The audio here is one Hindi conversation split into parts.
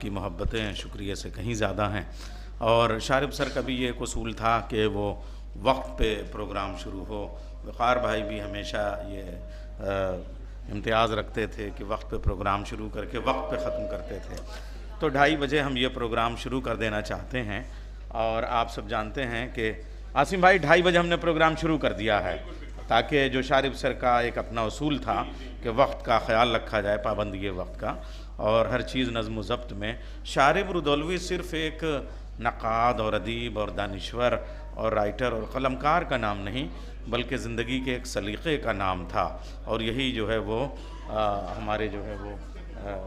की मोहब्बतें शुक्रिया से कहीं ज़्यादा हैं। और शारिब सर का भी ये एक उसूल था कि वो वक्त पे प्रोग्राम शुरू हो। वक़ार भाई भी हमेशा ये इम्तियाज़ रखते थे कि वक्त पे प्रोग्राम शुरू करके वक्त पे ख़त्म करते थे। तो 2:30 बजे हम ये प्रोग्राम शुरू कर देना चाहते हैं। और आप सब जानते हैं कि आसिम भाई 2:30 बजे हमने प्रोग्राम शुरू कर दिया है, ताकि जो शारिब सर का एक अपना उसूल था कि वक्त का ख्याल रखा जाए, पाबंदी वक्त का, और हर चीज़ नज़्म व ज़ब्त में। शारिब रुदौलवी सिर्फ़ एक नक़ाद और अदीब और दानिश्वर और राइटर और क़लमकार का नाम नहीं, बल्कि ज़िंदगी के एक सलीक़े का नाम था। और यही जो है वो हमारे जो है वो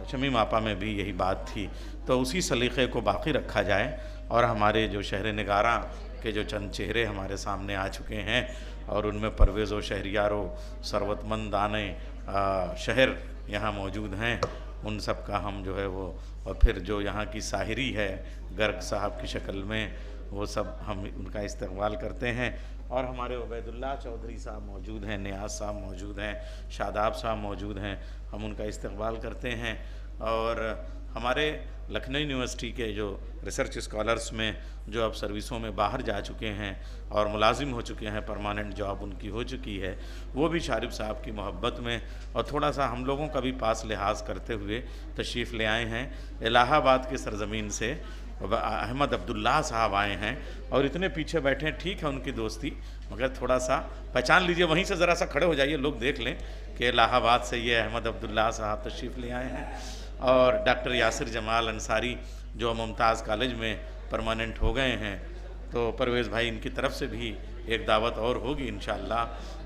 शमीम आपा में भी यही बात थी। तो उसी सलीक़े को बाक़ी रखा जाए। और हमारे जो शहर निगारा के जो चंद चेहरे हमारे सामने आ चुके हैं, और उनमें परवेज़ व शहरियारो सरवतमंद दाने शहर यहाँ मौजूद हैं, उन सब का हम जो है वो, और फिर जो यहाँ की साहिरी है गर्ग साहब की शक्ल में, वो सब हम उनका इस्तकबाल करते हैं। और हमारे उबैदुल्लाह चौधरी साहब मौजूद हैं, नियाज़ साहब मौजूद हैं, शादाब साहब मौजूद हैं, हम उनका इस्तकबाल करते हैं। और हमारे लखनऊ यूनिवर्सिटी के जो रिसर्च स्कॉलर्स में जो अब सर्विसों में बाहर जा चुके हैं और मुलाजिम हो चुके हैं, परमानेंट जॉब उनकी हो चुकी है, वो भी शारिब साहब की मोहब्बत में और थोड़ा सा हम लोगों का भी पास लिहाज करते हुए तशरीफ़ ले आए हैं। इलाहाबाद की सरज़मीन से अहमद अब्दुल्ला साहब आए हैं, और इतने पीछे बैठे हैं, ठीक है उनकी दोस्ती, मगर थोड़ा सा पहचान लीजिए, वहीं से ज़रा सा खड़े हो जाइए, लोग देख लें कि इलाहाबाद से ये अहमद अब्दुल्ला साहब तशरीफ़ ले आए हैं। और डॉक्टर यासिर जमाल अंसारी जो मुमताज़ कॉलेज में परमानेंट हो गए हैं, तो परवेज़ भाई इनकी तरफ से भी एक दावत और होगी इंशाअल्लाह।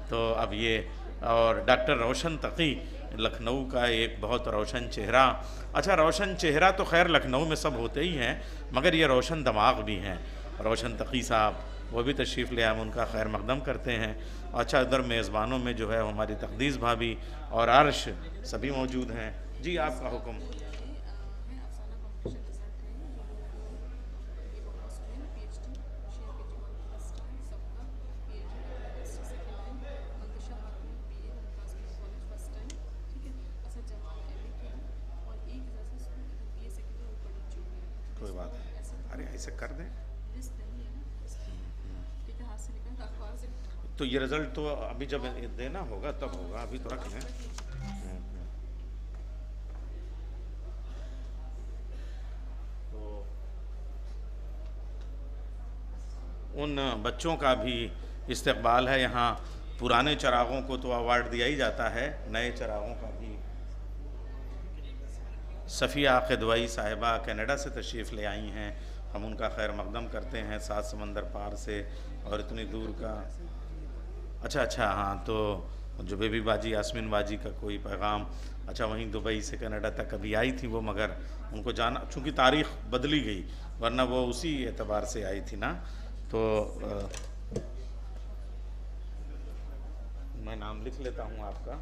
तो अब ये, और डॉक्टर रोशन तकी लखनऊ का एक बहुत रोशन चेहरा। अच्छा, रोशन चेहरा तो खैर लखनऊ में सब होते ही हैं, मगर ये रोशन दिमाग भी हैं। रोशन तकी साहब वो भी तशरीफ़ ले आए, हम उनका खैर मकदम करते हैं। अच्छा, इधर मेज़बानों में जो है हमारी तकदीस भाभी और अर्श सभी मौजूद हैं। जी, आपका हुक्म। कोई बात नहीं, अरे ऐसे कर दें। तो ये रिज़ल्ट तो अभी जब देना होगा तब होगा, अभी तो रख लें। तो उन बच्चों का भी इस्तकबाल है यहाँ। पुराने चरागों को तो अवार्ड दिया ही जाता है, नए चरागों का भी। सफ़िया क़िदवई साहिबा कनाडा से तशरीफ़ ले आई हैं, हम उनका खैर मकदम करते हैं, 7 समंदर पार से और इतनी दूर का। अच्छा, हाँ, तो जो बेबी बाजी यास्मीन बाजी का कोई पैगाम, अच्छा, वहीं दुबई से कनाडा तक अभी आई थी वो, मगर उनको जाना, चूँकि तारीख़ बदली गई, वरना वो उसी एतबार से आई थी ना। तो मैं नाम लिख लेता हूँ आपका।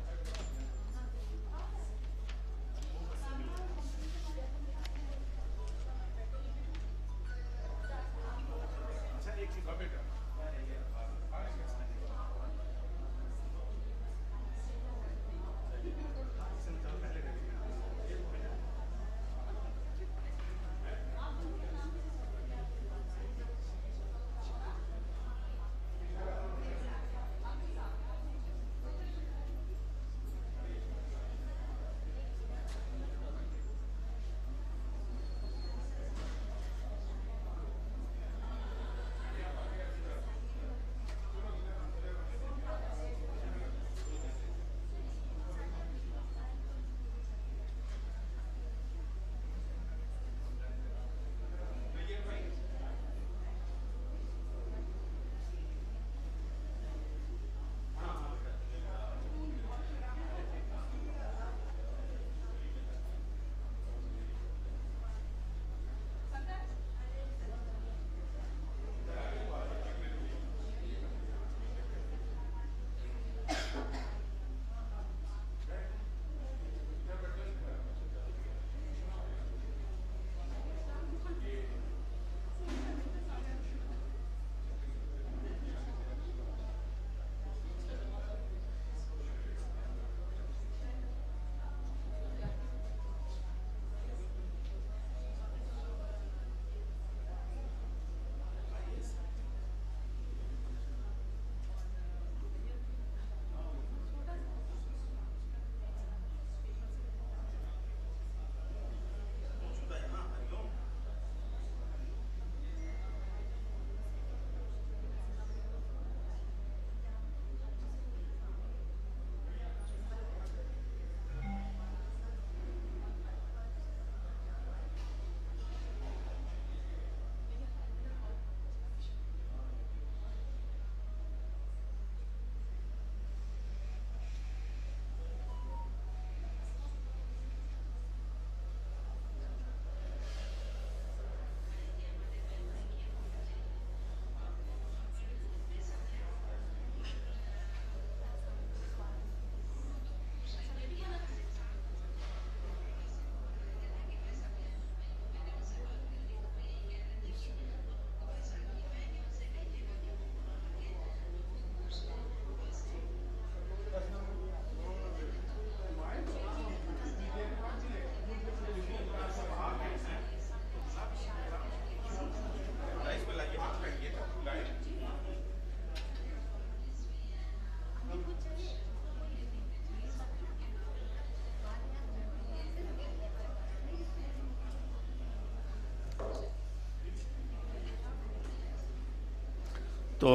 तो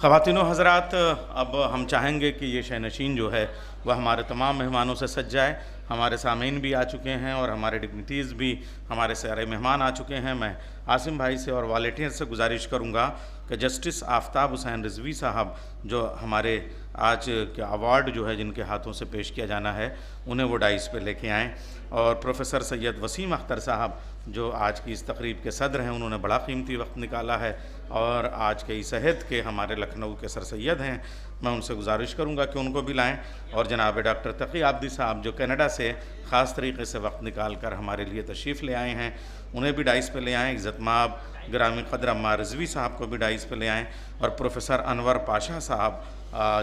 ख़वातीन व हज़रात, अब हम चाहेंगे कि ये शहनशीन जो है वह हमारे तमाम मेहमानों से सज जाए। हमारे सामीन भी आ चुके हैं और हमारे डिग्निटीज़ भी, हमारे सारे मेहमान आ चुके हैं। मैं आसिम भाई से और वॉलंटियर से गुजारिश करूँगा कि जस्टिस आफ्ताब हुसैन रिजवी साहब, जो हमारे आज के अवार्ड जो है जिनके हाथों से पेश किया जाना है, उन्हें वो डाइस पे लेके आएँ। और प्रोफेसर सैयद वसीम अख्तर साहब जो आज की इस तकरीब के सदर हैं, उन्होंने बड़ा कीमती वक्त निकाला है और आज के इस अहद के हमारे लखनऊ के सर सैयद हैं। मैं उनसे गुजारिश करूंगा कि उनको भी लाएँ। और जनाब डॉक्टर तकी आब्दी साहब जो कनाडा से ख़ास तरीके से वक्त निकाल कर हमारे लिए तशरीफ़ ले आए हैं, उन्हें भी डाइस पे ले आएँ। इज़्ज़तमाब ग्रामी क़द्र अम्मार रिज़वी साहब को भी डाइस पे ले आएँ। और प्रोफेसर अनवर पाशा साहब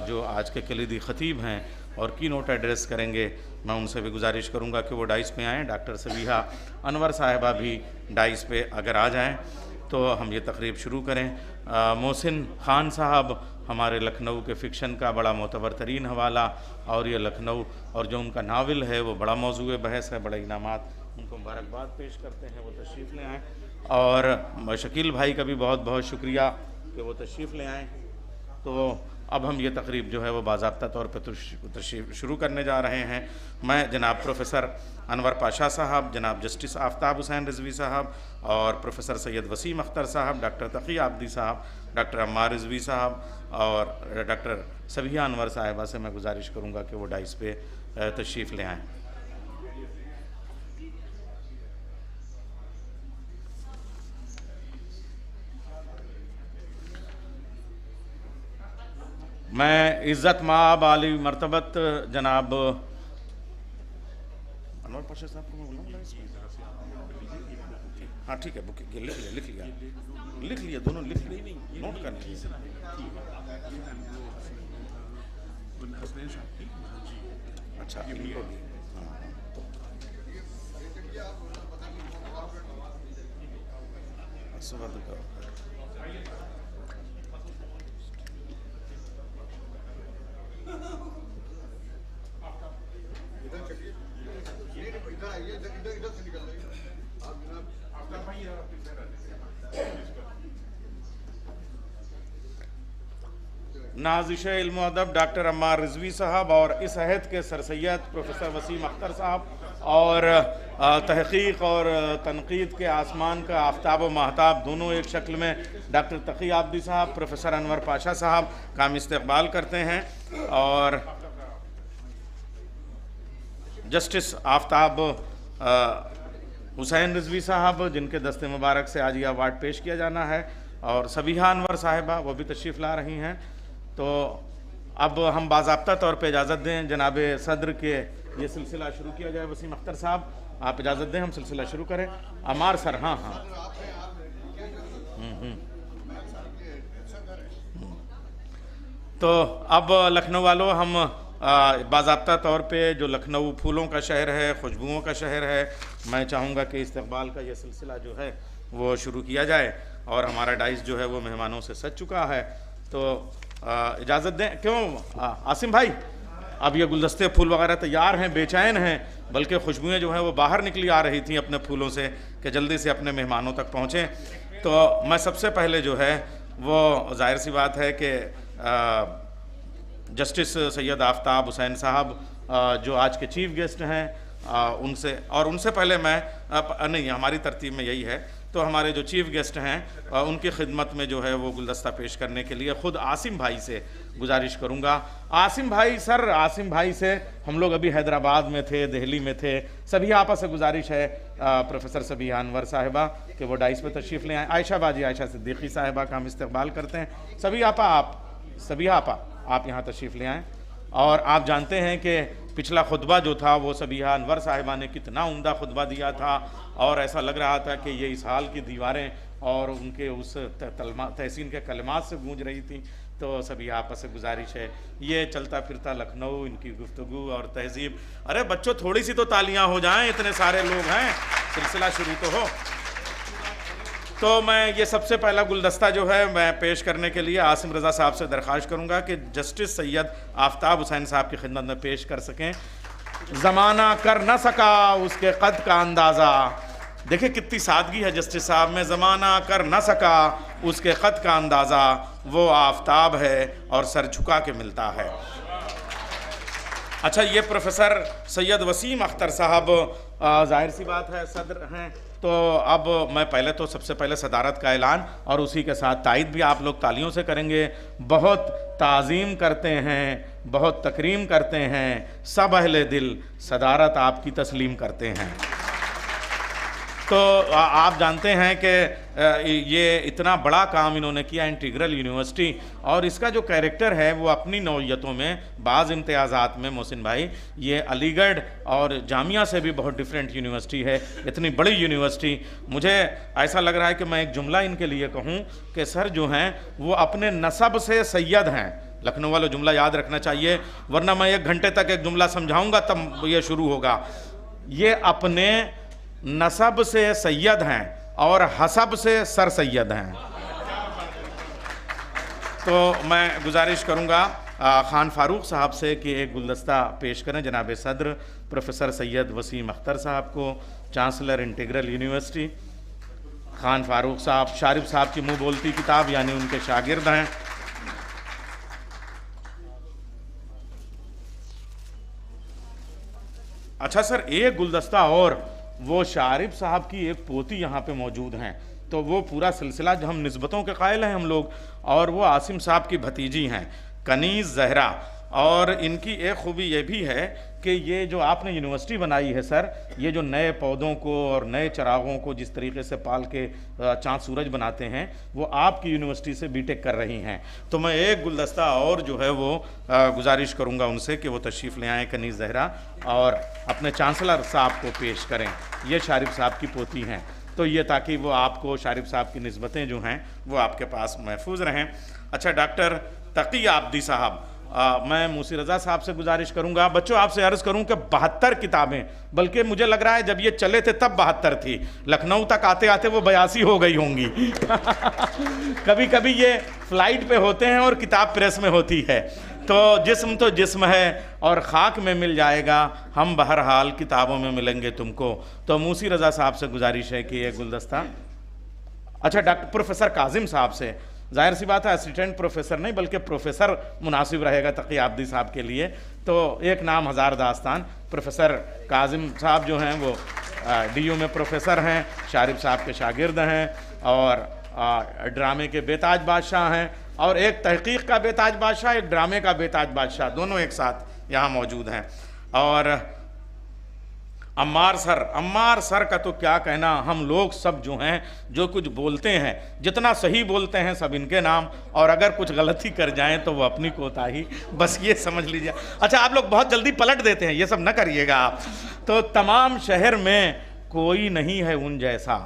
जो आज के कलीदी ख़तीब हैं और की नोट एड्रेस करेंगे, मैं उनसे भी गुजारिश करूंगा कि वो डाइस पे आएँ। डॉक्टर सबीहा अनवर साहिबा भी डाइस पे अगर आ जाएं तो हम ये तकरीब शुरू करें। मोहसिन ख़ान साहब हमारे लखनऊ के फ़िक्शन का बड़ा मोतबर तरीन हवाला, और ये लखनऊ और जो उनका नावल है वो बड़ा मौजूए बहस है, बड़े इनामात, उनको मुबारकबाद पेश करते हैं, वो तशरीफ़ ले आएँ। और शकील भाई का भी बहुत बहुत शुक्रिया कि वो तशरीफ़ ले आएँ। तो अब हम ये तकरीब जो है वो बाज़ाब्ता तौर पर तशरीफ़ शुरू करने जा रहे हैं। मैं जनाब प्रोफेसर अनवर पाशा साहब, जनाब जस्टिस आफ्ताब हुसैन रिजवी साहब और प्रोफेसर सैयद वसीम अख्तर साहब, डॉक्टर तकी आब्दी साहब, डॉक्टर अम्मार रिजवी साहब और डॉक्टर सबीहा अनवर साहिबा से मैं गुजारिश करूँगा कि वो डाइस पे तशरीफ़ ले आएँ। मैं इज़्ज़त माब आली मरतबत जनाब अनवर पाशा साहब को मैं बुलाऊंगा इसमें। हाँ ठीक है, बुक लिख लिया दोनों लिख लिए, नोट कर लिए। अच्छा इनको भी, हाँ नाज़िश इल्म अदब डॉक्टर अम्मार रिजवी साहब और इस अहद के सर सैयद प्रोफेसर वसीम अख्तर साहब और तहक़ीक़ और तनक़ीद के आसमान का आफ्ताब व महताब दोनों एक शक्ल में डॉक्टर तकी आब्दी साहब, प्रोफेसर अनवर पाशा साहब का हम इस्तक़बाल करते हैं। और जस्टिस आफ्ताब हुसैन रिजवी साहब जिनके दस्ते मुबारक से आज ये अवार्ड पेश किया जाना है, और सबीहा अनवर साहिबा वो भी तशरीफ़ ला रही हैं। तो अब हम बाज़ाब्ता तौर पे इजाज़त दें जनाब सदर के ये सिलसिला शुरू किया जाए। वसीम अख्तर साहब आप इजाज़त दें, हम सिलसिला शुरू करें। अमार सर, हाँ हाँ तो अब लखनऊ वालों, हम बाज़ाब्ता तौर पे जो लखनऊ फूलों का शहर है, खुशबुओं का शहर है, मैं चाहूँगा कि इस्तकबाल का ये सिलसिला जो है वो शुरू किया जाए। और हमारा डाइस जो है वो मेहमानों से सज चुका है, तो इजाज़त दें। क्यों आसिम भाई, अब ये गुलदस्ते फूल वगैरह तैयार हैं, बेचैन हैं, बल्कि खुशबुएँ जो हैं वो बाहर निकली आ रही थी अपने फूलों से कि जल्दी से अपने मेहमानों तक पहुँचें। तो मैं सबसे पहले जो है वो ज़ाहिर सी बात है कि जस्टिस सैयद आफ्ताब हुसैन साहब जो आज के चीफ़ गेस्ट हैं उनसे पहले मैं नहीं, हमारी तरतीब में यही है, तो हमारे जो चीफ़ गेस्ट हैं उनकी खिदमत में जो है वो गुलदस्ता पेश करने के लिए ख़ुद आसिम भाई से गुजारिश करूंगा। आसिम भाई से हम लोग अभी हैदराबाद में थे, दिल्ली में थे। सभी आपा से गुजारिश है प्रोफेसर सबीहा अनवर साहिबा कि वो डाइस पे तशरीफ़ ले आएँ। आयशा सिद्दीकी साहिबा का हम इस्तकबाल करते हैं। सभी आपा आप यहाँ तशरीफ़ ले आएँ। और आप जानते हैं कि पिछला खुतबा जो था वो सबीहा अनवर साहिबा ने कितना उम्दा खुतबा दिया था, और ऐसा लग रहा था कि ये इस हाल की दीवारें और उनके उस तहसीन के कलमात से गूंज रही थी। तो सभी आपस से गुजारिश है, ये चलता फिरता लखनऊ, इनकी गुफ्तगू और तहजीब। अरे बच्चों, थोड़ी सी तो तालियां हो जाएं, इतने सारे लोग हैं, सिलसिला शुरू तो हो। तो मैं ये सबसे पहला गुलदस्ता जो है मैं पेश करने के लिए आसिम रज़ा साहब से दरख्वास्त करूँगा कि जस्टिस सैयद आफ्ताब हुसैन साहब की खिदमत में पेश कर सकें। ज़माना कर न सका उसके कद का अंदाज़ा। देखिए कितनी सादगी है जस्टिस साहब में। ज़माना कर न सका उसके कद का अंदाज़ा, वो आफताब है और सर झुका के मिलता है। अच्छा, ये प्रोफेसर सैयद वसीम अख्तर साहब जाहिर सी बात है सदर हैं, तो अब मैं पहले तो सबसे पहले सदारत का ऐलान और उसी के साथ तायद भी आप लोग तालियों से करेंगे। बहुत ताज़ीम करते हैं, बहुत तकरीम करते हैं, सब अहले दिल सदारत आपकी तस्लीम करते हैं। तो आप जानते हैं कि ये इतना बड़ा काम इन्होंने किया इंटीग्रल यूनिवर्सिटी, और इसका जो कैरेक्टर है वो अपनी नौइयतों में बाज़ इम्तियाज़ात में मोहसिन भाई ये अलीगढ़ और जामिया से भी बहुत डिफरेंट यूनिवर्सिटी है, इतनी बड़ी यूनिवर्सिटी। मुझे ऐसा लग रहा है कि मैं एक जुमला इनके लिए कहूँ कि सर जो हैं वो अपने नसब से सैयद हैं। लखनऊ वाला जुमला याद रखना चाहिए, वरना मैं 1 घंटे तक एक जुमला समझाऊँगा तब ये शुरू होगा। ये अपने नसब से सैयद हैं और हसब से सर सैयद हैं। तो मैं गुजारिश करूंगा खान फारूक साहब से कि एक गुलदस्ता पेश करें जनाब सदर प्रोफेसर सैयद वसीम अख्तर साहब को, chancellor Integral university. Khan Farooq साहब शारिफ साहब की मुंह बोलती किताब यानी उनके शागिर्द हैं। अच्छा सर, एक गुलदस्ता और, वो शारिफ साहब की एक पोती यहाँ पे मौजूद हैं, तो वो पूरा सिलसिला जो हम निस्बतों के कायल हैं हम लोग, और वो आसिम साहब की भतीजी हैं कनीज़ ज़हरा। और इनकी एक खूबी ये भी है कि ये जो आपने यूनिवर्सिटी बनाई है सर, ये जो नए पौधों को और नए चरागों को जिस तरीके से पाल के चाँद सूरज बनाते हैं, वो आपकी यूनिवर्सिटी से बीटेक कर रही हैं। तो मैं एक गुलदस्ता और जो है वो गुजारिश करूँगा उनसे कि वो तशरीफ़ ले आएँ कनीज़ ज़हरा और अपने चांसलर साहब को पेश करें। ये शारिफ साहब की पोती हैं, तो ये ताकि वो आपको शारिफ साहब की निस्बतें जो हैं वो आपके पास महफूज रहें। अच्छा, डॉक्टर तकी आब्दी साहब, मैं मूसी रज़ा साहब से गुजारिश करूंगा। बच्चों, आपसे अर्ज़ करूं कि 72 किताबें, बल्कि मुझे लग रहा है जब ये चले थे तब 72 थी, लखनऊ तक आते आते वो 82 हो गई होंगी। कभी कभी ये फ्लाइट पे होते हैं और किताब प्रेस में होती है। तो जिस्म है और ख़ाक में मिल जाएगा, हम बहरहाल किताबों में मिलेंगे तुमको। तो मूसी रज़ा साहब से गुजारिश है कि ये गुलदस्ता। अच्छा, डॉक्टर प्रोफेसर काजिम साहब से, जाहिर सी बात है असिस्टेंट प्रोफेसर नहीं बल्कि प्रोफेसर मुनासिब रहेगा तकी आब्दी साहब के लिए। तो एक नाम हज़ार दास्तान, प्रोफेसर काजिम साहब जो हैं वो DU में प्रोफेसर हैं, शारिफ साहब के शागिर्द हैं और ड्रामे के बेताज बादशाह हैं, और एक तहकीक का बेताज बादशाह, एक ड्रामे का बेताज बादशाह, दोनों एक साथ यहाँ मौजूद हैं। और अम्मार सर का तो क्या कहना, हम लोग सब जो हैं जो कुछ बोलते हैं, जितना सही बोलते हैं सब इनके नाम, और अगर कुछ गलती कर जाएं तो वो अपनी कोताही, बस ये समझ लीजिए। अच्छा, आप लोग बहुत जल्दी पलट देते हैं, ये सब न करिएगा आप। तो तमाम शहर में कोई नहीं है उन जैसा,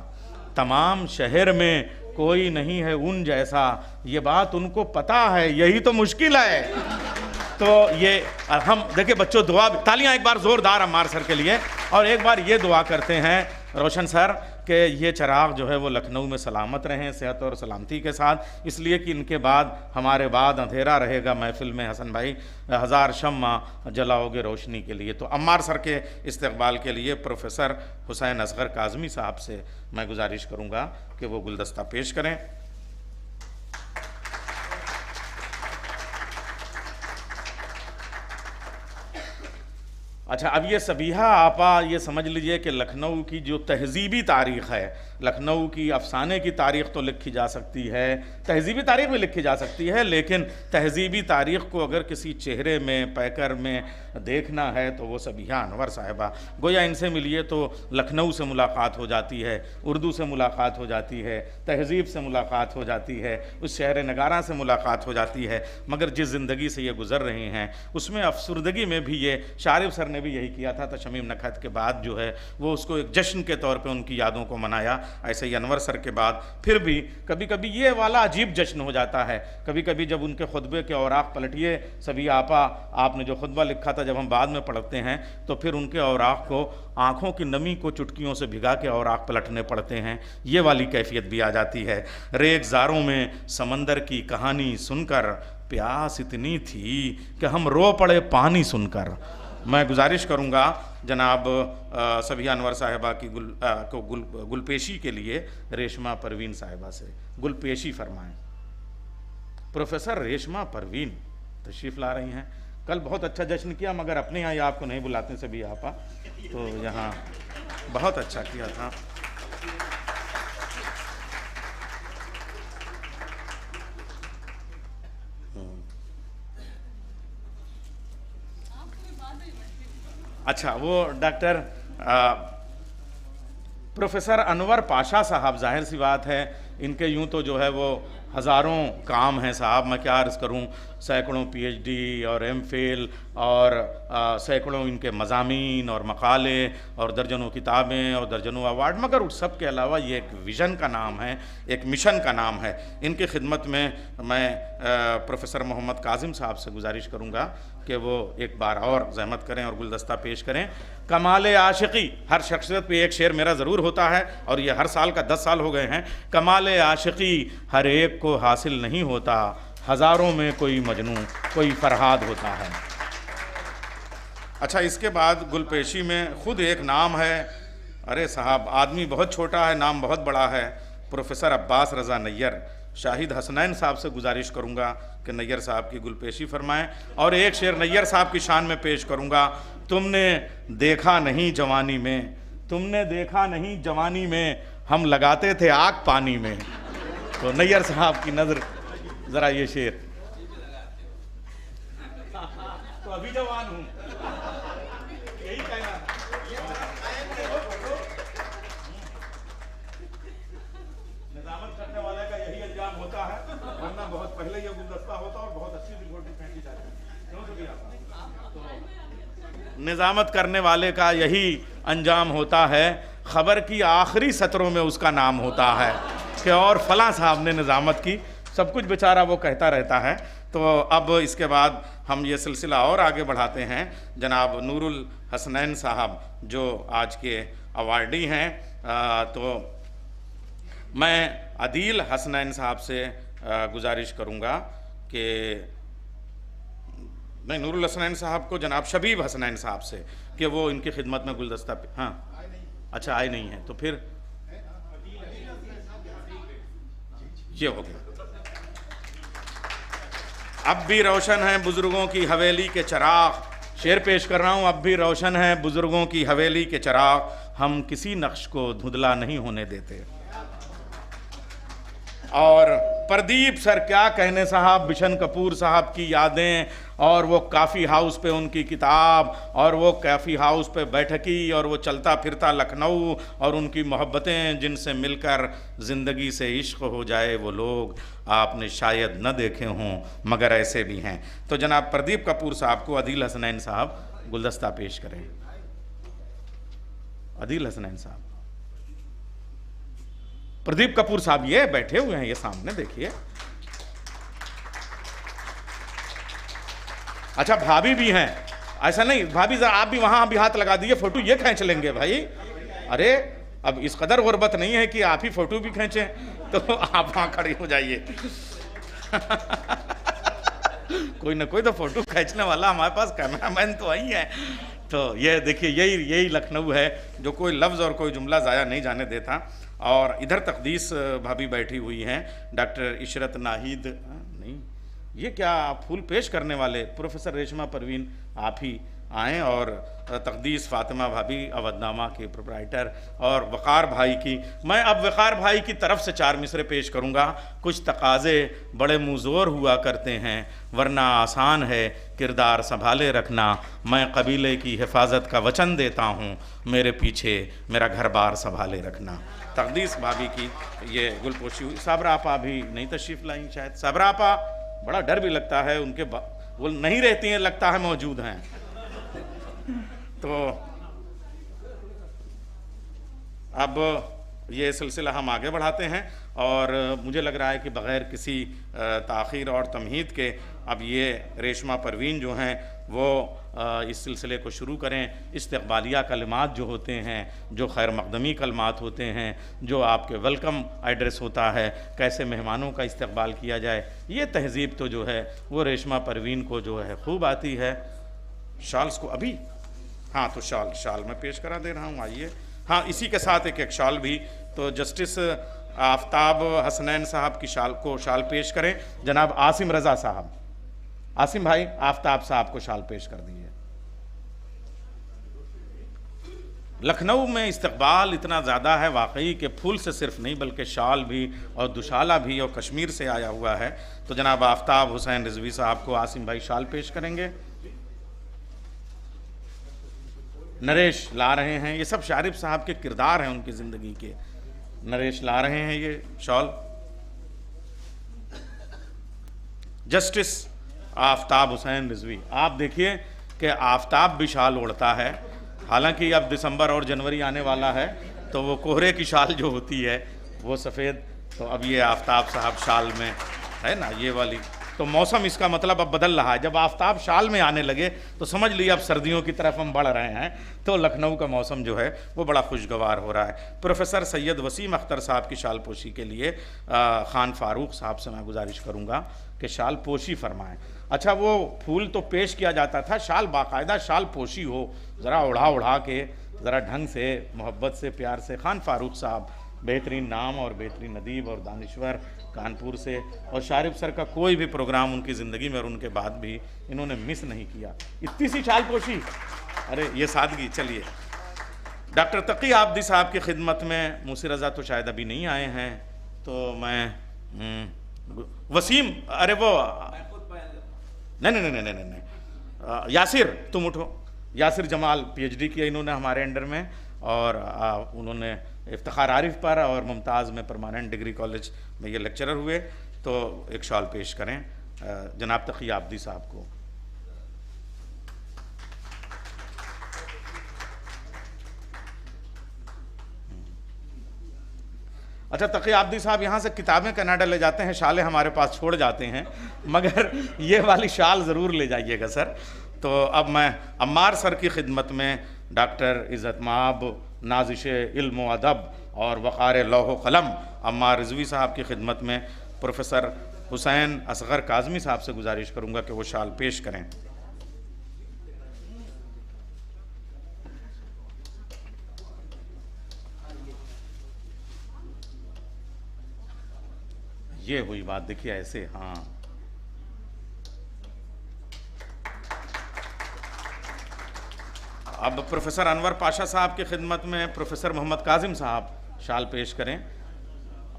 तमाम शहर में कोई नहीं है उन जैसा, ये बात उनको पता है, यही तो मुश्किल है। तो ये हम देखिए बच्चों, दुआ, तालियां एक बार ज़ोरदार अम्मार सर के लिए, और एक बार ये दुआ करते हैं रोशन सर कि ये चराग जो है वो लखनऊ में सलामत रहें, सेहत और सलामती के साथ, इसलिए कि इनके बाद हमारे बाद अंधेरा रहेगा महफिल में। हसन भाई, 1000 शम्मा जलाओगे रोशनी के लिए। तो अम्मार सर के इस्तकबाल के लिए प्रोफेसर हुसैन असगर काज़मी साहब से मैं गुजारिश करूँगा कि वो गुलदस्ता पेश करें। अच्छा, अब ये सबीहा आपा, ये समझ लीजिए कि लखनऊ की जो तहज़ीबी तारीख़ है, लखनऊ की अफ़साने की तारीख़ तो लिखी जा सकती है, तहज़ीबी तारीख़ भी लिखी जा सकती है, लेकिन तहज़ीबी तारीख़ को अगर किसी चेहरे में, पैकर में देखना है तो वो सबीहा अनवर साहिबा, गोया इनसे मिलिए तो लखनऊ से मुलाकात हो जाती है, उर्दू से मुलाकात हो जाती है, तहज़ीब से मुलाकात हो जाती है, उस शहर नगारा से मुलाकात हो जाती है। मगर जिस ज़िंदगी से ये गुज़र रहे हैं उसमें अफसरदगी में भी ये शारिफ सर ने भी यही किया था। तो शमीम नखत के बाद जो है वो उसको एक जश्न के तौर पे उनकी यादों को मनाया। ऐसे ही अनवर सर के बाद फिर भी कभी कभी ये वाला अजीब जश्न हो जाता है। कभी कभी जब उनके खुतबे के औराक पलटिए, सभी आपा आपने जो खुतबा लिखा था जब हम बाद में पढ़ते हैं तो फिर उनके औराक को आँखों की नमी को चुटकियों से भिगा के औराक पलटने पड़ते हैं। ये वाली कैफियत भी आ जाती है। रेगज़ारों में समंदर की कहानी सुनकर प्यास इतनी थी कि हम रो पड़े पानी सुनकर। मैं गुजारिश करूँगा जनाब सबिया अनवर साहिबा की गुलपेशी के लिए रेशमा परवीन साहिबा से गुलपेशी फरमाएं। प्रोफेसर रेशमा परवीन तशरीफ़ ला रही हैं। कल बहुत अच्छा जश्न किया, मगर अपने यहाँ आपको नहीं बुलाते से भी आपा, तो यहाँ बहुत अच्छा किया था। अच्छा, वो डॉक्टर प्रोफेसर अनवर पाशा साहब, जाहिर सी बात है इनके यूं तो जो है वो हज़ारों काम हैं साहब, मैं क्या अर्ज़ करूं, सैकड़ों पीएचडी और एमफिल और सैकड़ों इनके मज़ामीन और मकाले और दर्जनों किताबें और दर्जनों अवार्ड, मगर उस सब के अलावा ये एक विज़न का नाम है, एक मिशन का नाम है। इनकी खिदमत में मैं प्रोफेसर मोहम्मद काजिम साहब से गुजारिश करूँगा कि वो एक बार और जहमत करें और गुलदस्ता पेश करें। कमाल आशिकी, हर शख्सियत पे एक शेर मेरा ज़रूर होता है और ये हर साल का 10 साल हो गए हैं। कमाल आशिकी हर एक को हासिल नहीं होता, हज़ारों में कोई मजनू कोई फरहाद होता है। अच्छा, इसके बाद गुलपेशी में ख़ुद एक नाम है, अरे साहब आदमी बहुत छोटा है, नाम बहुत बड़ा है, प्रोफेसर अब्बास रज़ा नैयर। शाहिद हसनैन साहब से गुजारिश करूँगा कि नैयर साहब की गुलपेशी फरमाएं और एक शेर नैयर साहब की शान में पेश करूँगा। तुमने देखा नहीं जवानी में, तुमने देखा नहीं जवानी में, हम लगाते थे आग पानी में। तो नैयर साहब की नज़र ज़रा ये शेर। तो अभी जवान हूँ, यही कहना। निजामत करने वाले का यही अंजाम होता है, वरना बहुत पहले ये गुलदस्ता होता और बहुत अच्छी रिपोर्टिंग फेंकी जाती। क्यों तो निजामत करने वाले का यही अंजाम होता है, खबर की आखिरी सत्रों में उसका नाम होता है कि और फलां साहब ने निजामत की, सब कुछ बेचारा वो कहता रहता है। तो अब इसके बाद हम ये सिलसिला और आगे बढ़ाते हैं। जनाब नूरुल हसनैन साहब जो आज के अवार्डी हैं, तो मैं अदील हसनैन साहब से गुजारिश करूँगा कि नहीं, नूरुल हसनैन साहब को जनाब शबीब हसनैन साहब से कि वो इनकी खिदमत में गुलदस्ता पे, हाँ अच्छा आए नहीं है, तो फिर ये हो गया। अब भी रोशन है बुजुर्गों की हवेली के चराग, शेर पेश कर रहा हूँ। अब भी रोशन है बुजुर्गों की हवेली के चराग, हम किसी नक्श को धुंधला नहीं होने देते। और प्रदीप सर क्या कहने साहब, बिशन कपूर साहब की यादें और वो काफ़ी हाउस पे उनकी किताब और वो काफ़ी हाउस पे बैठकी और वो चलता फिरता लखनऊ और उनकी मोहब्बतें, जिनसे मिलकर ज़िंदगी से इश्क हो जाए वो लोग आपने शायद न देखे हों मगर ऐसे भी हैं। तो जनाब प्रदीप कपूर साहब को अदील हसनैन साहब गुलदस्ता पेश करें। अदील हसनैन साहब, प्रदीप कपूर साहब ये बैठे हुए हैं, ये सामने देखिए। अच्छा भाभी भी हैं, ऐसा नहीं भाभी आप भी वहां भी हाथ लगा दिए, फोटो ये खींच लेंगे भाई। अरे अब इस कदर गुर्बत नहीं है कि आप ही फोटो भी खींचें, तो आप वहां खड़े हो जाइए। कोई ना कोई तो फोटो खींचने वाला हमारे पास कैमरामैन तो आई है। तो ये देखिए यही लखनऊ है जो कोई लफ्ज़ और कोई जुमला ज़ाया नहीं जाने देता। और इधर तकदीस भाभी बैठी हुई हैं, डॉक्टर इशरत नाहिद, नहीं ये क्या फूल पेश करने वाले, प्रोफेसर रेशमा परवीन आप ही आएँ, और तकदीस फातिमा भाभी अवधनामा के प्रोप्राइटर, और वक़ार भाई की। मैं अब वक़ार भाई की तरफ से 4 मिसरे पेश करूँगा। कुछ तकाज़े बड़े मुज़ोर हुआ करते हैं, वरना आसान है किरदार संभाले रखना। मैं कबीले की हिफाजत का वचन देता हूँ, मेरे पीछे मेरा घर बार संभाले रखना। तकदीस भाभी की ये गुलपोशी हुई। साबरा आपा भी नहीं तशरीफ़ लाई शायद। साबरा आपा बड़ा डर भी लगता है, उनके वो नहीं रहती हैं, लगता है मौजूद हैं। तो अब ये सिलसिला हम आगे बढ़ाते हैं और मुझे लग रहा है कि बग़ैर किसी ताख़ीर और तमहीद के अब ये रेशमा परवीन जो हैं वो इस सिलसिले को शुरू करें। इस्तक़बालिया कलिमात जो होते हैं, जो खैर मक़दमी कलिमात होते हैं, जो आपके वेलकम एड्रेस होता है, कैसे मेहमानों का इस्तक़बाल किया जाए, ये तहज़ीब तो जो है वो रेशमा परवीन को जो है खूब आती है। शॉल्स को अभी, हाँ तो शाल मैं पेश करा दे रहा हूँ, आइए। हाँ इसी के साथ एक शॉल भी। तो जस्टिस आफ्ताब हसनैन साहब की शाल पेश करें। जनाब आसिम रज़ा साहब, आसिम भाई आफ्ताब साहब को शाल पेश कर दीजिए। लखनऊ में इस्तकबाल इतना ज़्यादा है वाकई कि फूल से सिर्फ नहीं बल्कि शाल भी और दुशाला भी और कश्मीर से आया हुआ है। तो जनाब आफ्ताब हुसैन रिजवी साहब को आसिम भाई शाल पेश करेंगे। नरेश ला रहे हैं, ये सब शारिब साहब के किरदार हैं उनकी ज़िंदगी के। नरेश ला रहे हैं ये शॉल। जस्टिस आफ्ताब हुसैन रिजवी, आप देखिए कि आफ्ताब भी शाल ओढ़ता है, हालांकि अब दिसंबर और जनवरी आने वाला है तो वो कोहरे की शाल जो होती है वो सफ़ेद, तो अब ये आफ्ताब साहब शाल में है ना ये वाली। तो मौसम इसका मतलब अब बदल रहा है। जब आफ्ताब शाल में आने लगे तो समझ लिए अब सर्दियों की तरफ हम बढ़ रहे हैं। तो लखनऊ का मौसम जो है वो बड़ा खुशगवार हो रहा है। प्रोफेसर सैयद वसीम अख्तर साहब की शाल पोशी के लिए खान फारूक साहब से मैं गुजारिश करूँगा कि शाल पोशी फरमाएँ। अच्छा, वो फूल तो पेश किया जाता था, शाल बाकायदा शाल पोशी हो, ज़रा उड़ा के, ज़रा ढंग से, मोहब्बत से, प्यार से। खान फारूक साहब बेहतरीन नाम और बेहतरीन अदीब और दानिश्वर, कानपुर से, और शारिब सर का कोई भी प्रोग्राम उनकी ज़िंदगी में और उनके बाद भी इन्होंने मिस नहीं किया। इतनी सी शाल पोशी, अरे ये सादगी। चलिए, डॉक्टर तकी आबदी साहब की खिदमत में, मूसी रज़ा तो शायद अभी नहीं आए हैं, तो मैं वसीम, अरे वो नहीं, यासिर तुम उठो। यासिर जमाल PhD किया इन्होंने हमारे अंडर में, और उन्होंने इफ्तिखार आरिफ पर और मुमताज़ में परमानेंट डिग्री कॉलेज में ये लेक्चरर हुए। तो एक शॉल पेश करें जनाब तकी आबदी साहब को। अच्छा, तकी आबदी साहब यहाँ से किताबें कनाडा ले जाते हैं, शालें हमारे पास छोड़ जाते हैं, मगर ये वाली शाल ज़रूर ले जाइएगा सर। तो अब मैं अम्मार सर की खिदमत में डॉक्टर इज़्ज़त माब, नाज़िश इल्म व अदब और वक़ार लौह क़लम अम्मार रिज़वी साहब की खिदमत में प्रोफेसर हुसैन असगर काज़मी साहब से गुजारिश करूँगा कि वो शाल पेश करें। ये हुई बात, देखिए ऐसे, हाँ। अब प्रोफेसर अनवर पाशा साहब की खिदमत में प्रोफेसर मोहम्मद काजिम साहब शाल पेश करें।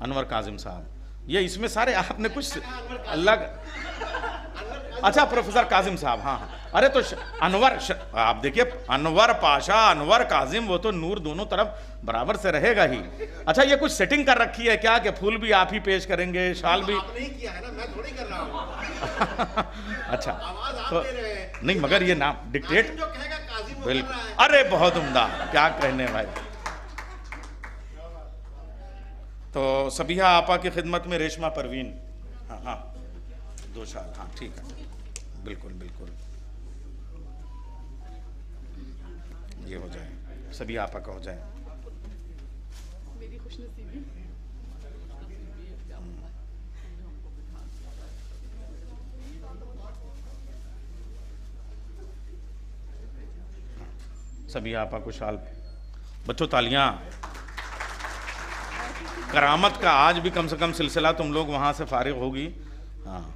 अनवर काजिम साहब, ये इसमें सारे आपने कुछ अलग, अच्छा प्रोफेसर काजिम साहब, हाँ। अरे तो अनवर, आप देखिए अनवर पाशा, अनवर काजिम, वो तो नूर दोनों तरफ बराबर से रहेगा ही। अच्छा, ये कुछ सेटिंग कर रखी है क्या कि फूल भी आप ही पेश करेंगे, शाल भी? आपने ही किया है ना, मैं थोड़ी कर रहा हूँ। अच्छा, तो नहीं, मगर ये नाम डिक्टेट, जो कहेगा काजिम बिल्कुल, अरे बहुत उम्दा, क्या कहने भाई। तो सबिहा आपा की खिदमत में रेशमा परवीन, हाँ हाँ, दो शाल, हाँ ठीक है, बिल्कुल बिल्कुल, ये हो जाए, सबिहा आपा का हो जाए। मेरी खुशनसीबी। सबिहा आपा को शाल। बच्चों तालियां। करामत का आज भी कम से कम सिलसिला तुम लोग वहाँ से फारिग होगी। हाँ,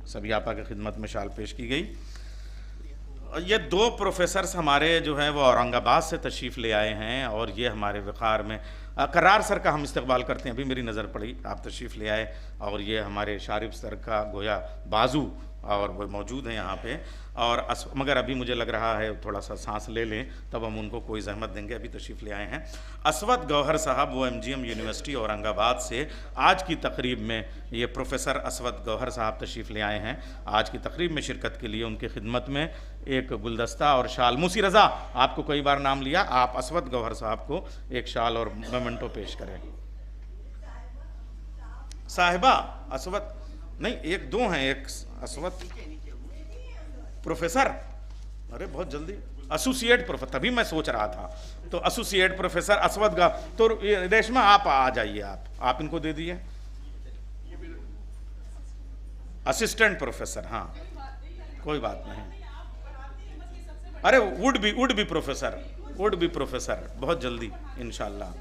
सबिहा आपा की खिदमत में शाल पेश की गई। ये दो प्रोफेसर्स हमारे जो हैं वो औरंगाबाद से तशरीफ़ ले आए हैं, और ये हमारे वक़ार में करार सर का हम इस्तकबाल करते हैं। अभी मेरी नज़र पड़ी, आप तशरीफ़ ले आए, और ये हमारे शारिब सर का गोया बाजू, और वो मौजूद हैं यहाँ पे। और मगर अभी मुझे लग रहा है थोड़ा सा सांस ले लें, तब हम उनको कोई जहमत देंगे। अभी तशरीफ़ ले आए हैं असवद गौहर साहब, वो MGM यूनिवर्सिटी औरंगाबाद से। आज की तकरीब में ये प्रोफेसर असवद गौहर साहब तशरीफ़ ले आए हैं। आज की तकरीब में शिरकत के लिए उनकी खिदमत में एक गुलदस्ता और शाल। मूसी रज़ा, आपको कई बार नाम लिया, आप असवद गौहर साहब को एक शाल और मोमेंटो पेश करें। साहिबा असवद नहीं, एक दो हैं, एक असवद प्रोफेसर, अरे बहुत जल्दी एसोसिएट प्रोफेसर, तभी मैं सोच रहा था। तो एसोसिएट प्रोफेसर असवद का, तो रेशमा आप आ जाइए, आप इनको दे दिए। असिस्टेंट प्रोफेसर, हाँ कोई बात नहीं। अरे वुड बी प्रोफेसर, बहुत जल्दी इंशाल्लाह।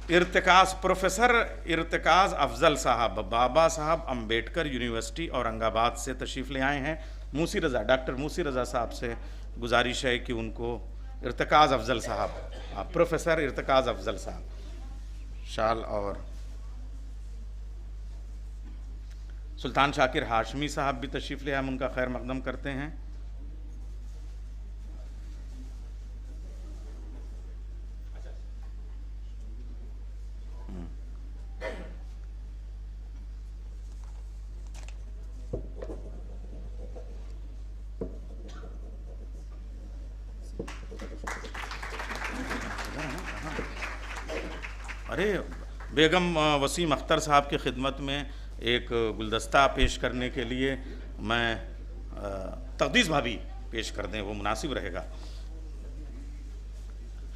इर्तिकाज़ प्रोफेसर इर्तिकाज़ अफजल साहब बाबा साहब अम्बेडकर यूनिवर्सिटी औरंगाबाद से तशरीफ़ ले आए हैं। मूसी रज़ा, डॉक्टर मूसी रज़ा साहब से गुजारिश है कि उनको इर्तिकाज़ अफजल साहब, प्रोफेसर इर्तिकाज़ अफजल साहब शाल, और सुल्तान शाकिर हाशमी साहब भी तशरीफ़ ले आए, हम उनका खैर मकदम करते हैं। अरे बेगम वसीम अख्तर साहब की खिदमत में एक गुलदस्ता पेश करने के लिए मैं तकदीस भाभी पेश कर दें, वो मुनासिब रहेगा।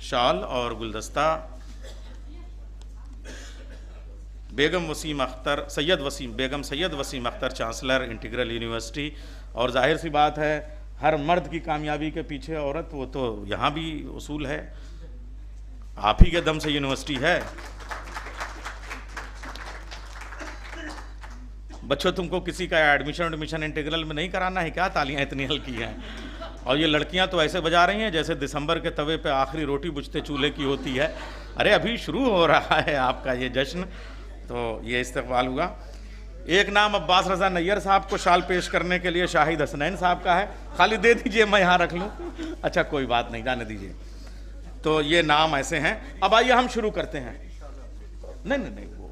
शाल और गुलदस्ता Begum Wasim Akhtar Begum Syed Wasim Akhtar, chancellor Integral University. और जाहिर सी बात है, हर मर्द की कामयाबी के पीछे औरत, वो तो यहाँ भी उसूल है, आप ही के दम से यूनिवर्सिटी है। बच्चों, तुमको किसी का एडमिशन इंटीग्रल में नहीं कराना है क्या? तालियां इतनी हल्की हैं। और ये लड़कियां तो ऐसे बजा रही हैं जैसे दिसंबर के तवे पे आखिरी रोटी बुझते चूल्हे की होती है। अरे अभी शुरू हो रहा है आपका ये जश्न। तो ये इस्तकबाल हुआ। एक नाम अब्बास रज़ा नैयर साहब को शाल पेश करने के लिए शाहिद हसनैन साहब का है। खाली दे दीजिए, मैं यहाँ रख लूँ। अच्छा कोई बात नहीं, जाने दीजिए। तो ये नाम ऐसे हैं। अब आइए हम शुरू करते हैं। नहीं, वो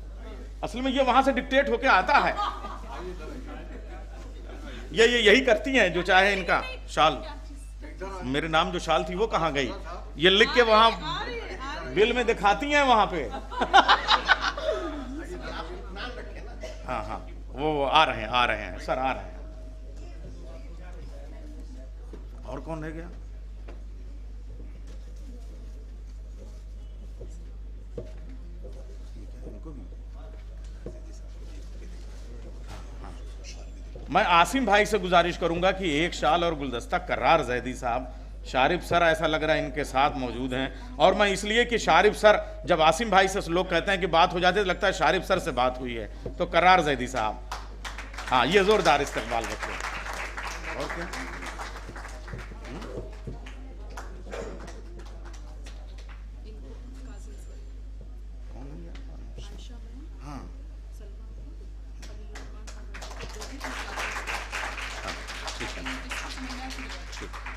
असल में ये वहां से डिक्टेट होके आता है। ये यही करती हैं जो चाहे इनका शाल। मेरे नाम जो शाल थी वो कहाँ गई? ये लिख के वहां बिल में दिखाती हैं वहां पे। हाँ, वो आ रहे हैं सर, आ रहे हैं। और कौन रह गया? मैं आसिम भाई से गुजारिश करूंगा कि एक शाल और गुलदस्ता कर्रार जैदी साहब, शारिफ सर ऐसा लग रहा है इनके साथ मौजूद हैं। और मैं इसलिए कि शारिफ सर, जब आसिम भाई से लोग कहते हैं कि बात हो जाती है तो लगता है शारिफ सर से बात हुई है। तो कर्रार जैदी साहब, हाँ, ये जोरदार इस्तकबाल रखिए। और क्या?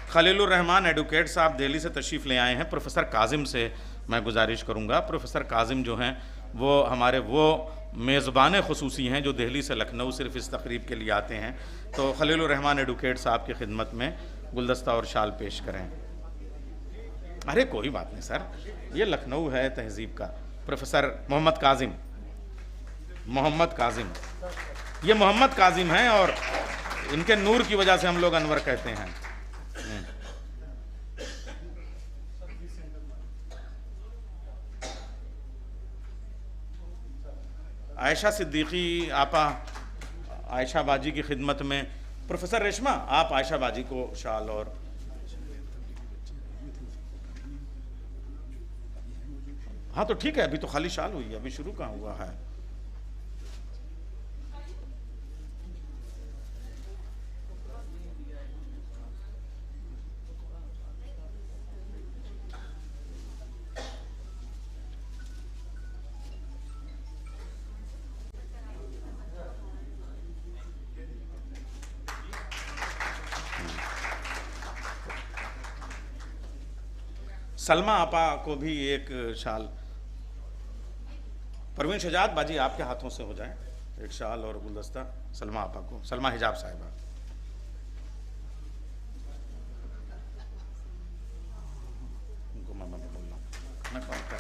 खलीलुर रहमान एडवोकेट साहब दिल्ली से तशरीफ़ ले आए हैं। प्रोफेसर काजिम से मैं गुजारिश करूंगा। प्रोफेसर काजिम जो हैं वो हमारे वो मेज़बान ख़ुसूसी हैं जो दिल्ली से लखनऊ सिर्फ इस तकरीब के लिए आते हैं। तो खलीलुर रहमान एडवोकेट साहब की खिदमत में गुलदस्ता और शाल पेश करें। अरे कोई बात नहीं सर, ये लखनऊ है तहज़ीब का। प्रोफेसर मोहम्मद काजिम, ये मोहम्मद काजिम हैं और इनके नूर की वजह से हम लोग अनवर कहते हैं। आयशा सिद्दीकी आपा, आयशा बाजी की खिदमत में। प्रोफेसर रेशमा, आप आयशा बाजी को शाल और हाँ तो ठीक है, अभी तो खाली शाल हुई है, अभी शुरू कहाँ हुआ है। सलमा आपा को भी एक शाल। परवीन शजाद बाजी आपके हाथों से हो जाए एक शाल और गुलदस्ता सलमा आपा को। सलमा हिजाब साहिबा, उनको मैं बोलना, मैं कौन कर।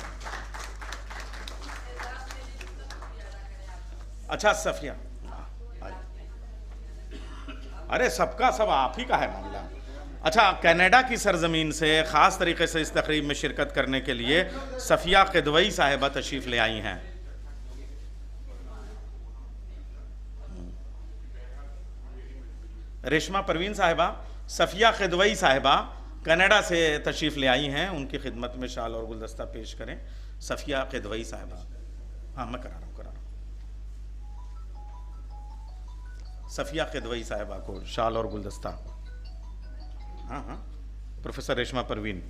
अच्छा सफिया, अरे सबका सब आप ही का है मामला। अच्छा, कनाडा की सरजमीन से ख़ास तरीके से इस तकरीब में शिरकत करने के लिए सफ़िया क़िदवई साहिबा तशरीफ़ ले आई हैं। रेशमा परवीन साहिबा, सफ़िया क़िदवई साहिबा कनाडा से तशरीफ़ ले आई हैं, उनकी खिदमत में शाल और गुलदस्ता पेश करें। सफ़िया क़िदवई साहिबा। हाँ मैं करा रहा हूँ। सफ़िया क़िदवई साहिबा को शाल और गुलदस्ता। हाँ हाँ, प्रोफेसर रेशमा परवीन।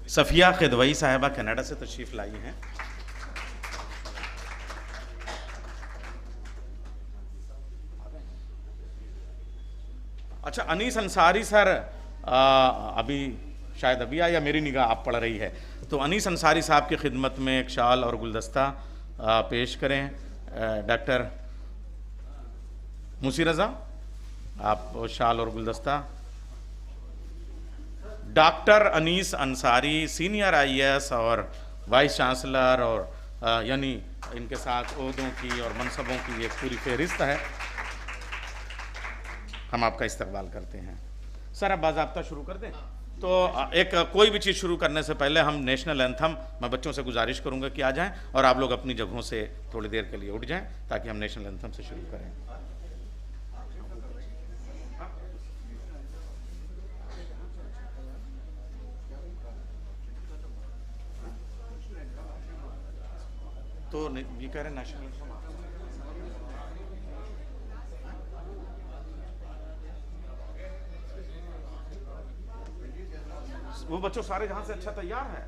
सफ़िया क़िदवई साहिबा कनाडा से तशरीफ़ लाई हैं। अच्छा, अनीस अंसारी सर अभी शायद अभी आया, मेरी निगाह आप पड़ रही है, तो अनीस अंसारी साहब की खिदमत में एक शाल और गुलदस्ता पेश करें। डॉक्टर मुसी रज़ा, आप शाल और गुलदस्ता। Doctor Anees Ansari senior IAS और वाइस चांसलर, और यानी इनके साथ ओहदों की और मनसबों की एक पूरी फहरिस्त है। हम आपका इस्तकबाल करते हैं। सर अब बाज़ाब्ता शुरू कर दें। तो एक कोई भी चीज़ शुरू करने से पहले हम नेशनल एंथम, मैं बच्चों से गुजारिश करूंगा कि आ जाएं और आप लोग अपनी जगहों से थोड़ी देर के लिए उठ जाएं ताकि हम नेशनल एंथम से शुरू करें। तो ये कह रहे हैं नेशनल एंथम, वो बच्चों सारे जहां से अच्छा तैयार है।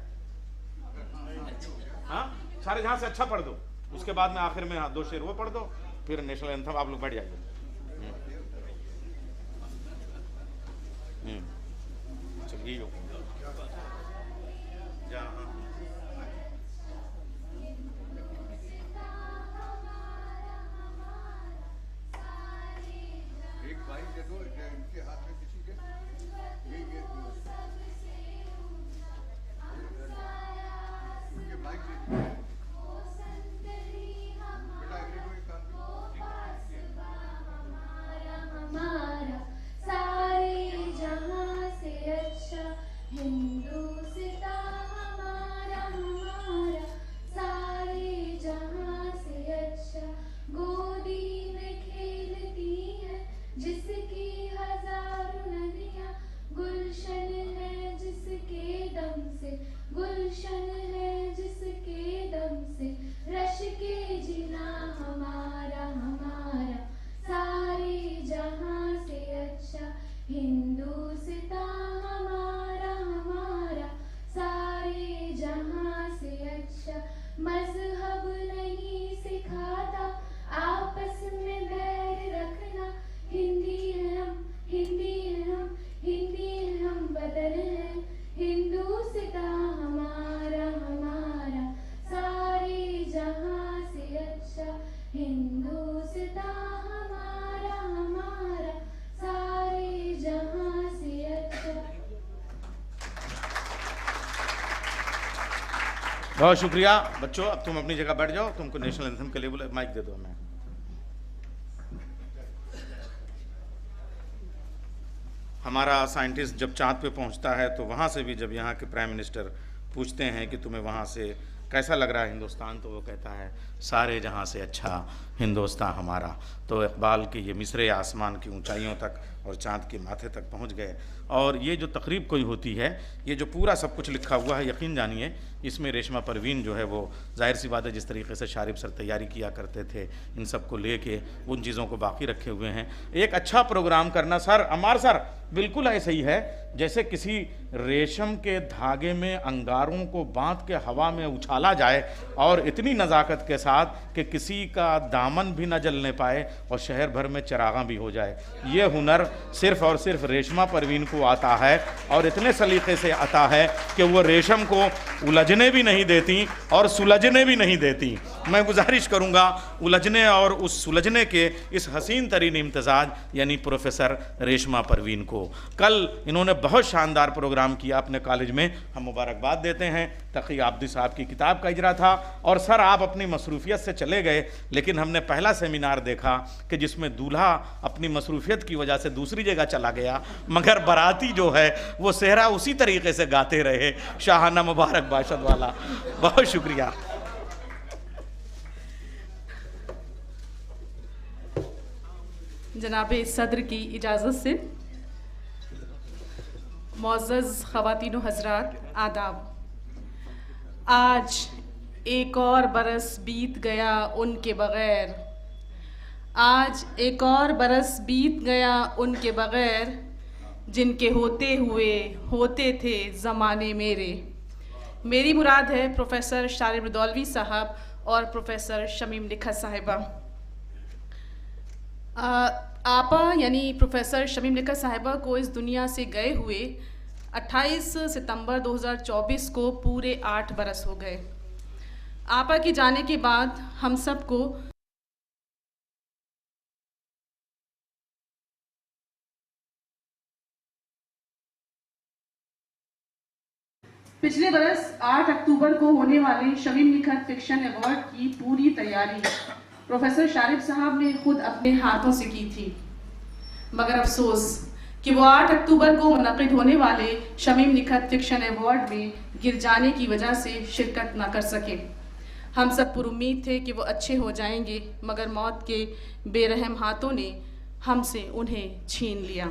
हाँ, सारे जहां से अच्छा पढ़ दो, उसके बाद में आखिर में 2 शेर वो पढ़ दो, फिर नेशनल एंथम आप लोग बैठ जाइए। चलिए बहुत शुक्रिया बच्चों। अब तुम अपनी जगह बैठ जाओ, तुमको नेशनल एंथम के लिए बोले, माइक दे दो हमें। हमारा साइंटिस्ट जब चांद पे पहुंचता है तो वहाँ से भी जब यहाँ के प्राइम मिनिस्टर पूछते हैं कि तुम्हें वहाँ से कैसा लग रहा है हिंदुस्तान, तो वो कहता है सारे जहाँ से अच्छा हिंदुस्तान हमारा। तो इकबाल के ये मिसरे आसमान की ऊंचाइयों तक और चाँद के माथे तक पहुँच गए। और ये जो तकरीब कोई होती है, ये जो पूरा सब कुछ लिखा हुआ है, यकीन जानिए इसमें रेशमा परवीन जो है वो जाहिर सी बात है जिस तरीके से शारिब सर तैयारी किया करते थे, इन सब को लेके उन चीज़ों को बाकी रखे हुए हैं। एक अच्छा प्रोग्राम करना सर, अमार सर बिल्कुल ऐसे ही है जैसे किसी रेशम के धागे में अंगारों को बांध के हवा में उछाला जाए और इतनी नज़ाकत के साथ कि किसी का दामन भी न जलने पाए और शहर भर में चरागा भी हो जाए। ये हुनर सिर्फ़ और सिर्फ रेशमा परवीन को आता है और इतने सलीक़े से आता है कि वो रेशम को उलझने भी नहीं देती और सुलझने भी नहीं देती। मैं गुजारिश करूँगा उलझने और उस सुलझने के इस हसीन तरीन इम्तिज़ाज यानी प्रोफेसर रेशमा परवीन को। कल इन्होंने बहुत शानदार प्रोग्राम किया अपने कॉलेज में, हम मुबारकबाद देते हैं। तकी आब्दी साहब की किताब का इजरा था और सर आप अपनी मसरूफियत से चले गए, लेकिन हमने हमने पहला सेमिनार देखा कि जिसमें दूल्हा अपनी मसरूफियत की वजह से दूसरी जगह चला गया, मगर बाराती जो है वो सेहरा उसी तरीके से गाते रहे, शाहाना मुबारक बाशद वाला। बहुत शुक्रिया। जनाबे सदर की इजाज़त से मुअज़्ज़ज़ ख़वातीन व हज़रात, आदाब। आज एक और बरस बीत गया उनके बग़ैर, आज एक और बरस बीत गया उनके बग़ैर, जिनके होते हुए होते थे ज़माने मेरे। मेरी मुराद है प्रोफेसर शारिब रुदौलवी साहब और प्रोफेसर शमीम निखत साहिबा। आपा यानी प्रोफेसर शमीम निखत साहिबा को इस दुनिया से गए हुए 28 सितंबर 2024 को पूरे 8 बरस हो गए। आपा के जाने के बाद हम सबको पिछले बरस 8 अक्टूबर को होने वाले शमीम निखत फिक्शन अवार्ड की पूरी तैयारी प्रोफेसर शारिब साहब ने खुद अपने हाथों से की थी, मगर अफसोस कि वो 8 अक्टूबर को मुनक़िद होने वाले शमीम निखत फिक्शन अवार्ड में गिर जाने की वजह से शिरकत न कर सके। हम सब पुरुम्मीद थे कि वो अच्छे हो जाएंगे, मगर मौत के बेरहम हाथों ने हमसे उन्हें छीन लिया।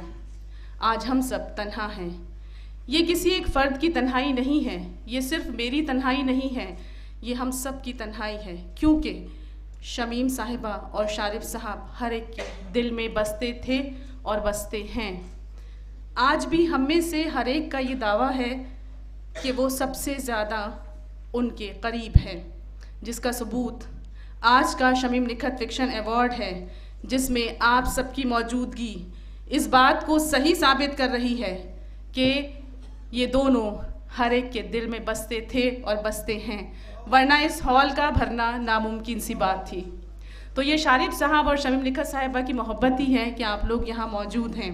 आज हम सब तन्हा हैं। ये किसी एक फ़र्द की तन्हाई नहीं है, ये सिर्फ मेरी तन्हाई नहीं है, ये हम सब की तन्हाई है, क्योंकि शमीम साहिबा और शारिब साहब हर एक के दिल में बसते थे और बसते हैं। आज भी हम में से हर एक का ये दावा है कि वो सबसे ज़्यादा उनके करीब है, जिसका सबूत आज का शमीम निखत फिक्शन अवार्ड है, जिसमें आप सबकी मौजूदगी इस बात को सही साबित कर रही है कि ये दोनों हर एक के दिल में बसते थे और बसते हैं, वरना इस हॉल का भरना नामुमकिन सी बात थी। तो ये शारिब साहब और शमीम निखत साहिबा की मोहब्बत ही है कि आप लोग यहाँ मौजूद हैं।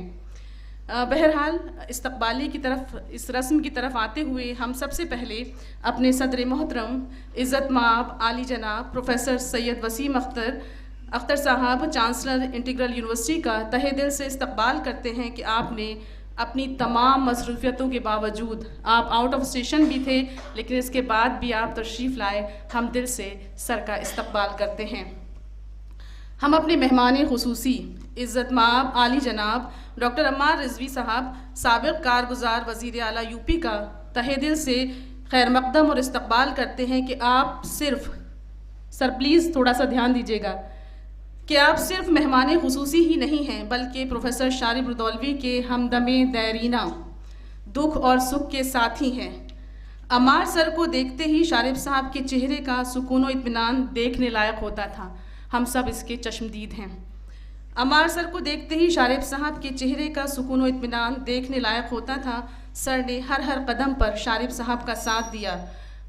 बहरहाल इस्तकबाली की तरफ, इस रस्म की तरफ आते हुए हम सबसे पहले अपने सदर मोहतरम इज़्ज़त माब आली जनाब प्रोफेसर सैयद वसीम अख्तर साहब, चांसलर इंटीग्रल यूनिवर्सिटी का तहे दिल से इस्तकबाल करते हैं कि आपने अपनी तमाम मसरूफियतों के बावजूद, आप आउट ऑफ स्टेशन भी थे लेकिन इसके बाद भी आप तशरीफ़ लाए, हम दिल से सर का इस्तकबाल करते हैं। हम अपने मेहमान खुसूसी इज़्ज़त माब आली जनाब डॉक्टर अम्मार रिजवी साहब, साबिक़ कारगुज़ार वज़ीर आला यूपी का तहे दिल से खैर मक़दम और इस्तकबाल करते हैं कि आप सिर्फ़, सर प्लीज़ थोड़ा सा ध्यान दीजिएगा, कि आप सिर्फ मेहमान खुसूसी ही नहीं हैं बल्कि प्रोफेसर शारिब रुदौलवी के हमदमे दैरीना, दुख और सुख के साथी हैं। अम्मार सर को देखते ही शारिब साहब के चेहरे का सुकून व इत्मीनान देखने लायक होता था, हम सब इसके चश्मदीद हैं। अम्मार सर को देखते ही शारिब साहब के चेहरे का सुकून व इत्मीनान देखने लायक होता था। सर ने हर कदम पर शारिब साहब का साथ दिया,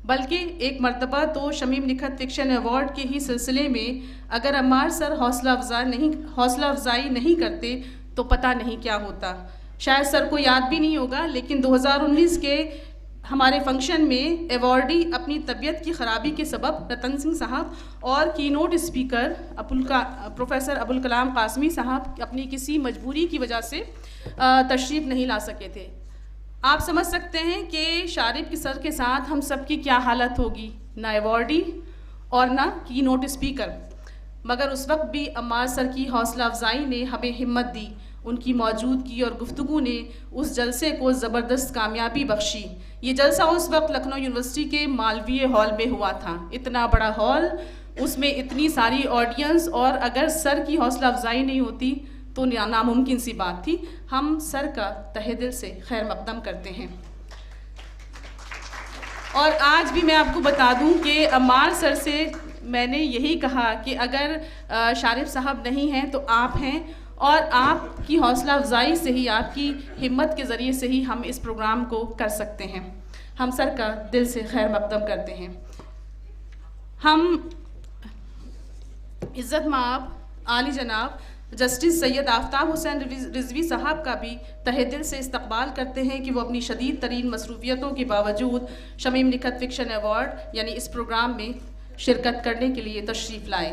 बल्कि एक मर्तबा तो शमीम निखत फिक्शन अवार्ड के ही सिलसिले में अगर अम्मार सर हौसला अफजाई नहीं करते तो पता नहीं क्या होता। शायद सर को याद भी नहीं होगा, लेकिन 2019 के हमारे फंक्शन में अवार्डी अपनी तबीयत की ख़राबी के सबब रतन सिंह साहब और keynote speaker professor Abul Kalam Qasmi साहब अपनी किसी मजबूरी की वजह से तशरीफ़ नहीं ला सके थे। आप समझ सकते हैं कि शारिब के सर के साथ हम सब की क्या हालत होगी, ना अवार्डी और ना कीनोट स्पीकर। मगर उस वक्त भी अम्मार सर की हौसला अफजाई ने हमें हिम्मत दी, उनकी मौजूदगी और गुफ्तगू ने उस जलसे को ज़बरदस्त कामयाबी बख्शी। ये जलसा उस वक्त लखनऊ यूनिवर्सिटी के मालवीय हॉल में हुआ था। इतना बड़ा हॉल, उसमें इतनी सारी ऑडियंस, और अगर सर की हौसला अफजाई नहीं होती तो नामुमकिन सी बात थी। हम सर का तहे दिल से खैर मक़दम करते हैं। और आज भी मैं आपको बता दूं कि अम्मार सर से मैंने यही कहा कि अगर शारिब साहब नहीं हैं तो आप हैं, और आपकी हौसला अफजाई से ही, आपकी हिम्मत के ज़रिए से ही हम इस प्रोग्राम को कर सकते हैं। हम सर का दिल से खैर मक़दम करते हैं। हम इज़्ज़त माब आली जनाब जस्टिस सैयद आफ्ताब हुसैन रिजवी साहब का भी तहे दिल से इस्तकबाल करते हैं कि वो अपनी शदीद तरीन मसरूफियतों के बावजूद शमीम निखत फिक्शन अवार्ड यानी इस प्रोग्राम में शिरकत करने के लिए तशरीफ़ लाए।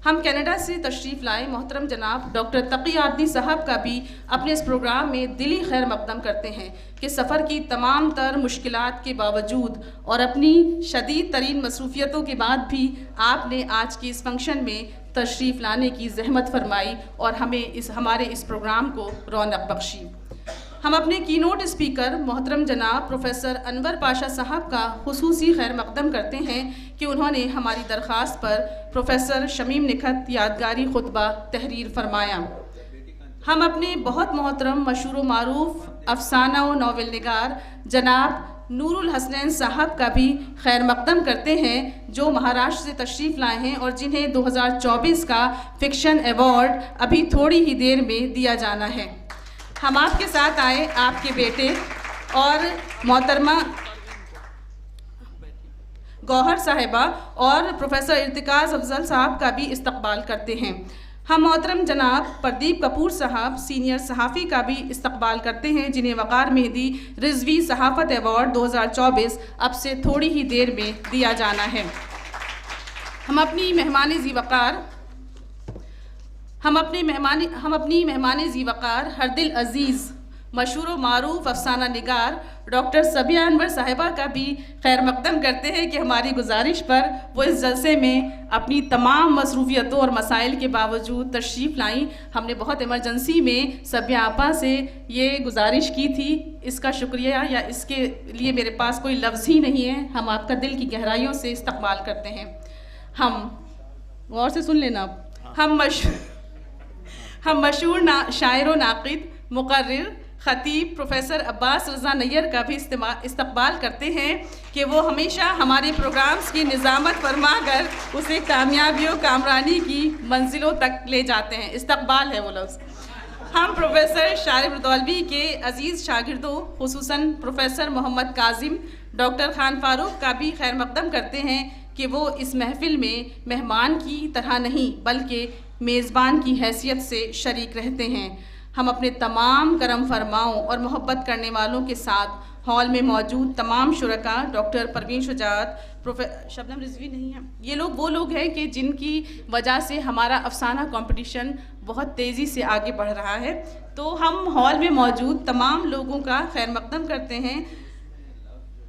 हम कनाडा से तशरीफ़ लाए मोहतरम जनाब डॉक्टर तकी आदनी साहब का भी अपने इस प्रोग्राम में दिली खैर मकदम करते हैं कि सफ़र की तमाम तर मुश्किलात के बावजूद और अपनी शदीद तरीन मसरूफ़ियतों के बाद भी आपने आज के इस फंक्शन में तशरीफ़ लाने की जहमत फरमाई और हमारे इस प्रोग्राम को रौनक बख्शी। हम अपने कीनोट स्पीकर मोहतरम जनाब प्रोफेसर अनवर पाशा साहब का खुसूसी खैर मकदम करते हैं कि उन्होंने हमारी दरख्वास्त पर प्रोफेसर शमीम निखत यादगारी खुतबा तहरीर फरमाया। हम अपने बहुत मोहतरम मशहूर मारूफ अफसाना व नावल निगार जनाब नूरुल हसनैन साहब का भी खैर मकदम करते हैं जो महाराष्ट्र से तशरीफ़ लाए हैं और जिन्हें 2024 का फ़िक्शन अवार्ड अभी थोड़ी ही देर में दिया जाना है। हम आपके साथ आए आपके बेटे और मोहतरमा गौहर साहिबा और प्रोफेसर इर्तिकाज़ अफजल साहब का भी इस्तकबाल करते हैं। हम मोहतरम जनाब प्रदीप कपूर साहब सीनियर सहाफ़ी का भी इस्तकबाल करते हैं जिन्हें वक़ार मेहदी रिजवी सहाफ़त अवार्ड 2024 अब से थोड़ी ही देर में दिया जाना है। हम अपनी मेहमान ज़ीवकार हरदिल अज़ीज़ मशहूर मारूफ अफसाना निगार डॉक्टर सबिया अनवर साहिबा का भी खैर मकदम करते हैं कि हमारी गुजारिश पर वो इस जलसे में अपनी तमाम मसरूफ़ियतों और मसाइल के बावजूद तशरीफ़ लाई। हमने बहुत इमरजेंसी में सबिया आपा से ये गुजारिश की थी, इसका शुक्रिया या इसके लिए मेरे पास कोई लफ्ज़ ही नहीं है। हम आपका दिल की गहराइयों से इस्तकबाल करते हैं। हम गौर से सुन लेना, हम मशहूर शायर व नाक़िद मुक़र्रिर ख़तीब प्रोफेसर अब्बास रज़ा नैयर का भी इस्तकबाल करते हैं कि वो हमेशा हमारे प्रोग्राम्स की निज़ामत फरमा कर उसे कामयाबियों कामरानी की मंजिलों तक ले जाते हैं। इस्तकबाल है वो लफ्ज़। हम प्रोफेसर शारिब रुदौलवी के अज़ीज़ शागिर्दों खुसूसन प्रोफेसर मोहम्मद काजिम डॉक्टर खान फारूक का भी खैर मकदम करते हैं कि वो इस महफ़िल में मेहमान की तरह नहीं बल्कि मेज़बान की हैसियत से शरीक रहते हैं। हम अपने तमाम करम फरमाओं और मोहब्बत करने वालों के साथ हॉल में मौजूद तमाम शुरका डॉक्टर परवीन शुजात शबनम रिजवी नहीं है, ये लोग वो लोग हैं कि जिनकी वजह से हमारा अफसाना कंपटीशन बहुत तेज़ी से आगे बढ़ रहा है। तो हम हॉल में मौजूद तमाम लोगों का खैर मकदम करते हैं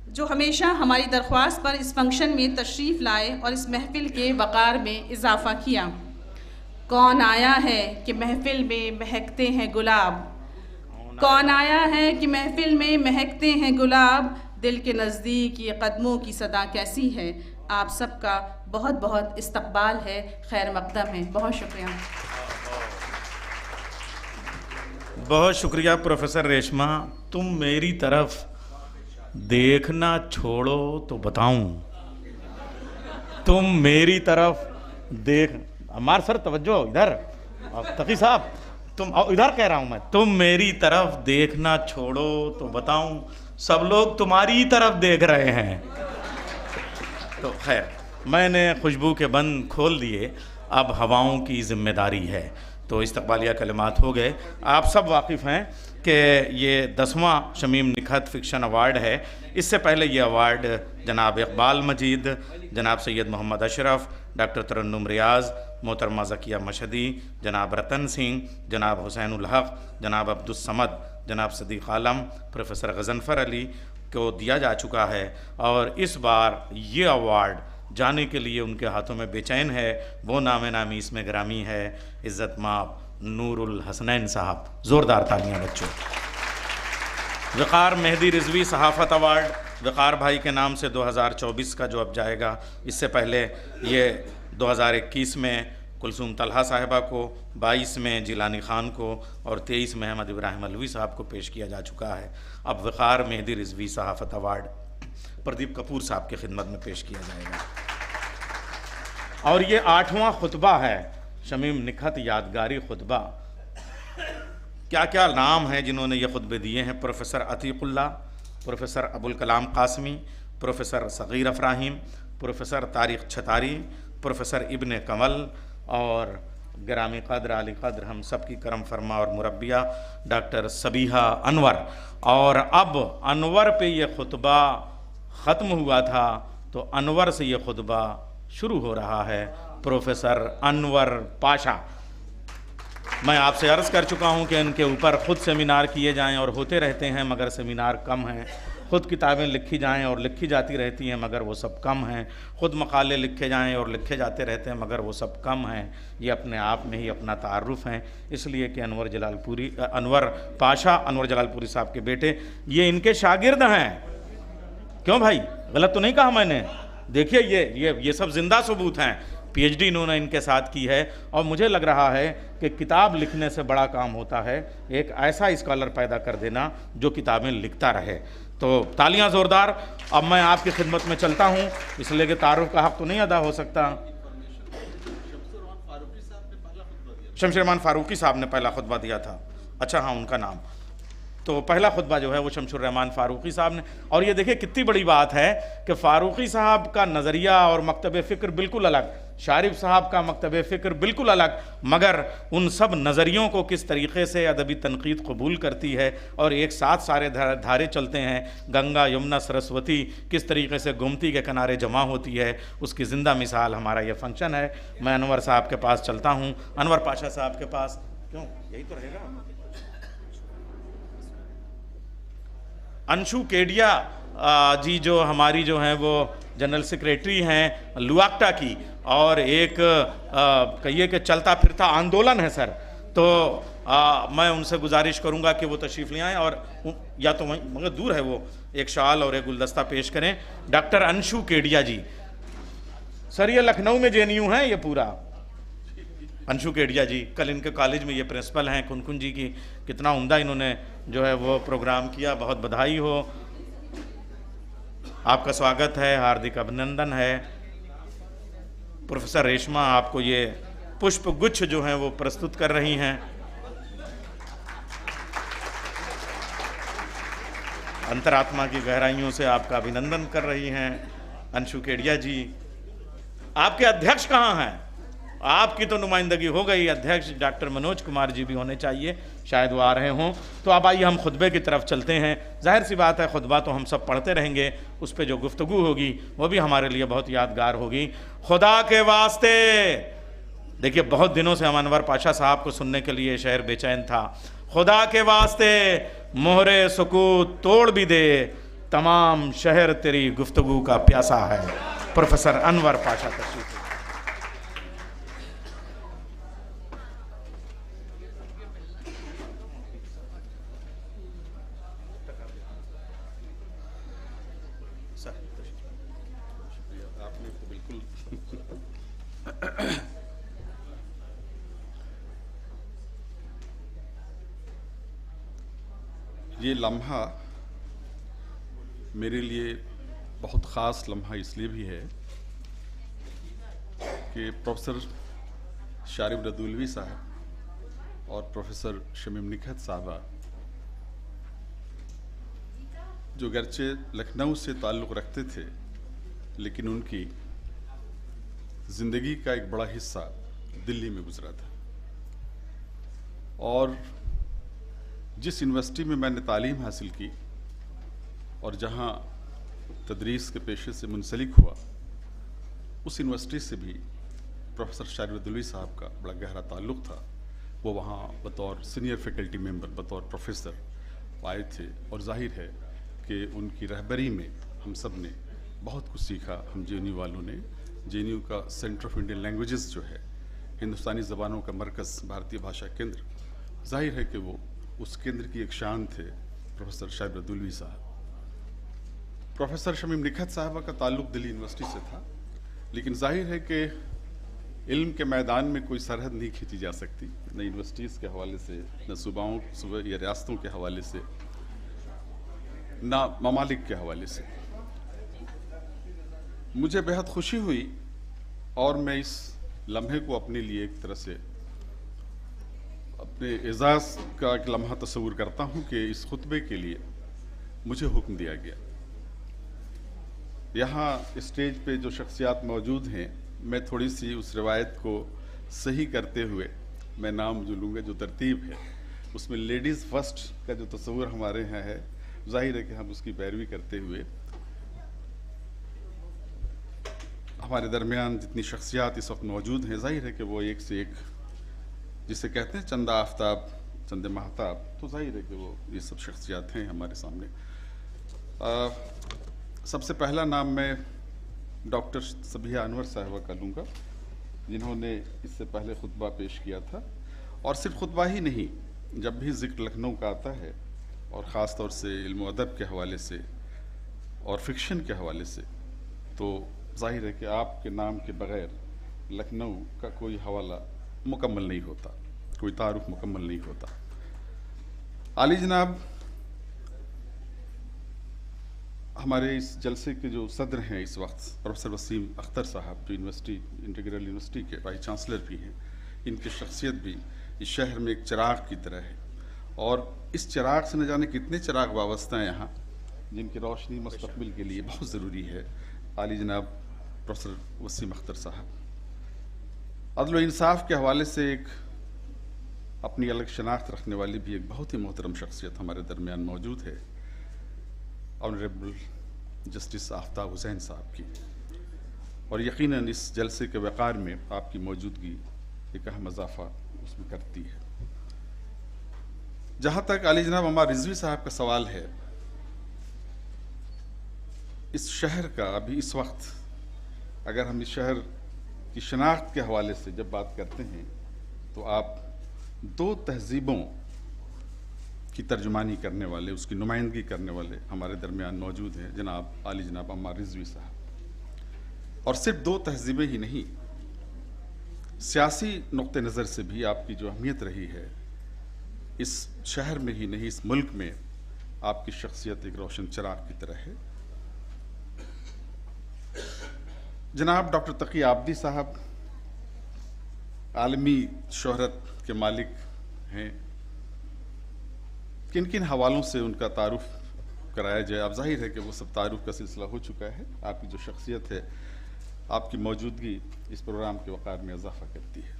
जो हमेशा हमारी दरख्वास्त पर इस फंक्शन में तशरीफ़ लाए और इस महफ़िल के वक़ार में इजाफ़ा किया। कौन आया है कि महफ़िल में महकते हैं गुलाब, कौन आया है कि महफ़िल में महकते हैं गुलाब, दिल के नज़दीक ये कदमों की सदा कैसी है। आप सबका बहुत बहुत इस्तकबाल है, खैर मकदम है। बहुत शुक्रिया। बहुत शुक्रिया प्रोफेसर रेशमा। तुम मेरी तरफ देखना छोड़ो तो बताऊं, तुम मेरी तरफ देख अमार सर तवज्जो इधर, तकी साहब तुम इधर कह रहा हूँ मैं, तुम मेरी तरफ देखना छोड़ो तो बताऊं, सब लोग तुम्हारी तरफ देख रहे हैं। तो खैर मैंने खुशबू के बंद खोल दिए, अब हवाओं की जिम्मेदारी है। तो इस्तकबालिया कलिमात हो गए। आप सब वाकिफ़ हैं कि ये 10वां शमीम निखत फ़िक्शन अवार्ड है। इससे पहले ये अवार्ड जनाब इकबाल मजीद, जनाब सैयद मोहम्मद अशरफ, डॉक्टर तरन्नुम रियाज़, मोहतरमा ज़किया मशदी, जनाब रतन सिंह, जनाब हुसैनुल हक़, जनाब अब्दुस्समद, जनाब सदीक़ आलम, प्रोफेसर गज़नफ़र अली को दिया जा चुका है। और इस बार ये अवार्ड जाने के लिए उनके हाथों में बेचैन है वो नामे नामी इसमें ग्रामी है इज़्ज़त माब नूरुल हसनैन साहब। ज़ोरदार तालियां बच्चों। वक़ार मेहदी रिजवी सहाफ़त अवार्ड वक़ार भाई के नाम से 2024 का जो अब जाएगा, इससे पहले ये 2021 में कुलसूम तलहा साहिबा को, 22 में जिलानी ख़ान को और 23 में अहमद इब्राहिम अलवी साहब को पेश किया जा चुका है। अब वक़ार मेहदी रिजवी सहाफ़त अवार्ड प्रदीप कपूर साहब की खिदमत में पेश किया जाएगा। और ये 8वां खुतबा है, शमीम निखत यादगारी खुतबा। क्या क्या नाम हैं जिन्होंने ये खुतबे दिए हैं? Professor Atiqullah, professor Abul Kalam Qasmi, professor Sagheer Afraheem, professor Tariq Chhatari, professor Ibne Kamal और ग्रामी क़द्र आली क़द्र हम सब की करम फरमा और मुरब्बिया डॉक्टर सबीहा अनवर। और अब अनवर पे ये खुतबा ख़त्म हुआ था तो अनवर से ये खुतबा शुरू हो रहा है। प्रोफेसर अनवर पाशा। मैं आपसे अर्ज़ कर चुका हूं कि इनके ऊपर ख़ुद सेमिनार किए जाएं और होते रहते हैं मगर सेमिनार कम हैं, ख़ुद किताबें लिखी जाएं और लिखी जाती रहती हैं मगर वो सब कम हैं, ख़ुद मकाले लिखे जाएं और लिखे जाते रहते हैं मगर वो सब कम हैं। ये अपने आप में ही अपना तारुफ़ हैं, इसलिए कि अनवर पाशा अनवर जलालपुरी साहब के बेटे ये इनके शागिर्द हैं। क्यों भाई, गलत तो नहीं कहा मैंने? देखिए ये सब जिंदा सबूत हैं। पीएचडी इन्होंने इनके साथ की है और मुझे लग रहा है कि किताब लिखने से बड़ा काम होता है एक ऐसा स्कॉलर पैदा कर देना जो किताबें लिखता रहे। तो तालियां ज़ोरदार। अब मैं आपकी खिदमत में चलता हूं, इसलिए कि तारुफ का हक़ तो नहीं अदा हो सकता। शमशेर रहमान फारूकी साहब ने पहला खुतबा दिया था। अच्छा हाँ, उनका नाम। तो पहला खुतबा जो है वो शमशेर रहमान फारूकी साहब ने। और ये देखिए कितनी बड़ी बात है कि फारूकी साहब का नज़रिया और मकतब फ़िक्र बिल्कुल अलग, शारिफ साहब का मकतब फ़िक्र बिल्कुल अलग, मगर उन सब नज़रियों को किस तरीक़े से अदबी तनक़ीद कबूल करती है और एक साथ सारे धारे चलते हैं। गंगा यमुना सरस्वती किस तरीक़े से गोमती के किनारे जमा होती है, उसकी ज़िंदा मिसाल हमारा ये फंक्शन है। मैं अनवर साहब के पास चलता हूँ, अनवर पाशा साहब के पास। क्यों, यही तो रहेगा। अंशु केडिया जी जो हमारी जो हैं वो जनरल सेक्रेटरी हैं लुआक्टा की, और एक कहिए कि चलता फिरता आंदोलन है सर। तो मैं उनसे गुजारिश करूंगा कि वो तशरीफ़ ले आएँ और या तो वहीं मगर दूर है वो एक शाल और एक गुलदस्ता पेश करें। डॉक्टर अंशु केडिया जी सर, ये लखनऊ में जेएनयू है ये पूरा। अंशु केडिया जी कल इनके कॉलेज में ये प्रिंसिपल हैं कुनकुन जी की, कितना उम्दा इन्होंने जो है वो प्रोग्राम किया, बहुत बधाई हो। आपका स्वागत है, हार्दिक अभिनंदन है। प्रोफेसर रेशमा आपको ये पुष्प गुच्छ जो हैं वो प्रस्तुत कर रही हैं। अंतरात्मा की गहराइयों से आपका अभिनंदन कर रही हैं अंशु केडिया जी। आपके अध्यक्ष कहाँ हैं? आपकी तो नुमाइंदगी हो गई, अध्यक्ष डॉक्टर मनोज कुमार जी भी होने चाहिए, शायद वो आ रहे हों। तो अब आइए हम खुतबे की तरफ चलते हैं। जाहिर सी बात है खुतबा तो हम सब पढ़ते रहेंगे, उस पर जो गुफ्तगू होगी वो भी हमारे लिए बहुत यादगार होगी। खुदा के वास्ते, देखिए बहुत दिनों से हम अनवर पाशा साहब को सुनने के लिए शहर बेचैन था। खुदा के वास्ते मोहरे सुकूत तोड़ भी दे, तमाम शहर तेरी गुफ्तगू का प्यासा है। प्रोफेसर अनवर पाशा तशरीफ। ये लम्हा मेरे लिए बहुत ख़ास लम्हा इसलिए भी है कि प्रोफेसर शारिब रदुल्वी साहब और प्रोफेसर शमीम निखत साहबा जो गरचे लखनऊ से ताल्लुक़ रखते थे, लेकिन उनकी ज़िंदगी का एक बड़ा हिस्सा दिल्ली में गुजरा था। और जिस यूनिवर्सिटी में मैंने तालीम हासिल की और जहाँ तदरीस के पेशे से मुंसलिक हुआ, उस यूनिवर्सिटी से भी प्रोफेसर शारिब रदुल्वी साहब का बड़ा गहरा ताल्लुक़ था। वो वहाँ बतौर सीनियर फैकल्टी मेंबर, बतौर प्रोफेसर आए थे और जाहिर है कि उनकी रहबरी में हम सब ने बहुत कुछ सीखा। हम जेएनयू वालों ने, जेएनयू का सेंटर ऑफ इंडियन लैंग्वेजेस जो है, हिंदुस्तानी ज़बानों का मरकज़, भारतीय भाषा केंद्र, जाहिर है कि वो उस केंद्र की एक शान थे प्रोफेसर शारिब रदुल्वी साहब। प्रोफेसर शमीम निखत साहबा का ताल्लुक़ दिल्ली यूनिवर्सिटी से था, लेकिन जाहिर है कि इल्म के मैदान में कोई सरहद नहीं खींची जा सकती, न यूनिवर्सिटीज़ के हवाले से, न सूबाओं या रियासतों के हवाले से, न ममालिक के हवाले से। मुझे बेहद खुशी हुई और मैं इस लम्हे को अपने लिए एक तरह से अपने एजाज़ का एक लम्हा तस्वूर करता हूँ कि इस खुतबे के लिए मुझे हुक्म दिया गया। यहाँ स्टेज पे जो शख्सियात मौजूद हैं, मैं थोड़ी सी उस रिवायत को सही करते हुए मैं नाम जो लूँगा, जो तरतीब है उसमें लेडीज़ फर्स्ट का जो तस्वूर हमारे यहाँ है, जाहिर है कि हम उसकी पैरवी करते हुए हमारे दरमियान जितनी शख्सियात इस वक्त मौजूद हैं, जाहिर है कि वो एक से एक, जिसे कहते हैं चंदा आफ्ताब चंद महताब, तो जाहिर है कि वो ये सब शख्सियात हैं हमारे सामने। सबसे पहला नाम मैं डॉक्टर सबिहा अनवर साहिबा का लूँगा, जिन्होंने इससे पहले खुतबा पेश किया था। और सिर्फ खुतबा ही नहीं, जब भी ज़िक्र लखनऊ का आता है और ख़ास तौर से इल्म अदब के हवाले से और फिक्शन के हवाले से, तो जाहिर है कि आपके नाम के बग़ैर लखनऊ का कोई हवाला मुकम्मल नहीं होता, कोई तारुफ मुकम्मल नहीं होता। आली जनाब हमारे इस जलसे के जो सदर हैं इस वक्त, प्रोफेसर वसीम अख्तर साहब, जो यूनिवर्सिटी इंटीग्रल यूनिवर्सिटी के वाइस चांसलर भी हैं, इनकी शख्सियत भी इस शहर में एक चिराग की तरह है। और इस चिराग से न जाने कितने चिराग वाबस्ता हैं यहाँ, जिनकी रोशनी मुस्तक़बिल के लिए बहुत ज़रूरी है। आली जनाब प्रोफेसर वसीम अख्तर साहब अदल व इंसाफ के हवाले से एक अपनी अलग शनाख्त रखने वाली भी एक बहुत ही मोहतरम शख्सियत हमारे दरमियान मौजूद है, ऑनरेबल जस्टिस आफ्ताब हुसैन साहब की। और यकीनन इस जलसे के वक़ार में आपकी मौजूदगी एक अहम इजाफ़ा उसमें करती है। जहाँ तक आली जनाब अम्मार रिजवी साहब का सवाल है, इस शहर का अभी इस वक्त अगर हम इस शहर की शनाख्त के हवाले से जब बात करते हैं, तो आप दो तहजीबों की तर्जुमानी करने वाले, उसकी नुमाइंदगी करने वाले हमारे दरमियान मौजूद हैं, जनाब आली जनाब अम्मार रिजवी साहब। और सिर्फ दो तहजीबें ही नहीं, सियासी नुक्ते नज़र से भी आपकी जो अहमियत रही है इस शहर में ही नहीं, इस मुल्क में आपकी शख्सियत एक रोशन चिराग की तरह है। जनाब डॉक्टर तकी आबदी साहब आलमी शोहरत के मालिक हैं, किन किन हवालों से उनका तारुफ कराया जाए। अब जाहिर है कि वो सब तारुफ का सिलसिला हो चुका है। आपकी जो शख्सियत है, आपकी मौजूदगी इस प्रोग्राम के वक़ार में इजाफा करती है।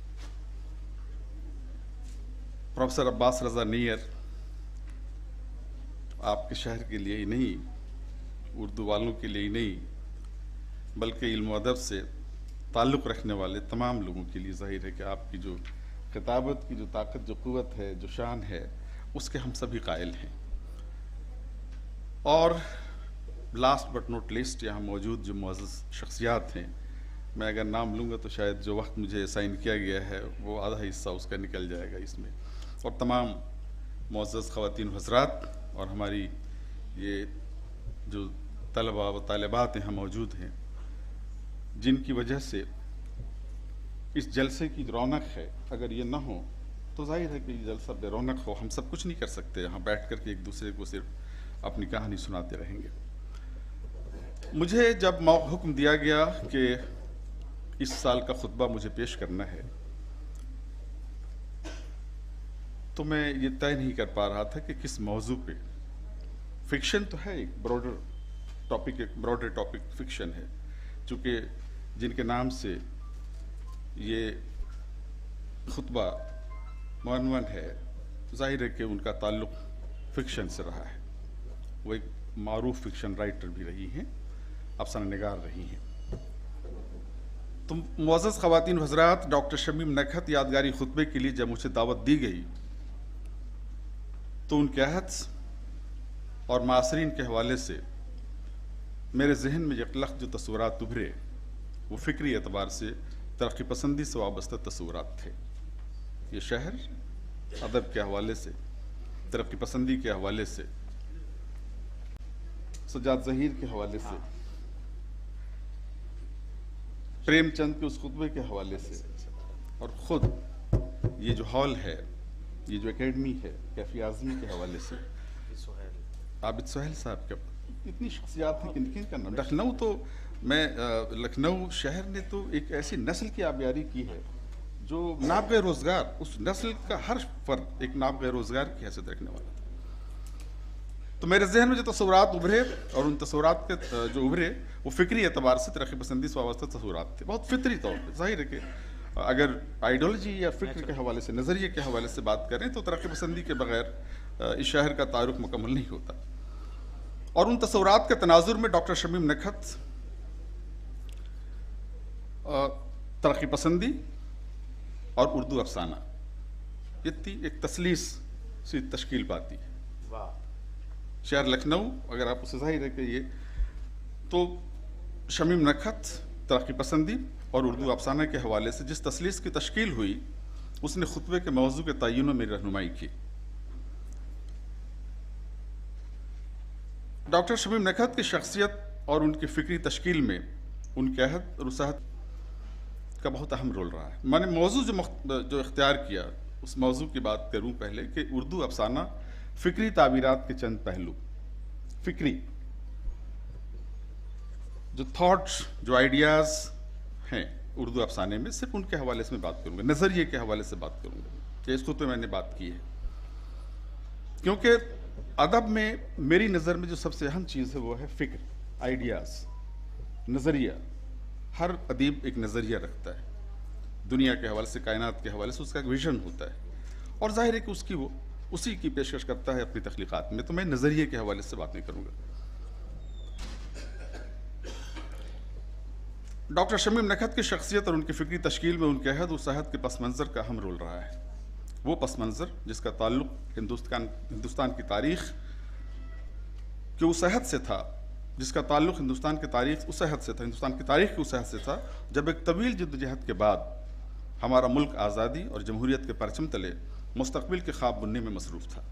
प्रोफेसर अब्बास रज़ा नैयर आपके शहर के लिए ही नहीं, उर्दू वालों के लिए ही नहीं, बल्कि इल्म अदब से ताल्लुक़ रखने वाले तमाम लोगों के लिए जाहिर है कि आपकी जो किताबत की जो ताकत, जो क़ुव्वत है, जो शान है, उसके हम सभी कायल हैं। और लास्ट बट नॉट लीस्ट यहाँ मौजूद जो मुअज़्ज़ज़ शख्सियात हैं, मैं अगर नाम लूँगा तो शायद जो वक्त मुझे असाइन किया गया है वो आधा हिस्सा उसका निकल जाएगा इसमें। और तमाम मुअज़्ज़ज़ ख़वातीन हज़रात और हमारी ये जो तलबा व तालिबात यहाँ मौजूद हैं, जिनकी वजह से इस जलसे की रौनक है, अगर ये ना हो तो जाहिर है कि ये जलसा बेरौनक हो। हम सब कुछ नहीं कर सकते, यहाँ बैठ कर के एक दूसरे को सिर्फ अपनी कहानी सुनाते रहेंगे। मुझे जब हुक्म दिया गया कि इस साल का खुतबा मुझे पेश करना है, तो मैं ये तय नहीं कर पा रहा था कि किस मौजू पे। फिक्शन तो है, एक ब्रॉडर टॉपिक फिक्शन है, चूँकि जिनके नाम से ये खुतबा मुअन्वन है, जाहिर है कि उनका ताल्लुक़ फ़िक्शन से रहा है। वो एक मारूफ फ़िक्शन राइटर भी रही हैं, अफसाना निगार रही हैं। तो मुअज़्ज़ज़ ख़वातीन हज़रात, डॉक्टर शमीम नकहत यादगारी खुतबे के लिए जब मुझे दावत दी गई, तो उनके अहद और मासरीन के हवाले से मेरे जहन में यकलख जो तस्वुरात उभरे, वो फ़िक्री एतबार से तरक्की पसंदी से वाबस्ता तस्वुरात थे। ये शहर अदब के हवाले से, तरक्की पसंदी के हवाले से, सजाद ज़हीर के हवाले से, प्रेमचंद के उस खुतबे के हवाले से, और ख़ुद ये जो हॉल है, ये जो एकेडमी है कैफ़ी आज़मी के हवाले से, आबिद सुहेल साहब का, इतनी शख्सियात हैं, किन किन का नाम। लखनऊ तो लखनऊ शहर ने तो एक ऐसी नस्ल की आबियारी की है जो नाबग़े रोज़गार, उस नस्ल का हर फर्द एक नाबग़े रोज़गार की हैसियत रखने वाला था। तो मेरे जहन में जो तस्वुरात उभरे, और उन तस्वुरात के जो उभरे वो फ़िक्री एतबार से तरक्की पसंदी से वाबस्ता तस्वुरात थे, बहुत फितरी तौर पर। ज़ाहिर है कि अगर आइडियोलॉजी या फ़िक्र के हवाले से, नज़रिए के हवाले से बात करें तो तरक्की पसंदी के बग़ैर इस शहर का तारुफ मुकम्मल नहीं होता। और उन तस्वुरात के तनाजुर में डॉक्टर शमीम नकहत तरक्की पसंदी और उर्दू अफसाना, ये एक तसलीस सी तश्कील पाती है। वाह। शहर लखनऊ, अगर आप उसे ज़ाहिर है कि ये तो शमीम नखत तरक्की पसंदी और उर्दू अफसाना के हवाले से जिस तसलीस की तश्कील हुई, उसने खुतबे के मौजू के तयन में मेरी रहनुमाई की। डॉक्टर शमीम नखत की शख्सियत और उनकी फ़िक्री तश्कील में उनके अहद और उसाहत का बहुत अहम रोल रहा है। मैंने मौजू जो इख्तियार किया, उस मौजू की बात करूं पहले कि उर्दू अफसाना फ़िक्री ताबीरात के चंद पहलू, फ़िक्री जो थॉट्स, जो आइडियाज़ हैं उर्दू अफसाने में, सिर्फ उनके हवाले से मैं बात करूंगा, नज़रिए के हवाले से बात करूंगा कि इसको तो मैंने बात की है। क्योंकि अदब में मेरी नज़र में जो सबसे अहम चीज़ है वो है फ़िक्र, आइडियाज़, नज़रिया। हर अदीब एक नज़रिया रखता है दुनिया के हवाले से, कायनात के हवाले से उसका एक विजन होता है और जाहिर है कि उसी की पेशकश करता है अपनी तख्लीक़ात में। तो मैं नज़रिए के हवाले से बात नहीं करूँगा। डॉक्टर शमीम नखत की शख्सियत और उनकी फ़िक्री तश्कील में उनके अहद उसाहत के पस मंज़र का अहम रोल रहा है। वो पस मंज़र जिसका ताल्लुक़ हिंदुस्तान की तारीख़ के उस अहद से था, जिसका ताल्लुक़ हिंदुस्तान की तारीख़ उस अहद से था, हिंदुस्तान की तारीख़ के उस अहद से था जब एक तवील जद्दोजहद के बाद हमारा मुल्क आज़ादी और जमहूरियत के परचम तले मुस्तक़बिल के ख्वाब बुनने में मसरूफ़ था।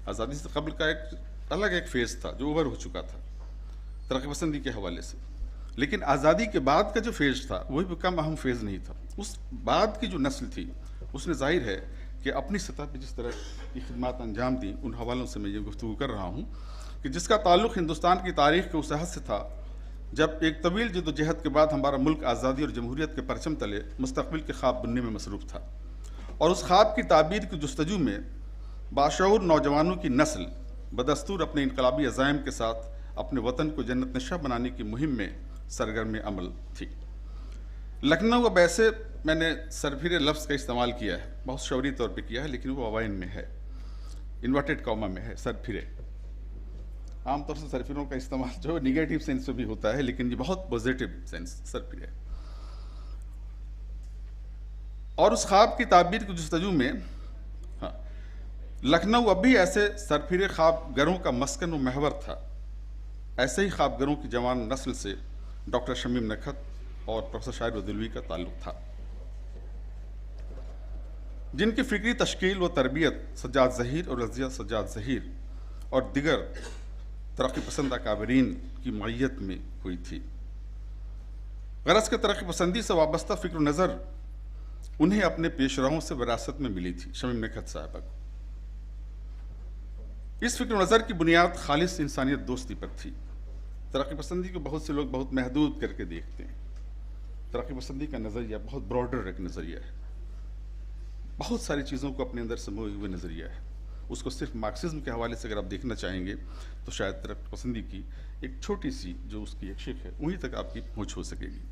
आज़ादी से कबल का एक अलग एक फ़ेज़ था जो ओवर हो चुका था तरक्की पसंदी के हवाले से, लेकिन आज़ादी के बाद का जो फ़ेज़ था वही भी कम अहम फ़ेज़ नहीं था। उस बाद की जो नस्ल थी उसने ज़ाहिर है कि अपनी सतह पर जिस तरह की खिदमत अंजाम दी, उन हवालों से मैं ये गुफ्तगू कर रहा हूँ कि जिसका ताल्लुक़ हिंदुस्तान की तारीख़ के उस अहद से था जब एक तवील जद्दोजहद के बाद हमारा मुल्क आज़ादी और जमहूरियत के परचम तले मुस्तक़बिल के ख्वाब बुनने में मसरूफ़ था। और उस ख्वाब की ताबीर की जुस्तजू में बाशऊर नौजवानों की नस्ल बदस्तूर अपने इनकलाबी अज़ाइम के साथ अपने वतन को जन्नत नशा बनाने की मुहिम में सरगर्म अमल थी। लखनऊ, अब ऐसे मैंने सरफिरे लफ्ज़ का इस्तेमाल किया है, बहुत शौरी तौर पर किया है, लेकिन वो अवाइन में है, इन्वर्टेड कॉमा में है, सरफिरे। आमतौर से सरफिरों का इस्तेमाल जो निगेटिव सेंस में भी होता है, लेकिन ये बहुत पॉजिटिव सेंस सरफिर है। और उस ख्वाब की ताबीर की जुस्तजू में लखनऊ अब भी ऐसे सरफिरे ख्वाबगरों का मस्कन व महवर था। ऐसे ही ख्वाबगरों की जवान नस्ल से डॉक्टर शमीम नखत और प्रोफेसर शाहिर रदौलवी का ताल्लुक़ था, जिनकी फ़िक्री तश्कील व तरबियत सज्जाद ज़हीर और रज़िया सज्जाद ज़हीर और दिगर तरक्की पसंद अकाबरीन की मय्यत में हुई थी। गरज के तरक्की पसंदी से वाबस्ता फ़िक्र नज़र उन्हें अपने पेशराओं से विरासत में मिली थी, शमीम नखत साहबा को। इस फ़िक्र नज़र की बुनियाद खालिस इंसानियत दोस्ती पर थी। तरक्की पसंदी को बहुत से लोग बहुत महदूद करके देखते हैं। तरक्की पसंदी का नज़रिया बहुत ब्रॉडर एक नज़रिया है, बहुत सारी चीज़ों को अपने अंदर समोए हुए नज़रिया है। उसको सिर्फ मार्क्सिज्म के हवाले से अगर आप देखना चाहेंगे तो शायद तरक्की पसंदी की एक छोटी सी जो उसकी एक शिक है वहीं तक आपकी पहुँच हो सकेगी।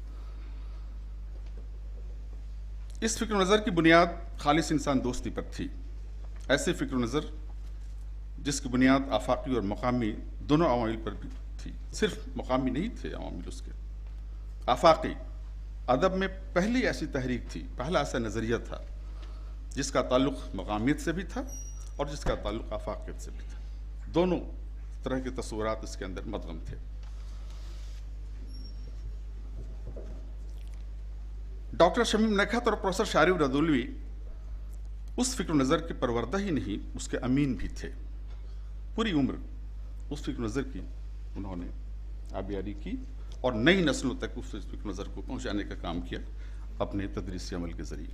इस फ़िक्र नज़र की बुनियाद खालिस इंसान दोस्ती पर थी। ऐसे फ़िक्र नज़र जिसकी बुनियाद आफाकी और मकामी दोनों अवामिल पर भी थी, सिर्फ मकामी नहीं थे अवामिल उसके। आफाकी अदब में पहली ऐसी तहरीक थी, पहला ऐसा नज़रिया था जिसका ताल्लुक़ मकामियत से भी था और जिसका ताल्लुक़ आफाकियत से भी था। दोनों तरह के तस्वुरात इसके अंदर मदगम थे। डॉक्टर शमीम नखत और प्रोफेसर शाहिर रदौलवी उस फ़िक्र नज़र के परवरदा ही नहीं, उसके अमीन भी थे। पूरी उम्र उस फ़िक्र नज़र की उन्होंने आबियारी की और नई नस्लों तक उस फ़िक्र नज़र को पहुँचाने का काम किया अपने तदरीसी अमल के ज़रिए।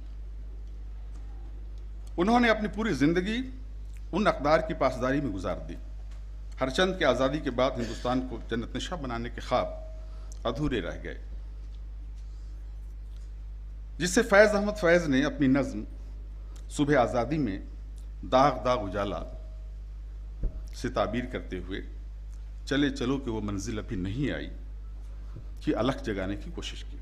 उन्होंने अपनी पूरी ज़िंदगी उन अक़दार की पासदारी में गुजार दी। हरचंद के आज़ादी के बाद हिंदुस्तान को जन्नत नशा बनाने के ख्वाब अधूरे रह गए, जिससे फैज़ अहमद फैज़ ने अपनी नज़्म सुबह आज़ादी में दाग दाग उजाला से ताबीर करते हुए चले चलो कि वो मंजिल अभी नहीं आई की अलख जगाने की कोशिश की।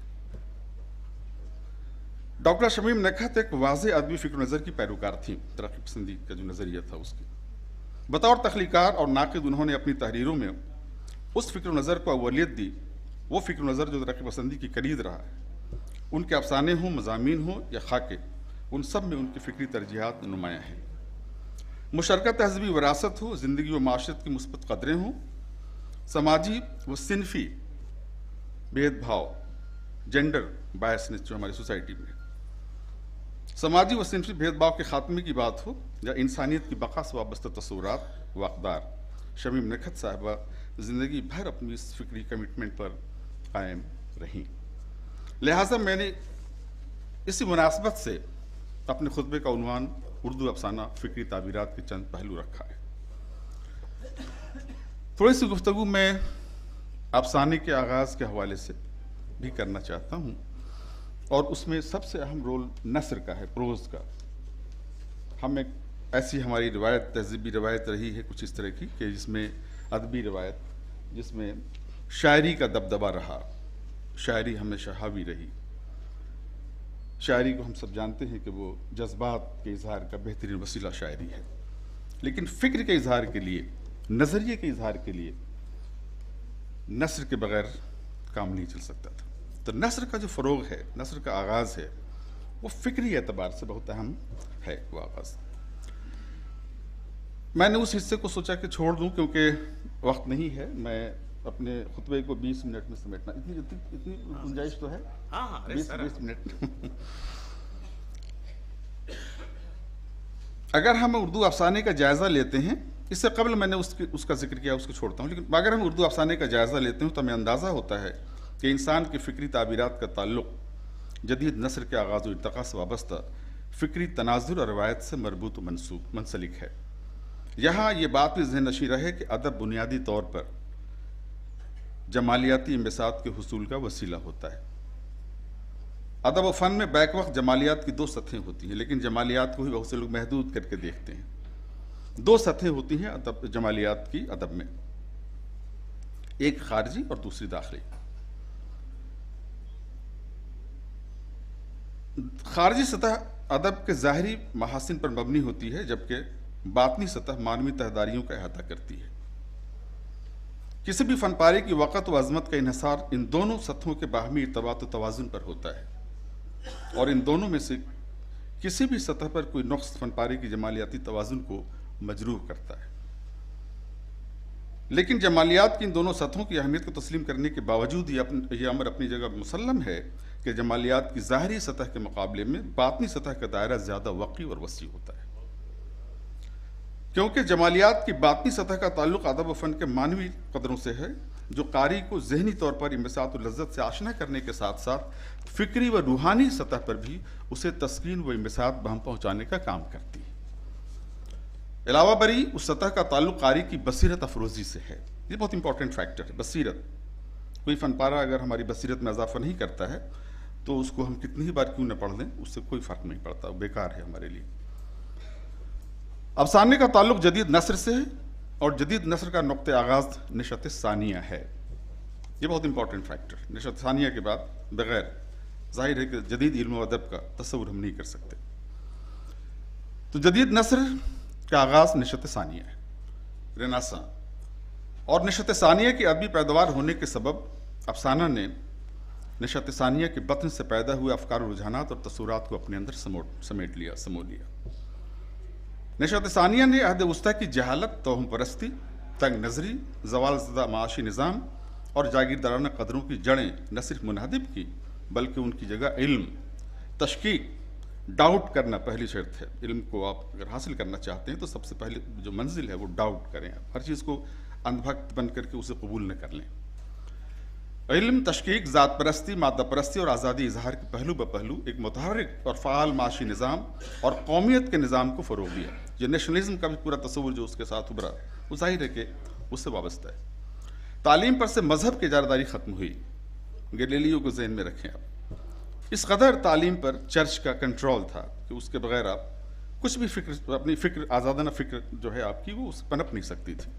डॉक्टर शमीम नखत एक वाज़ेह अदबी फ़िक्र नज़र की पैरोकार थी। तरक्की पसंदी का जो नज़रिया था उसकी बतौर तख्लीकार और नाक़िद उन्होंने अपनी तहरीरों में उस फ़िक्र नज़र को अवलियत दी, वो फ़िक्र नज़र जो तरक्की पसंदी की कलीद रहा है उनके अफसाने हों, मज़ामीन हों या खाके, उन सब में उनकी फ़िक्री तरजीहात नुमायाँ हैं। मुशतरका तहज़ीबी विरासत हो, ज़िंदगी व माशरत की मुस्बत कदरें हों, समाजी व सिनफ़ी भेदभाव, जेंडर बायसनेस जो हमारी सोसाइटी में, समाजी व सिनफ़ी भेदभाव के ख़ात्मे की बात हो, या इंसानियत की बक़ा से वाबस्ता तस्वुरात व अक़दार। शमीम नखत साहिबा ज़िंदगी भर अपनी इस फ़िक्री कमिटमेंट पर कायम रहीं। लिहाजा मैंने इसी मुनासबत से अपने खुतबे का उन्वान उर्दू अफसाना फ़िक्री ताबीरात के चंद पहलू रखा है। थोड़ी सी गुफ्तगू मैं अफसाने के आगाज़ के हवाले से भी करना चाहता हूँ, और उसमें सबसे अहम रोल नस्र का है, प्रोज़ का। हम एक ऐसी हमारी रिवायत, तहज़ीबी रिवायत रही है कुछ इस तरह की कि जिसमें अदबी रिवायत, जिसमें शायरी का दबदबा रहा, शायरी हमेशा हावी रही। शायरी को हम सब जानते हैं कि वो जज्बात के इजहार का बेहतरीन वसीला शायरी है, लेकिन फ़िक्र के इजहार के लिए, नज़रिए के इजहार के लिए नस्र के बगैर काम नहीं चल सकता था। तो नस्र का जो फ़रोग़ है, नस्र का आगाज़ है, वो फ़िक्री एतबार से बहुत अहम है। वो आगाज़ मैंने उस हिस्से को सोचा कि छोड़ दूं, क्योंकि वक्त नहीं है। मैं अपने खुतबे को 20 मिनट में समेटना, इतनी गुंजाइश तो है। हाँ, 20 मिनट। अगर हम उर्दू अफसाने का जायज़ा लेते हैं, इससे कबल मैंने उसका जिक्र किया, उसको छोड़ता हूँ, लेकिन अगर हम उर्दू अफसाने का जायज़ा लेते हैं तो हमें अंदाज़ा होता है कि इंसान की फ़िक्री ताबीरात का ताल्लुक़ जदीद नस्र के आगाज़ व इर्तिक़ा से वाबस्ता फ़िक्री तनाज़ुर और रवायत से मरबूत व मंसलिक है। यहाँ ये बात भी ज़हन नशीं रहे कि अदब बुनियादी तौर पर जमालियाती इंबसात के हुसूल का वसीला होता है। अदब व फ़न में बैक वक्त जमालियात की दो सतहें होती हैं, लेकिन जमालियात को ही बहुत से लोग महदूद करके देखते हैं। दो सतहें होती हैं अदब, जमालियात की अदब में, एक खारजी और दूसरी दाखिली। खारजी सतह अदब के ज़ाहरी महासिन पर मबनी होती है, जबकि बातनी सतह मानवी तहदारियों का अहाता करती है। किसी भी फनपारे की वक़्त व अज़मत का इन्हिसार इन दोनों सतहों के बाहमी इर्तबात व तवाज़ुन पर होता है, और इन दोनों में से किसी भी सतह पर कोई नुक्स फनपारे की जमालियाती तवाज़ुन को मजरूह करता है। लेकिन जमालियात की इन दोनों सतहों की अहमियत को तस्लीम करने के बावजूद ये अमर अपनी जगह मुसल्लम है कि जमालियात की ज़ाहरी सतह के मुकाबले में बातनी सतह का दायरा ज़्यादा वक़ी और वसी होता है, क्योंकि जमालियात की बातनी सतह का ताल्लुक़ अदब व फ़न के मानवी कदरों से है, जो कारी को ज़हनी तौर पर इंबसात व लज़्ज़त से आशना करने के साथ साथ फ़िक्री व रूहानी सतह पर भी उसे तस्कीन व इंबसात बहम पहुँचाने का काम करती है। अलावा बरी उस सतह का ताल्लुक़ कारी की बसीरत अफरोज़ी से है। ये बहुत इंपॉर्टेंट फैक्टर है, बसीरत। कोई फ़नपारा अगर हमारी बसीरत में इजाफा नहीं करता है तो उसको हम कितनी ही बार क्यों न पढ़ लें, उससे कोई फ़र्क नहीं पड़ता, बेकार है हमारे लिए। अफसाने का ताल्लुक़ जदीद नस्र से है, और जदीद नस्र का नुक्ते आगाज़ निशत सानिया है। ये बहुत इंपॉर्टेंट फैक्टर। निशत सानिया के बाद बगैर ज़ाहिर है कि जदीद इल्म व अदब का तस्वुर हम नहीं कर सकते। तो जदीद नस्र का आगाज़ निशत सानिया है, रेनेसां, और निशत सानिया की अदबी पैदावार होने के सबब अफसाना ने निशत सानिया के बतन से पैदा हुए अफकार, रुझानात और तस्वुरात को अपने अंदर समो लिया। निशत सानिया ने अहद वस्ता की जहालत, तोहम परस्ती, तंग नज़री, ज़वालज़दा माशी निज़ाम और जागीरदाराना कदरों की जड़ें न सिर्फ मुनहदिब की, बल्कि उनकी जगह इल्म, तशकीक, डाउट करना पहली शर्त है। इल्म को आप अगर हासिल करना चाहते हैं तो सबसे पहले जो मंजिल है वो डाउट करें। हर चीज़ को अंधभक्त बन करके उसे कबूल न कर लें। इल्म, तशकीक, ज़ात परस्ती, मादा परस्ती और आज़ादी इजहार के पहलू ब पहलू एक मुतहर्रिक और फ़ाल माशी निज़ाम और कौमियत के निज़ाम को फ़रोग़ दिया। ये नेशनलिज्म का भी पूरा तस्वुर जो उसके साथ उभरा, वो ज़ाहिर है कि उससे वाबस्ता है। तालीम पर से मजहब की इजारादारी ख़त्म हुई। गैलीलियो को ज़हन में रखें आप। इस कदर तालीम पर चर्च का कंट्रोल था कि उसके बगैर आप कुछ भी फ़िक्र, अपनी फ़िक्र, आज़ादाना फ़िक्र जो है आपकी, वो पनप नहीं सकती थी।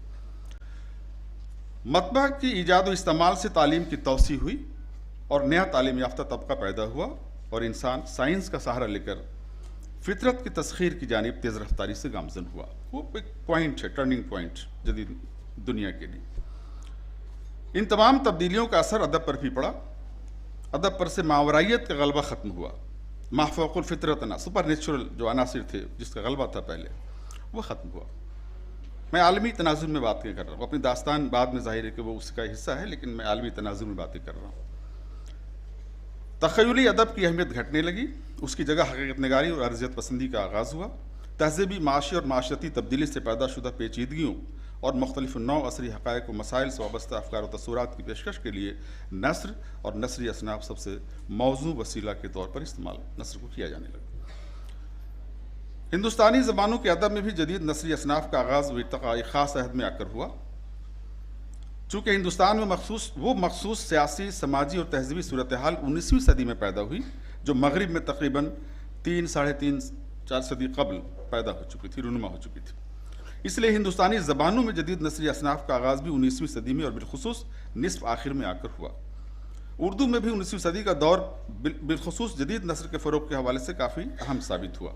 मतबा की ईजाद व इस्तेमाल से तालीम की तौसी हुई और नया तालीम याफ्ता तबका पैदा हुआ, और इंसान साइंस का सहारा लेकर फितरत की तस्खीर की जानिब तेज़ रफ्तारी से गामज़न हुआ। वो एक पॉइंट है, टर्निंग पॉइंट जदीद दुनिया के लिए। इन तमाम तब्दीलियों का असर अदब पर भी पड़ा, अदब पर से मावराइयत का गलबा ख़त्म हुआ, माफ़ौक़ुल फ़ितरतना, सुपर नेचुरल जो अनासिर थे जिसका गलबा था पहले, वो ख़त्म हुआ। मैं आलमी तनाज़ुर में बातें कर रहा हूँ, अपनी दास्तान बाद में ज़ाहिर है कि वो उसका हिस्सा है, लेकिन मैं आलमी तनाज़ुर में बातें कर रहा हूँ। तख़य्युली अदब की अहमियत घटने लगी, उसकी जगह हक़ीक़त निगारी और अर्ज़ियत पसंदी का आगाज़ हुआ। तहज़ीबी, माशी और माशरती तब्दीली से पैदा शुदा पेचीदगियों और मुख्तलिफ़ नौ असरी हक़ाइक़ व मसाइल से वाबस्ता अफ़कार व तसव्वुरात की पेशकश के लिए नस्र और नसरी असनाफ़ सबसे मौज़ू वसीला के तौर पर इस्तेमाल नस्र को किया जाने लगा। हिंदुस्तानी ज़बानों के अदब में भी जदीद नसरी असनाफ़ का आगाज़ व इर्तिक़ा एक ख़ास अहद में आकर हुआ। चूँकि हिंदुस्तान में मखसूस सियासी, समाजी और तहज़ीबी सूरत हाल 19वीं सदी में पैदा हुई, जो मगरिब में तकरीबन 3, साढ़े 3, 4 सदी कबल पैदा हो चुकी थी, रूनुमा हो चुकी थी। इसलिए हिंदुस्तानी ज़बानों में जदीद नसरी असनाफ़ का आगाज़ भी 19वीं सदी में और बिलखुसूस निस्फ़ आखिर में आकर हुआ। उर्दू में भी 19वीं सदी का दौर बिलखुसूस जदीद नस्र के फ़रोग़ के हवाले से काफ़ी अहम साबित हुआ।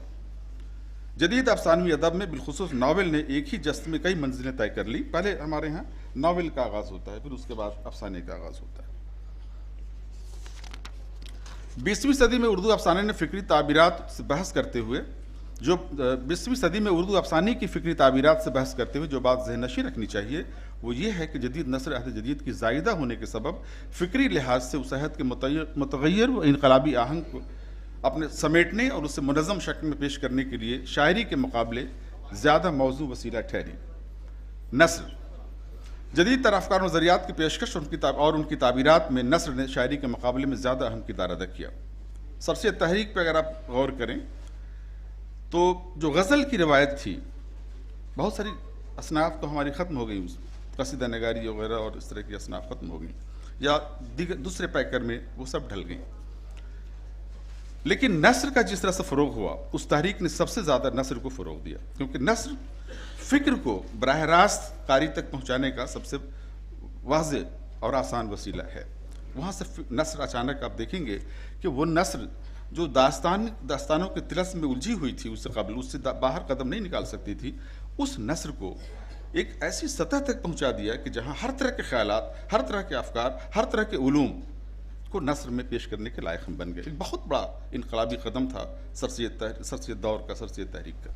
जदीद अफ़सानवी अदब में बिलखुसूस नावल ने एक ही जस्त में कई मंजिलें तय कर ली। पहले हमारे यहाँ नावल का आगाज़ होता है, फिर उसके बाद अफ़साने का आगाज़ होता है। 20वीं सदी में उर्दू अफ़साने ने फ़िक्री ताबीरात से बहस करते हुए जो 20वीं सदी में उर्दू अफ़सानी की फ़िक्री ताबीरात से बहस करते हुए जो बात ज़हननशी रखनी चाहिए वो ये है कि जदीद नस्र अहद जदीद की ज़ायदा होने के सबब फ़िक्री लिहाज से उस अहद के मुतग़य्यर व इनक़लाबी आहंग को अपने समेटने और उसे मुनज़्ज़म शक्ल में पेश करने के लिए शायरी के मुकाबले ज़्यादा मौज़ू वसीला ठहरी। नस्र जदीद तरफ़कार नज़रियात की पेशकश और उनकी ताबीरात में नस्र ने शायरी के मुकाबले में ज़्यादा अहम किरदार अदा किया। सरसे तहरीक पर अगर आप गौर करें तो जो गज़ल की रवायत थी, बहुत सारी असनाफ़ तो हमारी ख़त्म हो गई, कसीदा नगारी वगैरह और इस तरह की असनाफ़ ख़त्म हो गई या दूसरे पैकर में वो सब ढल गई। लेकिन नस्र का जिस तरह से फ़रोग़ हुआ, उस तहरीक ने सबसे ज़्यादा नस्र को फ़रोग़ दिया, क्योंकि नस्र फ़िक्र को बराह रास्त कारी तक पहुँचाने का सबसे वाज़े और आसान वसीला है। वहाँ से नस्र अचानक आप देखेंगे कि वो नस्र जो दास्तानों के तिलस्म में उलझी हुई थी उससे कबल, उससे बाहर कदम नहीं निकाल सकती थी, उस नस्र को एक ऐसी सतह तक पहुँचा दिया कि जहाँ हर तरह के ख़यालात, हर तरह के अफ़कार, हर तरह के उलूम को नस्र में पेश करने के लायक हम बन गए। एक बहुत बड़ा इनकलाबी कदम था सरसियत दौर का, सरसियत तहरीक का।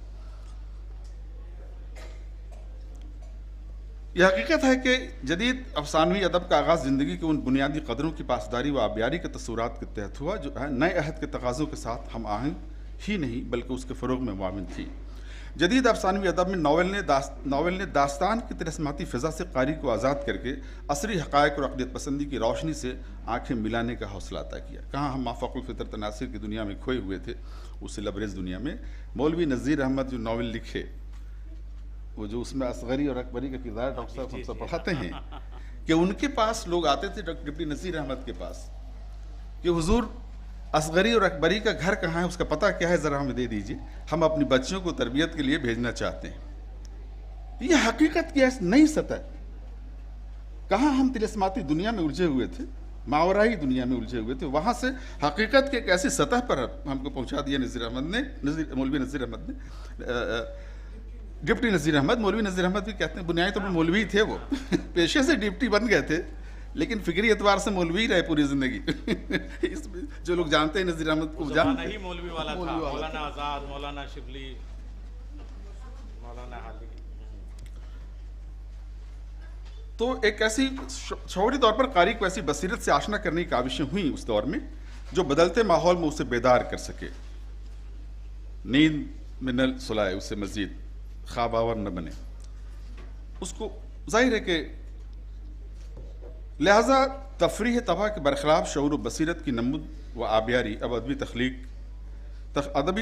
यह हकीकत है कि जदीद अफ़सानवी अदब का आगाज़ ज़िंदगी के उन बुनियादी कदरों की पासदारी व आबियारी के तस्वुरात के तहत हुआ जो नए अहद के तकाज़ों के साथ हम आहंग ही नहीं बल्कि उसके फ़रोग़ में मुआविन थी। जदीद अफ़सानवी अदब में नावल ने दास्तान की तिलस्माती फ़िज़ा से कारी को आज़ाद करके असरी हक़ाइक़ और अक़लियत पसंदी की रोशनी से आँखें मिलाने का हौसला अता किया। कहाँ हम माफ़ौक़ुल फ़ितरत नासिर की दुनिया में खोए हुए थे, उससे लबरेज़ दुनिया में। मौलवी नज़ीर अहमद जो नावल लिखे, वो जो उसमें असगरी और अकबरी का किरदार डॉक्टर साहब हम सब पढ़ाते हैं कि उनके पास लोग आते थे डिप्टी नज़ीर अहमद के पास कि हुजूर असगरी और अकबरी का घर कहाँ है, उसका पता क्या है, ज़रा हमें दे दीजिए, हम अपनी बच्चियों को तरबियत के लिए भेजना चाहते हैं। ये हकीकत की नई सतह, कहाँ हम तिलस्माती दुनिया में उलझे हुए थे, मावराई दुनिया में उलझे हुए थे, वहाँ से हकीकत के एक ऐसी सतह पर हमको पहुँचा दिया मौलवी नज़ीर अहमद ने, डिप्टी नज़ीर अहमद। मौलवी नज़ीर अहमद भी कहते हैं बुनियादी तौर पर मौलवी थे, वो पेशे से डिप्टी बन गए थे, लेकिन फिक्री एतबार से मौलवी रहे पूरी ज़िंदगी। जो लोग जानते हैं नज़ीर अहमद को जानते हैं, मौलवी वाला था, मौलाना आज़ाद, मौलाना शिबली, मौलाना हाली। तो एक ऐसी शौरी तौर पर कारी को ऐसी बसीरत से आशना करने की काविशें हुई उस दौर में जो बदलते माहौल में उसे बेदार कर सके, नींद में न सुलाए उसे, मज़ीद ख्वाब आवर न बने उसको। जाहिर है कि लिहाजा तफरीह तबाह के बरखिलाफ शऊर व बसीरत की नमूद व आबियारी अब अदबी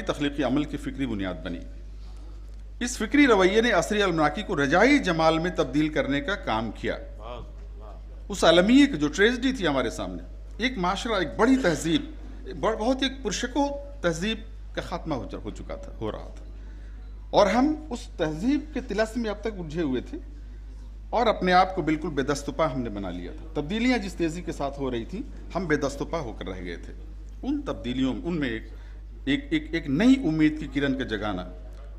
तख्लीक़ी अमल की फ़िक्री बुनियाद बनी। इस फ़िक्री रवैये ने असरी अलमनाकी को रजाई जमाल में तब्दील करने का काम किया। उस अलमिये की जो ट्रेजडी थी हमारे सामने, एक माशरा, एक बड़ी तहजीब, बहुत एक पुरशको तहजीब का ख़ात्मा हो चुका था, हो रहा था, और हम उस तहजीब के तिलस्म में अब तक उलझे हुए थे और अपने आप को बिल्कुल बेदस्तुपा हमने बना लिया था। तब्दीलियाँ जिस तेज़ी के साथ हो रही थी, हम बेदस्तुपा होकर रह गए थे। उन तब्दीलियों उनमें एक नई उम्मीद की किरण के जगाना,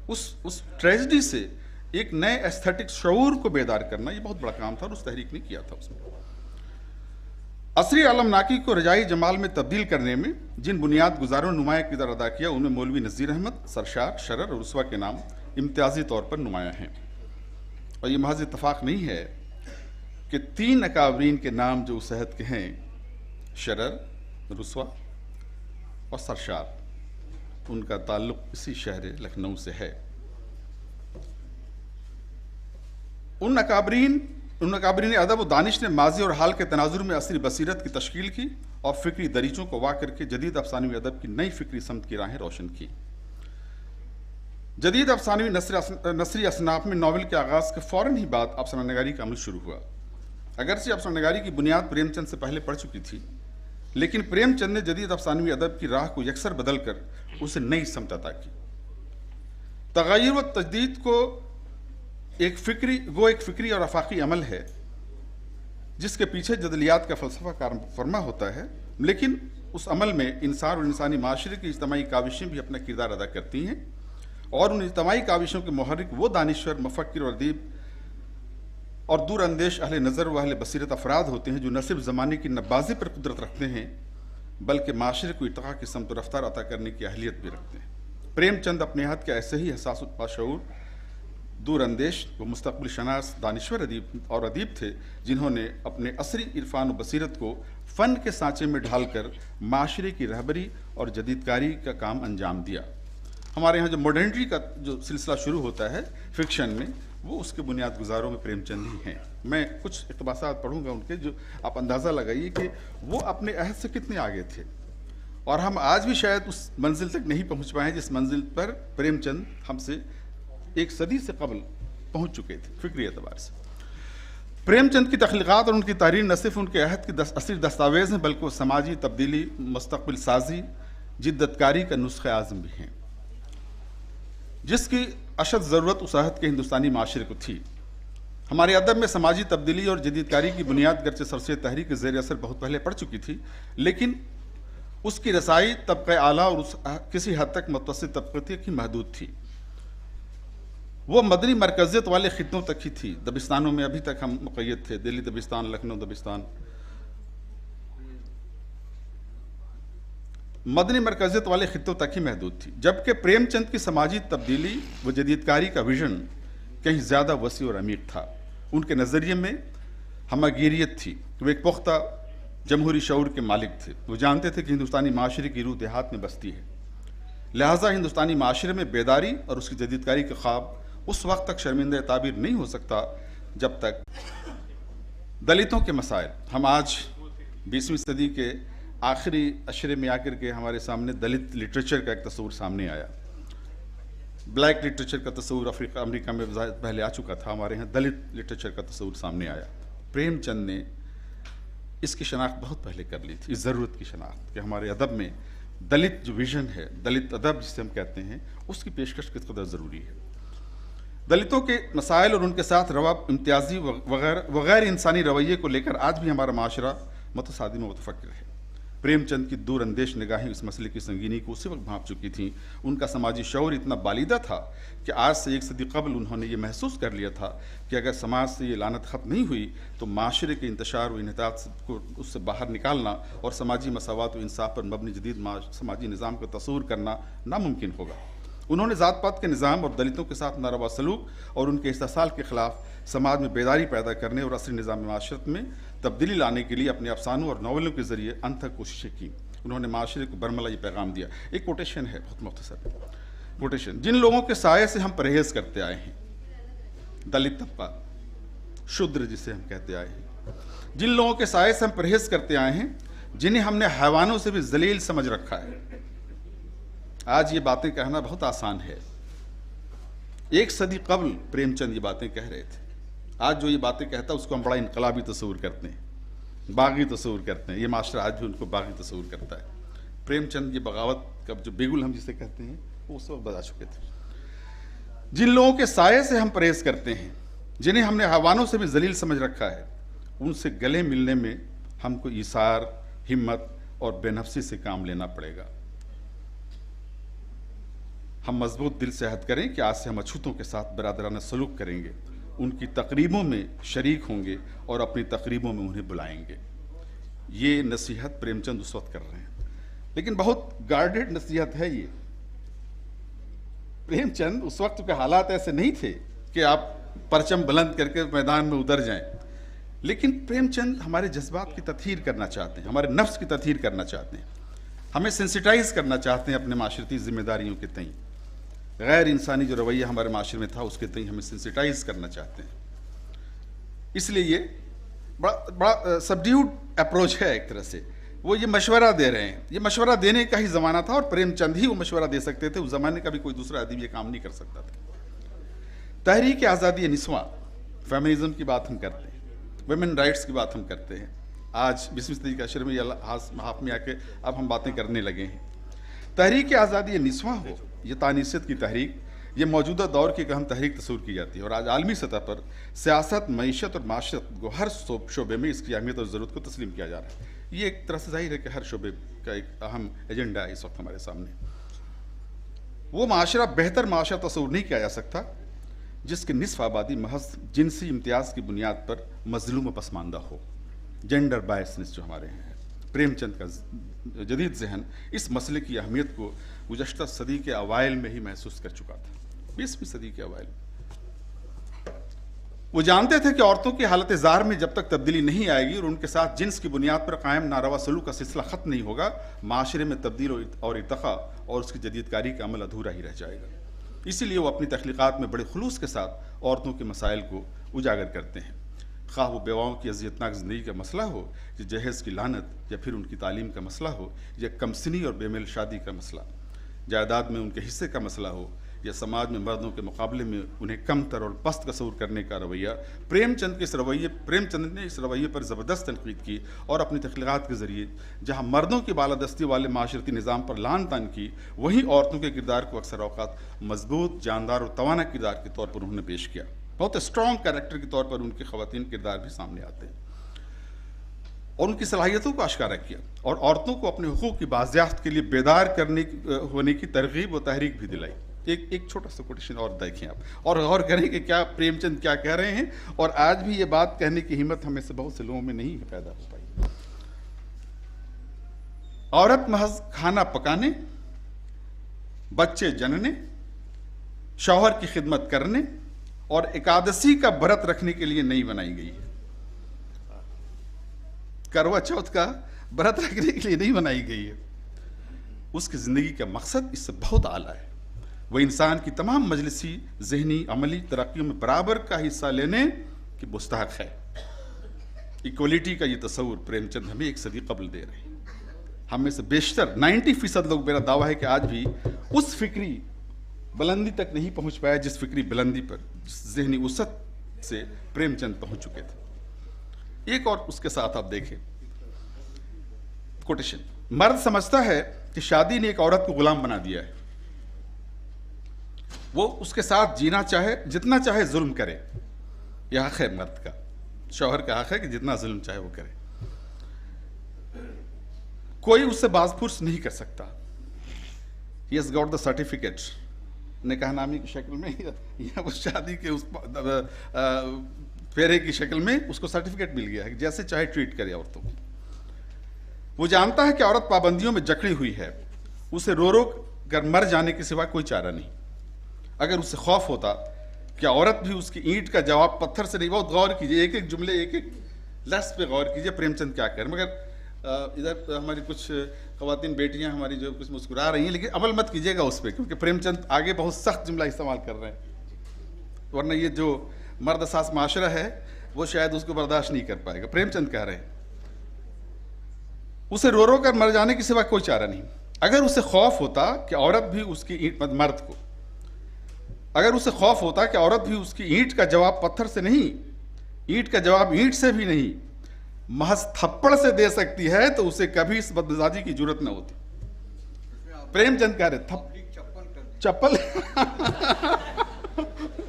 उस ट्रेजिडी से एक नए एस्थेटिक शऊर को बेदार करना, ये बहुत बड़ा काम था और उस तहरीक ने किया था उसमें। असरी आलम नाकी को रजाई जमाल में तब्दील करने में जिन बुनियाद गुजारों ने नुमाया किरदार अदा किया, उनमें मौलवी नज़ीर अहमद, सरशार, शरर और रुस्वा के नाम इम्तियाजी तौर पर नुमाया हैं। और ये महज इत्तफाक नहीं है कि 3 अकाबरीन के नाम जो उस अहद के हैं, शरर, रुस्वा और सरशार, उनका ताल्लुक इसी शहर लखनऊ से है। उन अकाबरीन अदब व दानिश ने माजी और हाल के तनाजुर में असरी बसीरत की तश्कील की और फिक्री दरीचों को वाह करके जदीद अफसानवी अदब की नई फिक्री समत की राहें रोशन की। जदीद अफसानवी नसरी असनाफ में नावल के आगाज़ के फ़ौरन ही बाद अफसानानिगारी का अमल शुरू हुआ। अगरचे अफसानानिगारी की बुनियाद प्रेमचंद से पहले पड़ चुकी थी, लेकिन प्रेमचंद ने जदीद अफसानवी अदब की राह को यकसर बदल कर उसे नई समत अता की। तग़य्युर व तजदीद को एक फिक्री और आफाकी अमल है जिसके पीछे जदलियात का फ़लसफ़ा कार फरमा होता है, लेकिन उस अमल में इंसान और इंसानी माशरे की इज्तिमाई काविशें भी अपना किरदार अदा करती हैं और उन इज्तिमाई काविशों के मुहर्रिक वो दानिश्वर, मुफक्किर और अदीब और दूर अंदेश अहले नज़र व अहले बसीरत अफराद होते हैं जो न सिर्फ ज़माने की नब्बाज़ी पर कुदरत रखते हैं बल्कि माशरे को इर्तिक़ा की समत रफ्तार अता करने की अहलियत भी रखते हैं। प्रेमचंद अपने हद के ऐसे ही हसास बाशऊर, दूर अंदेश व मुस्तक़बिल शनास दानिश्वर अदीब थे जिन्होंने अपने असरी इरफान व बसीरत को फ़न के सांचे में ढालकर माशरे की रहबरी और जदीदकारी का काम अंजाम दिया। हमारे यहाँ जो मॉडर्निटी का जो सिलसिला शुरू होता है फिक्शन में, वो उसके बुनियाद गुजारों में प्रेमचंद ही हैं। मैं कुछ इक़्तिबासात पढ़ूंगा उनके, जो आप अंदाज़ा लगाइए कि वो अपने अहद से कितने आगे थे और हम आज भी शायद उस मंजिल तक नहीं पहुँच पाए जिस मंजिल पर प्रेमचंद हमसे 1 सदी से कबल पहुँच चुके थे फ़िक्री एतबार से। प्रेमचंद की तख्लीक़ात और उनकी तारीर न सिर्फ उनके अहद की असली दस्तावेज़ हैं बल्कि वो समाजी तब्दीली, मुस्तक़बिल साजी, जिद्दतकारी का नुस्ख़े आज़म भी हैं जिसकी अशद ज़रूरत उस अहद के हिंदुस्तानी माशरे को थी। हमारे अदब में समाजी तब्दीली और जदीदकारी की बुनियाद गर्चे सरसे तहरीक ज़ेर असर बहुत पहले पड़ चुकी थी, लेकिन उसकी रसाई तबक़े आला और किसी हद तक मुतवस्सित तबक़े की महदूद थी। वो मदनी मरकज़ियत वाले ख़ित्तों तक ही थी। दबिस्तानों में अभी तक हम मुक़य्यद थे, दिल्ली दबिस्तान, लखनऊ दबिस्तान। मदनी मरकज़ियत वाले ख़ित्तों तक ही महदूद थी, जबकि प्रेमचंद की समाजी तब्दीली व जदीदकारी का विज़न कहीं ज़्यादा वसी और अमीर था। उनके नज़रिए में हमगीरियत थी। वो एक पुख्ता जमहूरी शऊर के मालिक थे। वो जानते थे कि हिंदुस्तानी माशरे की रूह देहात में बसती है, लिहाजा हिंदुस्तानी माशरे में बेदारी और उसकी जदीदकारी का ख्वाब उस वक्त तक शर्मिंदा ताबीर नहीं हो सकता जब तक दलितों के मसाइल, हम आज 20वीं सदी के आखिरी अशरे में आकर के हमारे सामने दलित लिटरेचर का एक तस्वूर सामने आया। ब्लैक लिटरेचर का तस्वूर अमेरिका में पहले आ चुका था, हमारे यहाँ दलित लिटरेचर का तस्वूर सामने आया। प्रेमचंद ने इसकी शनाख्त बहुत पहले कर ली थी, इस ज़रूरत की शनाख्त कि हमारे अदब में दलित जो विज़न है, दलित अदब जिसे हम कहते हैं, उसकी पेशकश किस कदर ज़रूरी है। दलितों के मसाइल और उनके साथ रवा इम्तियाजी वगैर इंसानी रवैये को लेकर आज भी हमारा माशरा मुतसादिम व मुतफक्किर है। प्रेमचंद की दूर अंदेश निगाहें इस मसले की संगीनी को उसी वक्त भांप चुकी थीं। उनका समाजी शऊर इतना बालिदा था कि आज से 1 सदी कबल उन्होंने ये महसूस कर लिया था कि अगर समाज से ये लानत ख़त्म नहीं हुई तो माशरे के इंतशार व इन्हितात को उससे बाहर निकालना और समाजी मसावत व इंसाफ पर मबनी जदीद समाजी निज़ाम का तस्वूर करना नामुमकिन होगा। उन्होंने ज़ात पात के निज़ाम और दलितों के साथ नारवा सलूक और उनके इस्तेसाल के ख़िलाफ़ समाज में बेदारी पैदा करने और असली निज़ाम माशरत में तब्दीली लाने के लिए अपने अफसानों और नावलों के ज़रिए अनथक कोशिशें की। उन्होंने माशरे को बरमला ये पैगाम दिया। एक कोटेशन है, बहुत मुख्तसर कोटेशन। जिन लोगों के साये से हम परहेज़ करते आए हैं, दलित तबका, शूद्र जिसे हम कहते आए हैं, जिन लोगों के साये से हम परहेज़ करते आए हैं, जिन्हें हमने हैवानों से भी जलील समझ रखा है। आज ये बातें कहना बहुत आसान है, 1 सदी कबल प्रेमचंद ये बातें कह रहे थे। आज जो ये बातें कहता है उसको हम बड़ा इनकलाबी तस्वूर करते हैं, बागी तस्वूर करते हैं। ये माशरा आज भी उनको बागी तस्वूर करता है। प्रेमचंद ये बगावत का जो बिगुल हम जिसे कहते हैं वो उस वक्त बता चुके थे। जिन लोगों के साये से हम परहेज करते हैं, जिन्हें हमने हैवानों से भी जलील समझ रखा है, उनसे गले मिलने में हमको ईसार, हिम्मत और बेनफ्सी से काम लेना पड़ेगा। हम मजबूत दिल से अहद करें कि आज से हम अछूतों के साथ बरादराना सलूक करेंगे, उनकी तकरीबों में शरीक होंगे और अपनी तकरीबों में उन्हें बुलाएंगे। ये नसीहत प्रेमचंद उस वक्त कर रहे हैं, लेकिन बहुत गार्डेड नसीहत है ये। प्रेमचंद उस वक्त के हालात ऐसे नहीं थे कि आप परचम बुलंद करके मैदान में उतर जाएं, लेकिन प्रेमचंद हमारे जज्बात की तथहीर करना चाहते हैं, हमारे नफ्स की तथहीर करना चाहते हैं, हमें सेंसिटाइज करना चाहते हैं अपने माशरती जिम्मेदारियों के तई। गैर इंसानी जो रवैया हमारे माशरे में था उसके तई हमें सेंसिटाइज करना चाहते हैं। इसलिए ये बड़ा सबड्यूड अप्रोच है एक तरह से। वो ये मशवरा दे रहे हैं, ये मशवरा देने का ही ज़माना था और प्रेमचंद ही वो मशवरा दे सकते थे। उस ज़माने का भी कोई दूसरा आदमी ये काम नहीं कर सकता था। तहरीक आज़ादी निस्वां, फेमिनिज्म की बात हम करते हैं, वुमेन राइट्स की बात हम करते हैं। आज 20वीं सदी के अशर में हाथ में आके अब हम बातें करने लगे हैं। तहरीक आज़ादी निस्वां हो, ये तानीसियत की तहरीक, ये मौजूदा दौर की एक अहम तहरीक तस्वूर की जाती है और आज आलमी सतह पर सियासत, मईशत और माशरत को हर शोबे में इसकी अहमियत और ज़रूरत को तस्लीम किया जा रहा है। ये एक तरह से जाहिर है कि हर शोबे का एक अहम एजेंडा है इस वक्त हमारे सामने। वो माशरा बेहतर माशरा तस्वूर नहीं किया जा सकता जिसकी निस्फ आबादी महज जिनसी इम्तियाज़ की बुनियाद पर मजलूम व पसमानदा हो। जेंडर बायसनेस जो हमारे हैं। प्रेमचंद का जदीद जहन इस मसले की अहमियत को गुज़श्ता सदी के अवाइल में ही महसूस कर चुका था। 20वीं सदी के अवाइल वो जानते थे कि औरतों की हालत ज़ार में जब तक तब्दीली नहीं आएगी और उनके साथ जिन्स की बुनियाद पर कायम नारवा सलूक का सिलसिला ख़त्म नहीं होगा, माशरे में तब्दील और इर्तक़ा और उसकी जदीदकारी का अमल अधूरा ही रह जाएगा। इसीलिए वो अपनी तख्लीक़ात में बड़े खुलूस के साथ औरतों के मसाइल को उजागर करते हैं। खा वो बेवाओं की अज़ियतनाक ज़िंदगी का मसला हो, या जहेज़ की लानत, या फिर उनकी तालीम का मसला हो, या कमसिनी और बेमेल शादी का मसला, जायदाद में उनके हिस्से का मसला हो, या समाज में मर्दों के मुकाबले में उन्हें कमतर और पस्त तस्वूर करने का रवैया। प्रेमचंद ने इस रवैये पर ज़बरदस्त तनकीद की और अपनी तख्लीक़ात के ज़रिए जहाँ मर्दों की बालादस्ती वाले माशरती निज़ाम पर लान तान की, वहीं औरतों के किरदार को अक्सर औक़ात मजबूत, जानदार और तवाना किरदार के तौर पर उन्होंने पेश किया। बहुत स्ट्रॉन्ग कैरेक्टर के तौर पर उनके ख़वातीन किरदार भी सामने आते हैं और उनकी सलाहियतों को आश्कारा किया और औरतों को अपने हुकूक की बाज़ियाफ्त के लिए बेदार होने की तरगीब व तहरीक भी दिलाई। एक छोटा सा कोटेशन और देखें आप और गौर करें कि क्या प्रेमचंद क्या कह रहे हैं। और आज भी ये बात कहने की हिम्मत हमें से बहुत से लोगों में नहीं पैदा हो पाई। औरत महज खाना पकाने, बच्चे जनने, शौहर की खिदमत करने और एकादशी का व्रत रखने के लिए नहीं बनाई गई है। करवा चौथ का व्रत रखने के लिए नहीं बनाई गई है। उसकी जिंदगी का मकसद इससे बहुत आला है। वह इंसान की तमाम मजलिसी, जहनी, अमली तरक्कियों में बराबर का हिस्सा लेने की मुस्तहक है। इक्वलिटी का ये तस्वुर प्रेमचंद हमें एक सदी कबल दे रहे हैं। हम में से बेशतर 90% लोग, मेरा दावा है कि आज भी उस फिक्री बुलंदी तक नहीं पहुंच पाया जिस फिक्री बुलंदी पर, जिस जहनी वसत से प्रेमचंद पहुंच चुके थे। एक और उसके साथ आप देखें कोटेशन, मर्द समझता है कि शादी ने एक औरत को गुलाम बना दिया है। वो उसके साथ जीना चाहे, जितना चाहे जुल्म करे। यह हक है मर्द का, शौहर का हक है कि जितना जुल्म चाहे वो करे। कोई उससे बाज़पुर्स नहीं कर सकता। He has got the certificate, निकाह नामी की शक्ल में या उस शादी के उस फेरे की शक्ल में उसको सर्टिफिकेट मिल गया है कि जैसे चाहे ट्रीट करे औरतों को। वो जानता है कि औरत पाबंदियों में जकड़ी हुई है, उसे रो रो कर मर जाने के सिवा कोई चारा नहीं। अगर उसे खौफ होता कि औरत भी उसकी ईंट का जवाब पत्थर से नहीं। बहुत गौर कीजिए, एक एक जुमले, एक एक लफ्ज़ पे गौर कीजिए प्रेमचंद क्या कह रहे हैं। मगर इधर हमारी कुछ ख़वातीन बेटियां हमारी जो कुछ मुस्कुरा रही हैं, लेकिन अमल मत कीजिएगा उस पर, क्योंकि प्रेमचंद आगे बहुत सख्त जुमला इस्तेमाल कर रहे हैं। वरना ये जो मर्द असास माशरा है वो शायद उसको बर्दाश्त नहीं कर पाएगा। प्रेमचंद कह रहे हैं उसे रो रो कर मर जाने के सिवा कोई चारा नहीं। अगर उसे खौफ होता कि औरत भी उसकी ईंट, मर्द को अगर उसे खौफ होता कि औरत भी उसकी ईंट का जवाब पत्थर से नहीं, ईंट का जवाब ईंट से भी नहीं, महज थप्पड़ से दे सकती है, तो उसे कभी इस बदमिजाजी की जरूरत न होती। प्रेमचंद कह रहे चप्पल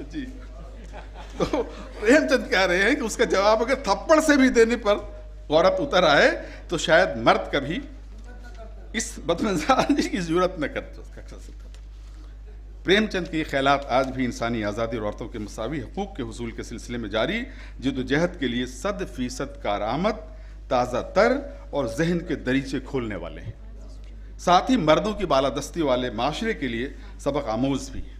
जी। तो प्रेमचंद कह रहे हैं कि उसका जवाब अगर थप्पड़ से भी देने पर औरत उतर आए तो शायद मर्द कभी इस बदमिजाजी की जरूरत न कर सकता। प्रेमचंद के ये ख्यालात आज भी इंसानी आज़ादी और औरतों के मसावी हकूक़ के हुसूल के सिलसिले में जारी जद्दोजहद के लिए 100% कारआमद, ताज़ा तर और जहन के दरीचे खोलने वाले हैं। साथ ही मर्दों की बालादस्ती वाले माशरे के लिए सबक आमोज भी हैं।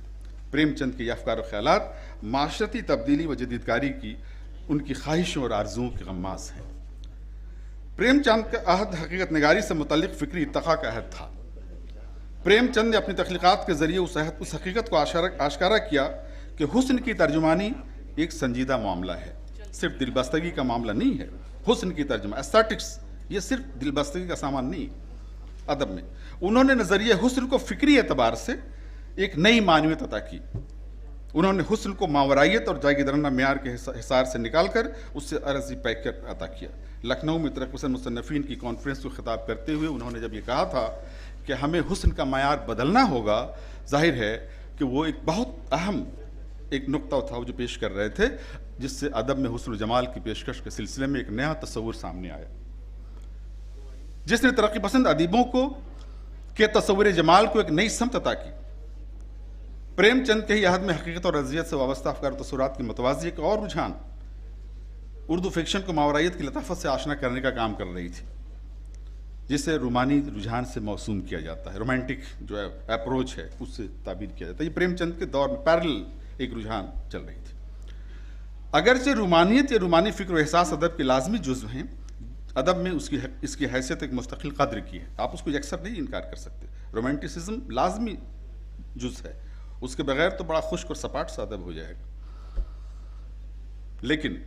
प्रेमचंद के ये अफकार और ख्यालात माशरती तब्दीली व जदीदकारी की उनकी ख्वाहिशों और आरजुओं के गम्मास हैं। प्रेमचंद का अहद हकीकत निगारी से मुतल्लिक फ़िक्री इत्तक़ा का अहद था। प्रेमचंद ने अपनी तख्लीक़ात के ज़रिए उस हकीकत को आशकारा किया कि हुस्न की तर्जुमानी एक संजीदा मामला है, सिर्फ दिलबस्तगी का मामला नहीं है। हुस्न की तर्जुमा, एस्थेटिक्स, ये सिर्फ दिलबस्तगी का सामान नहीं। अदब में उन्होंने नज़रिए हुस्न को फ़िक्री एतबार से एक नई मानवियत अता की। उन्होंने हुस्न को मावरायत और जागीदाराना मेयार के हिसार से निकालकर उससे अर्ज़ी पैकर अता किया। लखनऊ में तरक़-पसंद मुसन्निफ़ीन की कॉन्फ्रेंस को खिताब करते हुए उन्होंने जब ये कहा था कि हमें हुस्न का मयार बदलना होगा, जाहिर है कि वो एक बहुत अहम एक नुक्ता था वो जो पेश कर रहे थे, जिससे अदब में हुस्न जमाल की पेशकश के सिलसिले में एक नया तस्वुर सामने आया, जिसने तरक्की पसंद अदीबों को के तस्वुर जमाल को एक नई समत अता की। प्रेमचंद के ही अहद में हकीकत और रज़ियत से वाबस्ता अफकार और तसव्वुरात की मतवाज़ी एक और रुझान उर्दू फिक्शन को मावरायत की लताफत से आशना करने का काम कर रही थी, जिसे रूमानी रुझान से मौसूम किया जाता है। रोमांटिक जो है अप्रोच है उससे ताबीर किया जाता है। ये प्रेमचंद के दौर में पैरेलल एक रुझान चल रही थी। अगरचे रूमानियत या रूमानी फ़िक्र व एहसास अदब के लाजमी जुज़्व हैं, अदब में इसकी हैसियत एक मुस्तकिल कद्र की है। आप उसको यकसर नहीं इनकार कर सकते। रोमांटिसिज्म लाजमी जुज़ है, उसके बगैर तो बड़ा खुश्क और सपाट सा अदब हो जाएगा। लेकिन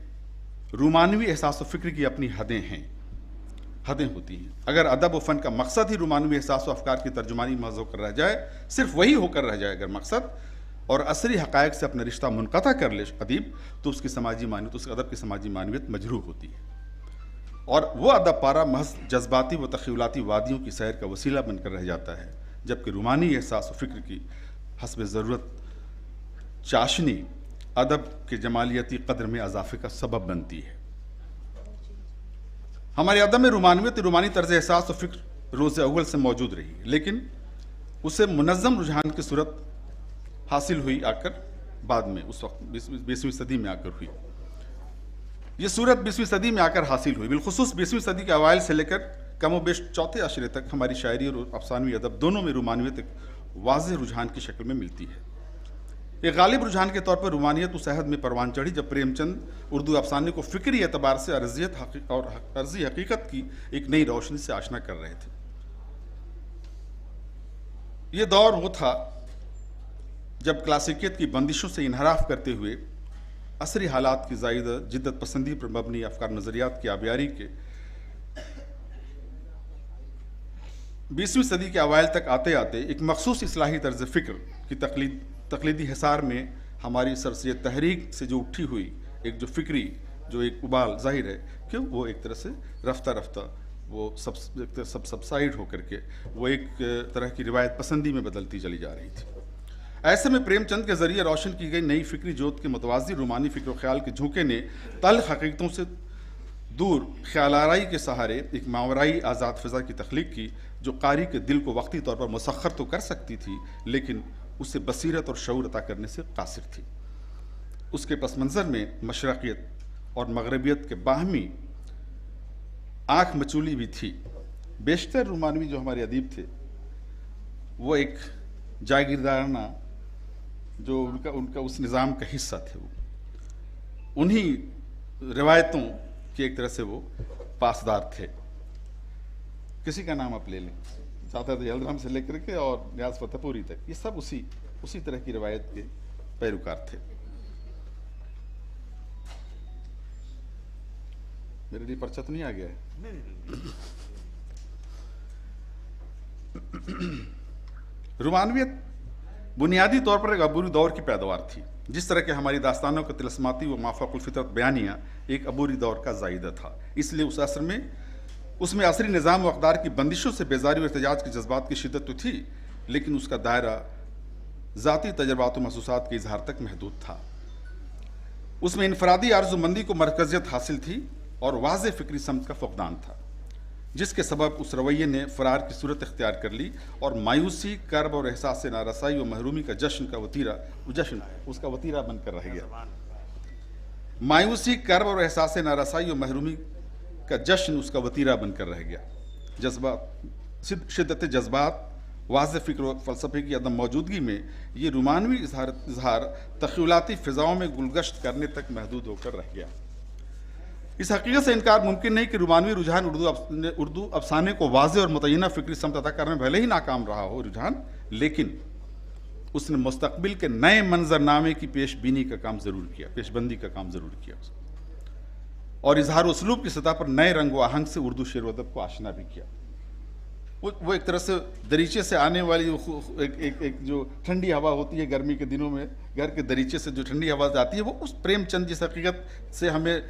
रूमानवी एहसास व फ़िक्र की अपनी हदें होती हैं। अगर अदब व फ़न का मकसद ही रूमानवी एहसास व अफकार की तर्जुमानी महज़ होकर रह जाए, सिर्फ वही होकर रह जाए अगर मकसद, और असरी हक़ाइक़ से अपना रिश्ता मुनक़ता कर ले अदीब, तो उसकी समाजी मानवियत, उस अदब की समाजी मानवियत मजरूह होती है। और वो अदब पारा महज जज्बाती व तख़यलाती वादियों की सैर का वसीला बनकर रह जाता है, जबकि रूमानी एहसास व फ़िक्र की हस्ब ज़रूरत चाशनी अदब के जमालियती कद्र में इजाफे का सबब बनती है। हमारे अदब में रूमानियत, रूमानी तर्ज़ एहसास व फ़िक्र रोज़ अव्वल से मौजूद रही, लेकिन उसे मुनज़्ज़म रुझान की सूरत हासिल हुई आकर बाद में, उस वक्त 20वीं सदी में आकर हुई। ये सूरत 20वीं सदी में आकर हासिल हुई। बिलखुसूस 20वीं सदी के अवाइल से लेकर कम व बेश चौथे अशरे तक हमारी शायरी और अफसानवी अदब दोनों में रूमानियत एक वाज़ेह रुझान की शक्ल में मिलती है। एक गालिब रुझान के तौर पर रूमानियत उस अहद में परवान चढ़ी जब प्रेमचंद उर्दू अफसाने को फ़िक्री एतबार से अर्जियत और अर्जी हकीकत की एक नई रोशनी से आशना कर रहे थे। ये दौर वो था जब क्लासिकियत की बंदिशों से इनहराफ करते हुए असरी हालात की ज़ायदा जिद्दत पसंदी पर मबनी अफकार नज़रियात की आबियारी के 20वीं सदी के अवाइल तक आते आते एक मखसूस इस्लाही तर्ज फ़िक्र की तकलीदी हिसार में हमारी सरसैयद तहरीक से जो उठी हुई एक जो फ़िक्री जो एक उबाल जाहिर है कि वो एक तरह से रफ्ता रफ्ता वो सब सबसाइड होकर के वो एक तरह की रिवायत पसंदी में बदलती चली जा रही थी। ऐसे में प्रेमचंद के ज़रिए रोशन की गई नई फ़िक्री जोत के मतवाज़ी रूमानी फ़िक्र ख्याल के झोंके ने तल्ख़ हकीकतों से दूर ख्याल आराई के सहारे एक मावराई आज़ाद फ़िज़ा की तख्लीक की, जो कारी के दिल को वक्ती तौर पर मुसख्खर तो कर सकती थी, लेकिन उसे बसीरत और शऊर अता करने से कासिर थी। उसके पस मंज़र में मशरक़ियत और मगरबियत के बाहमी आँख मचूली भी थी। बेशतर रूमानवी जो हमारे अदीब थे वो एक जागीरदाराना जो उनका उस निज़ाम का हिस्सा थे, वो उन्हीं रिवायतों की एक तरह से वो पासदार थे। किसी का नाम आप ले लें, चाहता तो यलराम से लेकर के और न्याज फतेहपुरी तक, ये सब उसी तरह की रिवायत के पैरोकार थे। मेरे लिए पर्चा तो नहीं आ गया है? रूमानवियत बुनियादी तौर पर एक अबूरी दौर की पैदावार थी। जिस तरह के हमारी दास्तानों का तिलस्माती व माफ़ाकुल फितरत बयानिया एक अबूरी दौर का ज़ायदा था, इसलिए उस असर में उसमें असरी निज़ाम व अक़दार की बंदिशों से बेजारी और एहतजाज के जज्बात की शिद्दत तो थी, लेकिन उसका दायरा ज़ाती तजर्बात व महसूसात के इजहार तक महदूद था। उसमें इनफरादी आरज़ूमंदी को मरकज़ियत हासिल थी और वाज़े फ़िक्री समत का फ़क़दान था, जिसके सबब उस रवैये ने फ़रार की सूरत इख्तियार कर ली और मायूसी, कर्ब और एहसास नारसाई व महरूमी का जश्न उसका वतीरा बनकर रह गया। मायूसी, कर्ब और एहसास नारसाई व महरूमी का जश्न उसका वतीरा बनकर रह गया। जज्बात शिद्दत जज्बात वाज़ फ़िक्र व फ़लसफ़े की अदम मौजूदगी में ये रोमानवी इजहार तख़यलाती फ़िज़ाओं में गुलगश्त करने तक महदूद होकर रह गया। इस हकीकत से इनकार मुमकिन नहीं कि रोमानवी रुझान उर्दू अफसाने को वाज़े और मुतय्यना फ़िक्री समत अता करने में भले ही नाकाम रहा हो रुझान, लेकिन उसने मुस्तक़बिल के नए मंजरनामे की पेशबीनी का काम ज़रूर किया, पेशबंदी का काम ज़रूर किया और इजहार उसलूब की सतह पर नए रंग व आहंग से उर्दू शेर व अदब को आशना भी किया। वो एक तरह से दरीचे से आने वाली एक जो ठंडी हवा होती है गर्मी के दिनों में, घर के दरीचे से जो ठंडी हवा आती है, वो उस प्रेमचंद जिस हकीकत से हमें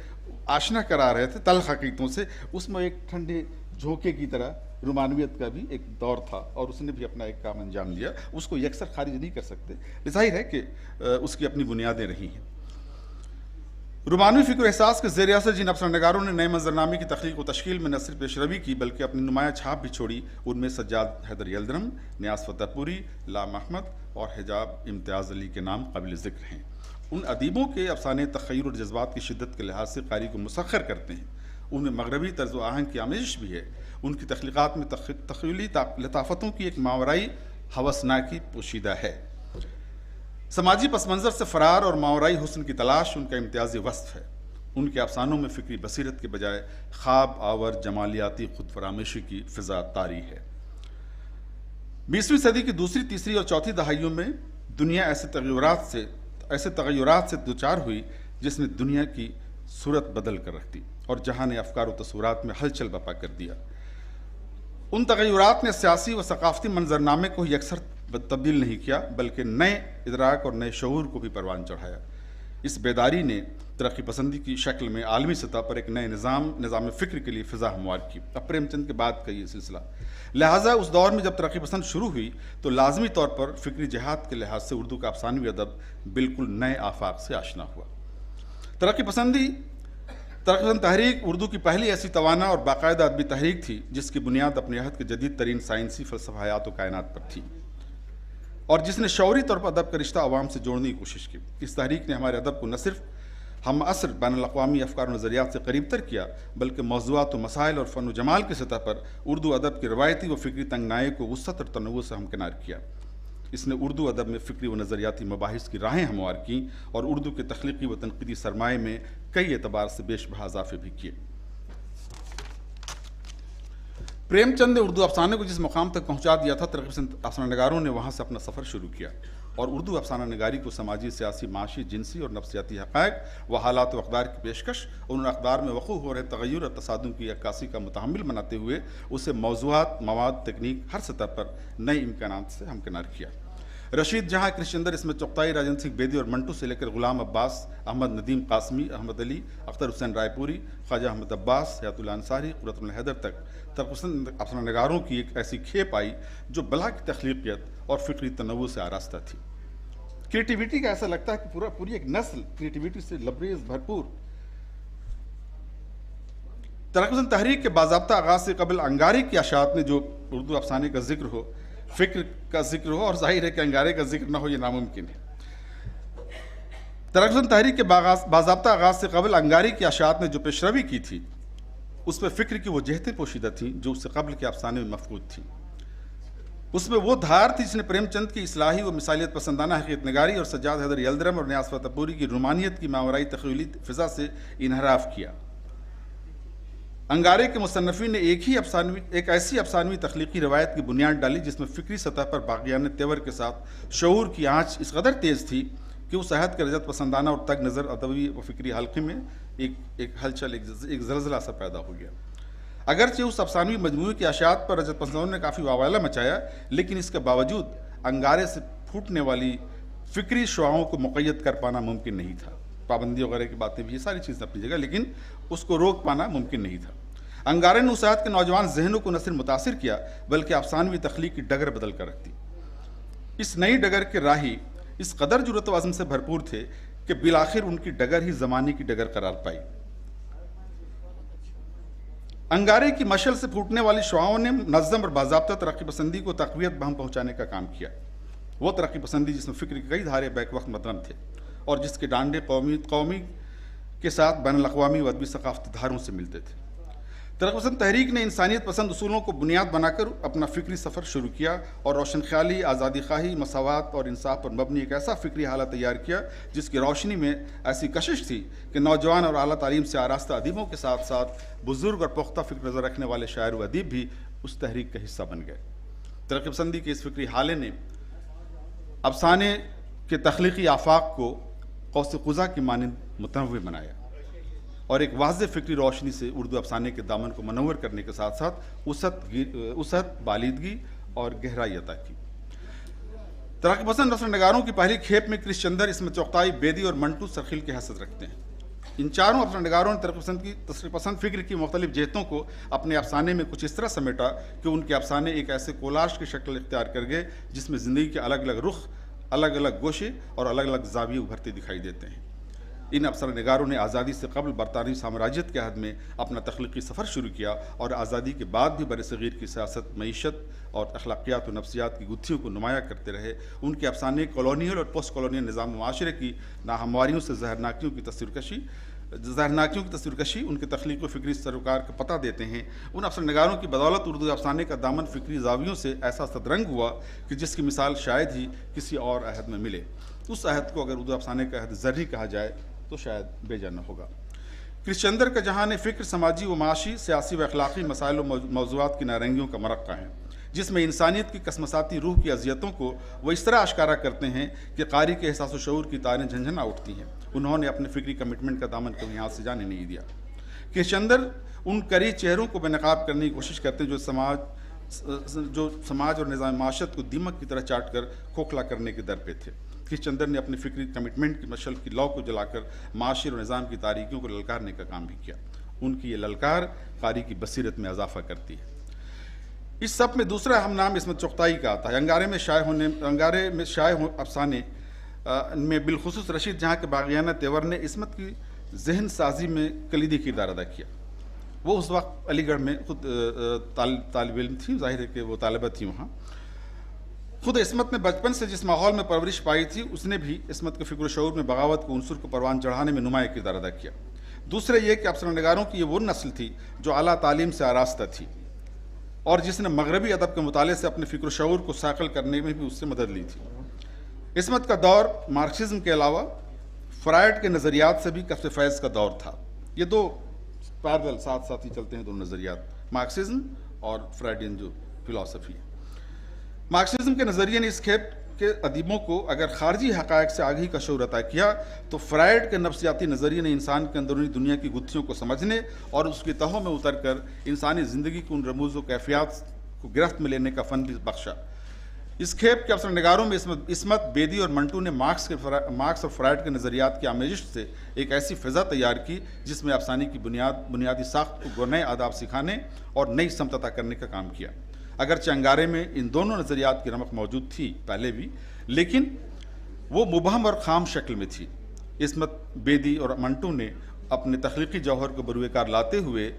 आशना करा रहे थे, तल्ख हकीकतों से, उसमें एक ठंडे झोंके की तरह रोमानवियत का भी एक दौर था और उसने भी अपना एक काम अंजाम दिया। उसको यकसर खारिज नहीं कर सकते, जाहिर है कि उसकी अपनी बुनियादें रही हैं। रोमानवी फ़िक्र एहसास के ज़ेर असर जिन अफसरनगारों ने नए मंजरनामे की तख्लीक व तश्कील में न सिर्फ पेशरवी की बल्कि अपनी नुमाया छाप भी छोड़ी, उनमें सज्जाद हैदर यल्दरम, नियाज़ फतेहपुरी, लाम अहमद और हिजाब इम्तियाज़ अली के नाम काबिल ज़िक्र हैं। उन अदीबों के अफसाने तख़य्युर और जज्बात की शिद्दत के लिहाज से कारी को मुसख्खर करते हैं। उनमें मगरबी तर्ज़ आहंग की आमेज़िश भी है। उनकी तख्लीक़ात में तख़य्युली लताफ़तों की एक मावराई हवसनाकी पोशीदा है। समाजी पस मंज़र से फ़रार और मावराई हुस्न की तलाश उनका इम्तियाज़ी वस्फ़ है। उनके अफसानों में फ़िक्री बसीरत के बजाय ख्वाब आवर जमालियाती खुद फरामशी की फ़िज़ा तारी है। 20वीं सदी की दूसरी, तीसरी और चौथी दहाइयों में दुनिया ऐसे तग़य्युरात से दुचार हुई जिसने दुनिया की सूरत बदल कर रख दी और जहां ने अफ़कार व तसव्वुरात में हलचल बपा कर दिया। उन तग़य्युरात ने सियासी व सक़ाफ़ती मंजरनामे को यकसर तब्दील नहीं किया बल्कि नए इदराक और नए शऊर को भी परवान चढ़ाया। इस बेदारी ने तरक्की पसंदी की शक्ल में आलमी सतह पर एक नए निज़ाम फ़िक्र के लिए फ़िज़ा हमवार की। अब प्रेमचंद के बाद का ये सिलसिला, लिहाजा उस दौर में जब तरक्की पसंद शुरू हुई तो लाजमी तौर पर फ़िक्री जिहाद के लिहाज से उर्दू का अफसानवी अदब बिल्कुल नए आफाक से आशना हुआ। तरक्की पसंद तहरीक उर्दू की पहली ऐसी तवाना और बाकायदा अदबी तहरीक थी जिसकी बुनियाद अपने अहद के जदीद तरीन साइंसी फ़लसफ़ा हयात व कायनात पर थी और जिसने शौरी तौर पर अदब का रिश्ता अवाम से जोड़ने की कोशिश की। इस तहरीक ने हमारे अदब को न सिर्फ हम असर बैनुल-अक़वामी अफ़कार व नज़रियात से करीब तर किया बल्कि मौज़ूआत व मसाइल और फ़न व जमाल की सतह पर उर्दू अदब की रवायती व फ़िक्री तंगनाए को वुसअत और तनव्वु से हमकिनार किया। इसने उर्दू अदब में फ़िक्री व नज़रियाती मबाहिस की राहें हमवार की और उर्दू के तख्लीक़ी व तनक़ीदी सरमाए में कई एतबार से बेशबहा इज़ाफ़े भी किए। प्रेमचंद ने उर्दू अफसाने को जिस मुकाम तक पहुँचा दिया था, तरक्की पसंद अफसानानगारों ने वहाँ से अपना सफ़र शुरू किया और उर्दू अफसाना नगारी को समाजी, सियासी, माशी, जिनसी और नफ्सियाती हक़ाइक़ व हालात व अक़दार की पेशकश और उन अक़दार में वक़ू हो रहे तग़य्युर और तसादुम की अक्कासी का मुतहम्मिल बनाते हुए उसे मौज़ूआत, मवाद, तकनीक हर सतह पर नए इम्कानात से हमकिनार किया। रशीद जहाँ, कृष्णचंद्र इसमें चुग़ताई, राजेंद्र सिंह बेदी और मंटू से लेकर ग़ुलाम अब्बास, अहमद नदीम कासमी, अहमद अली, अख्तर हुसैन रायपुरी, ख्वाजा अहमद अब्बास, हयातुल्लाह अंसारी, क़ुर्रतुल हैदर तक तरक्की अफसानगारों की एक ऐसी खेप आई जो बला की तख्लीक़ियत और फ़िक्री तनव्वु से आरास्ता थी। क्रिएटिविटी का ऐसा लगता है कि पूरी एक नस्ल क्रिएटिविटी से लबरेज भरपूर। तरक्की पसंद तहरीक के बाज़ाब्ता आगाज़ से कबल अंगारे की अशात में जो उर्दू अफसाने का जिक्र हो, फ़िक्र का जिक्र हो और जाहिर है कि अंगारे का जिक्र ना हो, ये नामुमकिन है। तरक्की पसंद तहरीक के बाज़ाब्ता आगाज़ से कबल अंगारे की अशात ने जो पेशरवी की थी उस पर फ़िक्र की वो जहतें पोशीदा थीं जो उससे कबल के अफसाने में मफकूद थीं। उसमें वो धार थी जिसने प्रेमचंद की इस्लाही व मिसालियत पसंदाना हकीकत नगारी और सज्जाद हैदर यल्दरम और नियाज़ फतेहपुरी की रोमानियत की मावराई तख़य्युली फ़िज़ा से इनहराफ किया। अंगारे के मुसन्नफ़ीन ने एक ऐसी अफसानवी तख्लीक़ी रवायत की बुनियाद डाली जिसमें फ़िक्री सतह पर बाक़ियाने तेवर के साथ शऊर की आँच इस कदर तेज़ थी कि उस अहद के रजत पसंदाना और तग नज़र अदबी व फ़िक्री हल्क़े में एक हलचल, एक ज़लज़ला सा पैदा हो गया। अगरचे उस अफसानवी मजमूए की अशात पर रजत पसंदों ने काफ़ी वावाला मचाया, लेकिन इसके बावजूद अंगारे से फूटने वाली फ़िक्री शुआओं को मुक़य्यद कर पाना मुमकिन नहीं था। पाबंदी वगैरह की बातें भी, ये सारी चीज़ें अपनी जगह, लेकिन उसको रोक पाना मुमकिन नहीं था। अंगारे ने उस अहद के नौजवान जहनों को न सिर्फ मुतासिर किया बल्कि अफसानवी तख्लीक़ की डगर बदल कर रख दी। इस नई डगर के राही इस कदर जुर्रत व अज़्म से भरपूर थे कि बिलाखिर उनकी डगर ही ज़माने की डगर करार पाई। अंगारे की मशल से फूटने वाली शुआओं ने नज़्ज़म और बाज़ाब्ता तरक्की पसंदी को तक़वियत बहम पहुँचाने का काम किया। वो तरक्की पसंदी जिसमें फ़िक्र के कई धारे बैक वक्त मदगम थे और जिसके डांडे कौमी के साथ बैनुल-अक़वामी व अदबी सक़ाफ़ती धारों से मिलते थे। तरक्की पसंद तहरीक ने इंसानियत पसंद उसूलों को बुनियाद बनाकर अपना फ़िक्री सफ़र शुरू किया और रोशन ख्याली, आज़ादी ख्वाही, मसावात और इंसाफ पर मबनी एक ऐसा फ़िक्री हालत तैयार किया जिसकी रोशनी में ऐसी कशिश थी कि नौजवान और आला तालीम से आरास्ता अदीबों के साथ साथ बुज़ुर्ग और पुख्ता फ़िक्र नज़र रखने वाले शायर व अदीब भी उस तहरीक का हिस्सा बन गए। तरक्की पसंदी के इस फ़िक्री हाले ने अफसाने के तख्लीक़ी आफाक को कौस क़ुज़ा की मानंद मुतनव्वि बनाया और एक वाज़ेह फ़िक्री रोशनी से उर्दू अफसाने के दामन को मनव्वर करने के साथ साथ उसत, बालिदगी और गहराई अता की। तरक्की पसंद रसनगारों की पहली खेप में क्रिश चंदर, इसमेत चुग़ताई, बेदी और मंटू सरखिल की हैसियत रखते हैं। इन चारों रसनगारों ने तरक्की पसंद फ़िक्र की मुख्तलिफ जहतों को अपने अफसाने में कुछ इस तरह समेटा कि उनके अफसाने एक ऐसे कोलाश की शक्ल इख्तियार कर गए जिसमें ज़िंदगी के अलग अलग रुख, अलग अलग गोशे और अलग अलग ज़ाविये उभरते दिखाई देते हैं। इन अफसर निगारों ने आज़ादी से कबल बरतानी साम्राज्यत के हद में अपना तख्लीक़ी सफ़र शुरू किया और आज़ादी के बाद भी बरसग़ीर की सियासत, मईशत और अखलाक़ियात और नफ्सियात की गुत्थियों को नुमाया करते रहे। उनके अफसाने कॉलोनियल और पोस्ट कॉलोनियल निज़ाम माशरे की नाहमवारियों से जहरनाकियों की तस्वीरकशी उनके तख्लीक़ व फ़िक्री सरोकार का पता देते हैं। उन अफसर निगारों की बदौलत उर्दू अफसाने का दामन फ़िक्री ज़ावियों से ऐसा सदरंग हुआ कि जिसकी मिसाल शायद ही किसी और अहद में मिले। उस अहद को अगर उर्दू अफसाने का अहद ज़र्री कहा जाए तो शायद बेजा न होगा। क्रिश चंदर का जहान फ़िक्र समाजी व माशी, सियासी व अखलाक़ी मसाइल व मौज़ूआत की नारंगियों का मरक़्क़ा है जिसमें इंसानियत की कसमसाती रूह की अज़ियतों को वो इस तरह आश्कारा करते हैं कि क़ारी के एहसास व शऊर की तारें झंझना उठती हैं। उन्होंने अपने फ़िक्री कमिटमेंट का दामन कभी हाथ से जाने नहीं दिया। क्रिश चंदर उन करी चेहरों को बेनकाब करने की कोशिश करते हैं जो समाज और निज़ाम माशरत को दीमक की तरह चाट कर खोखला करने के दर पे थे। क्रिश चंदर ने अपनी फ़िक्री कमिटमेंट की मशल की लौ को जलाकर माशरे और निज़ाम की तारीकियों को ललकारने का काम भी किया। उनकी ये ललकार क़ारी की बसीरत में इजाफ़ा करती है। इस सब में दूसरा अहम नाम इसमेत चुग़ताई का आता है। अंगारे में शाये अफसाने में बिलखुसूस रशीद जहाँ के बाग़ियाना तेवर ने इसमत की जहन साजी में कलीदी किरदार अदा किया। वो उस वक्त अलीगढ़ में खुद तालिब इल्म थी, ज़ाहिर है कि वो तालिबा थी वहाँ। खुद इसमत ने बचपन से जिस माहौल में परवरिश पाई थी उसने भी इसमत के फ़िक्र शऊर में बगावत को उनसुर को परवान चढ़ाने में नुमाया किरदार अदा किया। दूसरे ये कि अफसरनगारों की ये वो नस्ल थी जो आला तालीम से आरास्ता थी और जिसने मगरबी अदब के मुताले से अपने फ़िक्र शऊर को साकल करने में भी उससे मदद ली थी। इसमत का दौर मार्क्सिज्म के अलावा फ्रायड के नज़रियात से भी कफ़ फैज़ का दौर था। ये दो पैरेलल साथ साथ ही चलते हैं, दोनों नज़रियात, मार्क्सिज्म और फ्रायडियन जो फ़िलासफ़ी है। मार्क्सिज्म के नज़रिए ने इस खेप के अदीबों को अगर खारजी हक़ाइक़ से आगाही का शऊर अता किया तो फ्रायड के नफ्सियाती नज़रिए ने इंसान के अंदरूनी दुनिया की गुत्थियों को समझने और उसकी तहों में उतर कर इंसानी ज़िंदगी की उन रमूज़ व कैफियत को गिरफ्त में लेने का फ़न भी बख्शा। इस खेप के अफसरनगारों में इसमत, बेदी और मंटू ने मार्क्स और फ्रायड के नज़रियात की आमेजिश से एक ऐसी फ़िज़ा तैयार की जिसमें अफसाने की बुनियादी साख्त को नए आदाब सिखाने और नई समत अता करने का काम किया। अगरचे अंगारे में इन दोनों नज़रियात की रमक मौजूद थी पहले भी, लेकिन वो मुबहम और ख़ाम शक्ल में थी। इसमत, बेदी और मंटू ने अपने तख्लीक़ी जौहर को बरूएकार लाते हुए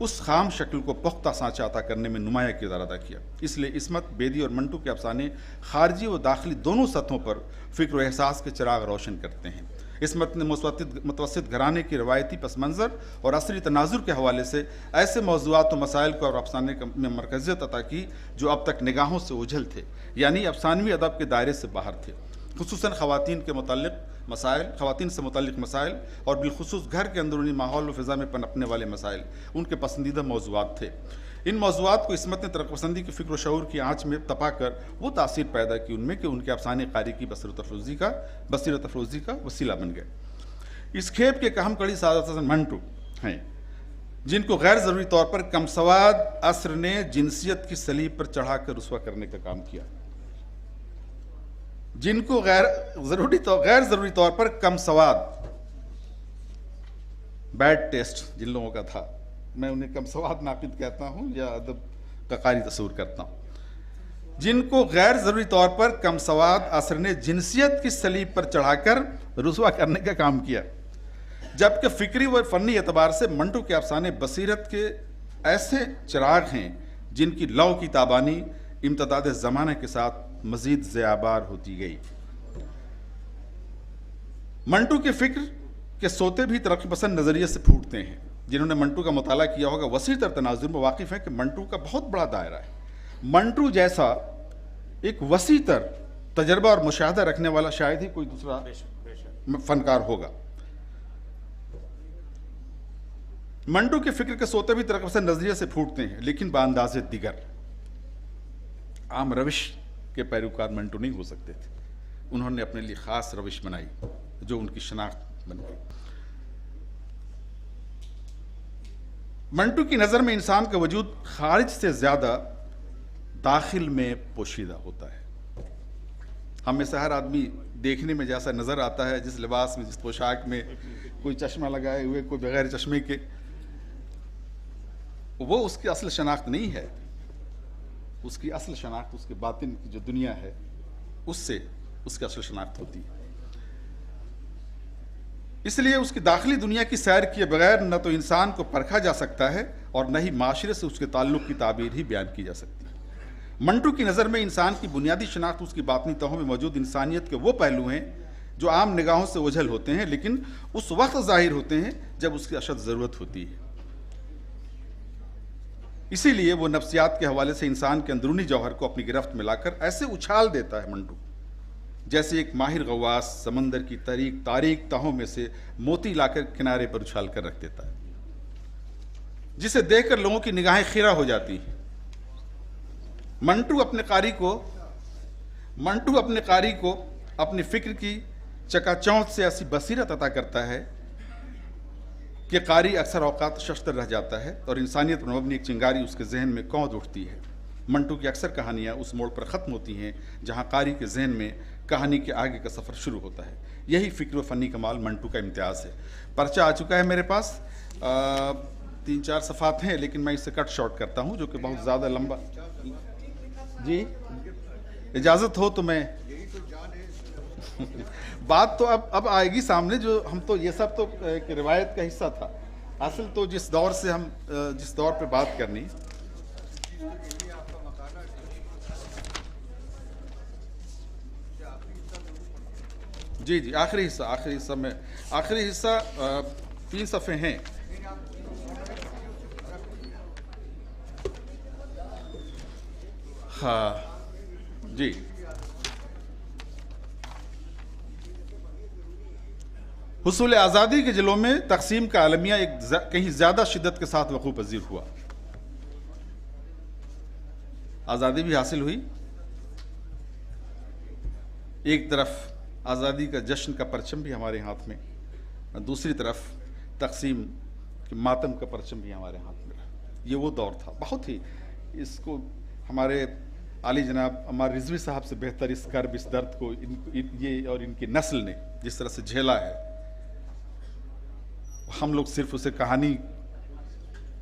उस ख़ाम शक्ल को पुख्ता सांचा अता करने में नुमाया किरदार अदा किया। इसलिए इसमत, बेदी और मंटू के अफसाने खारजी व दाखिली दोनों सतहों पर फ़िक्र व एहसास के चिराग रोशन करते हैं। इसमत ने मुतवस्सित घराने की रवायती पस मंज़र और असरी तनाजुर के हवाले से ऐसे मौज़ूआत व मसाइल को और अफसाने में मरकज़ियत अता की जो अब तक निगाहों से ओझल थे, यानी अफसानवी अदब के दायरे से बाहर थे। खुसूसन ख़वातीन से मुतल्लिक़ मसाइल और बिलखुसूस घर के अंदरूनी माहौल व फ़िज़ा में पनपने वाले मसाइल उनके पसंदीदा मौज़ूआत थे। इन मौज़ूआत को इसमत ने तरक्की पसंदी की फ़िक्र शऊर की आँच में तपा कर वो तासीर पैदा की उनमें कि उनके अफसाने क़ारी की बसीरत अफ़रोज़ी का वसीला बन गए। इस खेप के अहम कड़ी सादत मंटू हैं जिनको गैर ज़रूरी तौर पर कमसवाद असर ने जिनसियत की सलीब पर चढ़ा कर रुस्वा करने का काम किया। जिनको गैर ज़रूरी तौर पर कमसवाद, बैड टेस्ट जिन लोगों का था, मैं उन्हें कमसवाद नाक़िद कहता हूँ या अदब का क़ारी तस्वूर करता हूँ। जिनको गैर ज़रूरी तौर पर कमसवाद असर ने जिनसियत की सलीब पर चढ़ाकर रुस्वा करने का काम किया, जबकि फ़िक्री व फ़नी एतबार से मंटू के अफसाने बसीरत के ऐसे चिराग हैं जिनकी लौ की ताबानी इम्तदाद ज़माने के साथ मज़ीद ज़ियाबार होती गई। मंटू के फ़िक्र के सोते भी तरक्की पसंद नज़रिए से फूटते हैं। जिन्होंने मंटू का मुताला किया होगा वसी तर तनाजुर में वाकिफ़ हैं कि मंटू का बहुत बड़ा दायरा है। मंटू जैसा एक वसी तर तजर्बा और मुशाहदा रखने वाला शायद ही कोई दूसरा फनकार होगा। मंटू के फिक्र के सोते भी तरफ से नजरिए से फूटते हैं, लेकिन बांदाज़े दिगर। आम रविश के पैरोकार मंटू नहीं हो सकते थे, उन्होंने अपने लिए खास रविश बनाई जो उनकी शनाख्त बन गई। मंटू की नज़र में इंसान का वजूद खारिज से ज़्यादा दाखिल में पोशीदा होता है। हम में से हर आदमी देखने में जैसा नज़र आता है, जिस लिबास में, जिस पोशाक में, कोई चश्मा लगाए हुए, कोई बगैर चश्मे के, वो उसकी असल शनाख्त नहीं है। उसकी असल शनाख्त उसके बातिन की जो दुनिया है उससे उसकी असल शनाख्त होती है। इसलिए उसकी दाखिली दुनिया की सैर किए बगैर न तो इंसान को परखा जा सकता है और न ही माशरे से उसके ताल्लुक़ की ताबीर ही बयान की जा सकती है। मंटू की नज़र में इंसान की बुनियादी शनाख्त उसकी बातनी तहों में मौजूद इंसानियत के वो पहलू हैं जो आम निगाहों से ओझल होते हैं, लेकिन उस वक्त ज़ाहिर होते हैं जब उसकी अशद ज़रूरत होती है। इसीलिए वो नफ्सियात के हवाले से इंसान के अंदरूनी जौहर को अपनी गिरफ्त में लाकर ऐसे उछाल देता है मंटू, जैसे एक माहिर गवास समंदर की तारीक तहों में से मोती लाकर किनारे पर उछाल कर रख देता है, जिसे देखकर लोगों की निगाहें खिरा हो जाती हैं। मंटू अपने कारी को अपनी फिक्र की चकाचौंध से ऐसी बसीरत अता करता है कि कारी अक्सर औकात शस्त्र रह जाता है और इंसानियत पर मबनी एक चिंगारी उसके जहन में कौंध उठती है। मंटू की अक्सर कहानियाँ उस मोड़ पर ख़त्म होती हैं जहाँ कारी के जहन में कहानी के आगे का सफ़र शुरू होता है। यही फ़िक्र व फ़नी कमाल मंटू का इम्तियाज़ है। पर्चा आ चुका है मेरे पास, 3-4 सफ़ात हैं, लेकिन मैं इसे कट शॉर्ट करता हूँ जो कि बहुत ज़्यादा लंबा। जी इजाज़त हो तो मैं बात तो अब आएगी सामने, जो हम तो ये सब तो एक रिवायत का हिस्सा था। असल तो जिस दौर पे बात करनी, जी आखिरी हिस्सा 3 सफ़े हैं। हाँ जी, हुसूल आज़ादी के जिलों में तकसीम का आलमिया कहीं ज़्यादा शिद्दत के साथ वक़ूफ़ पज़ीर हुआ। आज़ादी भी हासिल हुई, एक तरफ आज़ादी का जश्न का परचम भी हमारे हाथ में, दूसरी तरफ तकसीम के मातम का परचम भी हमारे हाथ में रहा। ये वो दौर था, बहुत ही इसको हमारे आली जनाब अम्मार रिजवी साहब से बेहतर इस कर्ब, इस दर्द को ये और इनकी नस्ल ने जिस तरह से झेला है, हम लोग सिर्फ उसे कहानी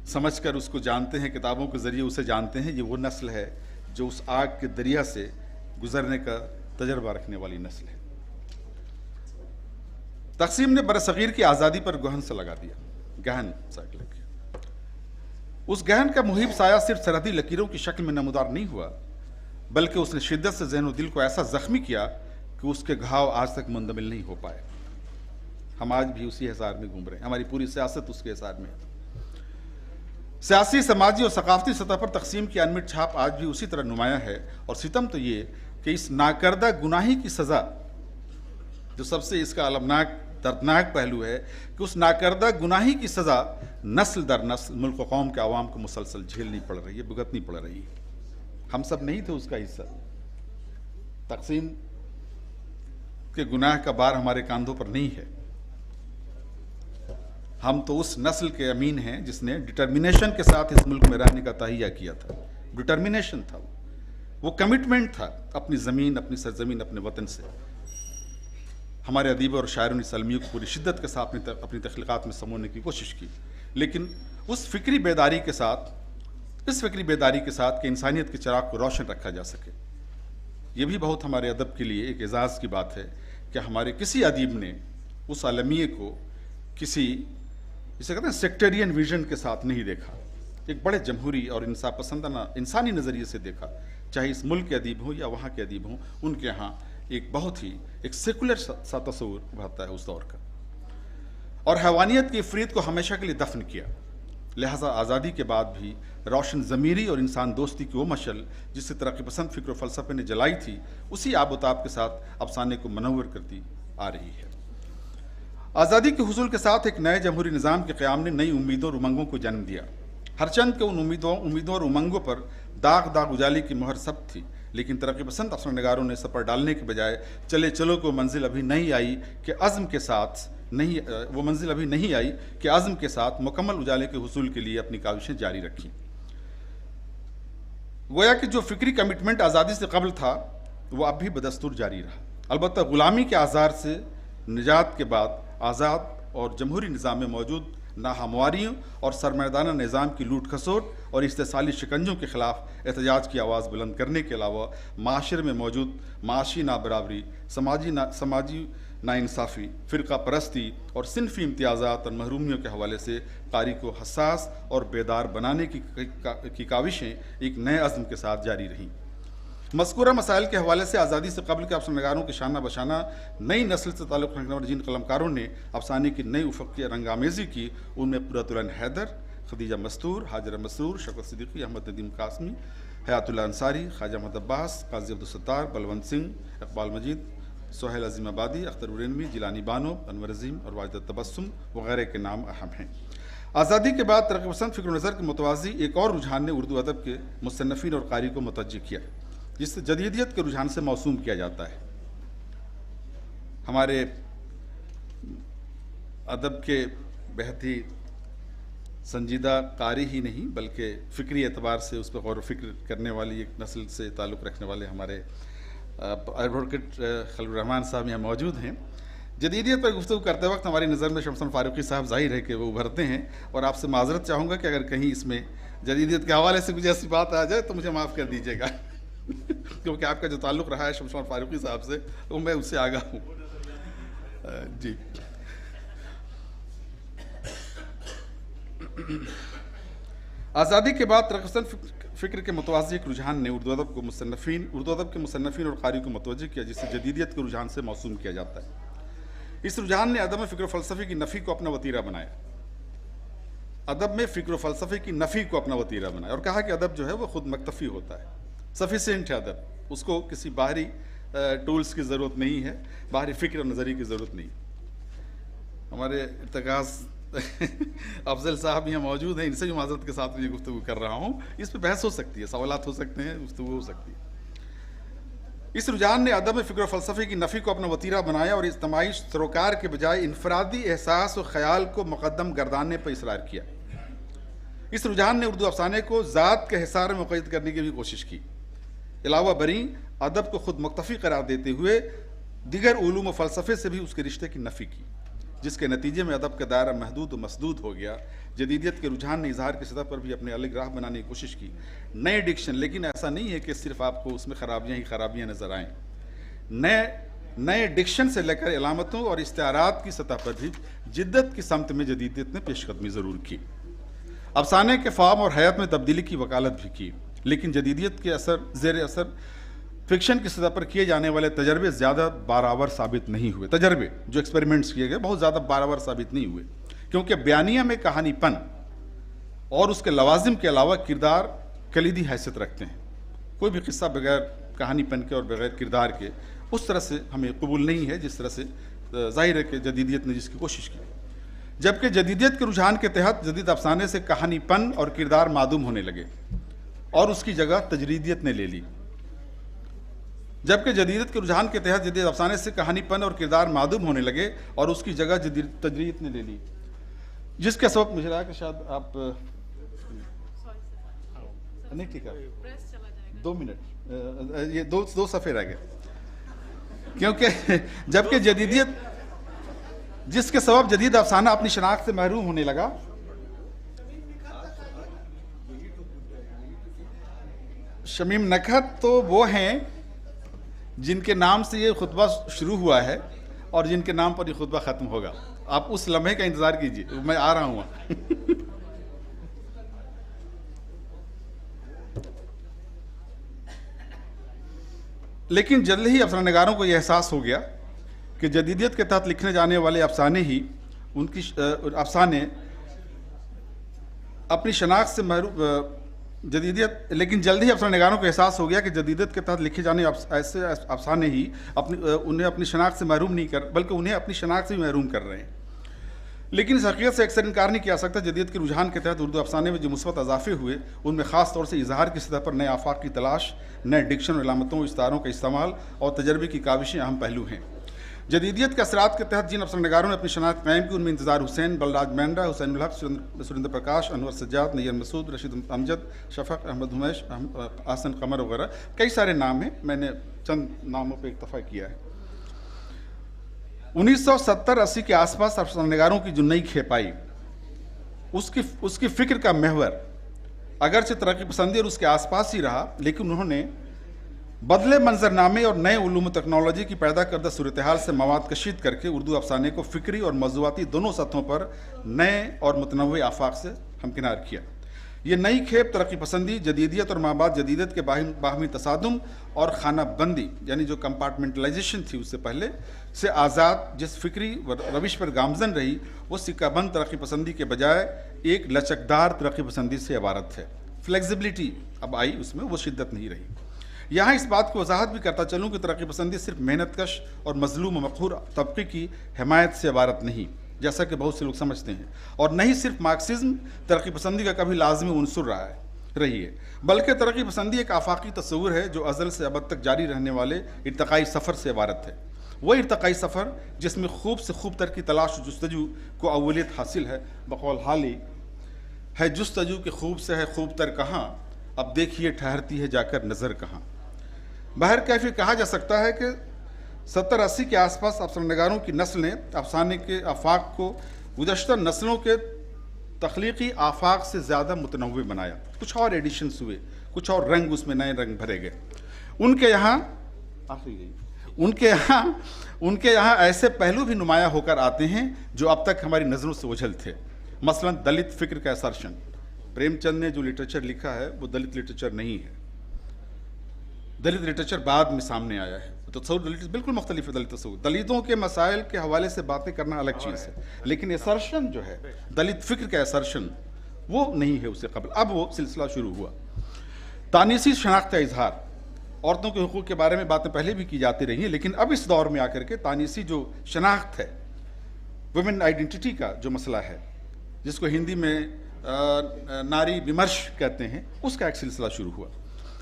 समझकर उसको जानते हैं, किताबों के ज़रिए उसे जानते हैं। ये वो नस्ल है जो उस आग के दरिया से गुजरने का तजर्बा रखने वाली नस्ल है। तकसीम ने बरसगीर की आज़ादी पर गहन सा लगा दिया, गहन सा लग गया। उस गहन का मुहिब साया सिर्फ सरहदी लकीरों की शक्ल में नमूदार नहीं हुआ, बल्कि उसने शिद्दत से ज़हन व दिल को ऐसा ज़ख्मी किया कि उसके घाव आज तक मुंदमिल नहीं हो पाए। हम आज भी उसी हिसार में घूम रहे हैं, हमारी पूरी सियासत उसके हिसार में है। सियासी, समाजी और सकाफती सतह पर तकसीम की अनमिट छाप आज भी उसी तरह नुमाया है। और सितम तो ये कि इस नाकर्दा गुनाही की सज़ा, जो सबसे इसका अलमनाक दर्दनाक पहलू है कि उस नाकर्दा गुनाही की सज़ा नस्ल दर नस्ल मुल्क व कौम के आवाम को मुसलसल झेलनी पड़ रही है, भुगतनी पड़ रही है। हम सब नहीं थे उसका हिस्सा। तकसीम के गुनाह का बार हमारे कांधों पर नहीं है। हम तो उस नस्ल के अमीन हैं जिसने डिटर्मिनेशन के साथ इस मुल्क में रहने का तहिया किया था। डिटर्मिनेशन था, वो कमिटमेंट था अपनी ज़मीन, अपनी सरजमीन, अपने वतन से। हमारे अदीब और शायरों ने सलमियों को पूरी शिद्दत के साथ अपनी तख्लीक़ात में समोने की कोशिश की, लेकिन उस फ़िक्री बेदारी के साथ, इस फ़िक्री बेदारी के साथ कि इंसानियत के चिराग को रोशन रखा जा सके। ये भी बहुत हमारे अदब के लिए एक एज़ाज़ की बात है कि हमारे किसी अदीब ने उस आलमिये को किसी, इसे कहते हैं सेक्टेरियन विजन के साथ नहीं देखा, एक बड़े जमहूरी और इंसाफ पसंदाना इंसानी नज़रिए से देखा। चाहे इस मुल्क के अदीब हों या वहाँ के अदीब हों, उनके यहाँ एक बहुत ही एक सेकुलर सा तस्वुर उभरता है उस दौर का। और हैवानियत की इफरीत को हमेशा के लिए दफन किया। लिहाजा आज़ादी के बाद भी रोशन ज़मीरी और इंसान दोस्ती की वो मशल जिसे तरक्की पसंद फ़िक्र फ़लसफ़े ने जलाई थी, उसी आबोताब के साथ अफसाने को मनव्वर करती आ रही है। आज़ादी के हुसूल के साथ एक नए जमहूरी निज़ाम के क़याम ने नई उम्मीदों और उमंगों को जन्म दिया। हरचंद के उन उम्मीदों और उमंगों पर दाग उजाली की मोहर सब थी, लेकिन तरक्की पसंद अफसरनगारों ने सपर डालने के बजाय चले चलो को मंजिल अभी नहीं आई कि अज़्म के साथ अज़्म के साथ मुकम्मल उजाले के हुसूल के लिए अपनी काविशें जारी रखीं। गोया कि जो फ़िक्री कमिटमेंट आज़ादी से कबल था वो अब भी बदस्तूर जारी रहा। अलबत्ता ग़ुलामी के आज़ार से निजात के बाद आज़ाद और जमहूरी निज़ाम में मौजूद नाहमवारियों और सरमायादाना निज़ाम की लूट खसोट और इस्तेसाली शिकंजों के ख़िलाफ़ एहतजाज की आवाज़ बुलंद करने के अलावा माशरे में मौजूद माशी नाबराबरी, समाजी नाइंसाफ़ी, फ़िरका परस्ती और सिनफ़ी इम्तियाज़ात और महरूमियों के हवाले से कारी को हसास और बेदार बनाने की काविशें एक नए अज़्म के साथ जारी रहीं। मज़कूरा मसाइल के हवाले से आज़ादी से कबल के अफसानगारों के शाना बशाना नई नस्ल से ताल्लुक़ रखने वाले जिन कलमकारों ने अफसाने की नई उफ़क़ की रंगामेज़ी की, उनमें क़ुर्रतुल हैदर, खदीजा मस्तूर, हाजरा मसूर, शफ़क़त सिद्दीक़ी, अहमद नदीम कासमी, हयातुल्लाह अंसारी, ख्वाजा महमूद अब्बास, क़ाज़ी अब्दुल सत्तार, बलवंत सिंह, इक़बाल मजीद, सोहेल अज़ीम आबादी, अख्तर उरैनवी, जिलानी बानो, अनवर अज़ीम और वाजिद तबस्सुम वगैरह के नाम अहम हैं। आज़ादी के बाद तरक्की पसंद फ़िक्र नज़र के मुतवाज़ी एक और रुझान ने उर्दू अदब के मुसन्नफ़ीन और कारी को मुतवज्जह किया, जिससे जदीदियत के रुझान से मौसूम किया जाता है। हमारे अदब के बेहद ही संजीदा कारी ही नहीं बल्कि फ़िक्री एतबार से उस पर गौर व फ़िक्र करने वाली एक नस्ल से ताल्लुक़ रखने वाले हमारे एडवोकेट खलीलुर रहमान साहब यहाँ मौजूद हैं। जदीदियत पर गुफ्तगू करते वक्त हमारी नज़र में शमसन फ़ारूक़ी साहब ज़ाहिर है कि वो उभरते हैं, और आपसे माज़रत चाहूँगा कि अगर कहीं इसमें जदीदियत के हवाले से कुछ ऐसी बात आ जाए तो मुझे माफ़ कर दीजिएगा क्योंकि आपका जो ताल्लुक़ रहा है शमसन फ़ारूक़ी साहब से तो मैं उससे आगाह हूँ। जी आज़ादी के बाद तरक्की फ़िक्र के मुतवाज़ी एक रुझान ने उर्दू अदब के मुसन्नफ़ीन और क़ारी को मुतवज्जह किया, जिसे जदीदियत के रुझान से मौसूम किया जाता है। इस रुझान ने अदब में फ़िक्र फ़लसफ़े की नफ़ी को अपना वतीरा बनाया। अदब में फ़िक्र फ़लसफ़े की नफ़ी को अपना वतीरा बनाया और कहा कि अदब जो है वो ख़ुद मक्तफ़ी होता है, सफिशिएंट है अदब, उसको किसी बाहरी टूल्स की ज़रूरत नहीं है, बाहरी फ़िक्र और नज़रिए की ज़रूरत नहीं। हमारे इर्तिकाज़ अफजल साहब यहाँ मौजूद हैं, इनसे भी माज़रत के साथ ये गुफ्तगू कर रहा हूँ। इस पर बहस हो सकती है, सवालात हो सकते हैं, गुफ्तगू हो सकती है। इस रुझान ने अदब में फ़िक्र फ़लसफ़े की नफ़ी को अपना वतीरा बनाया और इज्तिमाई सरोकार के बजाय इनफरादी एहसास और ख़याल को मुक़द्दम गर्दानने पर इसरार किया। इस रुझान ने उर्दू अफ़साने को ज़ात के हिसार में मुक़य्यद करने की भी कोशिश की। अलावा बरी अदब को ख़ुद मुक्तफ़ी करार देते हुए दीगर उलूम व फ़लसफ़े से भी उसके रिश्ते की नफ़ी की, जिसके नतीजे में अदब का दायरा महदूद व मसदूद हो गया। जदीदियत के रुझान ने इजहार की सतह पर भी अपने अलग राह बनाने की कोशिश की। नए डिक्शन, लेकिन ऐसा नहीं है कि सिर्फ आपको उसमें खराबियाँ ही खराबियाँ नज़र आएँ। नए डिक्शन से लेकर अलामतों और इस्तिआरात की सतह पर भी जिद्दत की समत में जदीदियत ने पेशकदमी ज़रूर की। अफसाने के फ़ार्म और हयात में तब्दीली की वकालत भी की, लेकिन जदीदियत के ज़ेर असर फ़िक्शन की सतह पर किए जाने वाले तजर्बे ज़्यादा बारावर साबित नहीं हुए। तजर्बे जो एक्सपेरिमेंट्स किए गए बहुत ज़्यादा बारावर साबित नहीं हुए, क्योंकि बयानिया में कहानीपन और उसके लवाजिम के अलावा किरदार कलीदी हैसियत रखते हैं। कोई भी किस्सा बगैर कहानीपन के और बगैर किरदार के उस तरह से हमें कबूल नहीं है जिस तरह से ज़ाहिर है कि जदीदियत ने जिसकी कोशिश की। जबकि जदीदियत के रुझान के तहत जदीद अफसाने से कहानीपन और किरदार मादूम होने लगे और उसकी जगह तजरीदियत ने ले ली। जबकि जदीदियत के रुझान के तहत जदीद अफसाने से कहानीपन और किरदार मादूम होने लगे और उसकी जगह तजरीदियत ने ले ली, जिसके सबब मुझे लगा कि शायद आप नहीं, ठीक है 2 मिनट, ये दो सफ़े रह गए, क्योंकि जबकि जदीदियत जिसके सबब जदीद अफसाना अपनी शनाख्त से महरूम होने लगा। शमीम नखत तो वो हैं जिनके नाम से ये खुतबा शुरू हुआ है और जिनके नाम पर ये खुतबा ख़त्म होगा। आप उस लम्हे का इंतज़ार कीजिए, मैं आ रहा हूँ। लेकिन जल्द ही अफसानगारों को यह एहसास हो गया कि जदीदियत के तहत लिखने जाने वाले अफसाने ही उनकी अफसाने अपनी शनाख्त से महरूम जदीदियत, लेकिन जल्द ही अफसाननिगारों को एहसास हो गया कि जदीदियत के तहत लिखे जाने ऐसे अफसाने ही उन्हें अपनी शनाख्त से महरूम नहीं कर, बल्कि उन्हें अपनी शनाख्त से भी महरूम कर रहे हैं। लेकिन इस हकीकत से अक्सर इनकार नहीं किया सकता, जदीद के रुझान के तहत उर्दू अफसाने में जो मुस्बत इजाफे हुए, उनमें ख़ास तौर से इजहार की सतह पर नए आफाक की तलाश, नए डिक्शन और इलामतों इस्तारों का इस्तेमाल और तजर्बे की काविशें अहम पहलू हैं। जदीदियत के असरात के तहत जिन अफसाननिगारों ने अपनी शनाख्त कायम की, उनमें इंतज़ार हुसैन, बलराज मेंढा, हुसैन उल हक, सुरेंद्र प्रकाश, अनवर सज्जाद, नैयर मसूद, रशीद अमजद, शफक अहमद हुमैश, आसन कमर वगैरह कई सारे नाम हैं। मैंने चंद नामों पर इक्तफा किया है। 1970-80 के आसपास अफसाननिगारों की जो नई खेप आई, उसकी फ़िक्र का महवर अगरचे तरक्की पसंदी और उसके आसपास ही रहा, लेकिन उन्होंने बदले मंजरनामे और नए उलूम तकनोलॉजी की पैदा करदा सूरत हाल से मवाद कशीद करके उर्दू अफसाने को फ़िक्री और मौज़ूआती दोनों सतहों पर नए और मुतनव्वे आफाक से हमकिनार किया। ये नई खेप तरक्की पसंदी, जदीदियत और माबाद जदीदियत के बाहमी तसादुम और खाना बंदी यानी जो कंपार्टमेंटलाइजेशन थी उससे पहले से आज़ाद जिस फ़िक्री रविश पर गामजन रही, वो सिक्काबंद तरक्की पसंदी के बजाय एक लचकदार तरक्की पसंदी से इबारत है। फ्लेक्सिबिलिटी अब आई, उसमें वो शिद्दत नहीं रही। यहाँ इस बात की वजाहत भी करता चलूँ कि तरक्की पसंदी सिर्फ मेहनतकश और मजलूम और मक़हूर तबके की हिमायत से इबारत नहीं, जैसा कि बहुत से लोग समझते हैं, और न ही सिर्फ मार्क्सिज्म तरक्की पसंदी का कभी लाजमी उनसुर रही है, बल्कि तरक्की पसंदी एक आफाकी तस्वुर है जो अज़ल से अबद तक जारी रहने वाले इर्तकाई सफ़र से इबारत है। वह इर्तकाई सफ़र जिसमें खूब से खूब तर की तलाश जुस्तजू को अव्वलियत हासिल है। बकौल हाली है जुस्तजू के खूब से है खूब तर कहाँ, अब देखिए ठहरती है जाकर नज़र कहाँ। बहर कैफी कहा जा सकता है कि 70-80 के आसपास अफसाननिगारों की नस्ल ने अफसाने के आफाक को गुज़श्ता नस्लों के तख्लीकी आफाक से ज़्यादा मुतनव्वे बनाया। कुछ और एडिशंस हुए, कुछ और रंग उसमें नए रंग भरे गए। उनके यहाँ ऐसे पहलू भी नुमाया होकर आते हैं जो अब तक हमारी नज़रों से ओझल थे। मसलन दलित फ़िक्र का असर्शन। प्रेमचंद ने जो लिटरेचर लिखा है वो दलित लिटरेचर नहीं है। दलित लिटरेचर बाद में सामने आया है। तो तस्वुर दलित बिल्कुल मुख्तलिफ है। दलितों के मसाइल के हवाले से बातें करना अलग चीज़ है, लेकिन असर्शन जो है दलित फ़िक्र का असर्शन वो नहीं है उससे कबल। अब वो सिलसिला शुरू हुआ। तानीसी शनाख्त इजहार, औरतों के हुकूक के बारे में बातें पहले भी की जाती रही हैं, लेकिन अब इस दौर में आकर के तानीसी जो शनाख्त है, वुमेन आइडेंटिटी का जो मसला है, जिसको हिंदी में नारी विमर्श कहते हैं, उसका एक सिलसिला शुरू हुआ।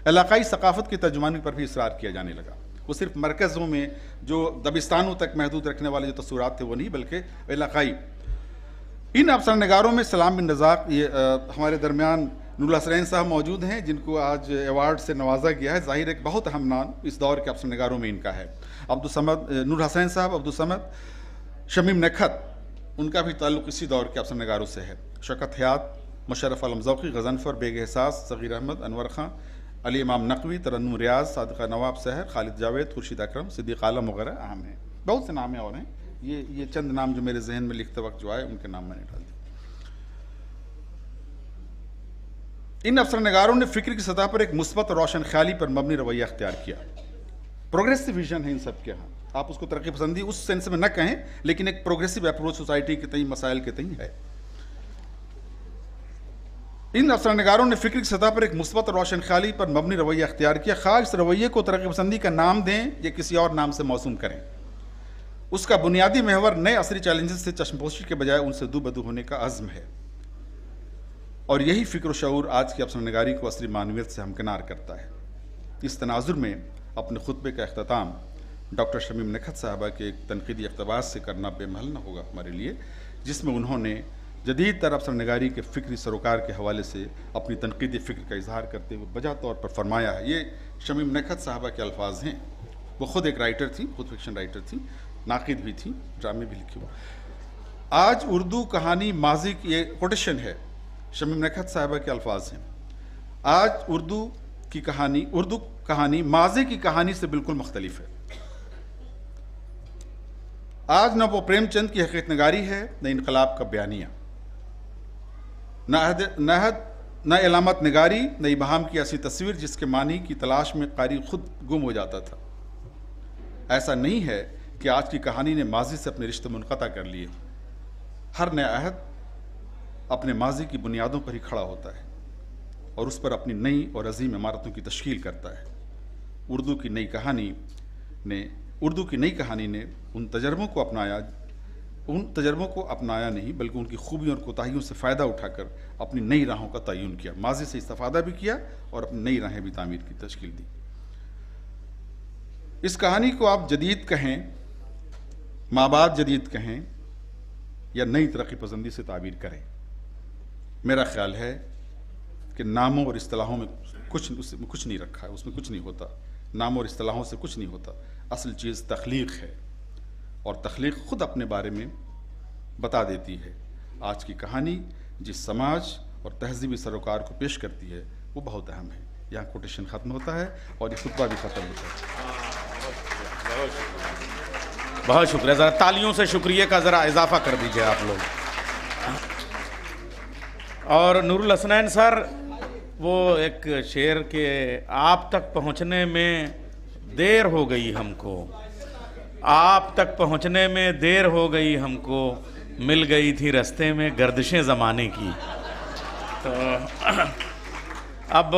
इलाकाई सकाफत की तर्जुमानी पर भी इसरार किया जाने लगा। वो सिर्फ मरकज़ों में जो दबिस्तानों तक महदूद रखने वाले जो तस्वीरात थे वो नहीं, बल्कि इलाकाई। इन अफसाननिगारों में सलाम बिन रज़ाक, ये हमारे दरमियान नूरुल हसनैन साहब मौजूद हैं, जिनको आज अवार्ड से नवाजा गया है। ज़ाहिर एक बहुत अहम नाम इस दौर के अफसाननिगारों में इनका है। अब्दुल समद, नूरुल हसनैन साहब, अब्दुल समद, शमीम नखत, उनका भी ताल्लुक़ इसी दौर के अफसाननिगारों से है। शौकत हयात, मुशर्रफ आलम ज़ौक़ी, गज़नफ़र, बेग एहसास, सग़ीर अहमद, अनवर खां, अली इमाम नकवी, तरन्नुम रियाज, सादिक़ा नवाब सहर, खालिद जावेद, खुर्शीद अकरम, सिद्दीक़ आलम वगैरह अहम हैं। बहुत से नाम और हैं। ये चंद नाम जो मेरे जहन में लिखते वक्त जो आए उनके नाम मैंने डाल दिए। इन अफसाननिगारों ने फ़िक्र की सतह पर एक मुस्बत रोशन ख्याली पर मबनी रवैया अख्तियार किया। प्रोग्रेसिव विजन है इन सब के यहाँ। आप उसको तरक्की पसंदी उस सेंस में न कहें, लेकिन एक प्रोग्रेसिव अप्रोच सोसाइटी के तई, मसाइल के तई है। इन अफसाननिगारों ने फ़िक्र की सतह पर एक मुस्बत रोशन ख्याली पर मबनी रवैया अख्तियार किया। ख़ास इस रवैये को तरक्की पसंदी का नाम दें या किसी और नाम से मौसूम करें, उसका बुनियादी महवर नए असरी चैलेंजेस से चश्मपोशी के बजाय उनसे दूबदू होने का अज़्म है। और यही फ़िक्र शऊर आज की अफसाननिगारी को असली मानवियत से हमकिनार करता है। इस तनाजुर में अपने खुतबे का अख्ताम डॉक्टर शमीम नखत साहबा के एक तनकीदी इक़्तिबास से करना बेमहल न होगा हमारे लिए, जिसमें उन्होंने जदीद तर अफसाननिगारी के फ़िक्री सरोकार के हवाले से अपनी तनकीदी फ़िक्र का इजहार करते हुए बजा तौर पर फरमाया है। ये शमीम नखत साहबा के अल्फाज हैं। वो ख़ुद एक राइटर थी, खुद फिक्शन राइटर थी, नाक़िद भी थी, ड्रामे भी लिखे हुए। आज उर्दू कहानी माजी की, ये कोटेशन है, शमीम नखत साहबा के अल्फाज हैं। आज उर्दू कहानी माजी की कहानी से बिल्कुल मुख्तलिफ है। आज न वो प्रेमचंद की हकीकत नगारी है, न इनकलाब का बयानिया, न इलामत नगारी, न इबहाम की ऐसी तस्वीर जिसके मानी की तलाश में कारी खुद गुम हो जाता था। ऐसा नहीं है कि आज की कहानी ने माजी से अपने रिश्ते मुनक़ता कर लिए। हर नया अहद अपने माजी की बुनियादों पर ही खड़ा होता है और उस पर अपनी नई और अजीम इमारतों की तश्कील करता है। उर्दू की नई कहानी ने उन तजर्बों को अपनाया नहीं, बल्कि उनकी खूबियों और कोताहियों से फ़ायदा उठाकर अपनी नई राहों का तयन किया, माजी से इस्तेफादा भी किया और अपनी नई राहें भी तामीर की तश्कील दी। इस कहानी को आप जदीद कहें, माबाद जदीद कहें या नई तरक्की पसंदी से ताबीर करें, मेरा ख्याल है कि नामों और इस्तिलाहों में कुछ नहीं रखा है, उसमें कुछ नहीं होता। नामों और इस्तिलाहों से कुछ नहीं होता। असल चीज़ तख्लीक है और तख्लीक खुद अपने बारे में बता देती है। आज की कहानी जिस समाज और तहजीबी सरोकार को पेश करती है वो बहुत अहम है। यहाँ कोटेशन ख़त्म होता है और ये खुतबा भी ख़त्म होता है। बहुत शुक्रिया। ज़रा तालियों से शुक्रिया का ज़रा इजाफा कर दीजिए आप लोग। और नूरुल हसनैन सर, वो एक शेर के आप तक पहुंचने में देर हो गई हमको, आप तक पहुंचने में देर हो गई हमको, मिल गई थी रास्ते में गर्दिशें ज़माने की। तो अब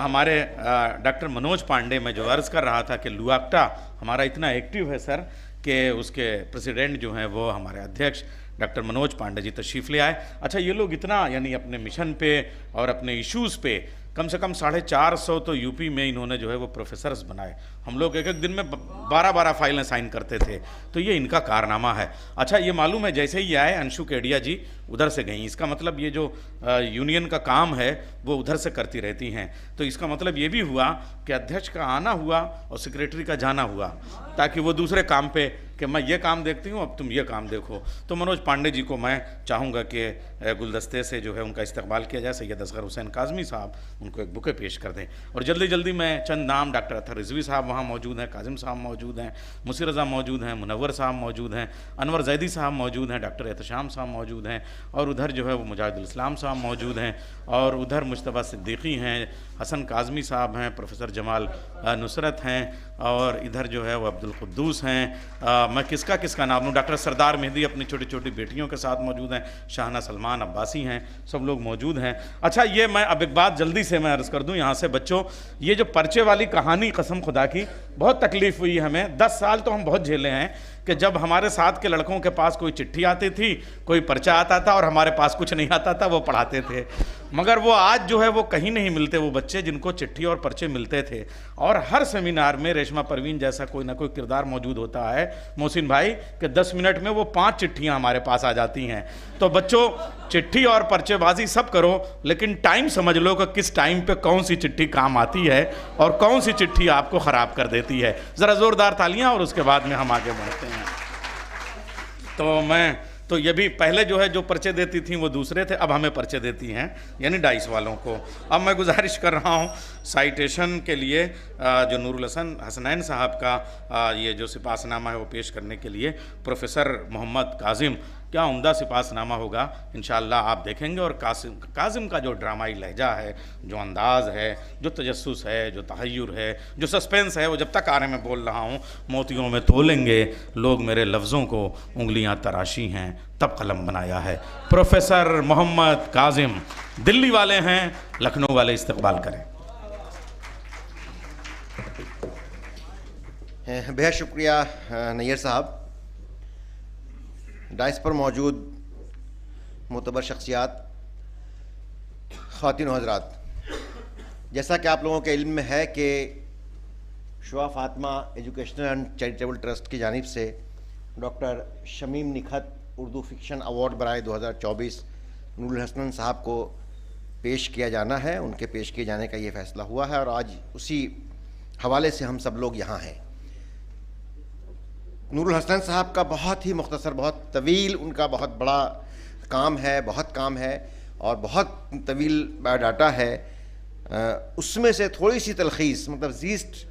हमारे डॉक्टर मनोज पांडे, मैं जो अर्ज़ कर रहा था कि लुआक्टा हमारा इतना एक्टिव है सर कि उसके प्रेसिडेंट जो हैं वो हमारे अध्यक्ष डॉक्टर मनोज पांडे जी तशरीफ़ ले आए। अच्छा, ये लोग इतना यानी अपने मिशन पे और अपने इश्यूज़ पे कम से कम 450 तो यूपी में इन्होंने जो है वो प्रोफेसर्स बनाए। हम लोग एक दिन में 12-12 फाइलें साइन करते थे, तो ये इनका कारनामा है। अच्छा, ये मालूम है जैसे ही आए अंशु केडिया जी उधर से गई, इसका मतलब ये जो यूनियन का काम है वो उधर से करती रहती हैं। तो इसका मतलब ये भी हुआ कि अध्यक्ष का आना हुआ और सेक्रेटरी का जाना हुआ, ताकि वो दूसरे काम पे कि मैं ये काम देखती हूँ, अब तुम ये काम देखो। तो मनोज पांडे जी को मैं चाहूँगा कि गुलदस्ते से जो है उनका इस्तकबाल किया जाए। सैयद असगर हुसैन काज़मी साहब उनको एक बुके पेश कर दें। और जल्दी जल्दी मैं चंद नाम, डॉक्टर अतहर रिजवी साहब वहाँ मौजूद हैं, काजिम साहब मौजूद हैं, मुसीर रज़ा मौजूद हैं, मुनव्वर साहब मौजूद हैं, अनवर जैदी साहब मौजूद हैं, डॉक्टर एहतशाम साहब मौजूद हैं, और उधर जो है वो मुजाहिदुल इस्लाम साहब मौजूद हैं, और उधर मुश्तबा सिद्दीकी हैं, हसन काज़मी साहब हैं, प्रोफेसर जमाल नुसरत हैं, और इधर जो है वो अब्दुल कुद्दूस हैं। मैं किसका नाम लूँ, डॉक्टर सरदार मेहदी अपनी छोटी छोटी बेटियों के साथ मौजूद हैं, शाहना सलमान अब्बासी हैं, सब लोग मौजूद हैं। अच्छा, ये मैं अब एक बात जल्दी से मैं अर्ज़ कर दूँ यहाँ से, बच्चों, ये जो पर्चे वाली कहानी, कसम खुदा की बहुत तकलीफ़ हुई हमें। 10 साल तो हम बहुत झेले हैं कि जब हमारे साथ के लड़कों के पास कोई चिट्ठी आती थी, कोई पर्चा आता था और हमारे पास कुछ नहीं आता था, वो पढ़ाते थे। मगर वो आज जो है वो कहीं नहीं मिलते वो बच्चे जिनको चिट्ठी और पर्चे मिलते थे। और हर सेमिनार में रेशमा परवीन जैसा कोई ना कोई किरदार मौजूद होता है मोहसिन भाई कि 10 मिनट में वो 5 चिट्ठियाँ हमारे पास आ जाती हैं। तो बच्चों, चिट्ठी और पर्चेबाजी सब करो, लेकिन टाइम समझ लो कि किस टाइम पे कौन सी चिट्ठी काम आती है और कौन सी चिट्ठी आपको ख़राब कर देती है। ज़रा ज़ोरदार तालियां और उसके बाद में हम आगे बढ़ते हैं। तो ये भी पहले जो है जो पर्चे देती थी वो दूसरे थे, अब हमें पर्चे देती हैं, यानी डाइस वालों को। अब मैं गुजारिश कर रहा हूँ साइटेशन के लिए जो नूरुल हसनैन साहब का ये जो सिपासनामा है वो पेश करने के लिए प्रोफेसर मोहम्मद काजिम, क्या उम्दा सिपासनामा होगा इंशाअल्लाह, आप देखेंगे। और काजिम का जो ड्रामाई लहजा है, जो अंदाज़ है, जो तजस्सुस है, जो तहय्युर है, जो सस्पेंस है, वो जब तक आ रहे मैं बोल रहा हूँ मोतियों में तोलेंगे लोग मेरे लफ्ज़ों को, उंगलियाँ तराशी हैं तब कलम बनाया है। प्रोफेसर मोहम्मद काजिम दिल्ली वाले हैं, लखनऊ वाले इस्तकबाल करें। बेहद शुक्रिया नैयर साहब। डाइस पर मौजूद मोतबर शख्सियात, ख़वातीन व हज़रात, जैसा कि आप लोगों के इल्म में है कि Shua Fatima educational and charitable trust की जानिब से doctor Shamim Nikhat Urdu fiction award बराए 2024 नूरुल हसनैन साहब को पेश किया जाना है। उनके पेश किए जाने का ये फ़ैसला हुआ है और आज उसी हवाले से हम सब लोग यहाँ हैं। नूरुल हसनैन साहब का बहुत ही मुख्तसर, बहुत तवील उनका बहुत बड़ा काम है, बहुत काम है और बहुत तवील बायोडाटा है। उसमें से थोड़ी सी तलखीस, मतलब जीस्ट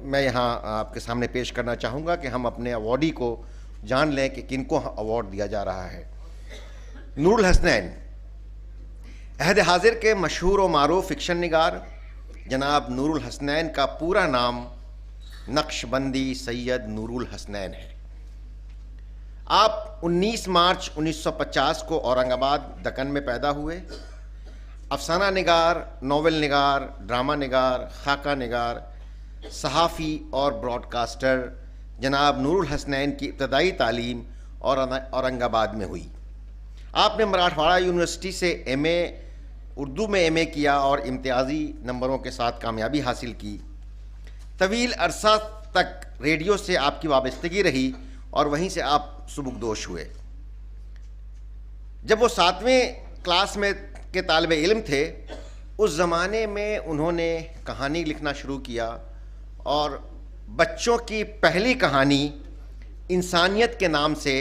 मैं यहाँ आपके सामने पेश करना चाहूँगा कि हम अपने अवार्डी को जान लें कि किनको अवार्ड दिया जा रहा है। नूरुल हसनैन अहद हाजिर के मशहूर व मारूफ फ़िक्शन निगार जनाब नूरुल हसनैन का पूरा नाम नक्शबंदी सैयद नूरुल हसनैन है। आप 19 मार्च 1950 को औरंगाबाद दक्कन में पैदा हुए। अफसाना निगार, नॉवेल निगार, ड्रामा निगार, खाका निगार, सहाफ़ी और ब्रॉडकास्टर जनाब नूरुल हसनैन की इब्तदाई तालीम औरंगाबाद में हुई। आपने मराठवाड़ा यूनिवर्सिटी से एमए उर्दू में एमए किया और इम्तियाजी नंबरों के साथ कामयाबी हासिल की। तवील अरसा तक रेडियो से आपकी वाबस्तगी रही और वहीं से आप सुबुकदोश हुए। जब वो 7वें क्लास में के तालिबे इल्म थे, उस ज़माने में उन्होंने कहानी लिखना शुरू किया और बच्चों की पहली कहानी इंसानियत के नाम से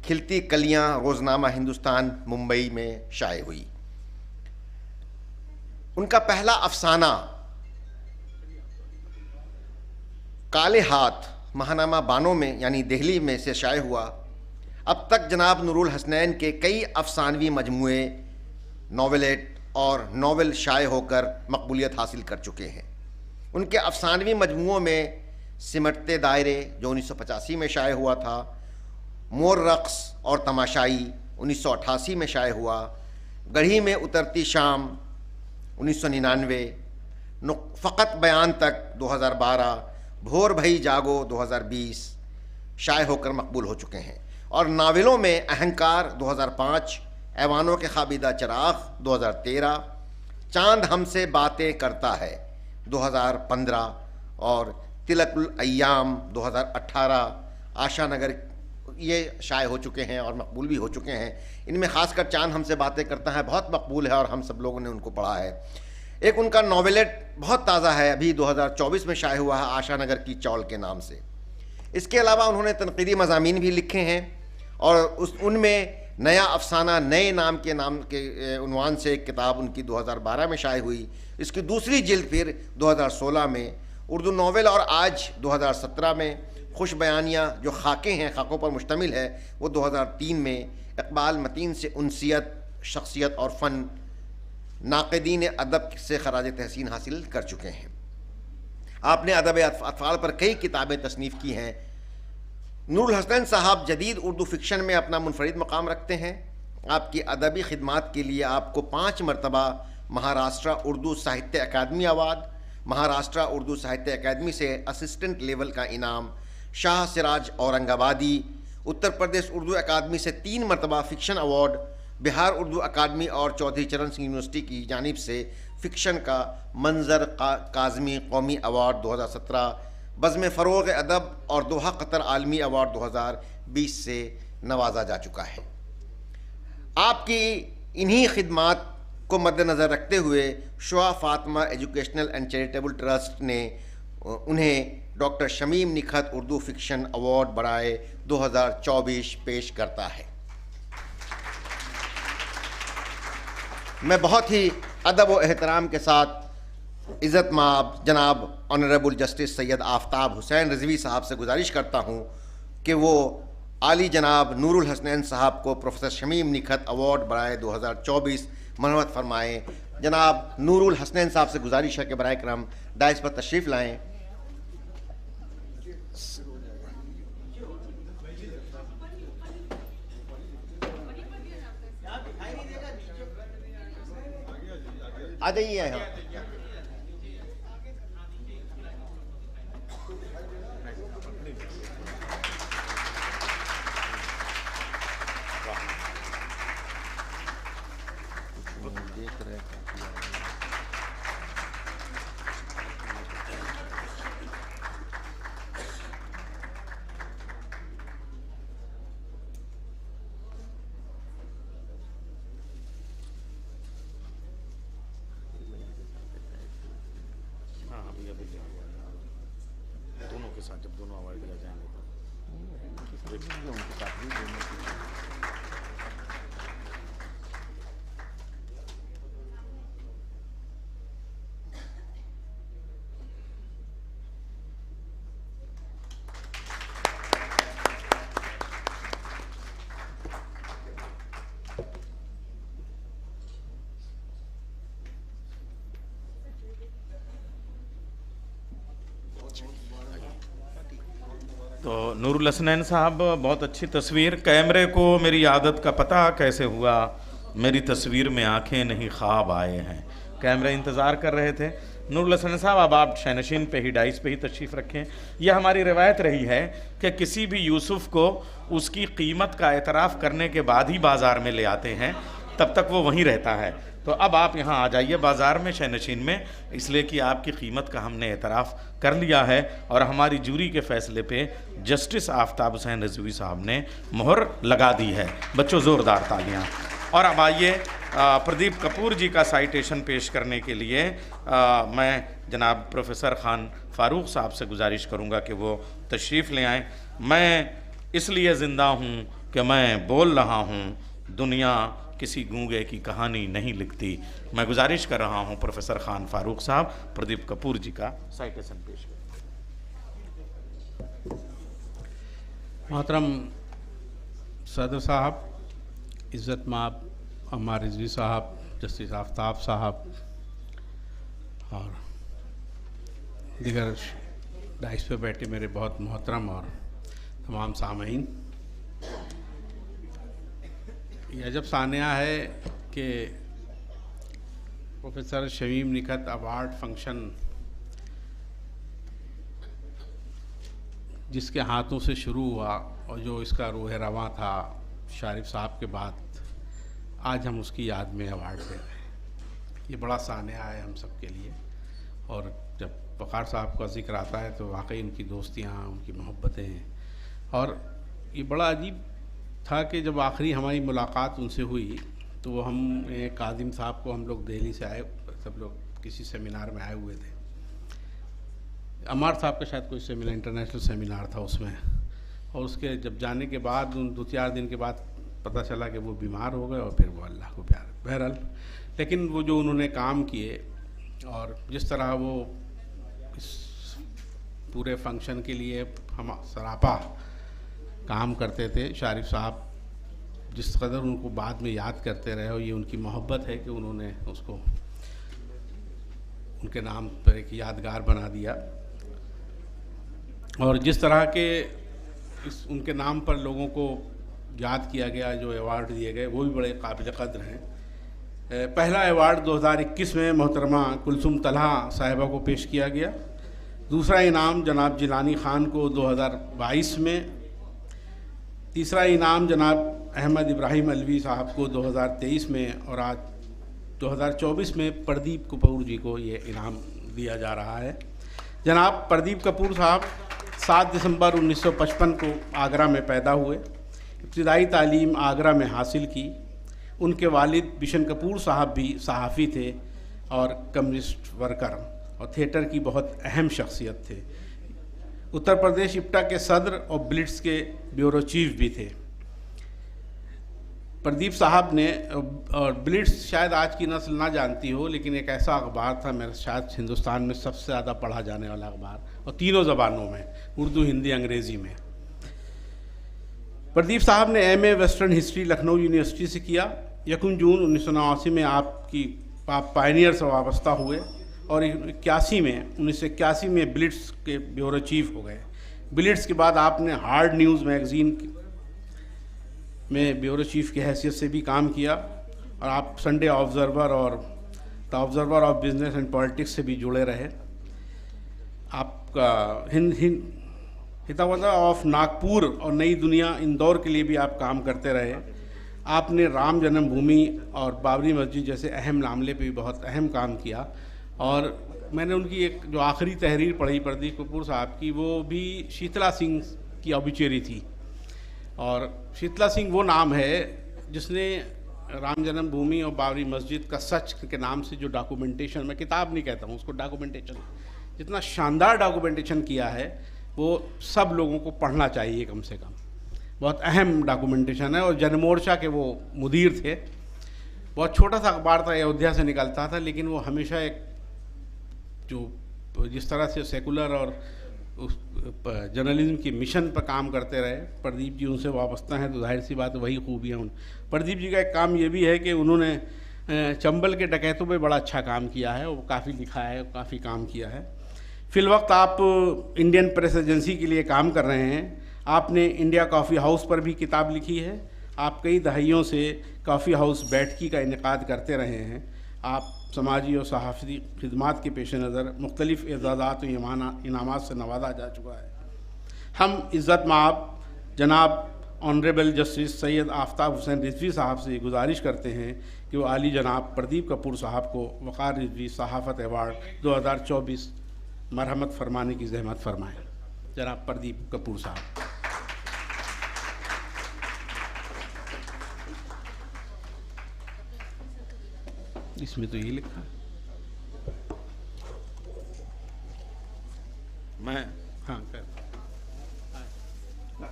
खिलती कलियां रोज़नामा हिंदुस्तान मुंबई में शाये हुई। उनका पहला अफसाना काले हाथ महानामा बानो में यानी दिल्ली में से शाये हुआ। अब तक जनाब नूरुल हसनैन के कई अफसानवी मजमूए, नॉवेलेट और नॉवेल शाये होकर मकबूलियत हासिल कर चुके हैं। उनके अफसानवी मजमूओं में सिमटते दायरे जो 1985 में शाये हुआ था, मोर रक्स और तमाशाई 1988 में शाये हुआ, गढ़ी में उतरती शाम 1999, फ़कत बयान तक 2012, भोर भई जागो 2020 शाये होकर मकबूल हो चुके हैं। और नावलों में अहंकार 2005, ऐवानों के खाबिदा चिराग 2013, चांद हमसे बातें करता है 2015 और तिलकुल अय्याम 2018, आशा नगर ये शाये हो चुके हैं और मकबूल भी हो चुके हैं। इनमें ख़ासकर चांद हमसे बातें करता है बहुत मकबूल है और हम सब लोगों ने उनको पढ़ा है। एक उनका नॉवेलेट बहुत ताज़ा है, अभी 2024 में शाये हुआ है, आशा नगर की चौल के नाम से। इसके अलावा उन्होंने तनक़ीदी मज़ामीन भी लिखे हैं और उनमें नया अफसाना नए नाम के उन्वान से एक किताब उनकी 2012 में शाये हुई। इसकी दूसरी जिल्द फिर 2016 में। उर्दू नावल और आज 2017 में। खुश बयानियाँ जो खाके हैं, खाकों पर मुश्तमिल है, वो 2003 में। इक़बाल मतीन से उनसियत, शख्सियत और फ़न, नाक़दीन अदब से खराज तहसीन हासिल कर चुके हैं। आपने अदब अतफ़ाल पर कई किताबें तसनीफ़ की हैं। नूरुल हसनैन साहब जदीद उर्दू फ़िक्शन में अपना मुनफरिद मकाम रखते हैं। आपकी अदबी खिदमात के लिए आपको 5 मरतबा महाराष्ट्र उर्दू साहित्य अकादमी अवार्ड, महाराष्ट्र उर्दू साहित्य अकादमी से असिस्टेंट लेवल का इनाम, शाह सिराज औरंगाबादी, उत्तर प्रदेश उर्दू अकादमी से 3 मरतबा फ़िक्शन अवार्ड, बिहार उर्दू अकादमी और चौधरी चरण सिंह यूनिवर्सिटी की जानिब से फ़िक्शन का मंजर काज़मी कौमी अवार्ड 2017, बज़्म फ़रोग़ अदब और दोहा क़तर आलमी अवार्ड 2020 से नवाजा जा चुका है। आपकी इन्हीं खिदमात को मद्देनज़र रखते हुए Shua Fatima educational and charitable trust ने उन्हें doctor Shamim Nikhat Urdu fiction award बराए 2024 पेश करता है। मैं बहुत ही अदब व एहतराम के साथ इज़्ज़त माब जनाब ऑनरेबल जस्टिस सैयद आफ्ताब हुसैन रिज़वी साहब से गुजारिश करता हूँ कि वो आली जनाब नूरुल हसनैन साहब को प्रोफेसर शमीम निखत अवार्ड बराए 2024 मनवत फरमाएँ। जनाब नूरुल हसनैन साहब से गुजारिश है कि बराए करम डाइस पर तशरीफ़ लाएँ। आ जाइए यहाँ। देख रहे हैं दोनों के साथ, जब दोनों अवार्ड दिया जाएंगे तो उनके साथ भी तो नूरुल हसनैन साहब, बहुत अच्छी तस्वीर। कैमरे को मेरी आदत का पता कैसे हुआ, मेरी तस्वीर में आंखें नहीं ख्वाब आए हैं। कैमरे इंतज़ार कर रहे थे। नूरुल हसनैन साहब, अब आप शैनशीन पे ही, डाइस पे ही तशरीफ़ रखें। यह हमारी रिवायत रही है कि किसी भी यूसुफ़ को उसकी कीमत का एतराफ़ करने के बाद ही बाज़ार में ले आते हैं, तब तक वो वहीं रहता है। तो अब आप यहाँ आ जाइए बाज़ार में, शैनशीन में, इसलिए कि आपकी कीमत का हमने एतराफ़ कर लिया है और हमारी जूरी के फ़ैसले पे जस्टिस आफ्ताब हुसैन रिजवी साहब ने मोहर लगा दी है। बच्चों, ज़ोरदार तालियाँ। और अब आइए प्रदीप कपूर जी का साइटेशन पेश करने के लिए मैं जनाब प्रोफेसर खान फारूक साहब से गुजारिश करूँगा कि वो तशरीफ़ ले आएँ। मैं इसलिए ज़िंदा हूँ कि मैं बोल रहा हूँ, दुनिया किसी गूंगे की कहानी नहीं लिखती। मैं गुजारिश कर रहा हूँ प्रोफेसर खान फारूक साहब प्रदीप कपूर जी का साइटेशन पेश करें। मोहतरम सदर साहब, इज़्ज़त माब अम्मार रिजवी साहब, जस्टिस आफ्ताब साहब और दीगर डाइस पे बैठे मेरे बहुत मोहतरम और तमाम सामईन, यह अजब सानिया है कि professor Shamim Nikhat award function जिसके हाथों से शुरू हुआ और जो इसका रूह रवां था शारिफ साहब के बाद, आज हम उसकी याद में अवार्ड दे रहे हैं। ये बड़ा सानिया है हम सब के लिए। और जब वक़ार साहब का जिक्र आता है तो वाकई उनकी दोस्तियाँ, उनकी मोहब्बतें, और ये बड़ा अजीब था कि जब आखिरी हमारी मुलाकात उनसे हुई तो हम काजिम साहब को, हम लोग दिल्ली से आए, सब लोग किसी सेमिनार में आए हुए थे। अमार साहब का शायद कोई सेमिनार, इंटरनेशनल सेमिनार था उसमें, और उसके जब जाने के बाद 2-4 दिन के बाद पता चला कि वो बीमार हो गए और फिर वो अल्लाह को प्यार। बहरहाल, लेकिन वो जो उन्होंने काम किए और जिस तरह वो इस पूरे फंक्शन के लिए हम सरापा काम करते थे, शारिफ साहब जिस कदर उनको बाद में याद करते रहे, और ये उनकी मोहब्बत है कि उन्होंने उसको उनके नाम पर एक यादगार बना दिया। और जिस तरह के इस उनके नाम पर लोगों को याद किया गया, जो अवार्ड दिए गए, वो भी बड़े काबिल क़द्र हैं। पहला अवार्ड 2021 में मोहतरमा कुलसुम तलहा साहिबा को पेश किया गया। दूसरा इनाम जनाब जिलानी ख़ान को 2022 में। तीसरा इनाम जनाब अहमद इब्राहिम अलवी साहब को 2023 में, और आज 2024 में प्रदीप कपूर जी को ये इनाम दिया जा रहा है। जनाब प्रदीप कपूर साहब 7 दिसंबर 1955 को आगरा में पैदा हुए। इब्तिदाई तालीम आगरा में हासिल की। उनके वालिद बिशन कपूर साहब भी सहाफ़ी थे और कम्युनिस्ट वर्कर और थिएटर की बहुत अहम शख्सियत थे। उत्तर प्रदेश इप्टा के सदर और ब्लिट्स के ब्यूरो चीफ भी थे। प्रदीप साहब ने, और ब्लिट्स शायद आज की नस्ल ना जानती हो, लेकिन एक ऐसा अखबार था, मेरा शायद हिंदुस्तान में सबसे ज़्यादा पढ़ा जाने वाला अखबार, और तीनों ज़बानों में, उर्दू, हिंदी, अंग्रेज़ी में। प्रदीप साहब ने MA western history Lucknow university से किया। 1 जून 1989 में आप पायनियर से वाबस्ता हुए और 1981 में ब्लिट्स के ब्यूरो चीफ हो गए। ब्लिट्स के बाद आपने हार्ड न्यूज़ मैगज़ीन में ब्यूरो चीफ की हैसियत से भी काम किया, और आप संडे ऑब्जर्वर और the observer of business and politics से भी जुड़े रहे। आपका हितावता ऑफ नागपुर और नई दुनिया इंदौर के लिए भी आप काम करते रहे। आपने राम जन्मभूमि और बाबरी मस्जिद जैसे अहम मामले पे भी बहुत अहम काम किया। और मैंने उनकी एक जो आखिरी तहरीर पढ़ी प्रदीप कपूर साहब की, वो भी शीतला सिंह की ऑबिचुरी थी। और शीतला सिंह वो नाम है जिसने राम जन्मभूमि और बाबरी मस्जिद का सच के नाम से जो डॉक्यूमेंटेशन, मैं किताब नहीं कहता हूँ उसको, डॉक्यूमेंटेशन, जितना शानदार डॉक्यूमेंटेशन किया है वो सब लोगों को पढ़ना चाहिए कम से कम। बहुत अहम डॉक्यूमेंटेशन है। और जनमोर्चा के वो मुदीर थे। बहुत छोटा सा अखबार था, अयोध्या से निकलता था, लेकिन वो हमेशा एक जो जिस तरह से सेकुलर और जर्नलिज्म की मिशन पर काम करते रहे, प्रदीप जी उनसे वाबस्ता हैं, तो जाहिर सी बात वही खूबियाँ उन प्रदीप जी का एक काम ये भी है कि उन्होंने चंबल के डकैतों पे बड़ा अच्छा काम किया है, वो काफ़ी लिखा है, काफ़ी काम किया है। फ़िलवक्त आप इंडियन प्रेस एजेंसी के लिए काम कर रहे हैं। आपने इंडिया कॉफ़ी हाउस पर भी किताब लिखी है। आप कई दहाइयों से कॉफ़ी हाउस बैठकी का इनेकाद करते रहे हैं। आप समाजी और सहाफ़ती खिदमात के पेश नज़र मुख्तलिफ़ एज़ाज़ात और इनामात से नवाजा जा चुका है। हम इज़्ज़त माब जनाब ऑनरेबल जस्टिस सैयद आफ्ताब हुसैन रिजवी साहब से गुजारिश करते हैं कि वो आली जनाब प्रदीप कपूर साहब को वक़ार रिजवी सहाफ़त अवार्ड 2024 मरहमत फरमाने की ज़हमत फरमाएँ। जनाब प्रदीप कपूर साहब। इसमें तो यही लिखा है। हाँ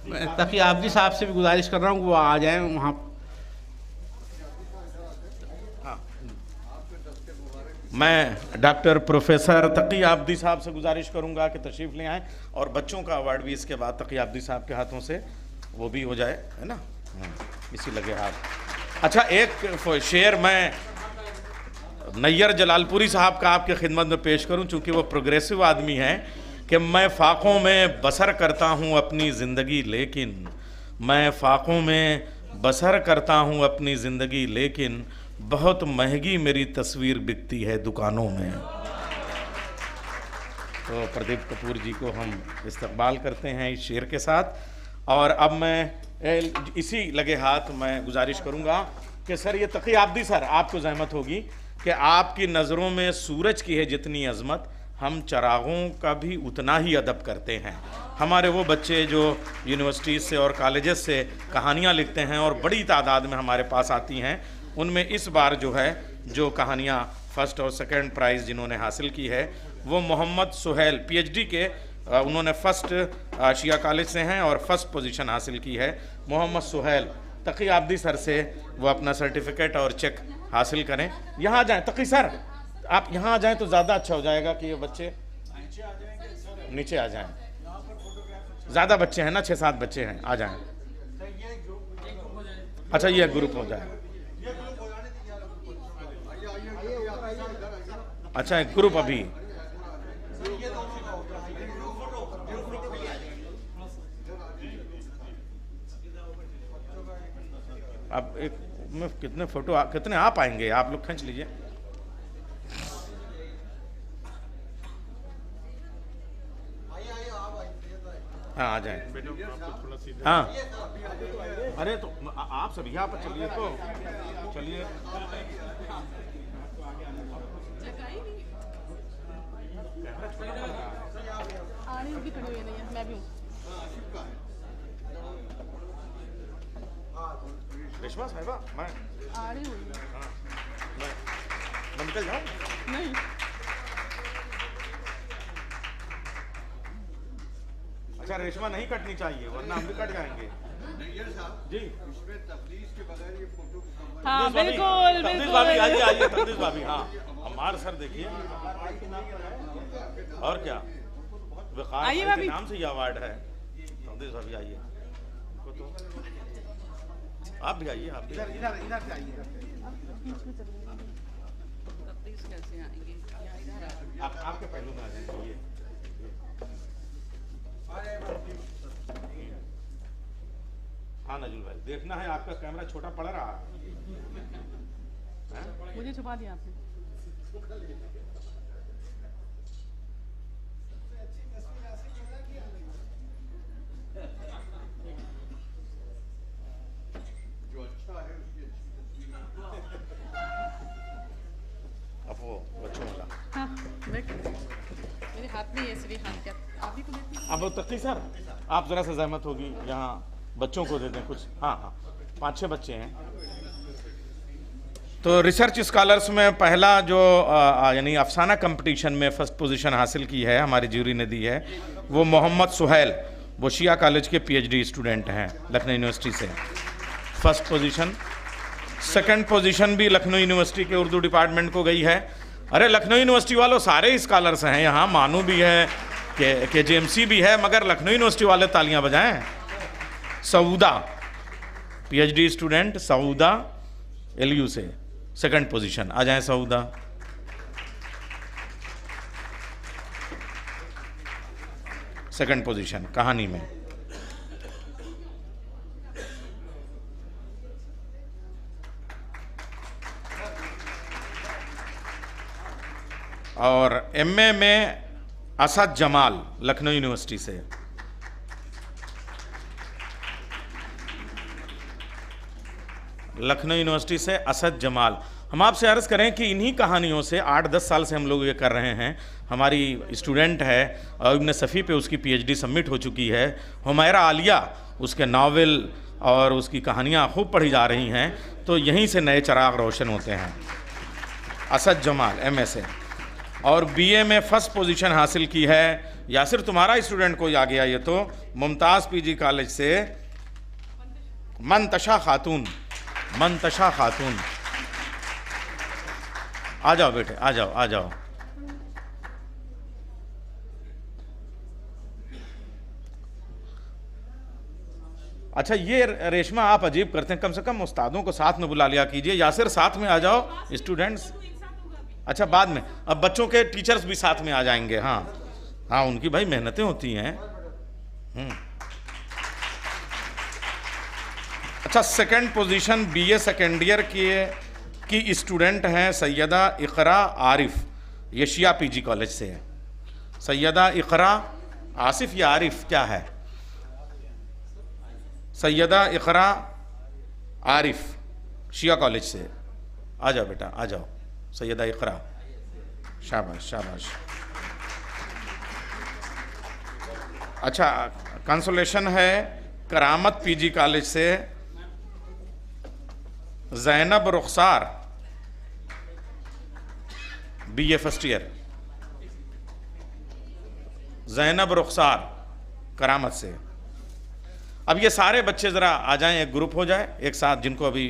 मैं तकी आबदी साहब से भी गुजारिश कर रहा हूँ कि वो आ जाएं वहाँ। मैं डॉक्टर प्रोफेसर तकी आबदी साहब से गुजारिश करूंगा कि तशरीफ़ ले आएँ और बच्चों का अवार्ड भी इसके बाद तकी आबदी साहब के हाथों से वो भी हो जाए, है ना। इसी लगे हाथ। अच्छा, एक शेर मैं नैयर जलालपुरी साहब का आपके खिदमत में पेश करूं, चूँकि वो प्रोग्रेसिव आदमी हैं, कि मैं फ़ाक़ों में बसर करता हूं अपनी ज़िंदगी, लेकिन मैं फ़ाक़ों में बसर करता हूं अपनी ज़िंदगी, लेकिन बहुत महंगी मेरी तस्वीर बिकती है दुकानों में। तो प्रदीप कपूर जी को हम इस्तकबाल करते हैं इस शेर के साथ। और अब मैं इसी लगे हाथ मैं गुजारिश करूंगा कि सर, ये तकी आबदी सर, आपको ज़हमत होगी कि आपकी नज़रों में सूरज की है जितनी अज़मत, हम चरागों का भी उतना ही अदब करते हैं। हमारे वो बच्चे जो यूनिवर्सिटीज़ से और कॉलेजेस से कहानियाँ लिखते हैं और बड़ी तादाद में हमारे पास आती हैं, उनमें इस बार जो कहानियाँ फ़र्स्ट और सेकंड प्राइज़ जिन्होंने हासिल की है वो मोहम्मद सुहेल पीएचडी के उन्होंने फ़र्स्ट शिया कॉलेज से हैं और फर्स्ट पोजीशन हासिल की है। मोहम्मद सुहेल, तकी आबदी सर से वो अपना सर्टिफिकेट और चेक हासिल करें। यहाँ आ जाएँ तकी सर, आप यहाँ आ जाएँ तो ज़्यादा अच्छा हो जाएगा कि ये बच्चे नीचे आ जाएँ। ज़्यादा बच्चे हैं ना, 6-7 बच्चे हैं, आ जाएँ। अच्छा, ये ग्रुप हो जाए। अच्छा, एक ग्रुप अभी अब एक में कितने फोटो कितने आ पाएंगे? आप लोग खींच लीजिए। हाँ, आ जाए। हाँ, अरे तो आप सब यहाँ पर चलिए, तो चलिए। मैं भी हूँ। रेशमा साहिबा, मैं आ रही हूँ। हाँ, मैं निकल जाऊँ? नहीं, अच्छा, रेशमा नहीं कटनी चाहिए वरना हम भी कट जाएंगे जी। हाँ बिल्कुल तब्दील भाभी आइए, आइए तब्दील भाभी। हाँ, हमारे सर देखिए, और क्या वक़ार के नाम से ये अवार्ड है। तब्दील भाभी आइए, आप भी आइए, आप भी इधर से आइए। आपके पहलू में आ जाएंगे। ये हाँ नजुल भाई, देखना है आपका कैमरा छोटा पड़ रहा है। मुझे छुपा दिया आपने। अब वो बच्चों वाला। हाँ, मेरे हाथ में ये सिर्फ हाथ क्या आप ही को देती हैं। अब तकी सर, आप ज़रा सा जहमत होगी, यहाँ बच्चों को दे दें कुछ। हाँ हाँ, 5-6 बच्चे हैं। तो रिसर्च स्कॉलर्स में पहला जो यानी अफसाना कंपटीशन में फ़र्स्ट पोजीशन हासिल की है, हमारी ज्यूरी ने दी है, वो मोहम्मद सुहेल, वो शिया कॉलेज के पीएचडी स्टूडेंट हैं लखनऊ यूनिवर्सिटी से, फर्स्ट पोजीशन। सेकंड पोजीशन भी लखनऊ यूनिवर्सिटी के उर्दू डिपार्टमेंट को गई है। अरे लखनऊ यूनिवर्सिटी वालों सारे स्कॉलर्स हैं यहाँ, मानू भी है, के जेएमसी भी है, मगर लखनऊ यूनिवर्सिटी वाले तालियां बजाएं। सऊदा पीएचडी स्टूडेंट, सऊदा एलयू से, सेकंड पोजीशन। आ जाएं सऊदा। सेकंड पोजीशन कहानी में। और एमए में असद जमाल लखनऊ यूनिवर्सिटी से। लखनऊ यूनिवर्सिटी से असद जमाल। हम आपसे अर्ज़ करें कि इन्हीं कहानियों से 8-10 साल से हम लोग ये कर रहे हैं। हमारी स्टूडेंट है और इब्न सफ़ी पे उसकी पीएचडी सबमिट हो चुकी है। हुमैरा आलिया उसके नावल और उसकी कहानियाँ खूब पढ़ी जा रही हैं, तो यहीं से नए चिराग रोशन होते हैं। असद जमाल एमए से। और बीए में फ़र्स्ट पोजीशन हासिल की है। यासिर तुम्हारा स्टूडेंट कोई आ गया, ये तो मुमताज़ पीजी कॉलेज से मंतशा खातून। मंतशा खातून, आ जाओ बेटे, आ जाओ आ जाओ। अच्छा ये रेशमा आप अजीब करते हैं, कम से कम उस्तादों को साथ में बुला लिया कीजिए। यासिर साथ में आ जाओ स्टूडेंट्स। अच्छा बाद में, अब बच्चों के टीचर्स भी साथ में आ जाएंगे। हाँ हाँ, उनकी भाई मेहनतें होती हैं। अच्छा second position BA second year की स्टूडेंट हैं सैयदा इकरा आरिफ, यशिया पीजी कॉलेज से है। सैयदा इकरा आसिफ या आरिफ क्या है? सैयदा इकरा आरिफ शिया कॉलेज से। आ जाओ बेटा, आ जाओ सैयदा इकरा। शाबाश शाबाश। अच्छा कंसोलेशन है करामत पीजी कॉलेज से ज़ैनब रुखसार, बीए फर्स्ट ईयर। ज़ैनब रुखसार करामत से। अब ये सारे बच्चे ज़रा आ जाएं, एक ग्रुप हो जाए एक साथ, जिनको अभी,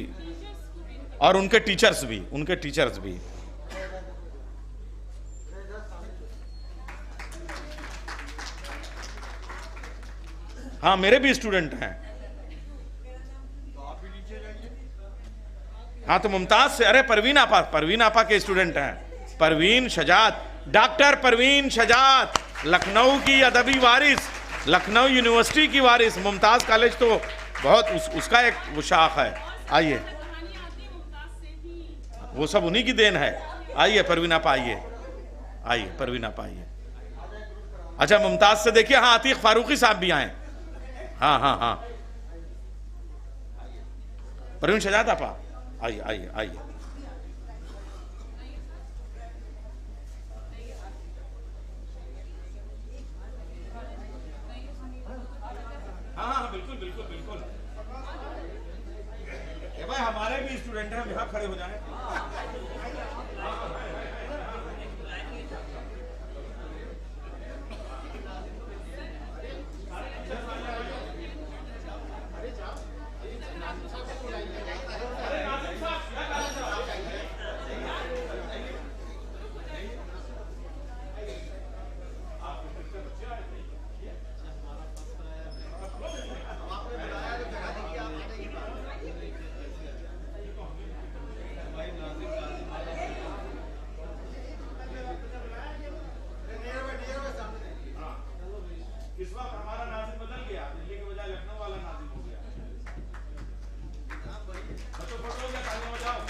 और उनके टीचर्स भी, उनके टीचर्स भी। हाँ मेरे भी स्टूडेंट हैं। हाँ तो मुमताज से, अरे परवीन आपा के स्टूडेंट हैं। परवीन शजात, डॉक्टर परवीन शजात, लखनऊ की अदबी वारिस, लखनऊ यूनिवर्सिटी की वारिस। मुमताज कॉलेज तो बहुत उसका एक वो शाख है। आइए, वो सब उन्हीं की देन है। आइए परवीन आपा, आइए आइए परवीन आपा आइए। अच्छा मुमताज से देखिए, हाँ अतीक फारूकी साहब भी आए। हाँ हाँ हाँ, परवीन शजात आपा आइए आइए आइए। हाँ हाँ बिल्कुल बिल्कुल बिल्कुल। ये भाई हमारे भी स्टूडेंट हैं, यहाँ खड़े हो जाएं। इस वक्त हमारा नाज़िम बदल गया, दिल्ली के बजाय लखनऊ वाला नाज़िम हो गया। बच्चों फोटो हो गया, तालियां बजाओ।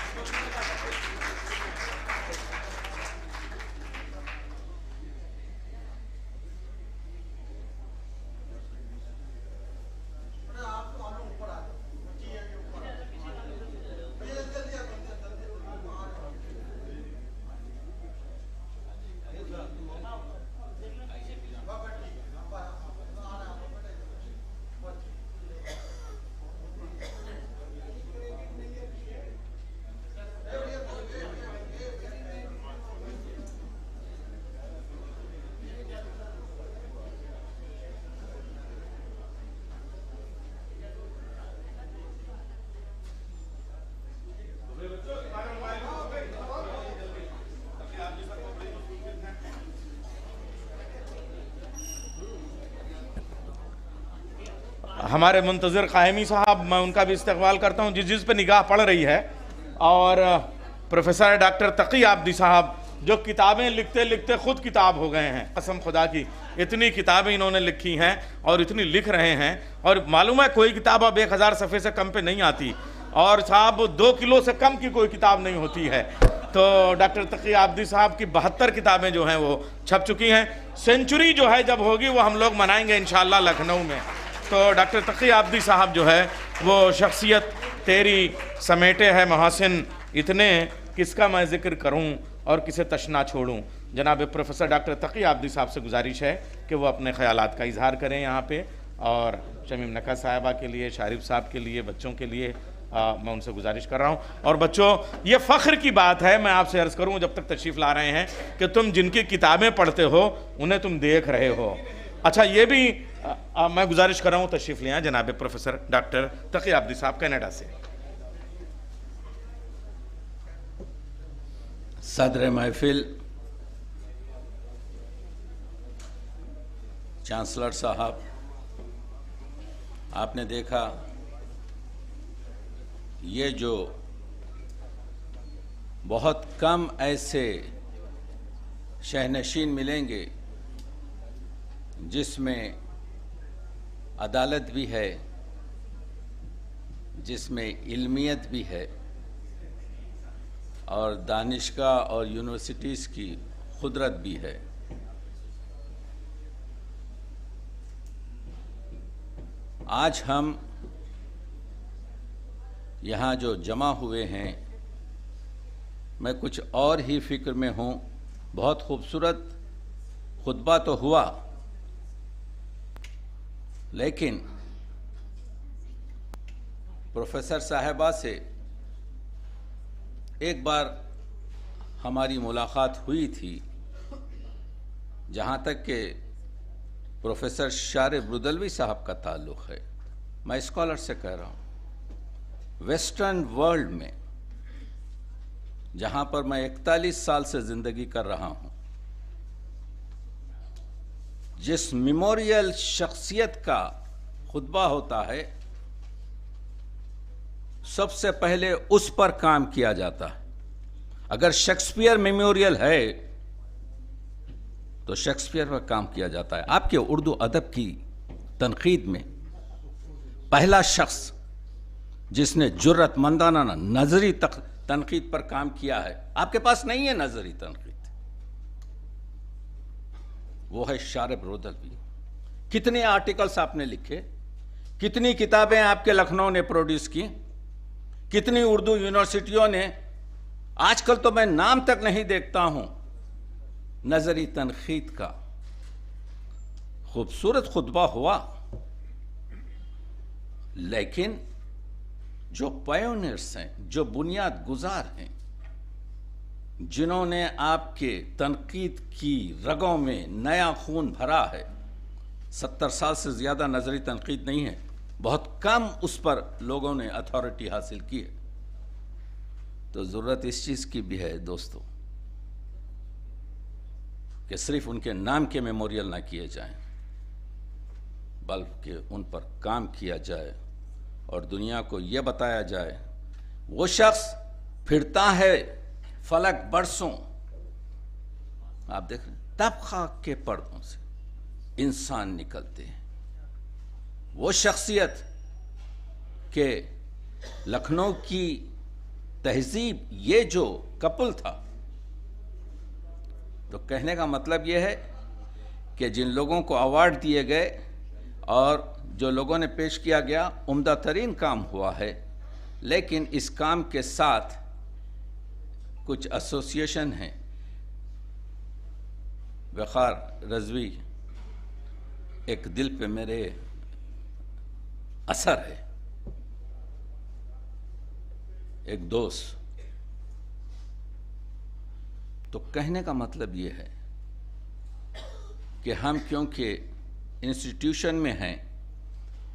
हमारे मुंतज़िर कायमी साहब, मैं उनका भी इस्तकबाल करता हूँ जिस पे निगाह पड़ रही है। और प्रोफेसर डॉक्टर तकी आबदी साहब जो किताबें लिखते लिखते खुद किताब हो गए हैं, कसम खुदा की इतनी किताबें इन्होंने लिखी हैं और इतनी लिख रहे हैं। और मालूम है कोई किताब अब 1000 सफ़े से कम पे नहीं आती, और साहब 2 किलो से कम की कोई किताब नहीं होती है। तो डॉक्टर तकी आब्दी साहब की 72 किताबें जो हैं वो छप चुकी हैं। सेंचुरी जो है जब होगी वो हम लोग मनाएंगे इंशाअल्लाह लखनऊ में। तो डॉक्टर तकी आब्दी साहब जो है वो शख्सियत तेरी समेटे है महसिन इतने, किसका मैं ज़िक्र करूं और किसे तशना छोड़ूं। जनाब प्रोफेसर डॉक्टर तकी आब्दी साहब से गुजारिश है कि वो अपने ख़यालात का इजहार करें यहाँ पे, और शमीम नक्का साहिबा के लिए, शारिब साहब के लिए, बच्चों के लिए मैं उनसे गुजारिश कर रहा हूँ। और बच्चों, ये फ़ख्र की बात है, मैं आपसे अर्ज़ करूँ जब तक तशरीफ़ ला रहे हैं, कि तुम जिनकी किताबें पढ़ते हो उन्हें तुम देख रहे हो। अच्छा, ये भी मैं गुजारिश कर रहा हूँ तशरीफ़ ले आएँ जनाब प्रोफेसर डॉक्टर तकी आब्दी साहब कनाडा से। सदर महफिल, चांसलर साहब, आपने देखा ये जो बहुत कम ऐसे शहनशीन मिलेंगे जिसमें अदालत भी है, जिसमें इल्मियत भी है और दानिशगाह और यूनिवर्सिटीज़ की खुदरत भी है। आज हम यहाँ जो जमा हुए हैं, मैं कुछ और ही फिक्र में हूँ। बहुत खूबसूरत खुतबा तो हुआ, लेकिन प्रोफेसर साहिबा से एक बार हमारी मुलाकात हुई थी, जहाँ तक कि प्रोफेसर शारिब रुदलवी साहब का ताल्लुक़ है। मैं स्कॉलर से कह रहा हूँ, वेस्टर्न वर्ल्ड में जहाँ पर मैं 41 साल से ज़िंदगी कर रहा हूँ, जिस मेमोरियल शख्सियत का खुतबा होता है, सबसे पहले उस पर काम किया जाता है। अगर शेक्सपियर मेमोरियल है तो शेक्सपियर पर काम किया जाता है। आपके उर्दू अदब की तनकीद में पहला शख्स जिसने जुर्रतमंदाना नजरी तनकीद पर काम किया है, आपके पास नहीं है नजरी तनकीद, वो है शारिब रुदलवी। कितने आर्टिकल्स आपने लिखे, कितनी किताबें आपके लखनऊ ने प्रोड्यूस की, कितनी उर्दू यूनिवर्सिटियों ने, आजकल तो मैं नाम तक नहीं देखता हूं नजरी तनकीद का। खूबसूरत खुतबा हुआ, लेकिन जो पायोनियर्स हैं, जो बुनियाद गुजार हैं, जिन्होंने आपके तनकीद की रगों में नया खून भरा है, 70 साल से ज़्यादा नजरी तनकीद नहीं है, बहुत कम उस पर लोगों ने अथॉरिटी हासिल की है। तो ज़रूरत इस चीज़ की भी है दोस्तों कि सिर्फ उनके नाम के मेमोरियल ना किए जाएं, बल्कि उन पर काम किया जाए और दुनिया को यह बताया जाए, वो शख्स फिरता है फलक बरसों, आप देख रहे हैं, तब खाक के पर्दों से इंसान निकलते हैं। वो शख्सियत के लखनऊ की तहजीब, ये जो कपल था, तो कहने का मतलब ये है कि जिन लोगों को अवार्ड दिए गए और जो लोगों ने पेश किया गया, उम्दा तरीन काम हुआ है, लेकिन इस काम के साथ कुछ एसोसिएशन हैं। वक़ार रज़वी एक दिल पे मेरे असर है, एक दोस्त। तो कहने का मतलब ये है कि हम क्योंकि इंस्टीट्यूशन में हैं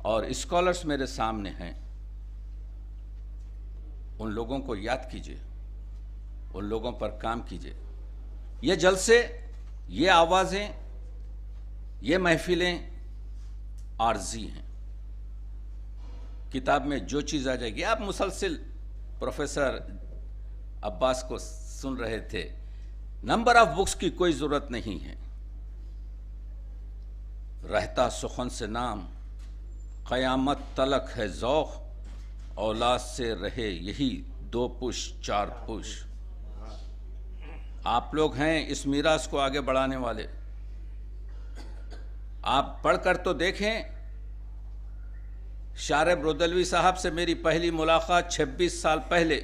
और स्कॉलर्स मेरे सामने हैं, उन लोगों को याद कीजिए, उन लोगों पर काम कीजिए। ये जलसे, ये आवाज़ें, ये महफिलें आर्जी हैं। किताब में जो चीज़ आ जाएगी, आप मुसलसिल प्रोफेसर अब्बास को सुन रहे थे नंबर ऑफ बुक्स की कोई जरूरत नहीं है। रहता सुखन से नाम, क़यामत तलक है ज़ौक़, औलाद से रहे यही 2 पुश 4 पुश। आप लोग हैं इस मीरास को आगे बढ़ाने वाले। आप पढ़कर तो देखें, शारिब रोदलवी साहब से मेरी पहली मुलाकात 26 साल पहले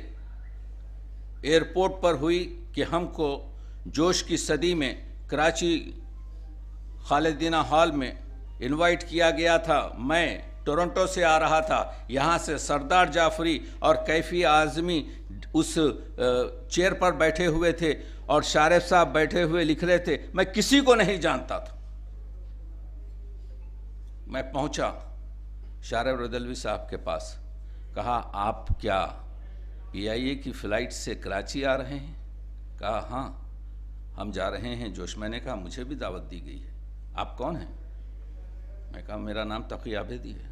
एयरपोर्ट पर हुई कि हमको जोश की सदी में कराची खालिदीना हॉल में इनवाइट किया गया था। मैं टोरंटो से आ रहा था, यहाँ से सरदार जाफरी और कैफी आज़मी उस चेयर पर बैठे हुए थे और शारिब साहब बैठे हुए लिख रहे थे। मैं किसी को नहीं जानता था। मैं पहुँचा शारिब रोदलवी साहब के पास, कहा आप क्या PIA की फ़्लाइट से कराची आ रहे हैं? कहा हाँ हम जा रहे हैं जोश। मैंने कहा मुझे भी दावत दी गई है, आप कौन हैं? मैं कहा मेरा नाम तकी आबेदी है।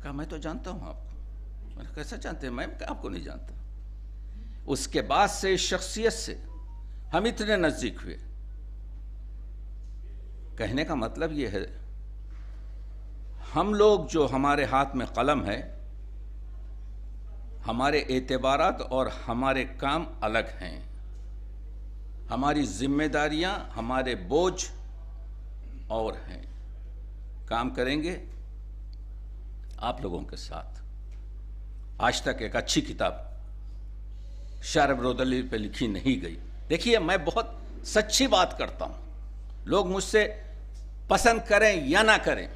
कहा मैं तो जानता हूँ आपको। मैंने कैसे जानते हैं? मैं आपको नहीं जानता। उसके बाद से शख्सियत से हम इतने नज़दीक हुए। कहने का मतलब ये है, हम लोग जो हमारे हाथ में कलम है, हमारे एतबारात और हमारे काम अलग हैं। हमारी जिम्मेदारियां, हमारे बोझ और हैं। काम करेंगे आप लोगों के साथ। आज तक एक अच्छी किताब शारिब रोदलवी पे लिखी नहीं गई। देखिए मैं बहुत सच्ची बात करता हूं, लोग मुझसे पसंद करें या ना करें,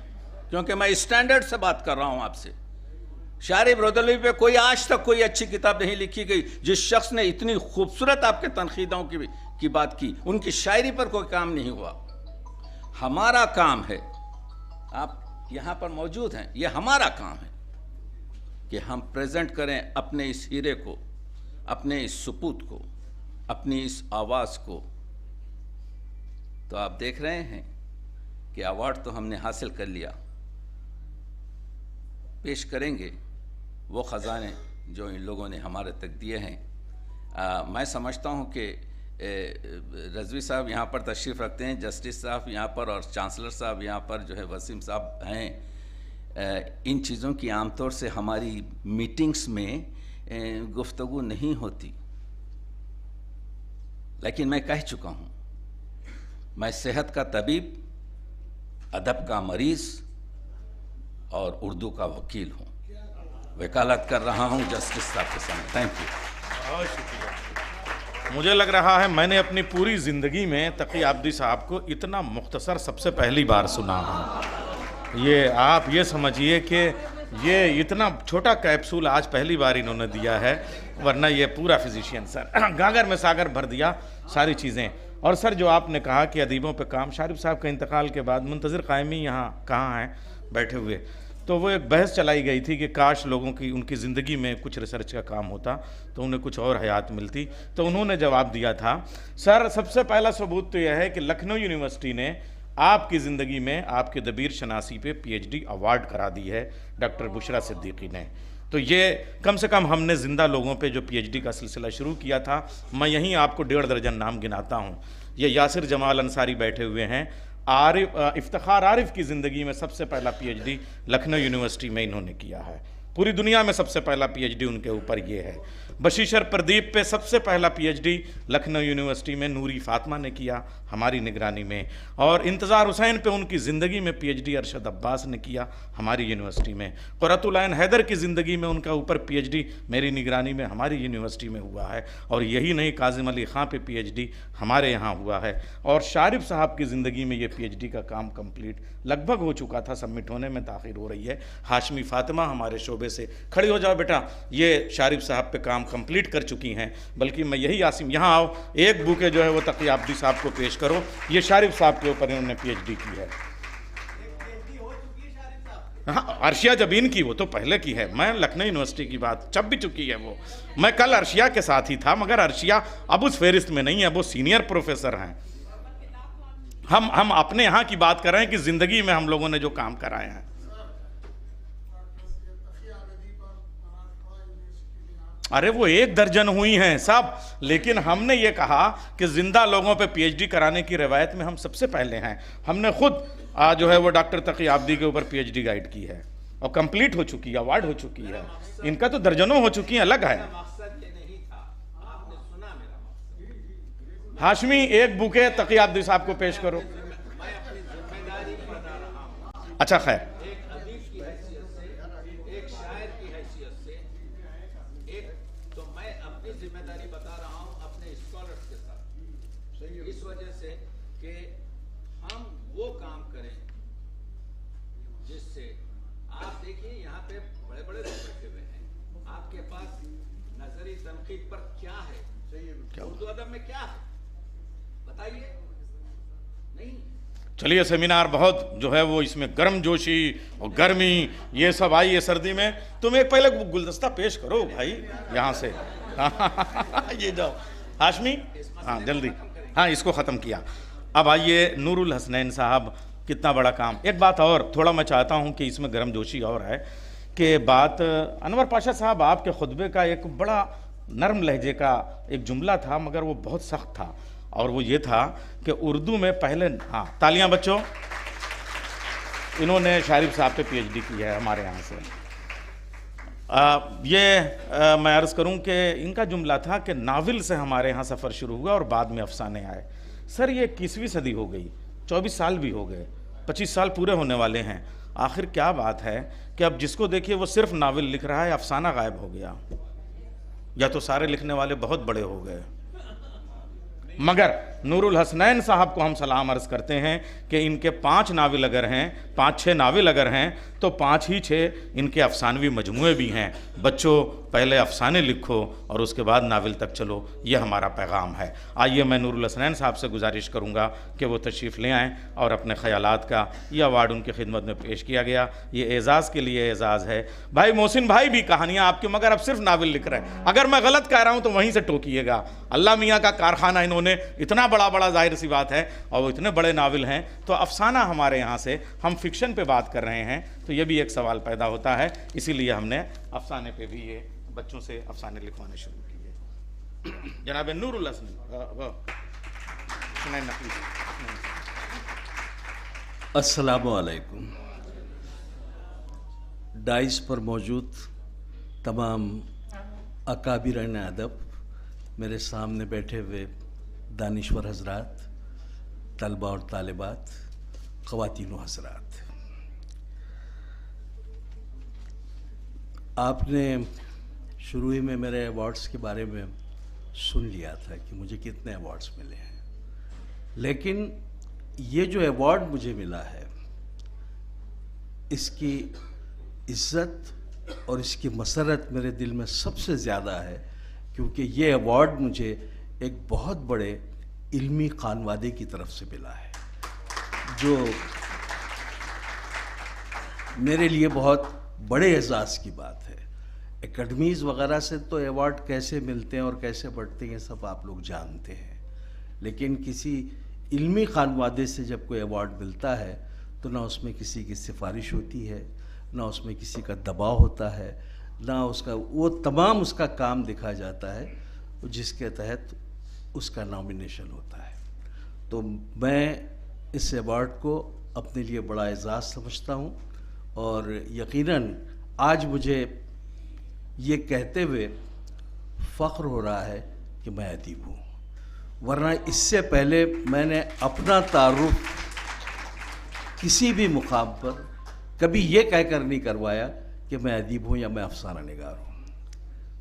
क्योंकि मैं स्टैंडर्ड से बात कर रहा हूं आपसे। शारिब रोदलवी पे कोई आज तक कोई अच्छी किताब नहीं लिखी गई। जिस शख्स ने इतनी खूबसूरत आपके तनकीदों की बात की, उनकी शायरी पर कोई काम नहीं हुआ। हमारा काम है, आप यहां पर मौजूद हैं, यह हमारा काम है कि हम प्रेजेंट करें अपने इस हीरे को, अपने इस सुपूत को, अपनी इस आवाज़ को। तो आप देख रहे हैं कि अवार्ड तो हमने हासिल कर लिया। पेश करेंगे वो ख़जाने जो इन लोगों ने हमारे तक दिए हैं। मैं समझता हूं कि रज़वी साहब यहाँ पर तशरीफ़ रखते हैं, जस्टिस साहब यहाँ पर और चांसलर साहब यहाँ पर जो है वसीम साहब हैं। इन चीज़ों की आमतौर से हमारी मीटिंग्स में गुफ्तगू नहीं होती, लेकिन मैं कह चुका हूँ, मैं सेहत का तबीब, अदब का मरीज़ और उर्दू का वकील हूँ। वकालत कर रहा हूँ जस्टिस साहब के सामने। Thank you. बहुत शुक्रिया। मुझे लग रहा है मैंने अपनी पूरी ज़िंदगी में तकी आबदी साहब को इतना मुख्तसर सबसे पहली बार सुना हूँ। ये आप ये समझिए कि ये इतना छोटा कैप्सूल आज पहली बार इन्होंने दिया है, वरना ये पूरा फिजिशियन सर गागर में सागर भर दिया सारी चीज़ें। और सर जो आपने कहा कि अदीबों पे काम, शारिब साहब के इंतकाल के बाद मुंतज़िर क़ायमी यहाँ कहाँ हैं बैठे हुए, तो वो एक बहस चलाई गई थी कि काश लोगों की उनकी ज़िंदगी में कुछ रिसर्च का काम होता तो उन्हें कुछ और हयात मिलती। तो उन्होंने जवाब दिया था, सर सबसे पहला सबूत तो यह है कि लखनऊ यूनिवर्सिटी ने आपकी ज़िंदगी में आपके दबीर शनासी पे PhD अवार्ड करा दी है डॉक्टर बुशरा सिद्दीकी ने। तो ये कम से कम हमने ज़िंदा लोगों पे जो PhD का सिलसिला शुरू किया था, मैं यहीं आपको 1.5 दर्जन नाम गिनाता हूँ। ये यासिर जमाल अंसारी बैठे हुए हैं, इफ्तिखार आरिफ की ज़िंदगी में सबसे पहला PhD लखनऊ यूनिवर्सिटी में इन्होंने किया है। पूरी दुनिया में सबसे पहला PhD उनके ऊपर ये है। बशीशर प्रदीप पे सबसे पहला PhD लखनऊ यूनिवर्सिटी में नूरी फातिमा ने किया हमारी निगरानी में। और इंतज़ार हुसैन पे उनकी ज़िंदगी में PhD अरशद अब्बास ने किया हमारी यूनिवर्सिटी में। क़ुर्रतुल ऐन हैदर की ज़िंदगी में उनका ऊपर PhD मेरी निगरानी में हमारी यूनिवर्सिटी में हुआ है। और यही नहीं, काजिम अली ख़ां पे PhD हमारे यहाँ हुआ है। और शारिब साहब की ज़िंदगी में ये PhD का काम कंप्लीट लगभग हो चुका था, सबमिट होने में ताख़ीर हो रही है। हाशमी फातिमा हमारे शोबे से, खड़ी हो जाओ बेटा, ये शारिब साहब पे काम कंप्लीट कर चुकी हैं। बल्कि मैं यही आसिम, यहाँ आओ, एक बुके जो है वो तकी आबदी साहब को पेश करो। ये शारिब साहब के ऊपर इन्होंने PhD की है। हाँ, अर्शिया जबीन की वो तो पहले की है। मैं लखनऊ यूनिवर्सिटी की बात छप भी चुकी है वो। मैं कल अर्शिया के साथ ही था, मगर अर्शिया अब उस फेरिस्त में नहीं है, वो सीनियर प्रोफेसर हैं। हम अपने यहाँ की बात कर रहे हैं कि ज़िंदगी में हम लोगों ने जो काम कराए हैं। अरे वो 1 दर्जन हुई हैं सब, लेकिन हमने ये कहा कि जिंदा लोगों पे पीएचडी कराने की रवायत में हम सबसे पहले हैं। हमने खुद जो है वो डॉक्टर तकी आब्दी के ऊपर पीएचडी गाइड की है और कंप्लीट हो चुकी है, अवार्ड हो चुकी है। इनका तो दर्जनों हो चुकी हैं, अलग है। हाशमी, एक बुके तकी आब्दी साहब को पेश करो। अच्छा खैर, जिम्मेदारी बता रहा हूं अपने स्कॉलर्स के साथ, इस वजह से कि हम वो काम करें जिससे आप देखिए यहाँ पे बड़े बड़े लोग बैठे हुए हैं, आपके पास नजरी तनकीद पर क्या है, उर्दू अदब में क्या है बताइए। नहीं, चलिए सेमिनार बहुत जो है वो इसमें गर्म जोशी और गर्मी ये सब आई है सर्दी में। तुम एक पहले गुलदस्ता पेश करो भाई यहाँ से। ये जाओ हाशमी, हाँ जल्दी, हाँ इसको ख़त्म किया। अब आइए नूरुल हसनैन साहब, कितना बड़ा काम। एक बात और थोड़ा मैं चाहता हूँ कि इसमें गर्म जोशी और है कि बात अनवर पाशा साहब आपके खुतबे का एक बड़ा नरम लहजे का एक जुमला था, मगर वो बहुत सख्त था, और वो ये था कि उर्दू में पहले, हाँ तालियां बच्चों, इन्होंने शारिब साहब पे पीएचडी की है हमारे यहाँ से। मैं अर्ज़ करूं कि इनका जुमला था कि नावल से हमारे यहाँ सफ़र शुरू हुआ और बाद में अफसाने आए। सर ये 21वीं सदी हो गई, 24 साल भी हो गए, 25 साल पूरे होने वाले हैं। आखिर क्या बात है कि अब जिसको देखिए वो सिर्फ नावल लिख रहा है, अफसाना गायब हो गया, या तो सारे लिखने वाले बहुत बड़े हो गए। मगर नूरुल हसनैन साहब को हम सलाम अर्ज़ करते हैं कि इनके 5 नावल अगर हैं, 5-6 नावल अगर हैं, तो 5 ही 6 इनके अफसानवी मजमूए भी हैं। बच्चों पहले अफसाने लिखो और उसके बाद नावल तक चलो, ये हमारा पैगाम है। आइए मैं नूरुल हसनैन साहब से गुजारिश करूँगा कि वो तशरीफ़ ले आएँ और अपने ख़यालात का ये अवार्ड उनकी खिदमत में पेश किया गया। ये एज़ाज़ के लिए एज़ाज़ है। भाई मोहसिन भाई भी कहानियाँ आपकी, मगर अब सिर्फ नावल लिख रहे हैं। अगर मैं गलत कह रहा हूँ तो वहीं से टोकिएगा। अल्लाह मियाँ का कारखाना इन्होंने इतना बड़ा बड़ा, जाहिर सी बात है, और वो इतने बड़े नावल हैं। तो अफसाना हमारे यहाँ से, हम फिक्शन पे बात कर रहे हैं, तो ये भी एक सवाल पैदा होता है। इसीलिए हमने अफसाने पे भी ये बच्चों से अफसाने लिखवाने शुरू किए। जनाब नूरुल हसन अस्सलामु अलैकुम। डाइस पर मौजूद तमाम अकाबिरान अदब, मेरे सामने बैठे हुए दानिश्वर हजरात, तलबा और तालिबात, ख़वातीन व हज़रात, आपने शुरू ही में मेरे अवार्ड्स के बारे में सुन लिया था कि मुझे कितने अवार्ड्स मिले हैं, लेकिन ये जो अवार्ड मुझे मिला है इसकी इज़्ज़त और इसकी मसरत मेरे दिल में सबसे ज़्यादा है, क्योंकि ये अवार्ड मुझे एक बहुत बड़े इल्मी खानवादे की तरफ से मिला है, जो मेरे लिए बहुत बड़े एजाज़ की बात है। एकेडमीज़ वगैरह से तो अवार्ड कैसे मिलते हैं और कैसे बढ़ते हैं सब आप लोग जानते हैं, लेकिन किसी इल्मी खानवादे से जब कोई अवार्ड मिलता है तो ना उसमें किसी की सिफारिश होती है, ना उसमें किसी का दबाव होता है, ना उसका वो तमाम उसका काम दिखा जाता है जिसके तहत उसका नॉमिनेशन होता है। तो मैं इस अवार्ड को अपने लिए बड़ा एजाज़ समझता हूँ, और यकीनन आज मुझे ये कहते हुए फ़ख्र हो रहा है कि मैं अदीब हूँ, वरना इससे पहले मैंने अपना तारुफ किसी भी मुकाम पर कभी ये कहकर नहीं करवाया कि मैं अदीब हूँ या मैं अफसाना निगार हूँ।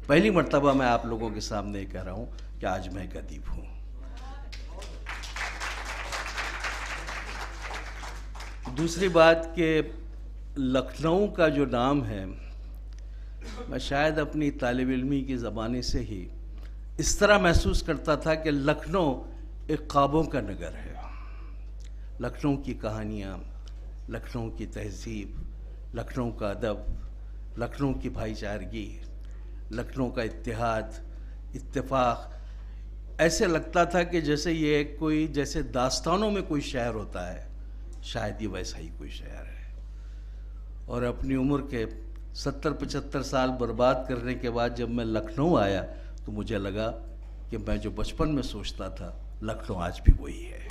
पहली मर्तबा मैं आप लोगों के सामने कह रहा हूँ कि आज मैं एक अदीब हूँ। दूसरी बात कि लखनऊ का जो नाम है, मैं शायद अपनी तालिब इल्मी की ज़बानी से ही इस तरह महसूस करता था कि लखनऊ एक ख्वाबों का नगर है। लखनऊ की कहानियाँ, लखनऊ की तहज़ीब, लखनऊ का अदब, लखनऊ की भाईचारगी, लखनऊ का इत्तेहाद, इत्तेफाक, ऐसे लगता था कि जैसे ये कोई, जैसे दास्तानों में कोई शहर होता है, शायद ये वैसा ही कोई शहर है। और अपनी उम्र के 70-75 साल बर्बाद करने के बाद जब मैं लखनऊ आया तो मुझे लगा कि मैं जो बचपन में सोचता था लखनऊ आज भी वही है।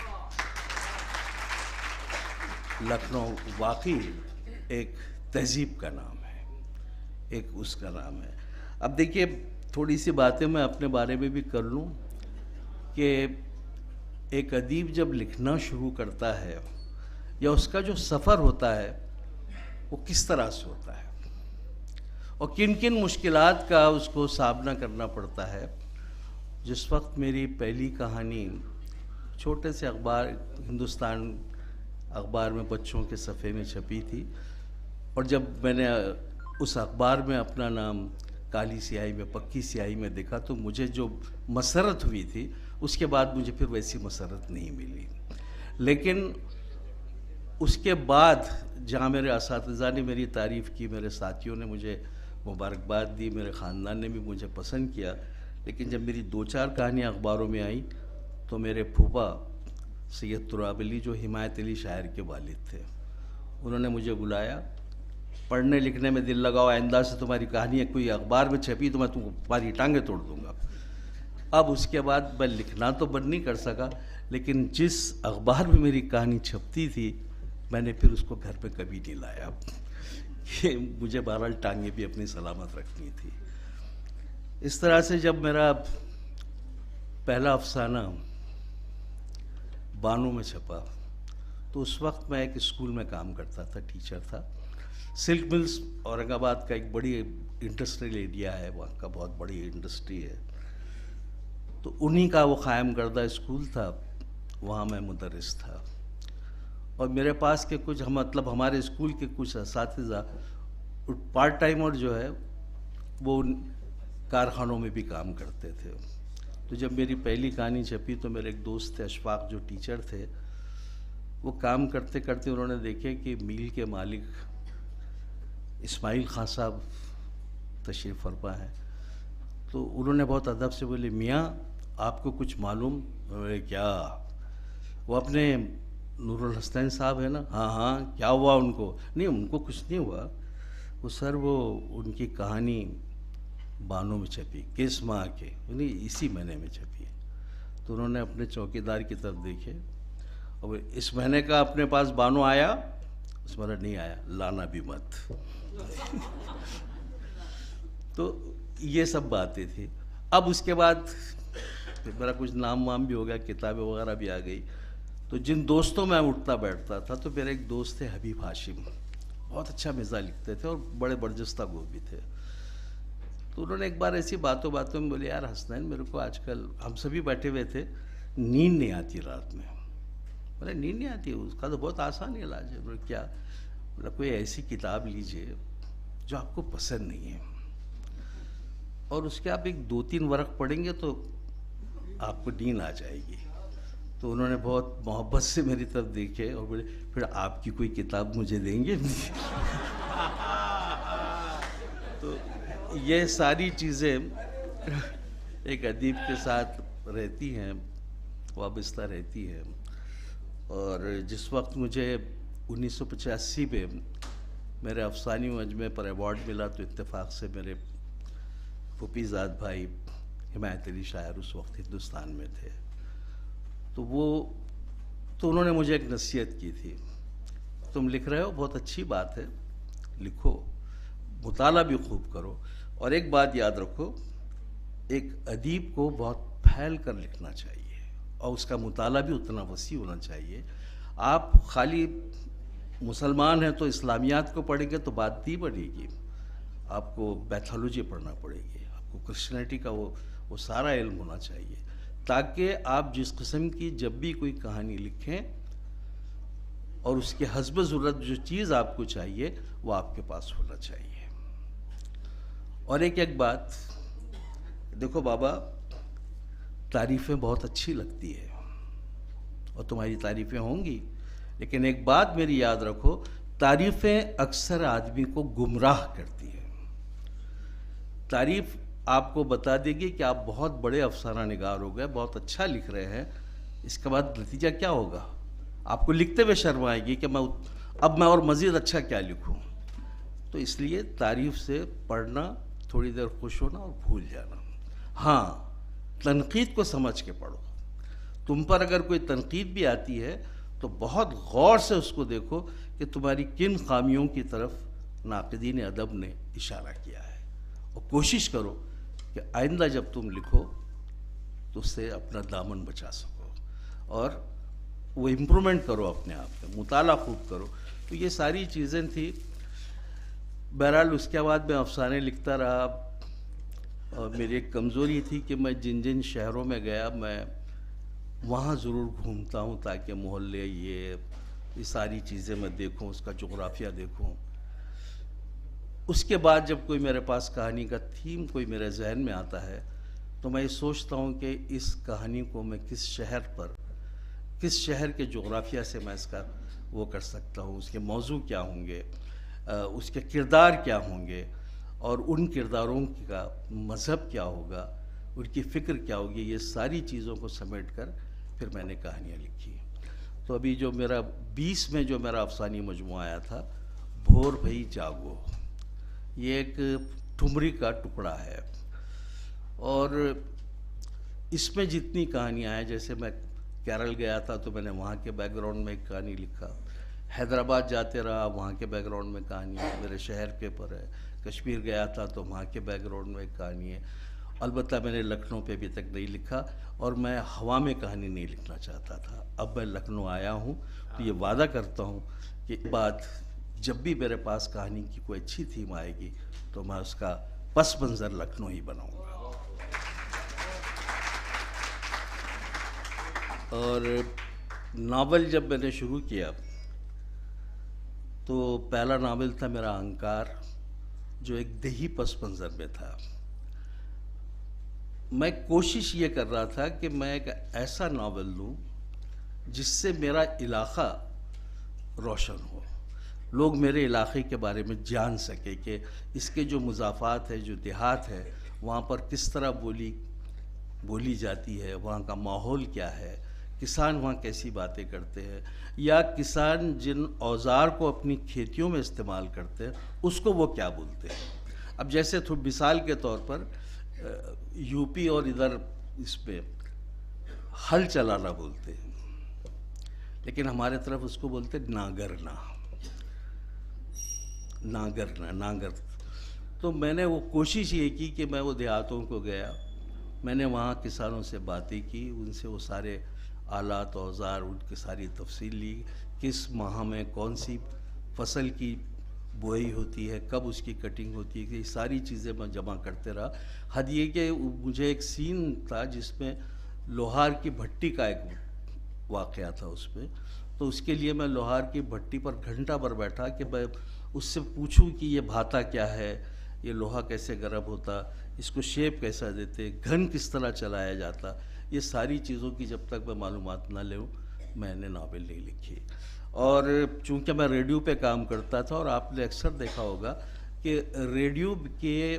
लखनऊ वाकई एक तहजीब का नाम है, एक उसका नाम है। अब देखिए, थोड़ी सी बातें मैं अपने बारे में भी कर लूँ कि एक अदीब जब लिखना शुरू करता है या उसका जो सफ़र होता है वो किस तरह से होता है और किन किन मुश्किलात का उसको सामना करना पड़ता है। जिस वक्त मेरी पहली कहानी छोटे से अखबार, हिंदुस्तान अखबार में बच्चों के सफ़े में छपी थी, और जब मैंने उस अखबार में अपना नाम काली स्याही में, पक्की स्याही में देखा, तो मुझे जो मसरत हुई थी उसके बाद मुझे फिर वैसी मसरत नहीं मिली। लेकिन उसके बाद जहाँ मेरे असातिज़ा ने मेरी तारीफ़ की, मेरे साथियों ने मुझे मुबारकबाद दी, मेरे ख़ानदान ने भी मुझे पसंद किया, लेकिन जब मेरी 2-4 कहानियाँ अखबारों में आई तो मेरे फूफा सैयद तुराब अली, जो हिमायत अली शायर के वालिद थे, उन्होंने मुझे बुलाया, पढ़ने लिखने में दिल लगाओ, आइंदा से तुम्हारी कहानी कोई अखबार में छपी तो मैं तुम्हारी टांगें तोड़ दूँगा। अब उसके बाद मैं लिखना तो बंद नहीं कर सका, लेकिन जिस अखबार में मेरी कहानी छपती थी मैंने फिर उसको घर पे कभी नहीं लाया कि मुझे बहरहाल टांगें भी अपनी सलामत रखनी थी। इस तरह से जब मेरा पहला अफसाना बानों में छपा तो उस वक्त मैं एक स्कूल में काम करता था, टीचर था। सिल्क मिल्स औरंगाबाद का एक बड़ी इंडस्ट्रियल एरिया है, वहाँ का बहुत बड़ी इंडस्ट्री है, तो उन्हीं का वो क़ायम करदा स्कूल था, वहाँ मैं मुदर्रिस था। और मेरे पास के कुछ मतलब हमारे स्कूल के कुछ असातिज़ा पार्ट टाइम और जो है वो कारखानों में भी काम करते थे। तो जब मेरी पहली कहानी छपी तो मेरे एक दोस्त थे अशफाक, जो टीचर थे, वो काम करते करते उन्होंने देखे कि मिल के मालिक इस्माइल खां साहब तशरीफ़ फरमा है, तो उन्होंने बहुत अदब से बोले, मियाँ आपको कुछ मालूम? बोले क्या? वो अपने नूरुल हसनैन साहब है ना? हाँ हाँ, क्या हुआ उनको? नहीं, उनको कुछ नहीं हुआ, वो सर वो उनकी कहानी बानों में छपी, किस माह के? नहीं, इसी महीने में छपी है। तो उन्होंने अपने चौकीदार की तरफ देखे, और इस महीने का अपने पास बानो आया? उस महीने नहीं आया, लाना भी मत। तो ये सब बातें थी। अब उसके बाद फिर मेरा कुछ नाम वाम भी हो गया, किताबें वगैरह भी आ गई। तो जिन दोस्तों में उठता बैठता था, तो मेरे एक दोस्त थे हबीब हाशिम, बहुत अच्छा मिज़ाज लिखते थे और बड़े बर्जस्ता गो भी थे। तो उन्होंने एक बार ऐसी बातों बातों में बोले, यार हसनैन, मेरे को आजकल, हम सभी बैठे हुए थे, नींद नहीं आती रात में। बोले नींद नहीं आती? उसका तो बहुत आसान इलाज है। बोले क्या? बोला कोई ऐसी किताब लीजिए जो आपको पसंद नहीं है, और उसके आप एक 2-3 वर्क पढ़ेंगे तो आपको नींद आ जाएगी। तो उन्होंने बहुत मोहब्बत से मेरी तरफ देखे और बोले, फिर आपकी कोई किताब मुझे देंगे? तो ये सारी चीज़ें एक अदीब के साथ रहती हैं, वाबस्ता रहती हैं। और जिस वक्त मुझे 1985 में मेरे अफसानी मजमे पर अवार्ड मिला, तो इत्तेफाक से मेरे फूफीज़ाद भाई हिमायत अली शायर उस वक्त हिंदुस्तान में थे, तो उन्होंने मुझे एक नसीहत की थी, तुम लिख रहे हो, बहुत अच्छी बात है, लिखो, मुताला भी खूब करो, और एक बात याद रखो, एक अदीब को बहुत फैल कर लिखना चाहिए और उसका मुताला भी उतना वसी होना चाहिए। आप खाली मुसलमान हैं तो इस्लामियात को पढ़ेंगे तो बात नहीं बनेगी, आपको पैथोलॉजी पढ़ना पड़ेगी, आपको क्रिश्चियनिटी का वो सारा इल्म होना चाहिए, ताकि आप जिस किस्म की जब भी कोई कहानी लिखें और उसके हस्ब ज़रूरत जो चीज़ आपको चाहिए वो आपके पास होना चाहिए। और एक बात देखो बाबा, तारीफ़ें बहुत अच्छी लगती है और तुम्हारी तारीफ़ें होंगी, लेकिन एक बात मेरी याद रखो, तारीफ़ें अक्सर आदमी को गुमराह करती है। तारीफ़ आपको बता देगी कि आप बहुत बड़े अफसाना निगार हो गए, बहुत अच्छा लिख रहे हैं, इसके बाद नतीजा क्या होगा? आपको लिखते हुए शर्म आएगी कि मैं और मज़ीद अच्छा क्या लिखूं। तो इसलिए तारीफ से पढ़ना, थोड़ी देर खुश होना और भूल जाना। हाँ, तनकीद को समझ के पढ़ो। तुम पर अगर कोई तनकीद भी आती है तो बहुत गौर से उसको देखो कि तुम्हारी किन खामियों की तरफ नाक़िदीन अदब ने इशारा किया है, और कोशिश करो कि आइंदा जब तुम लिखो तो उससे अपना दामन बचा सको और वो इम्प्रूवमेंट करो अपने आप में, मुताला खूब करो। तो ये सारी चीज़ें थी। बहरहाल उसके बाद मैं अफसाने लिखता रहा, और मेरी एक कमज़ोरी थी कि मैं जिन जिन शहरों में गया मैं वहाँ ज़रूर घूमता हूँ ताकि मोहल्ले ये सारी चीज़ें मैं देखूँ, उसका जोग्राफिया देखूँ। उसके बाद जब कोई मेरे पास कहानी का थीम कोई मेरे जहन में आता है तो मैं ये सोचता हूँ कि इस कहानी को मैं किस शहर के जोग्राफिया से मैं इसका वो कर सकता हूँ, उसके मौजू क्या होंगे, उसके किरदार क्या होंगे, और उन किरदारों का मज़हब क्या होगा, उनकी फ़िक्र क्या होगी। ये सारी चीज़ों को समेट कर फिर मैंने कहानियाँ लिखी। तो अभी जो मेरा 20 में जो मेरा अफसानी मजमू आया था, भोर भई जागो, ये एक ठुमरी का टुकड़ा है। और इसमें जितनी कहानियाँ हैं, जैसे मैं केरल गया था तो मैंने वहाँ के बैकग्राउंड में एक कहानी लिखा, हैदराबाद जाते रहा वहाँ के बैकग्राउंड में कहानी है, मेरे शहर के पर है, कश्मीर गया था तो वहाँ के बैकग्राउंड में एक कहानी है। अलबत्ता मैंने लखनऊ पे अभी तक नहीं लिखा और मैं हवा में कहानी नहीं लिखना चाहता था। अब मैं लखनऊ आया हूँ तो ये वादा करता हूँ कि बाद जब भी मेरे पास कहानी की कोई अच्छी थीम आएगी तो मैं उसका पस मंज़र लखनऊ ही बनाऊँगा। और नावल जब मैंने शुरू किया तो पहला नावल था मेरा अहंकार, जो एक देही पस मंज़र में था। मैं कोशिश ये कर रहा था कि मैं एक ऐसा नावल लूँ जिससे मेरा इलाक़ा रोशन हो, लोग मेरे इलाक़े के बारे में जान सके कि इसके जो मुज़ाफ़ात है, जो देहात है, वहाँ पर किस तरह बोली जाती है, वहाँ का माहौल क्या है, किसान वहाँ कैसी बातें करते हैं, या किसान जिन औज़ार को अपनी खेतियों में इस्तेमाल करते हैं उसको वो क्या बोलते हैं। अब जैसे थोड़ी मिसाल के तौर पर यूपी और इधर इस पे हल चलाना बोलते हैं, लेकिन हमारे तरफ उसको बोलते हैं नांगर। तो मैंने वो कोशिश ये की कि मैं वो देहातों को गया, मैंने वहाँ किसानों से बातें की, उनसे वो सारे आलात औज़ार, उनकी सारी तफसील ली, किस माह में कौन सी फसल की बुआई होती है, कब उसकी कटिंग होती है, ये सारी चीज़ें मैं जमा करते रहा। हद ये कि मुझे एक सीन था जिसमें लोहार की भट्टी का एक वाक़या था उसमें, तो उसके लिए मैं लोहार की भट्टी पर घंटा भर बैठा कि मैं उससे पूछूं कि ये भाता क्या है, ये लोहा कैसे गर्म होता, इसको शेप कैसा देते, घन किस तरह चलाया जाता, ये सारी चीज़ों की जब तक मैं मालूमात ना लूँ मैंने नावल नहीं लिखी। और चूँकि मैं रेडियो पे काम करता था और आपने अक्सर देखा होगा कि रेडियो के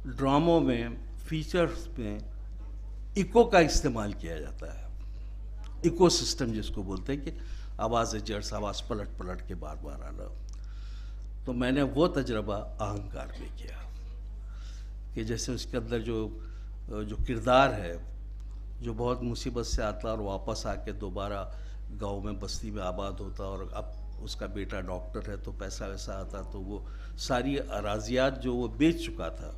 ड्रामों में, फीचर्स में इको का इस्तेमाल किया जाता है, इको सिस्टम जिसको बोलते हैं कि आवाज़ जर्स, आवाज़ पलट पलट के बार बार आना। तो मैंने वो तजर्बा अहंकार में किया कि जैसे उसके अंदर जो किरदार है, जो बहुत मुसीबत से आता और वापस आके दोबारा गांव में बस्ती में आबाद होता, और अब उसका बेटा डॉक्टर है तो पैसा वैसा आता, तो वो सारी अराजियात जो वो बेच चुका था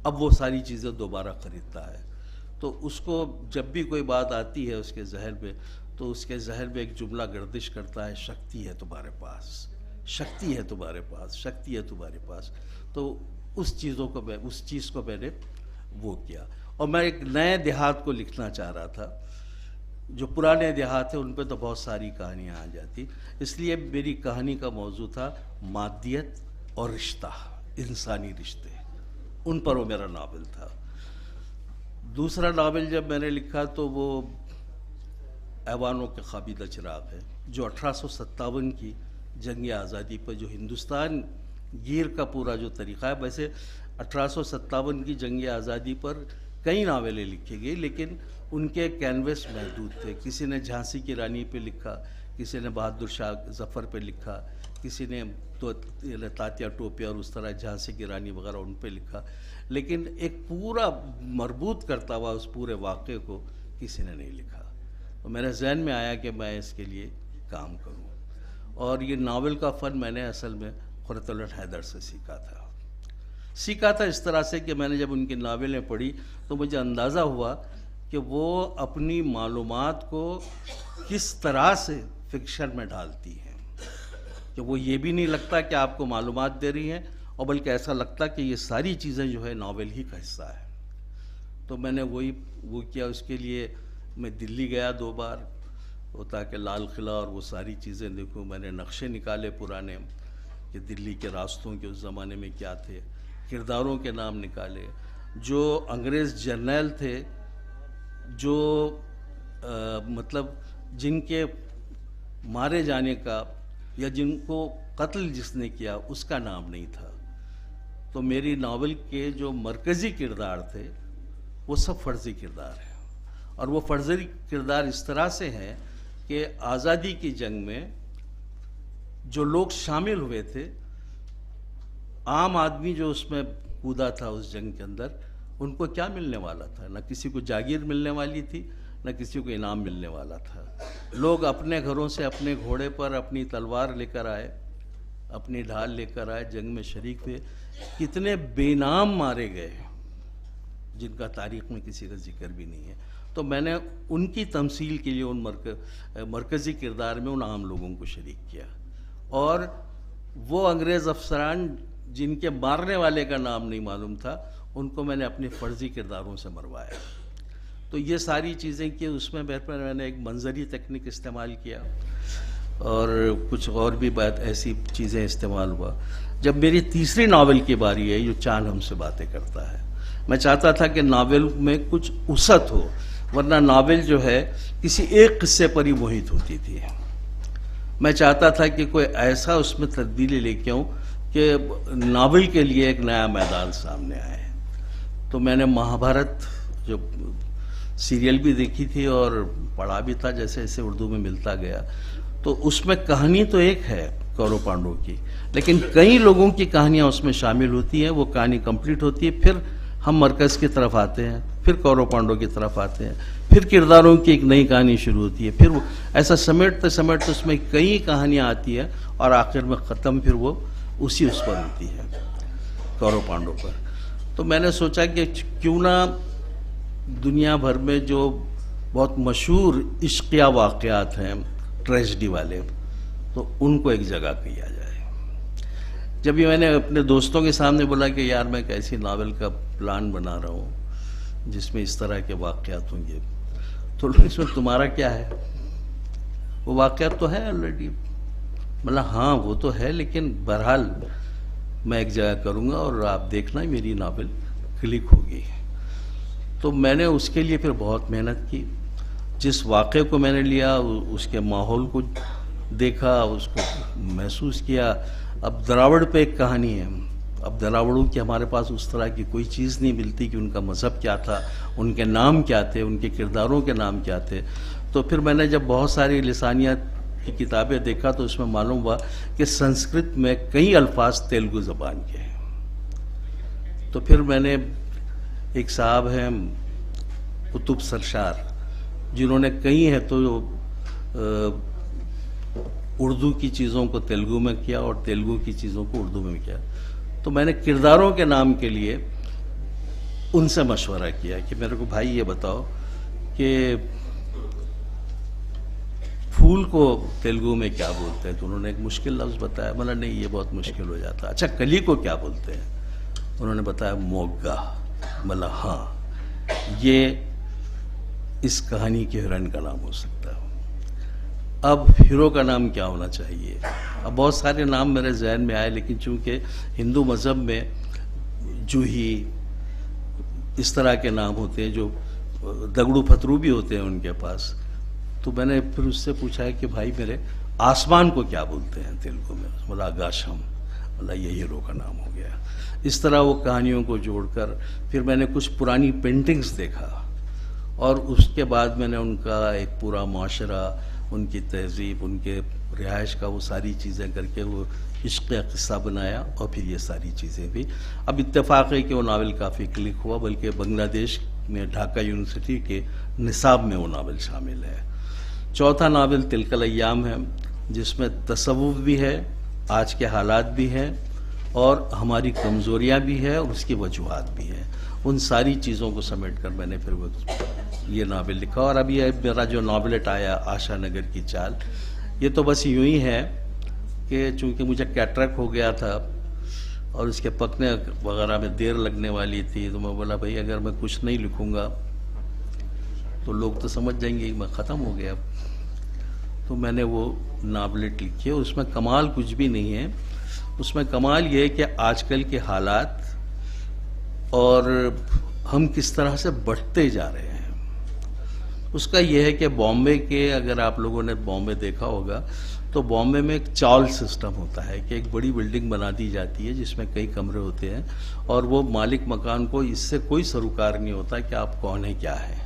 अब वो सारी चीज़ें दोबारा ख़रीदता है। तो उसको जब भी कोई बात आती है उसके जहन में, तो उसके जहन में एक जुमला गर्दिश करता है, शक्ति है तुम्हारे पास, शक्ति है तुम्हारे पास, शक्ति है तुम्हारे पास। तो उस चीज़ को मैंने वो किया। और मैं एक नए देहात को लिखना चाह रहा था, जो पुराने देहात है उन पे तो बहुत सारी कहानियाँ आ जाती, इसलिए मेरी कहानी का मौजू था मादियत और रिश्ता, इंसानी रिश्ते, उन पर वो मेरा नावल था। दूसरा नावल जब मैंने लिखा तो वो ऐवानों के खाबिदा चिराग है, जो 1857 की जंग आज़ादी पर जो हिंदुस्तान गिर का पूरा जो तरीक़ा है, वैसे 1857 की जंग आज़ादी पर कई नावलें लिखी गई, लेकिन उनके कैनवस महदूद थे। किसी ने झांसी की रानी पे लिखा, किसी ने बहादुर शाह जफ़र पे लिखा, किसी ने तो तात्या टोपे और उस तरह झांसी की रानी वगैरह उन पे लिखा, लेकिन एक पूरा मरबूत करता हुआ उस पूरे वाक़े को किसी ने नहीं लिखा। तो मेरे जहन में आया कि मैं इसके लिए काम करूं, और ये नावल का फ़न मैंने असल में खुर्रतुल हैदर से सीखा था इस तरह से कि मैंने जब उनकी नावलें पढ़ी तो मुझे अंदाज़ा हुआ कि वो अपनी मालूमात को किस तरह से फिक्शन में डालती हैं, कि वो ये भी नहीं लगता कि आपको मालूमात दे रही हैं, और बल्कि ऐसा लगता कि ये सारी चीज़ें जो है नावल ही का हिस्सा है। तो मैंने वो किया। उसके लिए मैं दिल्ली गया 2 बार, ताकि लाल किला और वो सारी चीज़ें देखूं। मैंने नक्शे निकाले पुराने कि दिल्ली के रास्तों के उस ज़माने में क्या थे, किरदारों के नाम निकाले, जो अंग्रेज़ जर्नल थे, जो मतलब जिनके मारे जाने का या जिनको कत्ल जिसने किया उसका नाम नहीं था। तो मेरी नावल के जो मरकज़ी किरदार थे वो सब फ़र्ज़ी किरदार हैं, और वो फ़र्ज़ी किरदार इस तरह से हैं कि आज़ादी की जंग में जो लोग शामिल हुए थे, आम आदमी जो उसमें कूदा था उस जंग के अंदर, उनको क्या मिलने वाला था? न किसी को जागीर मिलने वाली थी, न किसी को इनाम मिलने वाला था। लोग अपने घरों से अपने घोड़े पर अपनी तलवार लेकर आए, अपनी ढाल लेकर आए, जंग में शरीक हुए। कितने बेनाम मारे गए जिनका तारीख़ में किसी का जिक्र भी नहीं है। तो मैंने उनकी तमसील के लिए उन मरकज़ी किरदार में उन आम लोगों को शरीक किया, और वो अंग्रेज़ अफसरान जिनके मारने वाले का नाम नहीं मालूम था, उनको मैंने अपने फ़र्ज़ी किरदारों से मरवाया। तो ये सारी चीज़ें की। उसमें मैंने एक मंजरी तकनीक इस्तेमाल किया, और कुछ और भी बात ऐसी चीज़ें इस्तेमाल हुआ। जब मेरी तीसरी नावल की बारी आई, जो चांद हमसे बातें करता है, मैं चाहता था कि नावल में कुछ उसत हो, वरना नावल जो है किसी एक किस्से पर ही मोहित होती थी। मैं चाहता था कि कोई ऐसा उसमें तब्दीली लेके आऊँ कि नावल के लिए एक नया मैदान सामने आए। तो मैंने महाभारत जो सीरियल भी देखी थी और पढ़ा भी था, जैसे जैसे उर्दू में मिलता गया। तो उसमें कहानी तो एक है कौरव पांडवों की, लेकिन कई लोगों की कहानियाँ उसमें शामिल होती हैं। वो कहानी कंप्लीट होती है, फिर हम मरकज़ की तरफ आते हैं, फिर कौरव पांडवों की तरफ आते हैं, फिर किरदारों की एक नई कहानी शुरू होती है, फिर वो ऐसा समेटते समेटते उसमें कई कहानियाँ आती हैं, और आखिर में ख़त्म फिर वो उसी उस पर होती है, कौरव पांडवों पर। तो मैंने सोचा कि क्यों ना दुनिया भर में जो बहुत मशहूर इश्किया वाक़यात हैं, ट्रेजेडी वाले, तो उनको एक जगह किया जाए। जब ये मैंने अपने दोस्तों के सामने बोला कि यार मैं कैसी नावल का प्लान बना रहा हूँ जिसमें इस तरह के वाक़यात होंगे, तो इसमें तुम्हारा क्या है? वो वाक़यात तो है ऑलरेडी। मतलब हाँ वो तो है, लेकिन बहरहाल मैं एक जगह करूँगा और आप देखना मेरी नावल क्लिक होगी। तो मैंने उसके लिए फिर बहुत मेहनत की। जिस वाक़े को मैंने लिया, उसके माहौल को देखा, उसको महसूस किया। अब द्रावड़ पे एक कहानी है। अब द्रावड़ों की हमारे पास उस तरह की कोई चीज़ नहीं मिलती कि उनका मज़हब क्या था, उनके नाम क्या थे, उनके किरदारों के नाम क्या थे। तो फिर मैंने जब बहुत सारी लिसानियत की किताबें देखा तो उसमें मालूम हुआ कि संस्कृत में कई अल्फाज तेलुगु ज़बान के हैं। तो फिर मैंने, एक साहब हैं कुतुब सरशार, जिन्होंने कई है तो उर्दू की चीज़ों को तेलुगु में किया और तेलुगु की चीज़ों को उर्दू में किया। तो मैंने किरदारों के नाम के लिए उनसे मशवरा किया कि मेरे को भाई ये बताओ कि फूल को तेलुगु में क्या बोलते हैं? तो उन्होंने एक मुश्किल लफ्ज़ बताया। मतलब नहीं, ये बहुत मुश्किल हो जाता। अच्छा, कली को क्या बोलते हैं? उन्होंने बताया मोग्गा। मतलब हाँ, ये इस कहानी के हीरोइन का नाम हो सकता है। अब हीरो का नाम क्या होना चाहिए? अब बहुत सारे नाम मेरे जहन में आए, लेकिन चूंकि हिंदू मज़हब में जूही इस तरह के नाम होते हैं, जो दगड़ू फतरू भी होते हैं उनके पास। तो मैंने फिर उससे पूछा है कि भाई मेरे आसमान को क्या बोलते हैं तेलुगु में? बोला आकाशम। बोला ये हीरो का नाम हो गया। इस तरह वो कहानियों को जोड़कर फिर मैंने कुछ पुरानी पेंटिंग्स देखा, और उसके बाद मैंने उनका एक पूरा माशरा, उनकी तहजीब, उनके रिहाइश का, वो सारी चीज़ें करके वो इश्क़ का क़िस्सा बनाया और फिर ये सारी चीज़ें भी। अब इत्तेफाक है कि वो नावल काफ़ी क्लिक हुआ, बल्कि बांग्लादेश में ढाका यूनिवर्सिटी के निसाब में वो नावल शामिल है। चौथा नावल तिलकल अय्याम है, जिसमें तसव्वुफ़ भी है, आज के हालात भी हैं और हमारी कमज़ोरियाँ भी है और उसकी वजूहात भी हैं। उन सारी चीज़ों को समेट कर मैंने फिर वो ये नावल लिखा। और अभी मेरा जो नावलेट आया आशा नगर की चाल, ये तो बस यूँ ही है कि चूँकि मुझे कैटरेक्ट हो गया था और इसके पकने वगैरह में देर लगने वाली थी, तो मैं बोला भाई अगर मैं कुछ नहीं लिखूँगा तो लोग तो समझ जाएंगे कि मैं ख़त्म हो गया। तो मैंने वो नावलेट लिखी है। उसमें कमाल कुछ भी नहीं है, उसमें कमाल ये है कि आजकल के हालात और हम किस तरह से बढ़ते जा रहे हैं। उसका यह है कि बॉम्बे के, अगर आप लोगों ने बॉम्बे देखा होगा तो बॉम्बे में एक चाल सिस्टम होता है कि एक बड़ी बिल्डिंग बना दी जाती है जिसमें कई कमरे होते हैं और वो मालिक मकान को इससे कोई सरोकार नहीं होता कि आप कौन है क्या है।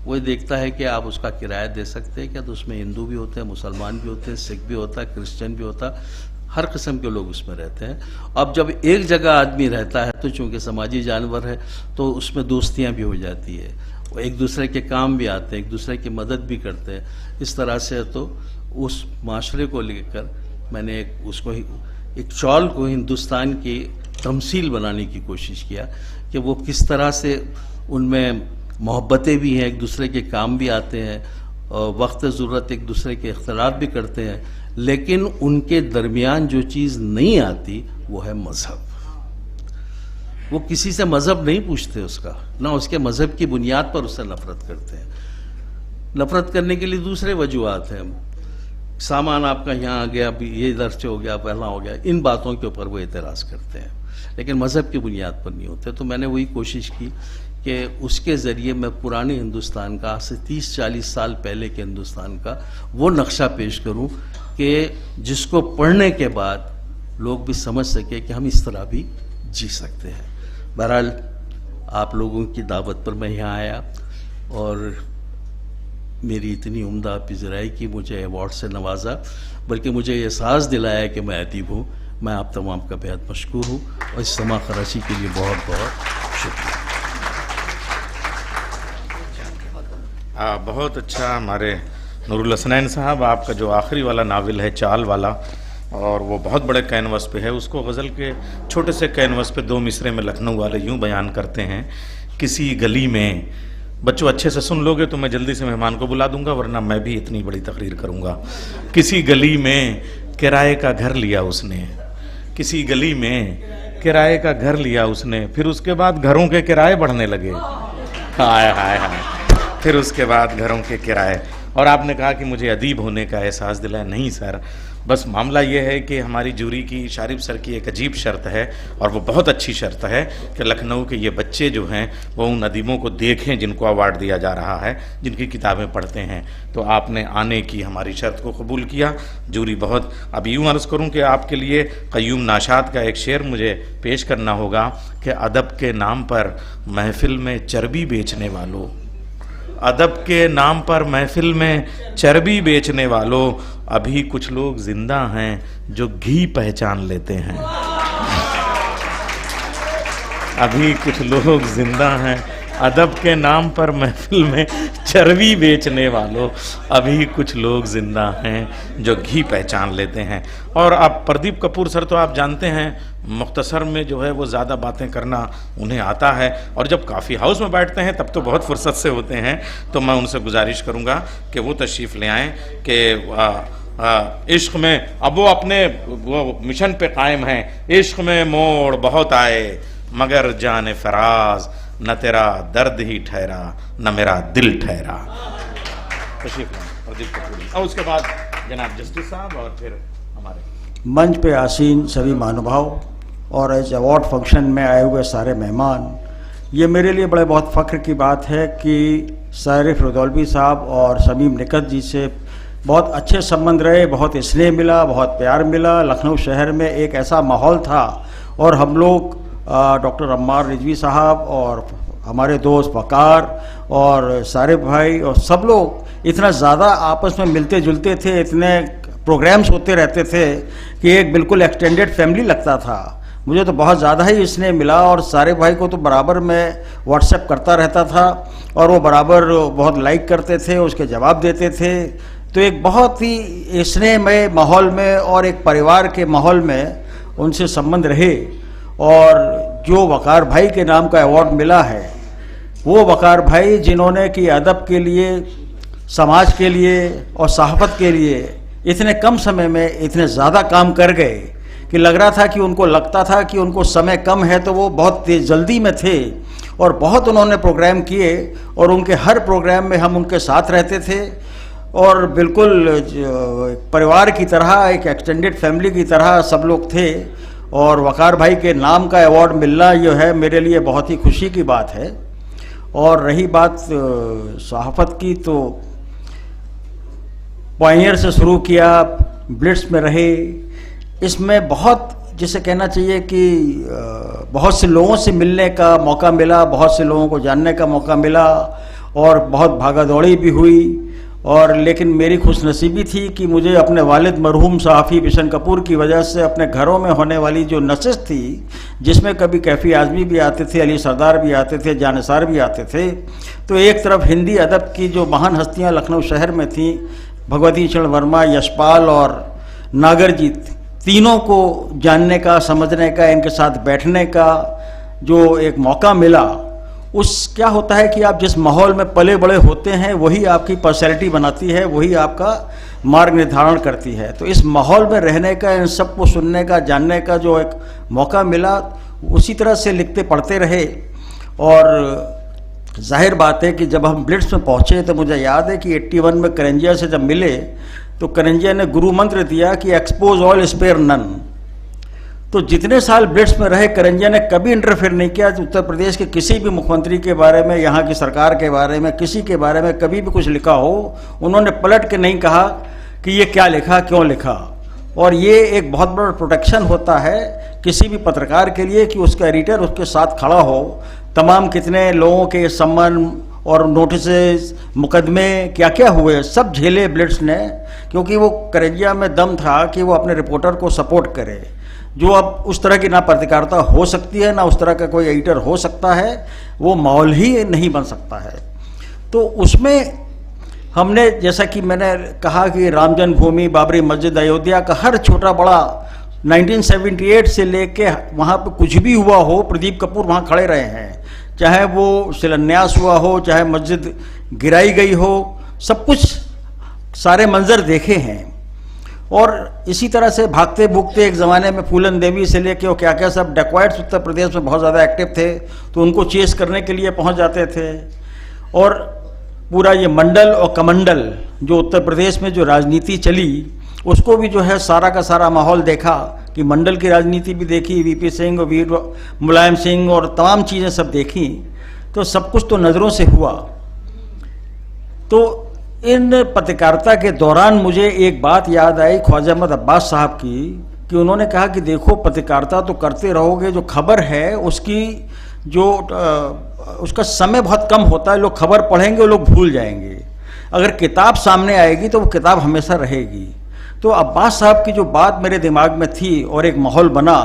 वो देखता है कि आप उसका किराया दे सकते हैं क्या, तो उसमें हिंदू भी होते हैं, मुसलमान भी होते हैं, सिख भी होता है, क्रिश्चियन भी होता है, हर किस्म के लोग उसमें रहते हैं। अब जब एक जगह आदमी रहता है तो चूँकि समाजी जानवर है तो उसमें दोस्तियाँ भी हो जाती है, वो एक दूसरे के काम भी आते हैं, एक दूसरे की मदद भी करते हैं। इस तरह से तो उस माशरे को लेकर मैंने एक चौल को हिंदुस्तान की तमसील बनाने की कोशिश किया कि वो किस तरह से उनमें मोहब्बतें भी हैं, एक दूसरे के काम भी आते हैं और वक्त ज़रूरत एक दूसरे के इख्तलाफ भी करते हैं, लेकिन उनके दरमियान जो चीज़ नहीं आती वो है मज़हब। वो किसी से मज़हब नहीं पूछते उसका, ना उसके मज़हब की बुनियाद पर उससे नफ़रत करते हैं। नफ़रत करने के लिए दूसरे वजूहात हैं, सामान आपका यहाँ आ गया, अभी ये इधर से हो गया, पहला हो गया, इन बातों के ऊपर वो एतराज़ करते हैं, लेकिन मज़हब की बुनियाद पर नहीं होते। तो मैंने वही कोशिश की कि उसके ज़रिए मैं पुराने हिंदुस्तान का, आज से 30-40 साल पहले के हिंदुस्तान का वो नक्शा पेश करूं कि जिसको पढ़ने के बाद लोग भी समझ सके कि हम इस तरह भी जी सकते हैं। बहरहाल आप लोगों की दावत पर मैं यहाँ आया और मेरी इतनी उम्दा पिज़राई की मुझे अवार्ड से नवाजा, बल्कि मुझे एहसास दिलाया कि मैं अदीब हूँ। मैं आप तमाम का बेहद मशकूर हूँ और इस समा खराशी के लिए बहुत बहुत शुक्रिया। बहुत अच्छा हमारे नूरुल हसनैन साहब, आपका जो आखिरी वाला नावल है चाल वाला, और वो बहुत बड़े कैनवस पे है, उसको गज़ल के छोटे से कैनवस पे 2 मिसरे में लखनऊ वाले यूँ बयान करते हैं। किसी गली में, बच्चों अच्छे से सुन लोगे तो मैं जल्दी से मेहमान को बुला दूंगा, वरना मैं भी इतनी बड़ी तकरीर करूंगा। किसी गली में किराए का घर लिया उसने, किसी गली में किराए का घर लिया उसने, फिर उसके बाद घरों के किराए बढ़ने लगे। हाय हाय हाय, फिर उसके बाद घरों के किराए। और आपने कहा कि मुझे अदीब होने का एहसास दिलाया। नहीं सर, बस मामला ये है कि हमारी जूरी की, शारिब सर की एक अजीब शर्त है, और वो बहुत अच्छी शर्त है कि लखनऊ के ये बच्चे जो हैं वो उन अदीबों को देखें जिनको अवार्ड दिया जा रहा है, जिनकी किताबें पढ़ते हैं। तो आपने आने की हमारी शर्त को कबूल किया। जूरी बहुत, अब यूँ अर्ज़ करूँ कि आपके लिए क़य्यूम नाशाद का एक शेर मुझे पेश करना होगा कि अदब के नाम पर महफिल में चर्बी बेचने वालों, अदब के नाम पर महफिल में चर्बी बेचने वालों, अभी कुछ लोग जिंदा हैं जो घी पहचान लेते हैं। अभी कुछ लोग जिंदा हैं, अदब के नाम पर महफिल में चर्बी बेचने वालों, अभी कुछ लोग जिंदा हैं जो घी पहचान लेते हैं। और अब प्रदीप कपूर सर तो आप जानते हैं मुख्तसर में जो है वो ज़्यादा बातें करना उन्हें आता है, और जब काफ़ी हाउस में बैठते हैं तब तो बहुत फुर्सत से होते हैं। तो मैं उनसे गुजारिश करूँगा कि वो तशरीफ़ ले आएँ कि इश्क़ में, अब वो अपने वो मिशन पे कायम हैं। इश्क़ में मोड़ बहुत आए मगर जाने फराज, न तेरा दर्द ही ठहरा न मेरा दिल ठहरा। तशरीफ़ लें प्रदीप कपूर, और उसके बाद जनाब जस्टिस साहब, और फिर हमारे मंच पे आसीन सभी महानुभाव और इस अवार्ड फंक्शन में आए हुए सारे मेहमान। ये मेरे लिए बड़े बहुत फ़ख्र की बात है कि शायर फिरदौलवी साहब और शमीम निकत जी से बहुत अच्छे संबंध रहे, बहुत स्नेह मिला, बहुत प्यार मिला। लखनऊ शहर में एक ऐसा माहौल था, और हम लोग डॉक्टर अम्मार रिजवी साहब और हमारे दोस्त वकार और सारिफ भाई और सब लोग इतना ज़्यादा आपस में मिलते जुलते थे, इतने प्रोग्राम्स होते रहते थे कि एक बिल्कुल एक्सटेंडेड फैमिली लगता था। मुझे तो बहुत ज़्यादा ही स्नेह मिला और सारिफ भाई को तो बराबर मैं व्हाट्सएप करता रहता था और वो बराबर बहुत लाइक करते थे, उसके जवाब देते थे। तो एक बहुत ही स्नेहमय माहौल में और एक परिवार के माहौल में उनसे संबंध रहे। और जो वकार भाई के नाम का अवार्ड मिला है, वो वकार भाई जिन्होंने कि अदब के लिए, समाज के लिए और सहाफ़त के लिए इतने कम समय में इतने ज़्यादा काम कर गए कि लग रहा था कि उनको लगता था कि उनको समय कम है, तो वो बहुत तेज जल्दी में थे और बहुत उन्होंने प्रोग्राम किए और उनके हर प्रोग्राम में हम उनके साथ रहते थे और बिल्कुल परिवार की तरह, एक एक्सटेंडेड फैमिली की तरह सब लोग थे। और वकार भाई के नाम का अवार्ड मिलना जो है मेरे लिए बहुत ही खुशी की बात है। और रही बात सहाफ़त की, तो पायनियर से शुरू किया, ब्लिट्स में रहे, इसमें बहुत जिसे कहना चाहिए कि बहुत से लोगों से मिलने का मौका मिला, बहुत से लोगों को जानने का मौका मिला और बहुत भागा दौड़ी भी हुई। और लेकिन मेरी खुशनसीबी थी कि मुझे अपने वालिद मरहूम सहाफ़ी बिशन कपूर की वजह से अपने घरों में होने वाली जो नशिस्त थी, जिसमें कभी कैफ़ी आज़मी भी आते थे, अली सरदार भी आते थे, जानिसार भी आते थे, तो एक तरफ हिंदी अदब की जो महान हस्तियाँ लखनऊ शहर में थीं, भगवती चरण वर्मा, यशपाल और नागरजीत, तीनों को जानने का, समझने का, इनके साथ बैठने का जो एक मौका मिला, उस क्या होता है कि आप जिस माहौल में पले बड़े होते हैं वही आपकी पर्सनैलिटी बनाती है, वही आपका मार्ग निर्धारण करती है। तो इस माहौल में रहने का, इन सब को सुनने का, जानने का जो एक मौका मिला, उसी तरह से लिखते पढ़ते रहे। और जाहिर बात है कि जब हम ब्लिट्स में पहुँचे तो मुझे याद है कि 81 में करंजिया से जब मिले तो करंजिया ने गुरु मंत्र दिया कि एक्सपोज ऑल स्पेयर नन। तो जितने साल ब्लिट्स में रहे करंजिया ने कभी इंटरफेयर नहीं किया उत्तर प्रदेश के किसी भी मुख्यमंत्री के बारे में, यहाँ की सरकार के बारे में, किसी के बारे में कभी भी कुछ लिखा हो, उन्होंने पलट के नहीं कहा कि ये क्या लिखा, क्यों लिखा। और ये एक बहुत बड़ा प्रोटेक्शन होता है किसी भी पत्रकार के लिए कि उसका एडिटर उसके साथ खड़ा हो। तमाम कितने लोगों के सम्मान और नोटिसेस, मुकदमे क्या क्या हुए, सब झेले ब्लिट्स ने, क्योंकि वो करंजिया में दम था कि वो अपने रिपोर्टर को सपोर्ट करे। जो अब उस तरह की ना पत्रकारिता हो सकती है, ना उस तरह का कोई एडिटर हो सकता है, वो माहौल ही नहीं बन सकता है। तो उसमें हमने, जैसा कि मैंने कहा कि राम जन्मभूमि, बाबरी मस्जिद, अयोध्या का हर छोटा बड़ा 1978 से लेके वहाँ पे कुछ भी हुआ हो, प्रदीप कपूर वहाँ खड़े रहे हैं, चाहे वो शिलान्यास हुआ हो, चाहे मस्जिद गिराई गई हो, सब कुछ सारे मंजर देखे हैं। और इसी तरह से भागते भूगते एक ज़माने में फूलन देवी से लेके वो क्या क्या सब डेकॉइट्स उत्तर प्रदेश में बहुत ज़्यादा एक्टिव थे, तो उनको चेस करने के लिए पहुंच जाते थे। और पूरा ये मंडल और कमंडल जो उत्तर प्रदेश में जो राजनीति चली, उसको भी जो है सारा का सारा माहौल देखा कि मंडल की राजनीति भी देखी, वीपी सिंह और वीर मुलायम सिंह और तमाम चीज़ें सब देखी। तो सब कुछ तो नज़रों से हुआ। तो इन पत्रकारिता के दौरान मुझे एक बात याद आई ख्वाजा अहमद अब्बास साहब की, कि उन्होंने कहा कि देखो पत्रकारिता तो करते रहोगे, जो खबर है उसकी जो उसका समय बहुत कम होता है, लोग खबर पढ़ेंगे वो लोग भूल जाएंगे, अगर किताब सामने आएगी तो वो किताब हमेशा रहेगी। तो अब्बास साहब की जो बात मेरे दिमाग में थी और एक माहौल बना,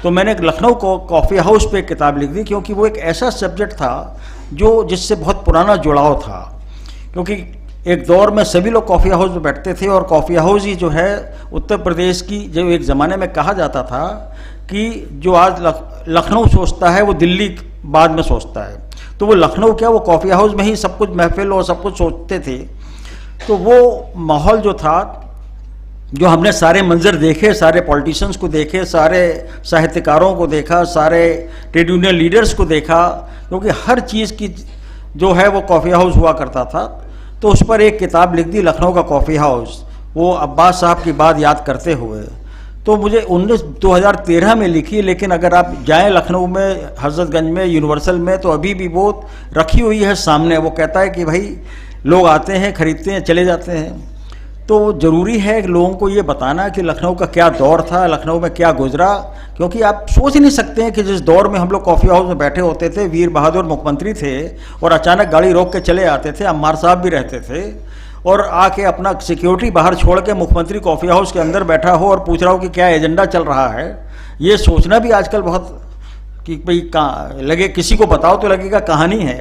तो मैंने एक लखनऊ को कॉफ़ी हाउस पे एक किताब लिख दी, क्योंकि वो एक ऐसा सब्जेक्ट था जो जिससे बहुत पुराना जुड़ाव था। क्योंकि एक दौर में सभी लोग कॉफ़ी हाउस में बैठते थे और कॉफ़ी हाउस ही जो है उत्तर प्रदेश की, जो एक ज़माने में कहा जाता था कि जो आज लखनऊ सोचता है वो दिल्ली बाद में सोचता है, तो वो लखनऊ क्या, वो कॉफ़ी हाउस में ही सब कुछ महफिल और सब कुछ सोचते थे। तो वो माहौल जो था, जो हमने सारे मंजर देखे, सारे पॉलिटिशियंस को देखे, सारे साहित्यकारों को देखा, सारे ट्रेड यूनियन लीडर्स को देखा, क्योंकि हर चीज़ की जो है वो कॉफ़ी हाउस हुआ करता था। तो उस पर एक किताब लिख दी, लखनऊ का कॉफ़ी हाउस, वो अब्बास साहब की बात याद करते हुए। तो मुझे 2013 में लिखी, लेकिन अगर आप जाएं लखनऊ में, हजरतगंज में, यूनिवर्सल में, तो अभी भी वो रखी हुई है सामने। वो कहता है कि भाई लोग आते हैं, खरीदते हैं, चले जाते हैं। तो ज़रूरी है कि लोगों को ये बताना कि लखनऊ का क्या दौर था, लखनऊ में क्या गुजरा, क्योंकि आप सोच ही नहीं सकते हैं कि जिस दौर में हम लोग कॉफ़ी हाउस में बैठे होते थे, वीर बहादुर मुख्यमंत्री थे और अचानक गाड़ी रोक के चले आते थे, अम्मार साहब भी रहते थे, और आके अपना सिक्योरिटी बाहर छोड़ के मुख्यमंत्री कॉफ़ी हाउस के अंदर बैठा हो और पूछ रहा हो कि क्या एजेंडा चल रहा है। ये सोचना भी आजकल बहुत कि भाई लगे किसी को बताओ तो लगेगा कहानी है।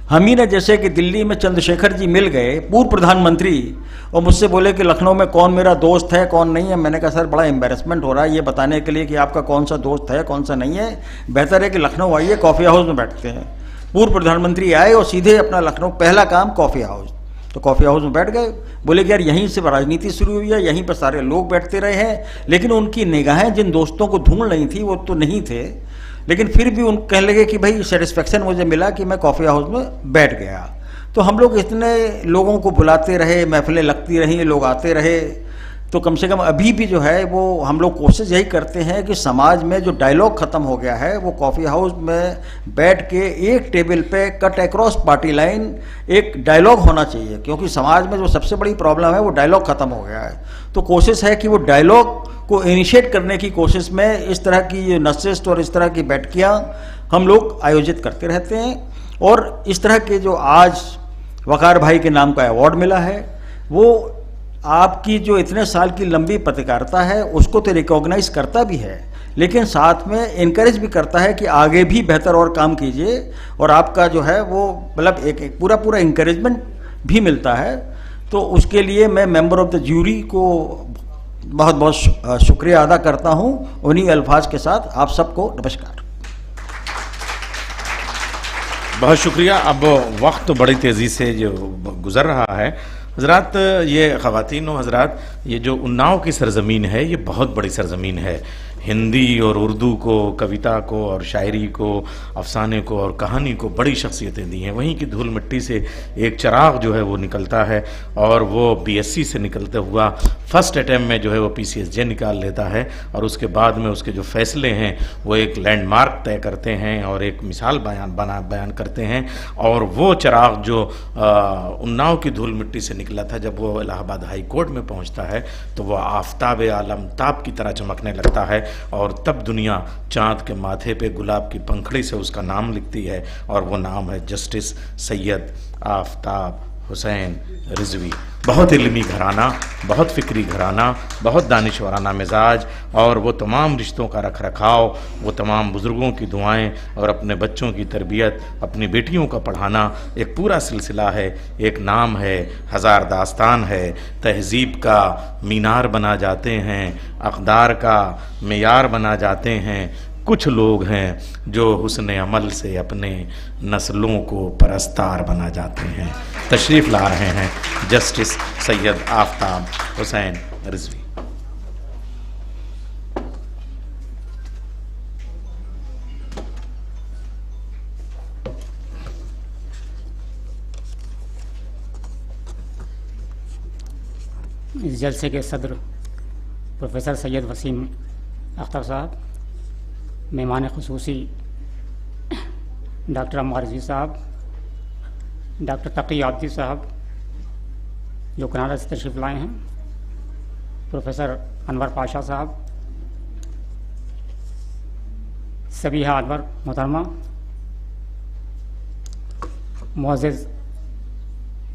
हम ही ने जैसे कि दिल्ली में चंद्रशेखर जी मिल गए, पूर्व प्रधानमंत्री, और मुझसे बोले कि लखनऊ में कौन मेरा दोस्त है कौन नहीं है। मैंने कहा सर बड़ा एम्बेरसमेंट हो रहा है ये बताने के लिए कि आपका कौन सा दोस्त है कौन सा नहीं है, बेहतर है कि लखनऊ आइए कॉफ़ी हाउस में बैठते हैं। पूर्व प्रधानमंत्री आए और सीधे अपना लखनऊ पहला काम कॉफ़ी हाउस, तो कॉफ़ी हाउस में बैठ गए। बोले कि यार यहीं से राजनीति शुरू हुई है, यहीं पर सारे लोग बैठते रहे हैं, लेकिन उनकी निगाहें जिन दोस्तों को ढूंढ रही थी वो तो नहीं थे, लेकिन फिर भी उन कहने लगे कि भाई सेटिस्फेक्शन मुझे मिला कि मैं कॉफ़ी हाउस में बैठ गया। तो हम लोग इतने लोगों को बुलाते रहे, महफिलें लगती रहीं, लोग आते रहे, तो कम से कम अभी भी जो है वो हम लोग कोशिश यही करते हैं कि समाज में जो डायलॉग ख़त्म हो गया है वो कॉफ़ी हाउस में बैठ के एक टेबल पे कट अक्रॉस पार्टी लाइन एक डायलॉग होना चाहिए, क्योंकि समाज में जो सबसे बड़ी प्रॉब्लम है वो डायलॉग ख़त्म हो गया है। तो कोशिश है कि वो डायलॉग को इनिशिएट करने की कोशिश में इस तरह की नशिस्त और इस तरह की बैठकियाँ हम लोग आयोजित करते रहते हैं। और इस तरह के जो आज वकार भाई के नाम का अवार्ड मिला है वो आपकी जो इतने साल की लंबी पत्रकारिता है उसको तो रिकॉग्नाइज करता भी है, लेकिन साथ में इनकरेज भी करता है कि आगे भी बेहतर और काम कीजिए, और आपका जो है वो मतलब एक पूरा इंकरेजमेंट भी मिलता है। तो उसके लिए मैं मेंबर ऑफ द ज्यूरी को बहुत बहुत शुक्रिया अदा करता हूं। उन्हीं अल्फाज के साथ आप सबको नमस्कार। बहुत शुक्रिया। अब वक्त बड़ी तेज़ी से जो गुज़र रहा है हज़रात, ये ख़वातीन व हज़रात, ये जो उन्नाव की सरज़मीन है ये बहुत बड़ी सरज़मीन है। हिंदी और उर्दू को, कविता को और शायरी को, अफसाने को और कहानी को बड़ी शख्सियतें दी हैं। वहीं की धूल मिट्टी से एक चिराग जो है वो निकलता है और वो बीएससी से निकलते हुआ फर्स्ट अटैम्प्ट में जो है वो पीसीएसजे निकाल लेता है, और उसके बाद में उसके जो फैसले हैं वो एक लैंडमार्क तय करते हैं और एक मिसाल बयान करते हैं। और वो चिराग जो उन्नाव की धूल मिट्टी से निकला था, जब वो इलाहाबाद हाई कोर्ट में पहुंचता है तो वह आफताब आलम ताब की तरह चमकने लगता है, और तब दुनिया चाँद के माथे पे गुलाब की पंखड़ी से उसका नाम लिखती है, और वो नाम है जस्टिस सैयद आफताब हुसैन रिजवी। बहुत इल्मी घराना, बहुत फ़िक्री घराना, बहुत दानिशवराना मिजाज, और वो तमाम रिश्तों का रख रखाव, वो तमाम बुज़ुर्गों की दुआएं और अपने बच्चों की तरबियत, अपनी बेटियों का पढ़ाना एक पूरा सिलसिला है। एक नाम है, हज़ार दास्तान है, तहज़ीब का मीनार बना जाते हैं, अक़दार का मेयार बना जाते हैं। कुछ लोग हैं जो हुस्न अमल से अपने नस्लों को परस्तार बना जाते हैं। तशरीफ़ ला रहे हैं जस्टिस सैयद आफताब हुसैन रिजवी। इस जलसे के सदर प्रोफेसर सैयद वसीम अख्तर साहब, मेहमान ख़ुसूसी डॉक्टर अम्मार रिजवी साहब, डॉक्टर तकी आब्दी साहब जो कनाडा से तशरीफ़ लाए हैं, प्रोफेसर अनवर पाशा साहब, सबीहा अनवर मोहतरमा, मुअज़्ज़िज़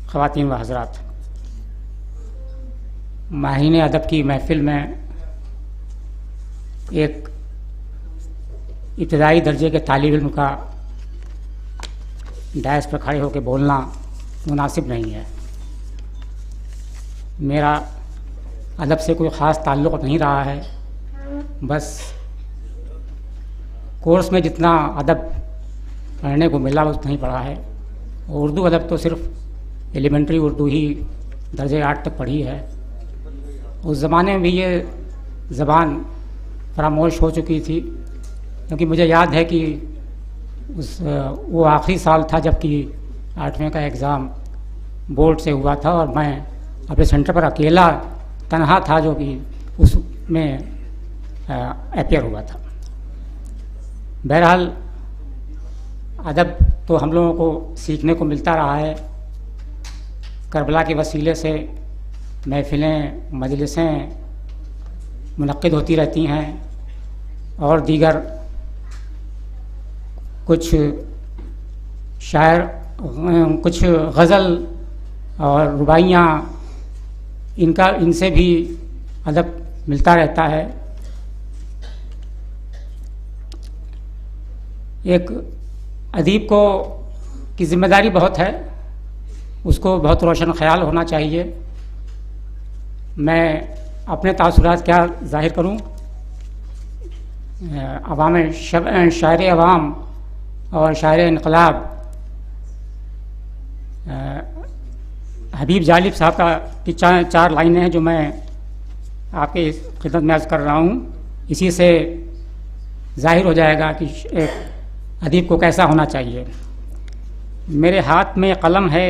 ख़वातीन व हज़रात, माहिरीन अदब की महफ़िल में एक इब्तदाई दर्जे के तालिब इल्म का डायस पर खड़े होकर बोलना मुनासिब नहीं है। मेरा अदब से कोई ख़ास ताल्लुक़ नहीं रहा है, बस कोर्स में जितना अदब पढ़ने को मिला उतना ही पढ़ा है। उर्दू अदब तो सिर्फ एलिमेंट्री उर्दू ही दर्जे 8 तक पढ़ी है। उस ज़माने में भी ये ज़बान फरामोश हो चुकी थी, क्योंकि मुझे याद है कि वो आखिरी साल था जबकि 8वें का एग्ज़ाम बोर्ड से हुआ था, और मैं अपने सेंटर पर अकेला तन्हा था जो कि उसमें अपियर हुआ था। बहरहाल अदब तो हम लोगों को सीखने को मिलता रहा है। करबला के वसीले से महफ़िलें, मजलिसें मुनक्किद होती रहती हैं और दीगर कुछ शायर, कुछ गज़ल और रुबाइयाँ, इनसे भी अदब मिलता रहता है। एक अदीब को की ज़िम्मेदारी बहुत है, उसको बहुत रोशन ख़याल होना चाहिए। मैं अपने तासुरात क्या ज़ाहिर करूं, शायर अवाम और शायर इनकलाब हबीब जालिब साहब की चार लाइनें हैं जो मैं आपके खिदमत में अर्ज़ कर रहा हूँ। इसी से ज़ाहिर हो जाएगा कि एक अदीब को कैसा होना चाहिए। मेरे हाथ में कलम है,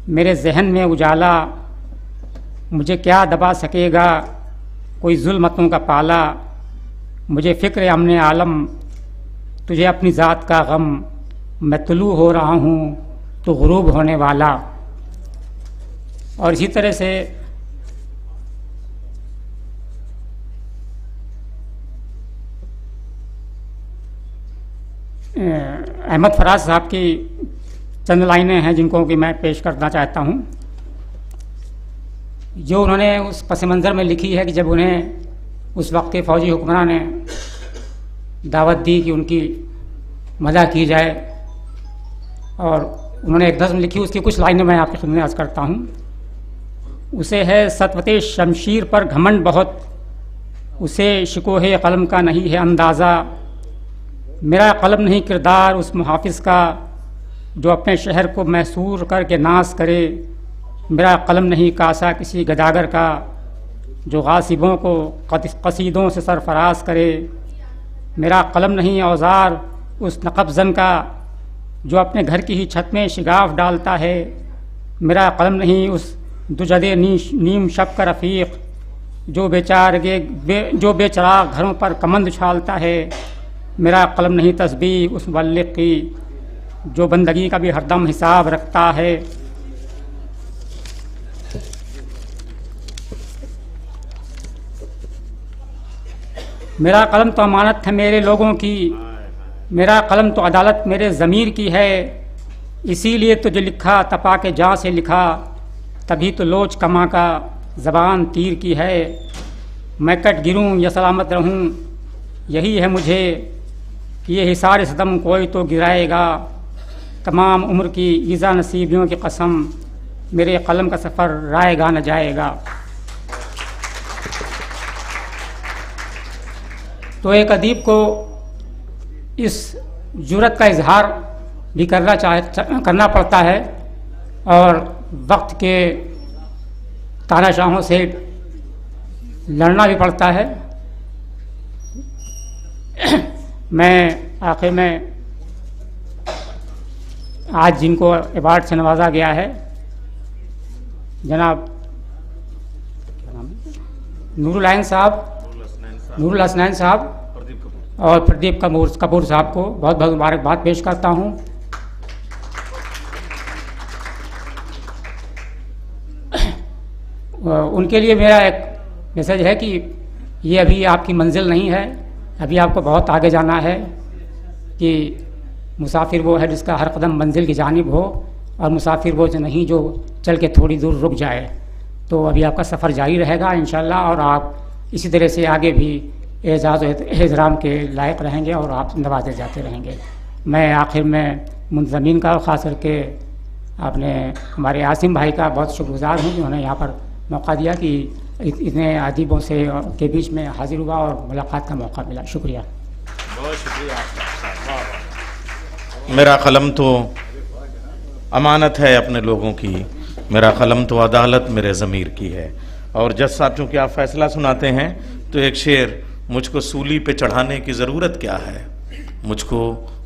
मेरे जहन में उजाला, मुझे क्या दबा सकेगा कोई जुल्मतों का पाला। मुझे फ़िक्र अमने आलम, तुझे अपनी ज़ात का गम, मैं तुलू हो रहा हूँ तो गुरूब होने वाला। और इसी तरह से अहमद फराज साहब की चंद लाइनें हैं जिनको कि मैं पेश करना चाहता हूँ, जो उन्होंने उस पस मंज़र में लिखी है कि जब उन्हें उस वक्त के फ़ौजी हुक्मरान ने दावत दी कि उनकी मदह की जाए, और उन्होंने एक नज़्म लिखी, उसकी कुछ लाइनें मैं आपकी खिदमत में अर्ज़ करता हूँ। उसे है सतवते शमशीर पर घमंड बहुत, उसे शिकोहे कलम का नहीं है अंदाज़ा। मेरा कलम नहीं किरदार उस मुहाफिज का जो अपने शहर को महसूर करके नाश करे। मेरा कलम नहीं कासा किसी गदागर का जो गासिबों को कसीदों से सरफराज करे। मेरा कलम नहीं औजार उस नक़बज़न का जो अपने घर की ही छत में शिगाफ डालता है। मेरा कलम नहीं उस दुजदे नीम शब का रफ़ीक जो जो बेचराग घरों पर कमंद उछालता है। मेरा कलम नहीं तस्बीह उस मुबल्लिग़ की जो बंदगी का भी हरदम हिसाब रखता है। मेरा कलम तो अमानत है मेरे लोगों की, मेरा कलम तो अदालत मेरे ज़मीर की है। इसीलिए तो जो लिखा तपा के जाँ से लिखा, तभी तो लोच कमा का ज़बान तीर की है। मैं कट गिरूँ या सलामत रहूँ, यही है मुझे कि ये हिसार सदम कोई तो गिराएगा। तमाम उम्र की ईज़ा नसीबियों की कसम, मेरे कलम का सफ़र राएगा न जाएगा। तो एक अदीब को इस जुर्रत का इजहार भी करना पड़ता है और वक्त के तानाशाहों से लड़ना भी पड़ता है। मैं आखिर में आज जिनको अवार्ड से नवाजा गया है, जनाब नूरुल हसनैन साहब और प्रदीप कपूर साहब को बहुत बहुत मुबारकबाद पेश करता हूँ। उनके लिए मेरा एक मैसेज है कि ये अभी आपकी मंजिल नहीं है, अभी आपको बहुत आगे जाना है। कि मुसाफिर वो है जिसका हर कदम मंजिल की जानिब हो, और मुसाफिर वो जो नहीं जो चल के थोड़ी दूर रुक जाए। तो अभी आपका सफ़र जारी रहेगा इंशाअल्लाह, और आप इसी तरह से आगे भी एजाज़ एहतराम के लायक रहेंगे और आप नवाजे जाते रहेंगे। मैं आखिर में मुंतज़मीन का ख़ास करके आपने हमारे आसिम भाई का बहुत शुक्रगुज़ार हूँ कि उन्होंने यहाँ पर मौका दिया कि इतने अदीबों से के बीच में हाजिर हुआ और मुलाकात का मौका मिला। शुक्रिया, बहुत शुक्रिया आपका। मेरा कलम तो अमानत है अपने लोगों की, मेरा कलम तो अदालत मेरे ज़मीर की है। और जज साहब चूँकि आप फैसला सुनाते हैं तो एक शेर, मुझको सूली पे चढ़ाने की ज़रूरत क्या है, मुझको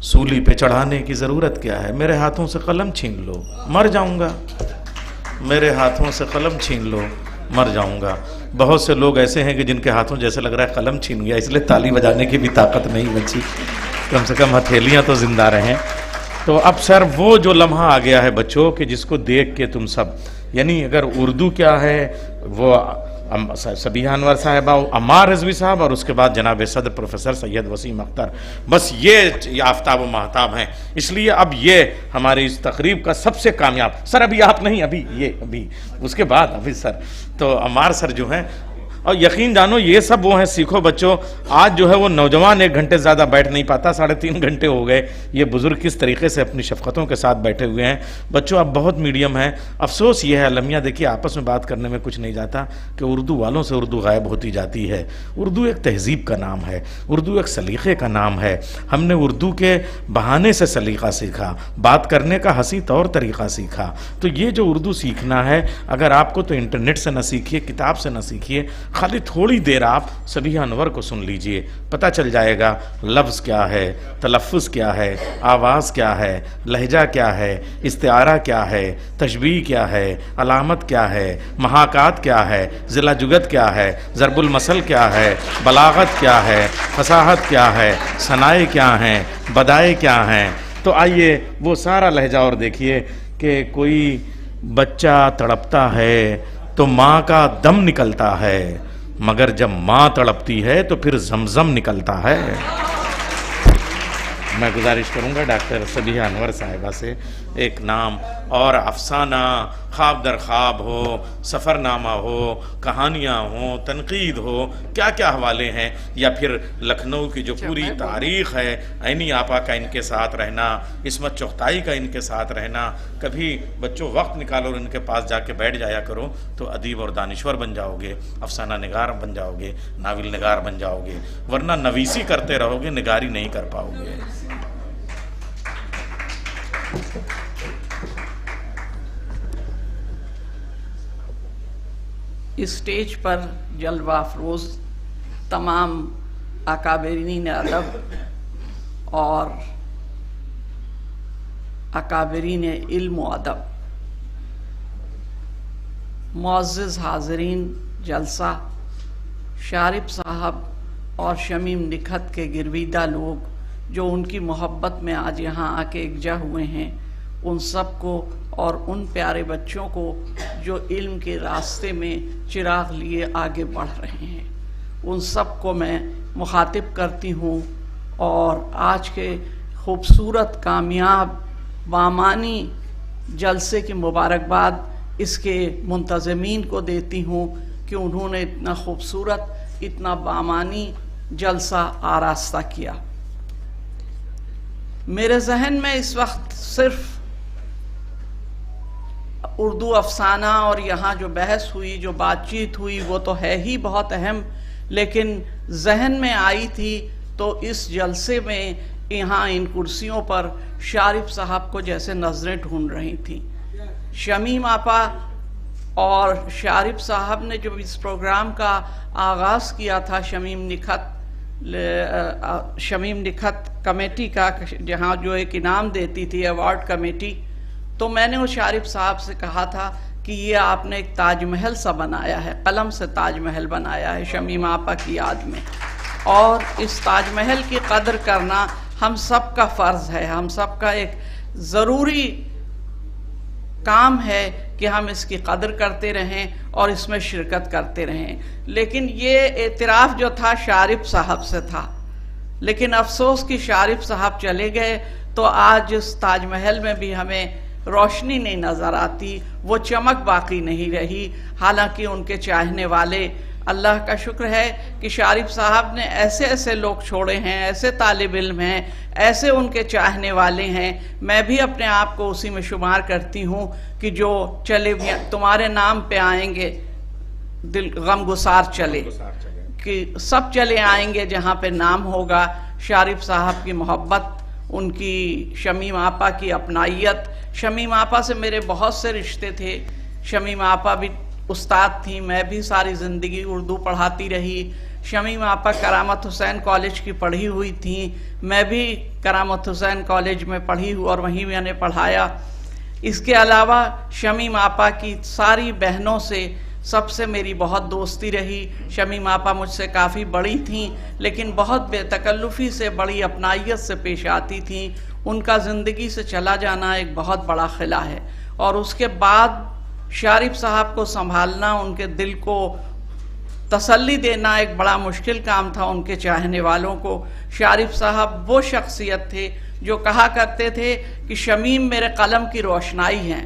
सूली पे चढ़ाने की ज़रूरत क्या है। मेरे हाथों से कलम छीन लो मर जाऊंगा, मेरे हाथों से कलम छीन लो मर जाऊंगा। बहुत से लोग ऐसे हैं कि जिनके हाथों जैसे लग रहा है कलम छीन गया, इसलिए ताली बजाने की भी ताकत नहीं बची, कम से कम हथेलियाँ तो ज़िंदा रहें। तो अब सर वो जो लम्हा आ गया है बच्चों कि जिसको देख के तुम सब, यानी अगर उर्दू क्या है वो सबीहा अनवर साहिबा, अम्मार रिजवी साहब और उसके बाद जनाब सदर प्रोफेसर सैयद वसीम अख्तर, बस ये आफ्ताब व महताब हैं। इसलिए अब ये हमारी इस तकरीब का सबसे कामयाब, सर अभी आप नहीं, अभी उसके बाद अभी सर, तो अम्मार सर जो हैं, और यकीन जानो ये सब वो हैं, सीखो बच्चों। आज जो है वो नौजवान 1 घंटे ज़्यादा बैठ नहीं पाता, 3.5 घंटे हो गए। ये बुज़ुर्ग किस तरीके से अपनी शफ़क़तों के साथ बैठे हुए हैं। बच्चों अब बहुत मीडियम है। अफसोस ये है अलमिया, देखिए आपस में बात करने में कुछ नहीं जाता कि उर्दू वालों से उर्दू गायब होती जाती है। उर्दू एक तहज़ीब का नाम है, उर्दू एक सलीक़े का नाम है। हमने उर्दू के बहाने से सलीक़ा सीखा, बात करने का हंसी तौर तरीक़ा सीखा। तो ये जो उर्दू सीखना है, अगर आपको तो इंटरनेट से न सीखिए, किताब से न सीखिए, खाली थोड़ी देर आप सबीहा अनवर को सुन लीजिए, पता चल जाएगा लफ्ज़ क्या है, तलफ़्फ़ुज़ क्या है, आवाज़ क्या है, लहजा क्या है, इस्तिआरा क्या है, तशबीह क्या है, अलामत क्या है, महाकात क्या है, ज़िला जुगत क्या है, ज़रबुल मसल क्या है, बलागत क्या है, फसाहत क्या है, सनाए क्या हैं, बदाए क्या हैं। तो आइए वो सारा लहजा और देखिए कि कोई बच्चा तड़पता है तो माँ का दम निकलता है, मगर जब माँ तड़पती है तो फिर जमजम निकलता है। मैं गुजारिश करूँगा डॉक्टर सबीहा अनवर साहिबा से एक नाम और अफसाना, ख्वाब दर ख्वाब हो, सफ़रनामा हो, कहानियाँ हो, तनकीद हो, क्या क्या हवाले हैं, या फिर लखनऊ की जो पूरी तारीख़ है, ऐनी आपा का इनके साथ रहना, इस्मत चुग़ताई का इनके साथ रहना। कभी बच्चों वक्त निकालो और इनके पास जाके बैठ जाया करो तो अदीब और दानिश्वर बन जाओगे, अफसाना निगार बन जाओगे, नाविल निगार बन जाओगे, वरना नवीसी करते रहोगे, निगारी नहीं कर पाओगे। इस स्टेज पर जलवा अफरोज़ तमाम अकाबरीन अदब और अकाबरीन इल्म व अदब, मुअज़्ज़िज़ हाज़रीन जलसा, शारिब साहब और शमीम निखत के गिरवीदा लोग जो उनकी मोहब्बत में आज यहाँ आके एकजा हुए हैं, उन सब को और उन प्यारे बच्चों को जो इल्म के रास्ते में चिराग लिए आगे बढ़ रहे हैं, उन सब को मैं मुखातिब करती हूँ और आज के खूबसूरत कामयाब बामानी जलसे की मुबारकबाद इसके मुंतज़मीन को देती हूँ कि उन्होंने इतना खूबसूरत, इतना बामानी जलसा आरास्ता किया। मेरे जहन में इस वक्त सिर्फ उर्दू अफसाना और यहाँ जो बहस हुई, जो बातचीत हुई, वो तो है ही बहुत अहम, लेकिन जहन में आई थी तो इस जलसे में यहाँ इन कुर्सियों पर शारिब साहब को जैसे नज़रें ढूंढ रही थी। शमीम आपा और शारिब साहब ने जो इस प्रोग्राम का आगाज़ किया था, शमीम निखत कमेटी का, जहाँ जो एक इनाम देती थी अवार्ड कमेटी, तो मैंने उस शारिब साहब से कहा था कि ये आपने एक ताजमहल सा बनाया है, कलम से ताजमहल बनाया है शमीम आपा की याद में, और इस ताजमहल की कदर करना हम सब का फ़र्ज़ है, हम सब का एक ज़रूरी काम है कि हम इसकी कदर करते रहें और इसमें शिरकत करते रहें। लेकिन ये एतराफ़ जो था शारिब साहब से था, लेकिन अफसोस कि शारिब साहब चले गए तो आज इस ताजमहल में भी हमें रोशनी नहीं नज़र आती, वो चमक बाकी नहीं रही। हालांकि उनके चाहने वाले, अल्लाह का शुक्र है कि शारिब साहब ने ऐसे ऐसे लोग छोड़े हैं, ऐसे तालिब इल्म हैं, ऐसे उनके चाहने वाले हैं। मैं भी अपने आप को उसी में शुमार करती हूँ कि जो चले भी तुम्हारे नाम पे आएंगे, दिल गमगुसार चले, कि सब चले आएंगे जहाँ पे नाम होगा। शारिब साहब की मोहब्बत, उनकी शमीम आपा की अपनाइयत, शमीम आपा से मेरे बहुत से रिश्ते थे। शमीम आपा भी उस्ताद थी, मैं भी सारी ज़िंदगी उर्दू पढ़ाती रही। शमीम आपा करामत हुसैन कॉलेज की पढ़ी हुई थी, मैं भी करामत हुसैन कॉलेज में पढ़ी हूँ और वहीं मैंने पढ़ाया। इसके अलावा शमीम आपा की सारी बहनों से सबसे मेरी बहुत दोस्ती रही। शमीम आपा मुझसे काफ़ी बड़ी थीं, लेकिन बहुत बेतकल्लुफ़ी से, बड़ी अपनाइयत से पेश आती थीं। उनका ज़िंदगी से चला जाना एक बहुत बड़ा खिला है। और उसके बाद शारिफ साहब को संभालना, उनके दिल को तसल्ली देना एक बड़ा मुश्किल काम था उनके चाहने वालों को। शारिफ साहब वो शख्सियत थे जो कहा करते थे कि शमीम मेरे कलम की रोशनाई हैं।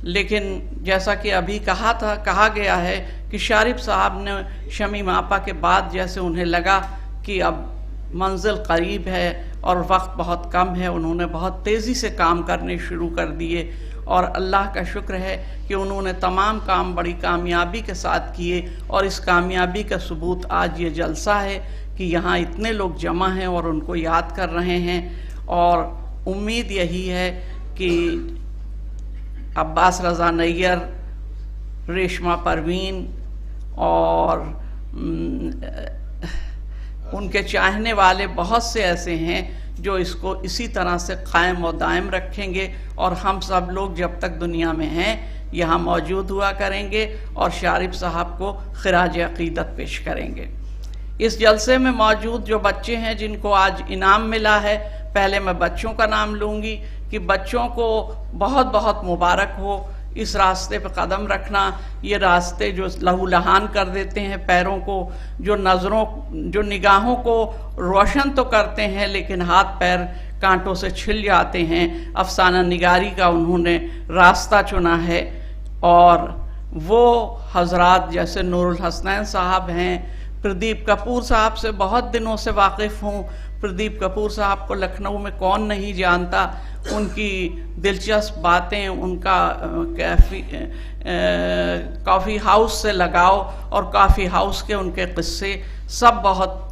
लेकिन जैसा कि अभी कहा गया है कि शारिफ साहब ने शमीम आपा के बाद जैसे उन्हें लगा कि अब मंजिल करीब है और वक्त बहुत कम है, उन्होंने बहुत तेज़ी से काम करने शुरू कर दिए और अल्लाह का शुक्र है कि उन्होंने तमाम काम बड़ी कामयाबी के साथ किए और इस कामयाबी का सबूत आज ये जलसा है कि यहाँ इतने लोग जमा हैं और उनको याद कर रहे हैं। और उम्मीद यही है कि अब्बास रज़ा नैयर, रेशमा परवीन और उनके चाहने वाले बहुत से ऐसे हैं जो इसको इसी तरह से कायम और दायम रखेंगे और हम सब लोग जब तक दुनिया में हैं यहाँ मौजूद हुआ करेंगे और शारिफ साहब को खिराज अक़ीदत पेश करेंगे। इस जलसे में मौजूद जो बच्चे हैं जिनको आज इनाम मिला है, पहले मैं बच्चों का नाम लूँगी कि बच्चों को बहुत बहुत मुबारक हो। इस रास्ते पर कदम रखना, ये रास्ते जो लहूलहान कर देते हैं पैरों को, जो निगाहों को रोशन तो करते हैं लेकिन हाथ पैर कांटों से छिल जाते हैं। अफसाना निगारी का उन्होंने रास्ता चुना है और वो हजरात जैसे नूरुल हसनैन साहब हैं, प्रदीप कपूर साहब से बहुत दिनों से वाकिफ़ हूँ। प्रदीप कपूर साहब को लखनऊ में कौन नहीं जानता, उनकी दिलचस्प बातें, उनका कॉफ़ी हाउस से लगाव और कॉफ़ी हाउस के उनके किस्से सब बहुत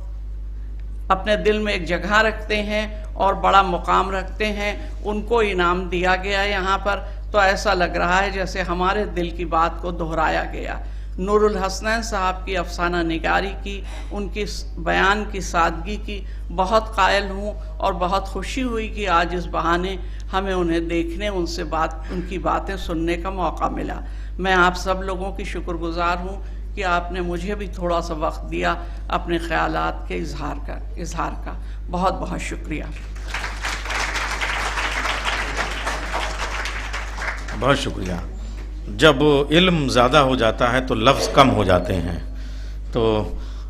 अपने दिल में एक जगह रखते हैं और बड़ा मुकाम रखते हैं। उनको इनाम दिया गया यहाँ पर तो ऐसा लग रहा है जैसे हमारे दिल की बात को दोहराया गया। नूरुल हसनैन साहब की अफसाना निगारी की, उनकी बयान की सादगी की बहुत कायल हूँ और बहुत खुशी हुई कि आज इस बहाने हमें उन्हें देखने, उनकी बातें सुनने का मौका मिला। मैं आप सब लोगों की शुक्रगुजार हूँ कि आपने मुझे भी थोड़ा सा वक्त दिया अपने ख्यालात के इजहार का। बहुत बहुत शुक्रिया। बहुत शुक्रिया। जब इल्म ज़्यादा हो जाता है तो लफ्ज़ कम हो जाते हैं। तो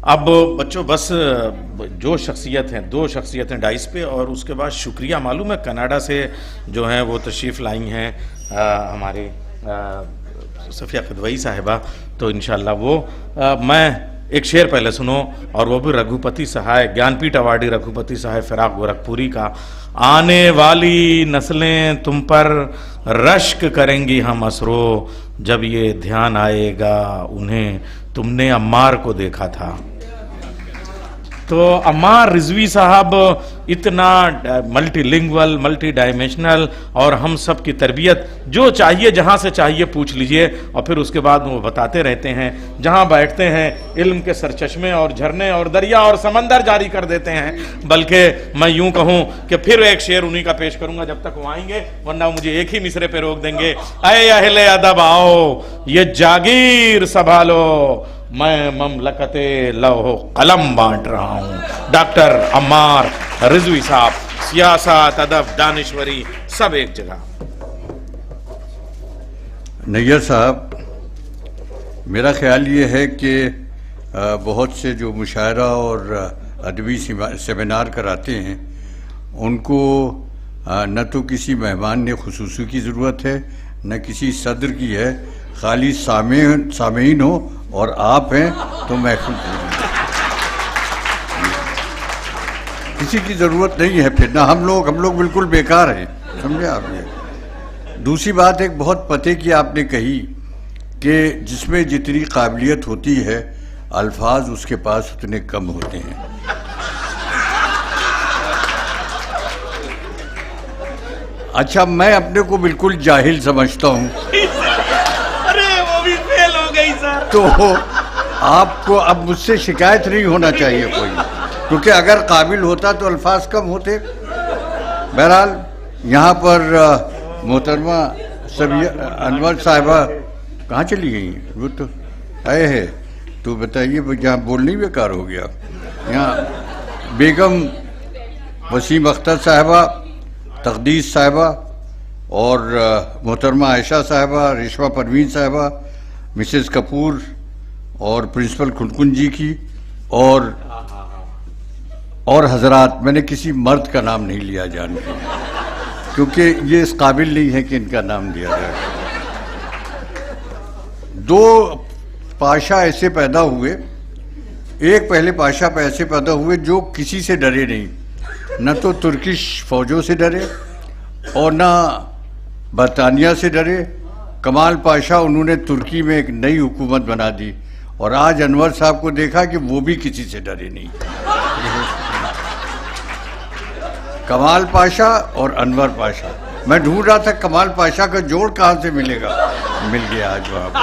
अब बच्चों बस जो शख्सियत हैं, 2 शख्सियतें डाइस पे, और उसके बाद शुक्रिया मालूम है कनाडा से जो हैं वो तशरीफ़ लाई हैं हमारे सफ़िया क़दवई साहिबा। तो इंशाअल्लाह वो मैं एक शेर पहले सुनो, और वो भी रघुपति सहाय, ज्ञानपीठ अवार्डी रघुपति सहाय फ़िराक गोरखपुरी का। आने वाली नस्लें तुम पर रश्क करेंगी हम असरो, जब ये ध्यान आएगा उन्हें तुमने अम्मार को देखा था। तो अम्मार रिजवी साहब इतना मल्टीलिंगुअल, मल्टी डायमेंशनल, और हम सब की तरबियत जो चाहिए जहाँ से चाहिए पूछ लीजिए, और फिर उसके बाद वो बताते रहते हैं। जहाँ बैठते हैं इल्म के सरचश्मे और झरने और दरिया और समंदर जारी कर देते हैं। बल्कि मैं यूँ कहूँ कि फिर एक शेर उन्हीं का पेश करूँगा जब तक वो आएंगे, वरना मुझे एक ही मिसरे पे रोक देंगे। ऐ अहले अदब आओ ये जागीर संभालो, मैं ममलकते लौह कलम बांट रहा हूँ। डॉक्टर अम्मार रिजवी साहब, सियासत, अदब, दानिश्वरी सब एक जगह। नैयर साहब, मेरा ख्याल ये है कि बहुत से जो मुशायरा और अदबी सेमिनार कराते हैं उनको न तो किसी मेहमान ने खुसूसी की ज़रूरत है न किसी सदर की है, खाली सामीन हो और आप हैं तो महफूज किसी की ज़रूरत नहीं है। फिर ना हम लोग बिल्कुल बेकार हैं, समझे आप। ये दूसरी बात एक बहुत पते की आपने कही कि जिसमें जितनी काबिलियत होती है अल्फाज उसके पास उतने कम होते हैं। अच्छा, मैं अपने को बिल्कुल जाहिल समझता हूँ। अरे वो भी फेल हो गई सर। तो आपको अब मुझसे शिकायत नहीं होना चाहिए कोई, क्योंकि अगर काबिल होता तो अल्फाज कम होते। बहरहाल यहाँ पर मोहतरमा अनवर साहिबा कहाँ चली गई? वो तो आए हैं। तो बताइए, यहाँ बोलने बेकार हो गया। यहाँ बेगम वसीम अख्तर साहिबा, तकदीस साहिबा और मोहतरमा आयशा साहिबा, रेशमा परवीन साहिबा, मिसेस कपूर और प्रिंसिपल खुनकुन जी की और हजरात, मैंने किसी मर्द का नाम नहीं लिया जान के, क्योंकि ये इस काबिल नहीं है कि इनका नाम लिया जाए। दो पाशा ऐसे पैदा हुए, एक पहले पाशा ऐसे पैदा हुए जो किसी से डरे नहीं, न तो तुर्किश फौजों से डरे और न बरतानिया से डरे। कमाल पाशा, उन्होंने तुर्की में एक नई हुकूमत बना दी और आज अनवर साहब को देखा कि वो भी किसी से डरे नहीं। कमाल पाशा और अनवर पाशा, मैं ढूंढ रहा था कमाल पाशा का जोड़ कहाँ से मिलेगा, मिल गया आज वहाँ पर।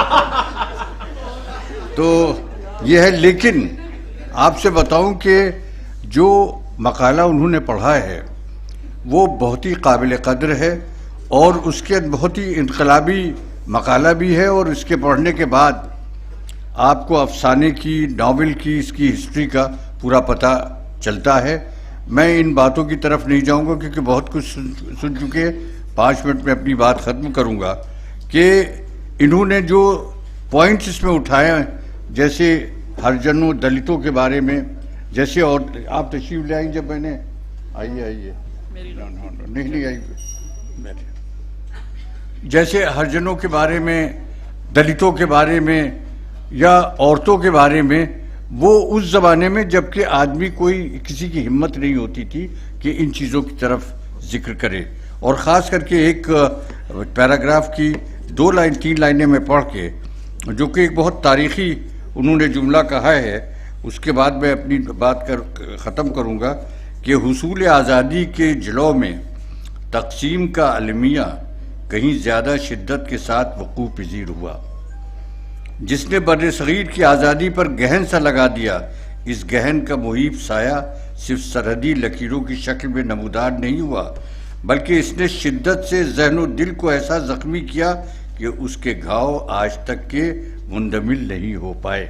तो ये है, लेकिन आपसे बताऊं कि जो मकाला उन्होंने पढ़ा है वो बहुत ही काबिल कद्र है और उसके बहुत ही इनकलाबी मकाला भी है, और इसके पढ़ने के बाद आपको अफसाने की, नावल की, इसकी हिस्ट्री का पूरा पता चलता है। मैं इन बातों की तरफ नहीं जाऊंगा क्योंकि बहुत कुछ सुन चुके। 5 मिनट में अपनी बात ख़त्म करूंगा कि इन्होंने जो पॉइंट्स इसमें उठाए हैं, जैसे हरिजनों दलितों के बारे में, जैसे, और आप तशरीफ ले आई जब मैंने, आइए नहीं आई, जैसे हरिजनों के बारे में, दलितों के बारे में या औरतों के बारे में, वो उस ज़माने में जबकि आदमी कोई किसी की हिम्मत नहीं होती थी कि इन चीज़ों की तरफ जिक्र करे, और ख़ास करके एक पैराग्राफ की 2 लाइन 3 लाइनें में पढ़ के, जो कि एक बहुत तारीख़ी उन्होंने जुमला कहा है, उसके बाद मैं अपनी बात ख़त्म करूँगा कि हुसूल आज़ादी के जलौ में तक़सीम का अलमिया कहीं ज़्यादा शिद्दत के साथ वक़ूफ़ पज़ीर हुआ, जिसने बर्र-ए-सग़ीर की आज़ादी पर गहन सा लगा दिया। इस गहन का मुहीब साया सिर्फ सरहदी लकीरों की शक्ल में नमूदार नहीं हुआ, बल्कि इसने शिद्दत से ज़हन और दिल को ऐसा ज़ख्मी किया कि उसके घाव आज तक के मुंदमिल नहीं हो पाए।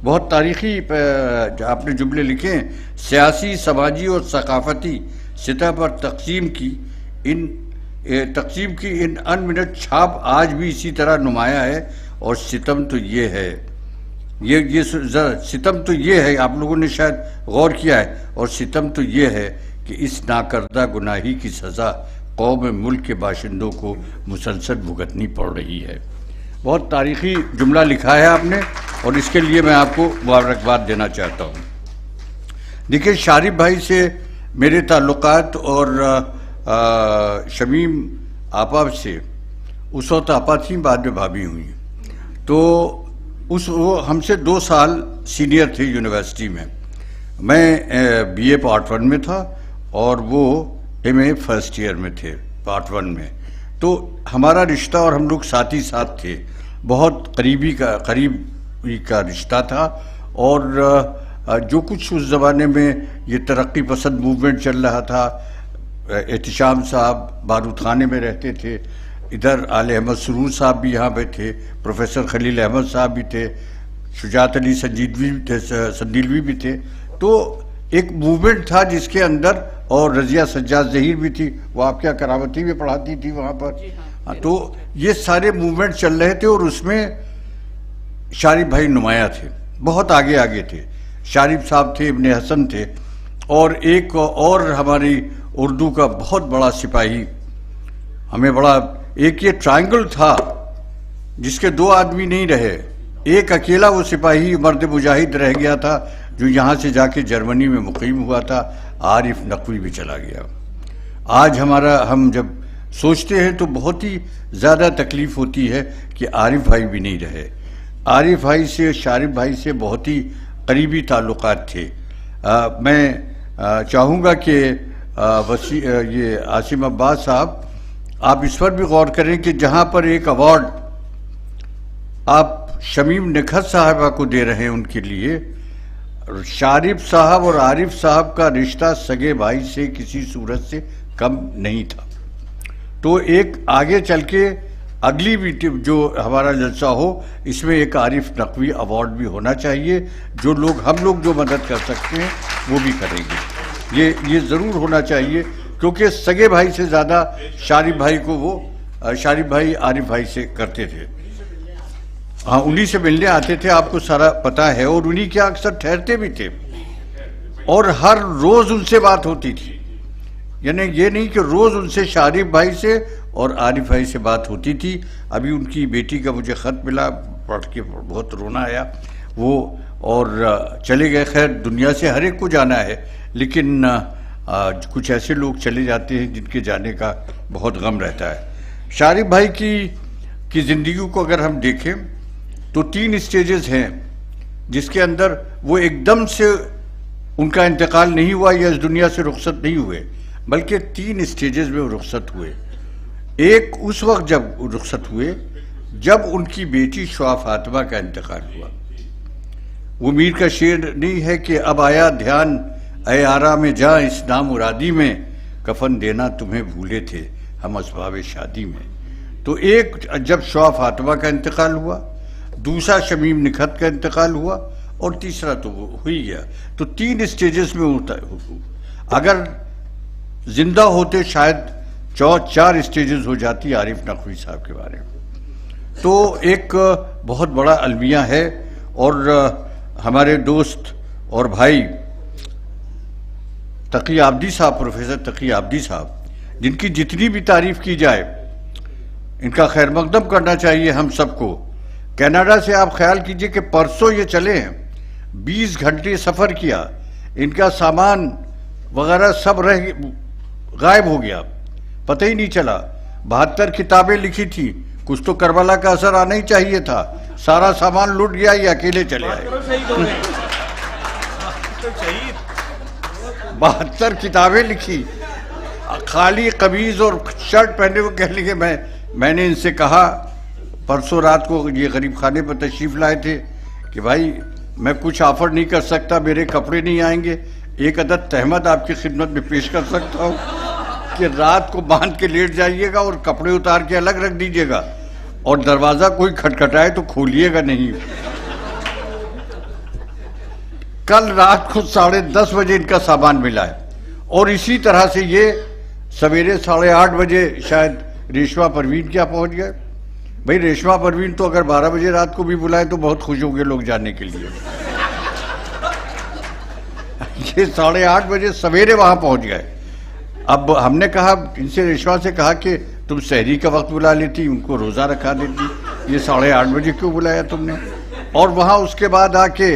बहुत तारीख़ी आपने जुमले लिखे हैं। सियासी, समाजी और सकाफ़ती सतह पर तक़सीम की इन अनमिनट छाप आज भी इसी तरह नुमाया है, और सितम तो ये है, सितम तो ये है, आप लोगों ने शायद गौर किया है, और सितम तो ये है कि इस नाकर्दा गुनाही की सज़ा कौम मुल्क के बाशिंदों को मुसलसल भुगतनी पड़ रही है। बहुत तारीख़ी जुमला लिखा है आपने, और इसके लिए मैं आपको मुबारकबाद देना चाहता हूँ। देखिए, शारिब भाई से मेरे ताल्लुकात और शमीम आपा से, उस वक्त आपा थी, बाद में भाभी हुई, तो वो हमसे 2 साल सीनियर थे यूनिवर्सिटी में। मैं BA पार्ट 1 में था और वो MA फर्स्ट ईयर में थे पार्ट 1 में। तो हमारा रिश्ता, और हम लोग साथ ही साथ थे, बहुत करीबी का रिश्ता था। और जो कुछ उस ज़माने में ये तरक्की पसंद मूवमेंट चल रहा था, एहतिशाम साहब बारूद खाने में रहते थे, इधर आले अहमद सुरूर साहब भी यहाँ पे थे, प्रोफेसर खलील अहमद साहब भी थे, शुजात अली संदीलवी भी थे। तो एक मूवमेंट था जिसके अंदर, और रज़िया सज्जाद ज़हीर भी थी, वो आपके यहाँ करामती में पढ़ाती थी वहाँ पर। तो ये सारे मूवमेंट चल रहे थे, और उसमें शारिब भाई नुमाया थे, बहुत आगे थे। शारिब साहब थे, इब्ने हसन थे, और एक और हमारी उर्दू का बहुत बड़ा सिपाही, हमें बड़ा, एक ये ट्रायंगल था जिसके 2 आदमी नहीं रहे, एक अकेला वो सिपाही मर्द मुजाहिद रह गया था जो यहाँ से जाके जर्मनी में मुकीम हुआ था, आरिफ नकवी भी चला गया। आज हम जब सोचते हैं तो बहुत ही ज़्यादा तकलीफ़ होती है कि आरिफ भाई भी नहीं रहे। आरिफ भाई से, शारिब भाई से बहुत ही करीबी ताल्लुकात थे। मैं चाहूँगा कि ये आसिम अब्बास साहब, आप इस पर भी गौर करें कि जहाँ पर एक अवार्ड आप शमीम निखत साहबा को दे रहे हैं, उनके लिए शारिब साहब और आरिफ साहब का रिश्ता सगे भाई से किसी सूरत से कम नहीं था। तो एक आगे चल के अगली भी जो हमारा जलसा हो, इसमें एक आरिफ नकवी अवार्ड भी होना चाहिए। हम लोग जो मदद कर सकते हैं वो भी करेंगे। ये ज़रूर होना चाहिए क्योंकि सगे भाई से ज़्यादा शारिफ भाई को वो शारिफ भाई आरिफ भाई से करते थे। हाँ, उन्हीं से मिलने आते थे, आपको सारा पता है, और उन्हीं के अक्सर ठहरते भी थे और हर रोज़ उनसे बात होती थी। यानी ये नहीं कि रोज़ उनसे शारिफ भाई से और आरिफ भाई से बात होती थी। अभी उनकी बेटी का मुझे ख़त मिला, पढ़ के बहुत रोना आया वो, और चले गए। खैर, दुनिया से हर एक को जाना है, लेकिन कुछ ऐसे लोग चले जाते हैं जिनके जाने का बहुत गम रहता है। शारिफ भाई की ज़िंदगी को अगर हम देखें तो 3 स्टेजेस हैं जिसके अंदर वो एकदम से उनका इंतकाल नहीं हुआ या इस दुनिया से रुखसत नहीं हुए, बल्कि 3 स्टेजेस में वो रुखसत हुए। एक उस वक्त जब रुखसत हुए जब उनकी बेटी शुआ फातिमा का इंतकाल हुआ। वो मीर का शेर नहीं है कि अब आया ध्यान ऐ आरा में जा इस नामुरादी में, कफन देना तुम्हें भूले थे हम असबाब शादी में। तो एक जब शुआ फातिमा का इंतकाल हुआ, दूसरा शमीम निखत का इंतकाल हुआ, और तीसरा तो वो हो ही गया। तो 3 स्टेजेस में होता है। अगर जिंदा होते शायद 4 स्टेजेस हो जाती आरिफ नकवी साहब के बारे में। तो एक बहुत बड़ा अलमिया है, और हमारे दोस्त और भाई तकी आब्दी साहब, प्रोफेसर तकी आब्दी साहब, जिनकी जितनी भी तारीफ की जाए, इनका खैर मकदम करना चाहिए हम सबको। कनाडा से आप ख्याल कीजिए कि परसों ये चले हैं, 20 घंटे सफ़र किया, इनका सामान वगैरह सब गायब हो गया, पता ही नहीं चला। 72 किताबें लिखी थी, कुछ तो करबला का असर आना ही चाहिए था। सारा सामान लूट गया, ये अकेले चले आए। 72 किताबें लिखी, खाली कमीज और शर्ट पहने हुए। कह लिए मैंने इनसे कहा, परसों रात को ये गरीब खाने पर तशरीफ़ लाए थे, कि भाई मैं कुछ ऑफर नहीं कर सकता, मेरे कपड़े नहीं आएंगे, एक अदद तहमत आपकी खिदमत में पेश कर सकता हूँ कि रात को बांध के लेट जाइएगा और कपड़े उतार के अलग रख दीजिएगा, और दरवाज़ा कोई खटखटाए तो खोलिएगा नहीं। कल रात को 10:30 बजे इनका सामान मिला है, और इसी तरह से ये सवेरे 8:30 बजे शायद रेशमा परवीन क्या पहुंच गए। भाई रेशमा परवीन तो अगर 12 बजे रात को भी बुलाए तो बहुत खुश होंगे लोग जाने के लिए। ये 8:30 बजे सवेरे वहां पहुंच गए। अब हमने कहा इनसे, रेशमा से कहा कि तुम सहरी का वक्त बुला लेती, उनको रोज़ा रखा देती, ये 8:30 बजे क्यों बुलाया तुमने। और वहाँ उसके बाद आके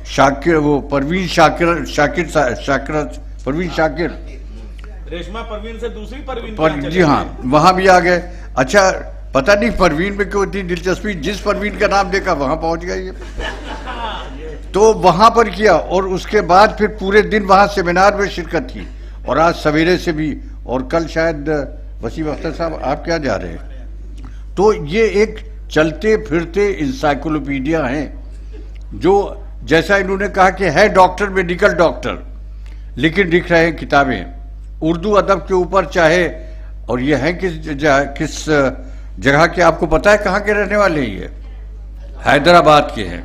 शाकिर, वो परवीन शाकिर रेशमा परवीन से दूसरी परवीन जी हाँ, वहाँ भी आ गए। अच्छा, पता नहीं परवीन में क्यों इतनी दिलचस्पी, जिस परवीन का नाम देखा वहाँ पहुँच गए ये। तो वहाँ पर किया, और उसके बाद फिर पूरे दिन वहाँ सेमिनार में शिरकत थी, और आज सवेरे से भी, और कल शायद वसीम अख्तर साहब आप क्या जा रहे हैं। तो ये एक चलते फिरते इंसाइक्लोपीडिया हैं, जो जैसा इन्होंने कहा कि है डॉक्टर, मेडिकल डॉक्टर, लेकिन लिख रहे हैं किताबें उर्दू अदब के ऊपर, चाहे, और ये है किस जगह के, आपको पता है कहाँ के रहने वाले हैं ये? हैदराबाद के हैं।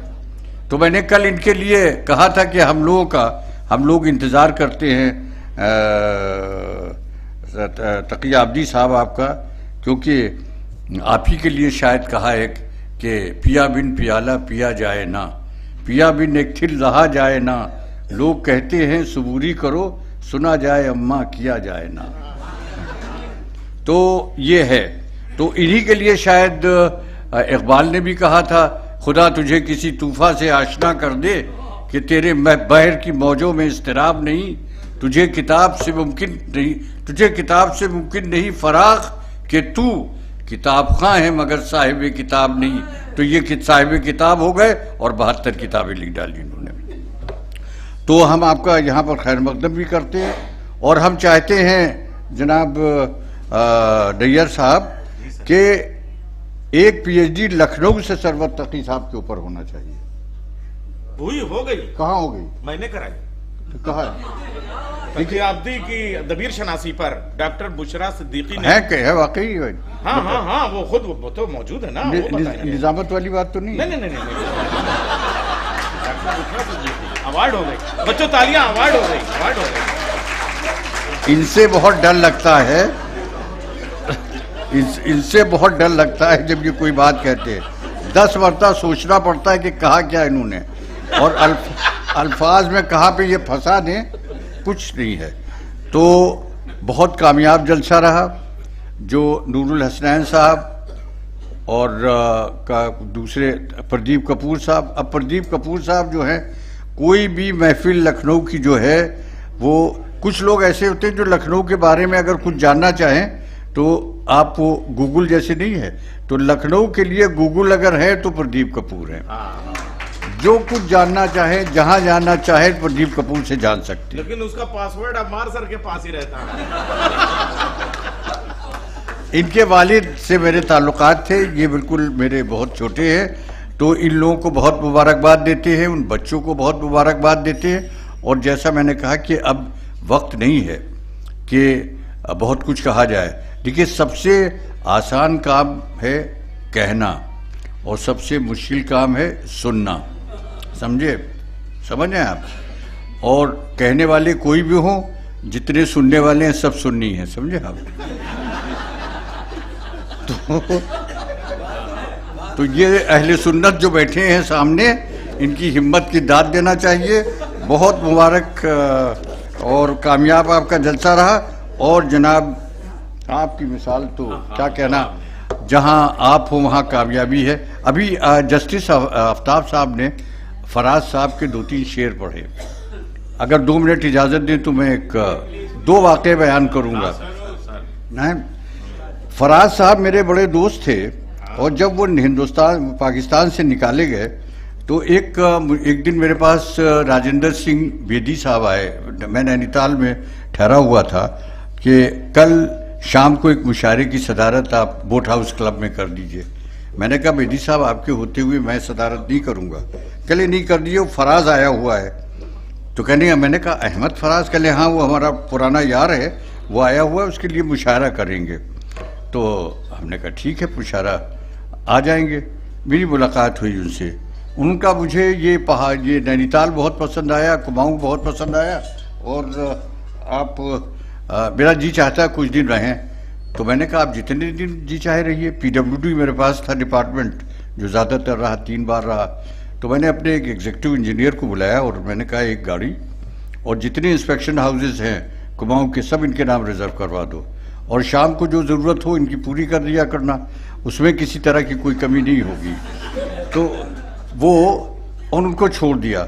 तो मैंने कल इनके लिए कहा था कि हम लोग इंतज़ार करते हैं तकी आब्दी साहब आपका, क्योंकि आप ही के लिए शायद कहा है कि पिया बिन पियाला पिया जाए ना, पिया बिन एक थिल रहा जाए ना, लोग कहते हैं सबूरी करो सुना जाए अम्मा किया जाए ना। तो ये है, तो इन्हीं के लिए शायद इकबाल ने भी कहा था, खुदा तुझे किसी तूफा से आशना कर दे कि तेरे बहर की मौजों में इस्तिराब नहीं, तुझे किताब से मुमकिन नहीं फराग कि तू किताब खां है मगर साहिब किताब नहीं। तो ये साहिब किताब हो गए और 72 किताबें लिख डाली इन्होंने। तो हम आपका यहाँ पर खैर मकदम भी करते हैं, और हम चाहते हैं जनाब नैयर साहब कि एक PhD लखनऊ से सरवत तकी साहब के ऊपर होना चाहिए। हो गई? कहाँ हो गई? मैंने कराई। तो कहा तकी आब्दी की दबीर शनासी पर डॉक्टर बुशरा सिद्दीकी ने है वाकई। हाँ, वो खुद वो तो मौजूद है ना। निजामत वाली बात तो नहीं? नहीं। डॉक्टर बुशरा सिद्दीकी अवार्ड हो गई, बच्चों तालियां, अवार्ड हो गई। इनसे बहुत डर लगता है, इनसे बहुत डर लगता है जब ये कोई बात कहते हैं। 10 मरतबा सोचना पड़ता है कि कहा क्या इन्होंने, और अल्फाज में कहाँ पे ये फंसा दें, कुछ नहीं है। तो बहुत कामयाब जलसा रहा। जो नूरुल हसनैन साहब और का दूसरे प्रदीप कपूर साहब, अब प्रदीप कपूर साहब जो है, कोई भी महफिल लखनऊ की जो है, वो कुछ लोग ऐसे होते हैं जो लखनऊ के बारे में अगर कुछ जानना चाहें तो आप वो गूगल जैसे नहीं है, तो लखनऊ के लिए गूगल अगर है तो प्रदीप कपूर है। जो कुछ जानना चाहे, जहां जानना चाहे, प्रदीप कपूर से जान सकते हैं। लेकिन उसका पासवर्ड अम्मार सर के पास ही रहता है। इनके वालिद से मेरे ताल्लुकात थे, ये बिल्कुल मेरे बहुत छोटे हैं, तो इन लोगों को बहुत मुबारकबाद देते हैं, उन बच्चों को बहुत मुबारकबाद देते हैं। और जैसा मैंने कहा कि अब वक्त नहीं है कि बहुत कुछ कहा जाए। देखिए, सबसे आसान काम है कहना और सबसे मुश्किल काम है सुनना। समझे, समझ रहे हैं आप? और कहने वाले कोई भी हो, जितने सुनने वाले हैं सब सुन्नी हैं, समझे आप? तो ये अहले सुन्नत जो बैठे हैं सामने, इनकी हिम्मत की दाद देना चाहिए। बहुत मुबारक और कामयाब आपका जलसा रहा। और जनाब, आपकी मिसाल तो क्या कहना, जहां आप हो वहां कामयाबी है। अभी जस्टिस आफ्ताब साहब ने फराज साहब के 2-3 शेर पढ़े। अगर 2 मिनट इजाज़त दें तो मैं 2 वाक़े बयान करूंगा। नहीं, फराज साहब मेरे बड़े दोस्त थे, और जब वो पाकिस्तान से निकाले गए तो एक दिन मेरे पास राजेंद्र सिंह बेदी साहब आए। मैं नैनीताल में ठहरा हुआ था कि कल शाम को एक मुशायरे की सदारत आप बोट हाउस क्लब में कर दीजिए। मैंने कहा बेदी साहब, आपके होते हुए मैं सदारत नहीं करूँगा। कहले नहीं कर दीजिए, वो फराज आया हुआ है। तो कहने, मैंने कहा अहमद फराज? कहले हाँ, वो हमारा पुराना यार है, वो आया हुआ है, उसके लिए मुशायरा करेंगे। तो हमने कहा ठीक है, मुशायरा आ जाएंगे। मेरी मुलाकात हुई उनसे, उनका मुझे ये पहाड़, ये नैनीताल बहुत पसंद आया, कुमाऊं बहुत पसंद आया, और आप मेरा जी चाहता है कुछ दिन रहें। तो मैंने कहा आप जितने दिन जी चाहे रहिए। PWD मेरे पास था डिपार्टमेंट, जो ज़्यादातर रहा, 3 बार रहा। तो मैंने अपने एक एग्जीक्यूटिव इंजीनियर को बुलाया और मैंने कहा एक गाड़ी और जितने इंस्पेक्शन हाउसेस हैं कुमाऊं के, सब इनके नाम रिजर्व करवा दो, और शाम को जो ज़रूरत हो इनकी पूरी कर दिया करना, उसमें किसी तरह की कोई कमी नहीं होगी। तो वो और उनको छोड़ दिया।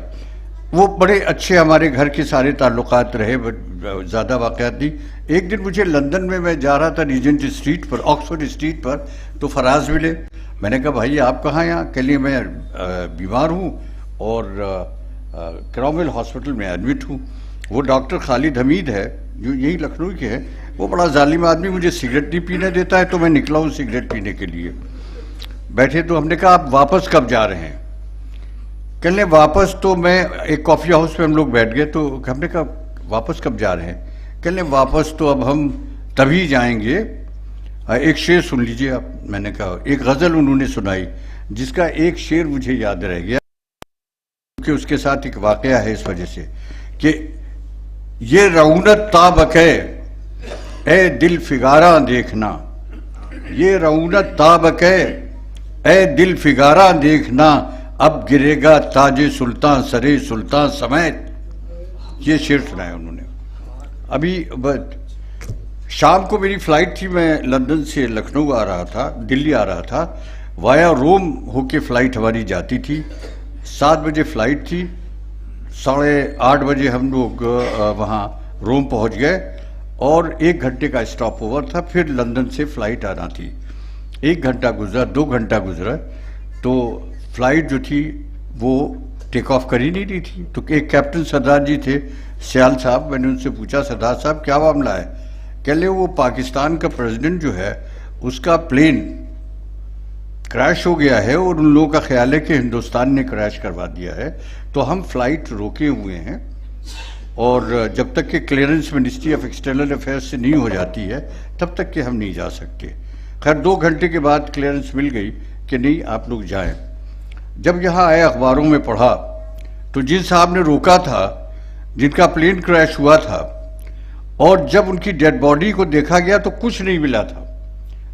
वो बड़े अच्छे हमारे घर के सारे ताल्लुकात रहे, ज़्यादा वाक़यात नहीं। एक दिन मुझे लंदन में मैं जा रहा था रीजेंट स्ट्रीट पर, ऑक्सफोर्ड स्ट्रीट पर, तो फराज मिले। मैंने कहा भाई आप कहाँ यहाँ? कह लिए मैं बीमार हूँ और क्रॉमवेल हॉस्पिटल में एडमिट हूँ। वो डॉक्टर खालिद हमीद है जो यही लखनऊ के हैं, वो बड़ा जालिम आदमी, मुझे सिगरेट नहीं पीने देता है, तो मैं निकला हूँ सिगरेट पीने के लिए। बैठे तो हमने कहा आप वापस कब जा रहे हैं? कहने वापस तो मैं एक कॉफ़ी हाउस पे हम लोग बैठ गए, तो हमने कहा वापस कब जा रहे हैं? कहने वापस तो अब हम तभी जाएंगे, एक शेर सुन लीजिए आप। मैंने कहा, एक गज़ल उन्होंने सुनाई जिसका एक शेर मुझे याद रह गया, क्योंकि उसके साथ एक वाक़या है इस वजह से कि ये रौनक ताबके ए दिल फिगारा देखना, ये रौनक ताबके ए दिल फिगारा देखना, अब गिरेगा ताजे सुल्तान सरे सुल्तान समेत। ये शेर सुनाया उन्होंने। अभी शाम को मेरी फ़्लाइट थी, मैं लंदन से लखनऊ आ रहा था, दिल्ली आ रहा था, वाया रोम होके फ़्लाइट हमारी जाती थी। 7 बजे फ़्लाइट थी, 8:30 बजे हम लोग वहाँ रोम पहुँच गए और 1 घंटे का स्टॉप ओवर था, फिर लंदन से फ़्लाइट आना थी। 1 घंटा गुजरा, 2 घंटा गुजरा, तो फ़्लाइट जो थी वो टेक ऑफ कर ही नहीं रही थी। तो एक कैप्टन सरदार जी थे, सियाल साहब, मैंने उनसे पूछा सरदार साहब क्या मामला है? कह ले वो पाकिस्तान का प्रेसिडेंट जो है उसका प्लेन क्रैश हो गया है और उन लोगों का ख्याल है कि हिंदुस्तान ने क्रैश करवा दिया है, तो हम फ्लाइट रोके हुए हैं और जब तक कि clearance ministry of external affairs से नहीं हो जाती है तब तक कि हम नहीं जा सकते। खैर 2 घंटे के बाद क्लियरेंस मिल गई कि नहीं आप लोग जाएं। जब यहाँ आए अखबारों में पढ़ा तो जिन साहब ने रोका था, जिनका प्लेन क्रैश हुआ था, और जब उनकी डेड बॉडी को देखा गया तो कुछ नहीं मिला था,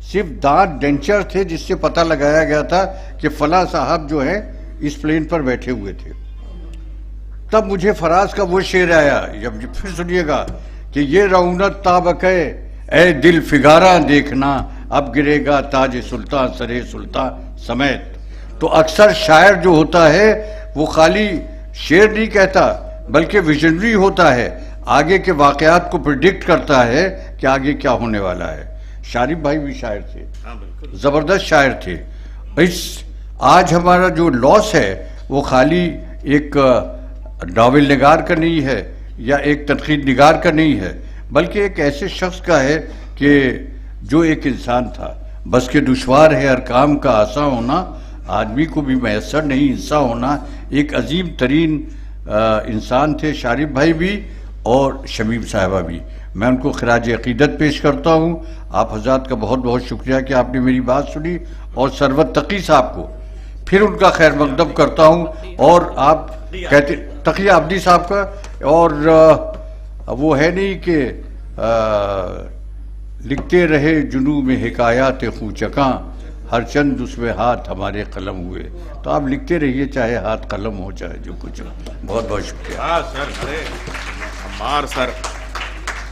सिर्फ दांत डेंचर थे जिससे पता लगाया गया था कि फला साहब जो है इस प्लेन पर बैठे हुए थे। तब मुझे फराज का वो शेर आया, जब फिर सुनिएगा, कि ये रौनक ताबके ए दिल फिगारा देखना, अब गिरेगा ताज सुल्तान सरे सुल्तान समेत। तो अक्सर शायर जो होता है वो खाली शेर नहीं कहता बल्कि विजनरी होता है, आगे के वाकयात को प्रिडिक्ट करता है कि आगे क्या होने वाला है। शारिफ भाई भी शायर थे, जबरदस्त शायर थे। इस आज हमारा जो लॉस है वो खाली एक नावल निगार का नहीं है या एक तनकीद निगार का नहीं है, बल्कि एक ऐसे शख्स का है कि जो एक इंसान था। बस के दुश्वार है हर काम का आसान होना, आदमी को भी मैसर नहीं इंसान होना। एक अजीम तरीन इंसान थे शारिफ भाई भी और शमीम साहिबा भी। मैं उनको खराज अकीदत पेश करता हूँ। आप हज़रात का बहुत बहुत शुक्रिया कि आपने मेरी बात सुनी, और सरवत तकी साहब को फिर उनका खैर मकदम करता हूँ। और आप कहते तकिया अब्दी साहब का, और वो है नहीं कि लिखते रहे जुनू में हिकायात खूचकां, हर चंद उसमें हाथ हमारे कलम हुए। तो आप लिखते रहिए, चाहे हाथ कलम हो चाहे जो कुछ हो। बहुत बहुत शुक्रिया सर। अरे अम्मार सर,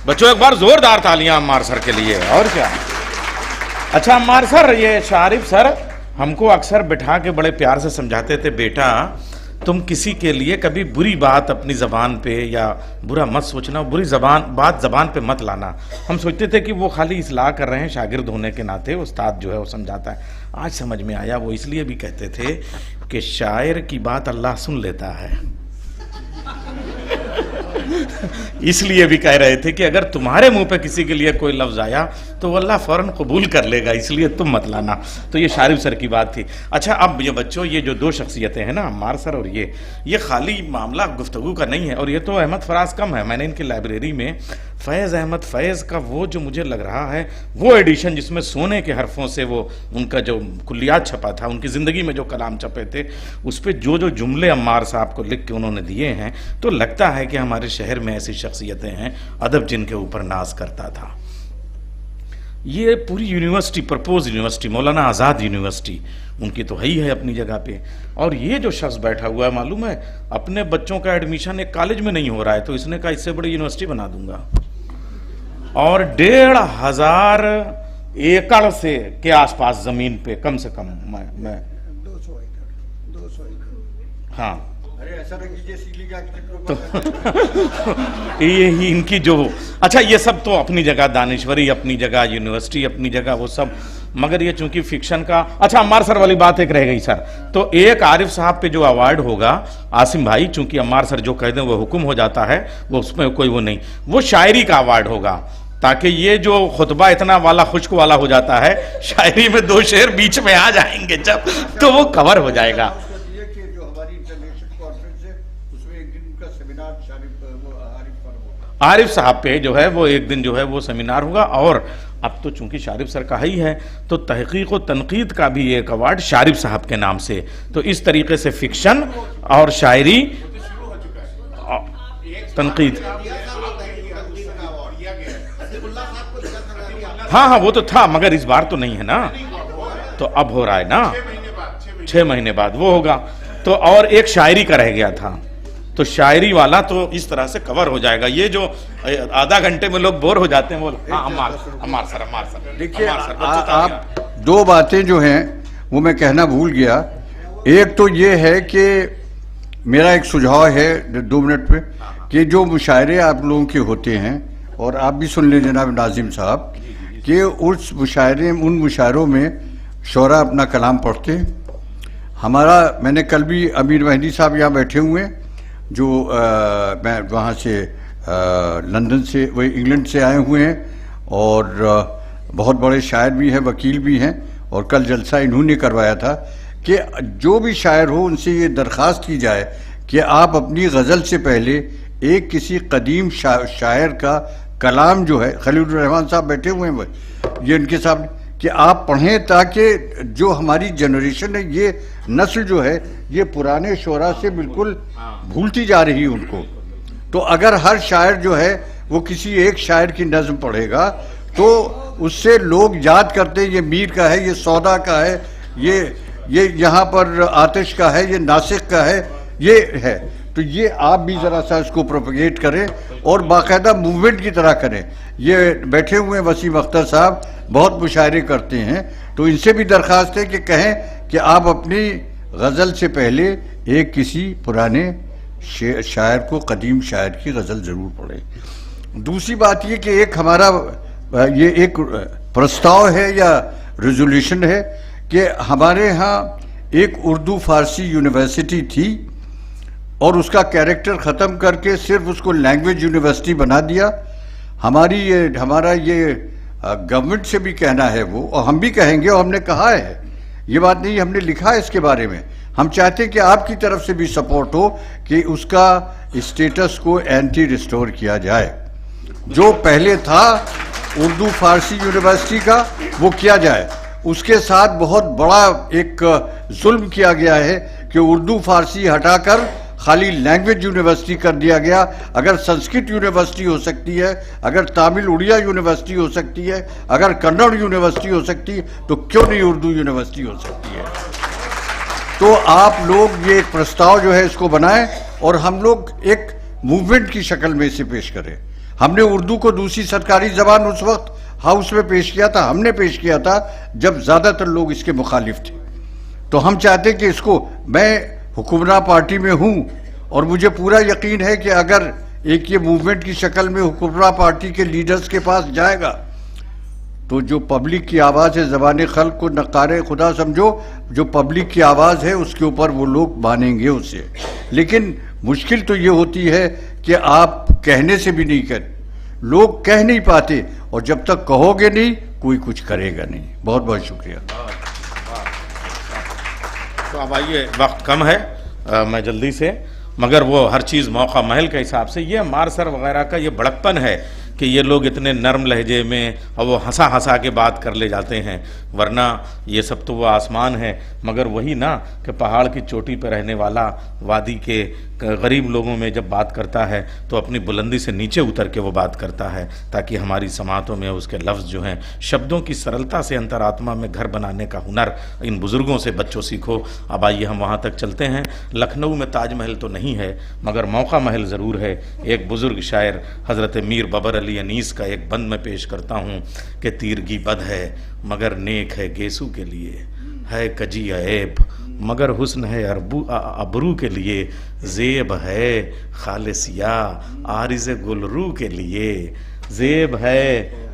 बच्चों एक बार जोरदार तालियां अम्मार सर के लिए। और क्या। अच्छा अम्मार सर, ये शारिफ सर हमको अक्सर बिठा के बड़े प्यार से समझाते थे, बेटा तुम किसी के लिए कभी बुरी बात अपनी ज़बान पे या बुरा मत सोचना, बुरी बात ज़बान पे मत लाना। हम सोचते थे कि वो खाली इस्लाह कर रहे हैं, शागिर्द होने के नाते उस्ताद जो है वो समझाता है। आज समझ में आया, वो इसलिए भी कहते थे कि शायर की बात अल्लाह सुन लेता है। इसलिए भी कह रहे थे कि अगर तुम्हारे मुंह पे किसी के लिए कोई लफ्ज़ आया तो वो अल्लाह फ़ौरन कबूल कर लेगा, इसलिए तुम मत लाना। तो ये शारिफ सर की बात थी। अच्छा अब ये बच्चों, ये जो दो शख्सियतें हैं ना, अम्मार सर और ये खाली मामला गुफ्तगू का नहीं है। और ये तो अहमद फराज कम है, मैंने इनकी लाइब्रेरी में फैज़ अहमद फैज़ का वो जो मुझे लग रहा है वो एडिशन जिसमें सोने के हरफों से वो उनका जो कुल्लियात छपा था, उनकी ज़िंदगी में जो कलाम छपे थे, उस पर जो जो जुमले अम्मार साहब को लिख के उन्होंने दिए हैं, तो लगता है कि हमारे शहर में ऐसी शख्सियतें हैं, अदब जिनके ऊपर नाज करता था। ये पूरी यूनिवर्सिटी, प्रपोज यूनिवर्सिटी, मौलाना आज़ाद यूनिवर्सिटी उनकी तो है ही है अपनी जगह पे। और ये जो शख्स बैठा हुआ है, मालूम है अपने बच्चों का एडमिशन एक कॉलेज में नहीं हो रहा है, तो इसने कहा इससे बड़ी यूनिवर्सिटी बना दूंगा। और 1,500 एकड़ से के आसपास जमीन पे कम से कम मैं 200 एकड़। हाँ तो ये इनकी जो, अच्छा ये सब तो अपनी जगह दानिश्वरी, अपनी जगह यूनिवर्सिटी, अपनी जगह वो सब, मगर ये चूंकि फिक्शन का। अच्छा अम्मार सर वाली बात एक रह गई सर, तो एक आरिफ साहब पे जो अवार्ड होगा आसिम भाई, चूंकि अम्मार सर जो कह दें वो हुक्म हो जाता है, वो उसमें कोई वो नहीं, वो शायरी का अवार्ड होगा, ताकि ये जो खुतबा इतना वाला खुश्क वाला हो जाता है, शायरी में 2 शेर बीच में आ जाएंगे जब, तो वो कवर हो जाएगा। आरिफ साहब पे जो है वो एक दिन जो है वो सेमिनार होगा। और अब तो चूंकि शारिफ सर का ही है, तो तहकीक व तनकीद का भी एक अवार्ड शारिफ साहब के नाम से। तो इस तरीके से फिक्शन और शायरी, तनकीद, हाँ वो तो था, मगर इस बार तो नहीं है ना, तो अब हो रहा है ना, 6 महीने बाद वो होगा। तो और एक शायरी का रह गया था, तो शायरी वाला तो इस तरह से कवर हो जाएगा। ये जो आधा घंटे में लोग बोर हो जाते हैं वो, हाँ अम्मार सर देखिए, आप 2 बातें जो हैं वो मैं कहना भूल गया। एक तो ये है कि मेरा एक सुझाव है 2 मिनट पे, कि जो मुशायरे आप लोगों के होते हैं, और आप भी सुन लें जनाब नाजिम साहब, कि उस मुशायरे, उन मुशायरों में शोरा अपना कलाम पढ़ते हैं। हमारा, मैंने कल भी अमीर मेहदी साहब यहाँ बैठे हुए हैं, जो मैं वहाँ से लंदन से, वही इंग्लैंड से आए हुए हैं, और बहुत बड़े शायर भी हैं, वकील भी हैं। और कल जलसा इन्होंने करवाया था कि जो भी शायर हो उनसे ये दरख्वास्त की जाए कि आप अपनी गज़ल से पहले एक किसी कदीम शायर का कलाम जो है, खलील रहमान साहब बैठे हुए हैं, ये उनके सामने, कि आप पढ़ें, ताकि जो हमारी जनरेशन है, ये नस्ल जो है, ये पुराने शोरा से बिल्कुल भूलती जा रही है उनको। तो अगर हर शायर जो है वो किसी एक शायर की नज़्म पढ़ेगा तो उससे लोग याद करते हैं ये मीर का है, ये सौदा का है, ये यहाँ पर आतिश का है, ये नासिक का है, ये है। तो ये आप भी ज़रा सा इसको प्रोपगेट करें और बाकायदा मूवमेंट की तरह करें। ये बैठे हुए वसीम अख्तर साहब बहुत मुशायरे करते हैं, तो इनसे भी दरख्वास्त है कि कहें कि आप अपनी गज़ल से पहले एक किसी पुराने शायर को, कदीम शायर की गज़ल ज़रूर पढ़ें। दूसरी बात ये कि एक हमारा ये एक प्रस्ताव है या रेजोल्यूशन है कि हमारे यहाँ एक उर्दू फारसी यूनिवर्सिटी थी और उसका कैरेक्टर ख़त्म करके सिर्फ उसको लैंग्वेज यूनिवर्सिटी बना दिया। हमारा ये गवर्नमेंट से भी कहना है वो, और हम भी कहेंगे और हमने कहा है, ये बात नहीं हमने लिखा है इसके बारे में। हम चाहते हैं कि आपकी तरफ से भी सपोर्ट हो कि उसका स्टेटस को एंटी रिस्टोर किया जाए। जो पहले था उर्दू फारसी यूनिवर्सिटी का वो किया जाए। उसके साथ बहुत बड़ा एक जुल्म किया गया है कि उर्दू फारसी हटाकर खाली लैंग्वेज यूनिवर्सिटी कर दिया गया। अगर संस्कृत यूनिवर्सिटी हो सकती है, अगर तमिल उड़िया यूनिवर्सिटी हो सकती है, अगर कन्नड़ यूनिवर्सिटी हो सकती है, तो क्यों नहीं उर्दू यूनिवर्सिटी हो सकती है। तो आप लोग ये एक प्रस्ताव जो है इसको बनाएं और हम लोग एक मूवमेंट की शक्ल में इसे पेश करें। हमने उर्दू को दूसरी सरकारी जबान उस वक्त हाउस में पेश किया था, हमने पेश किया था जब ज़्यादातर लोग इसके मुखालिफ थे। तो हम चाहते कि इसको, मैं हुक्मरान पार्टी में हूँ और मुझे पूरा यकीन है कि अगर एक ये मूवमेंट की शक्ल में हुक्मरान पार्टी के लीडर्स के पास जाएगा तो जो पब्लिक की आवाज़ है, ज़बान खल्क को नकारे खुदा समझो, जो पब्लिक की आवाज़ है उसके ऊपर वो लोग मानेंगे उसे। लेकिन मुश्किल तो ये होती है कि आप कहने से भी नहीं कर, लोग कह नहीं पाते, और जब तक कहोगे नहीं कोई कुछ करेगा नहीं। बहुत बहुत शुक्रिया। तो अब आइए, वक्त कम है, मैं जल्दी से, मगर वो हर चीज़ मौका महल के हिसाब से, ये मारसर वगैरह का ये बड़कपन है कि ये लोग इतने नरम लहजे में और वो हंसा हंसा के बात कर ले जाते हैं, वरना ये सब तो वो आसमान है। मगर वही ना कि पहाड़ की चोटी पर रहने वाला वादी के गरीब लोगों में जब बात करता है तो अपनी बुलंदी से नीचे उतर के वो बात करता है, ताकि हमारी समातों में उसके लफ्ज़ जो हैं, शब्दों की सरलता से अंतरात्मा में घर बनाने का हुनर इन बुज़ुर्गों से बच्चों सीखो। अब आइए हम वहाँ तक चलते हैं। लखनऊ में ताजमहल तो नहीं है मगर मौका महल ज़रूर है। एक बुज़ुर्ग शायर हज़रत मीर बबर अली अनीस का एक बंद में पेश करता हूँ कि तीरगी बद है मगर नेक है गेसू के लिए, है कजी ऐब मगर हुस्न है अबरू के लिए, ज़ेब है खालिसिया आरिज़ गुलरू के लिए, ज़ेब है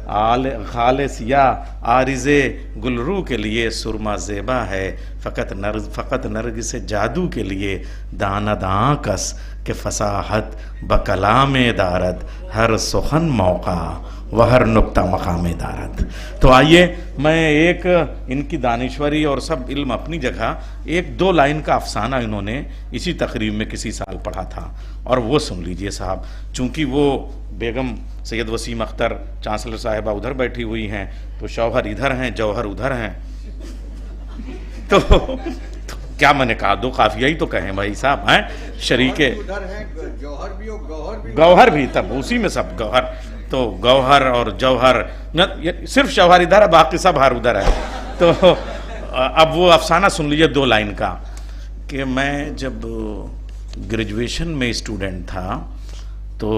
खालिसिया आरिज़ गुलरू के लिए, सुरमा ज़ेबा है फ़कत नर्ग से जादू के लिए, दाना दां कस के फसाहत बकलाम दारत, हर सुखन मौका वह हर नुक्ता मकाम दारत। तो आइए, मैं एक इनकी दानिश्वरी और सब इल्म अपनी जगह, एक दो लाइन का अफसाना इन्होंने इसी तकरीब में किसी साल पढ़ा था और वो सुन लीजिए साहब। चूँकि वो बेगम सैयद वसीम अख्तर चांसलर साहिबा उधर बैठी हुई हैं, तो शौहर इधर हैं, जौहर उधर हैं, तो क्या मैंने कहा, दो काफिया ही तो कहें भाई साहब, हैं शरीके गौहर भी, तब उसी में सब गौहर, तो गौहर और जौहर, सिर्फ शौहर इधर है, बाकी सब हर उधर है। तो अब वो अफसाना सुन लीजिए दो लाइन का कि मैं जब ग्रेजुएशन में स्टूडेंट था तो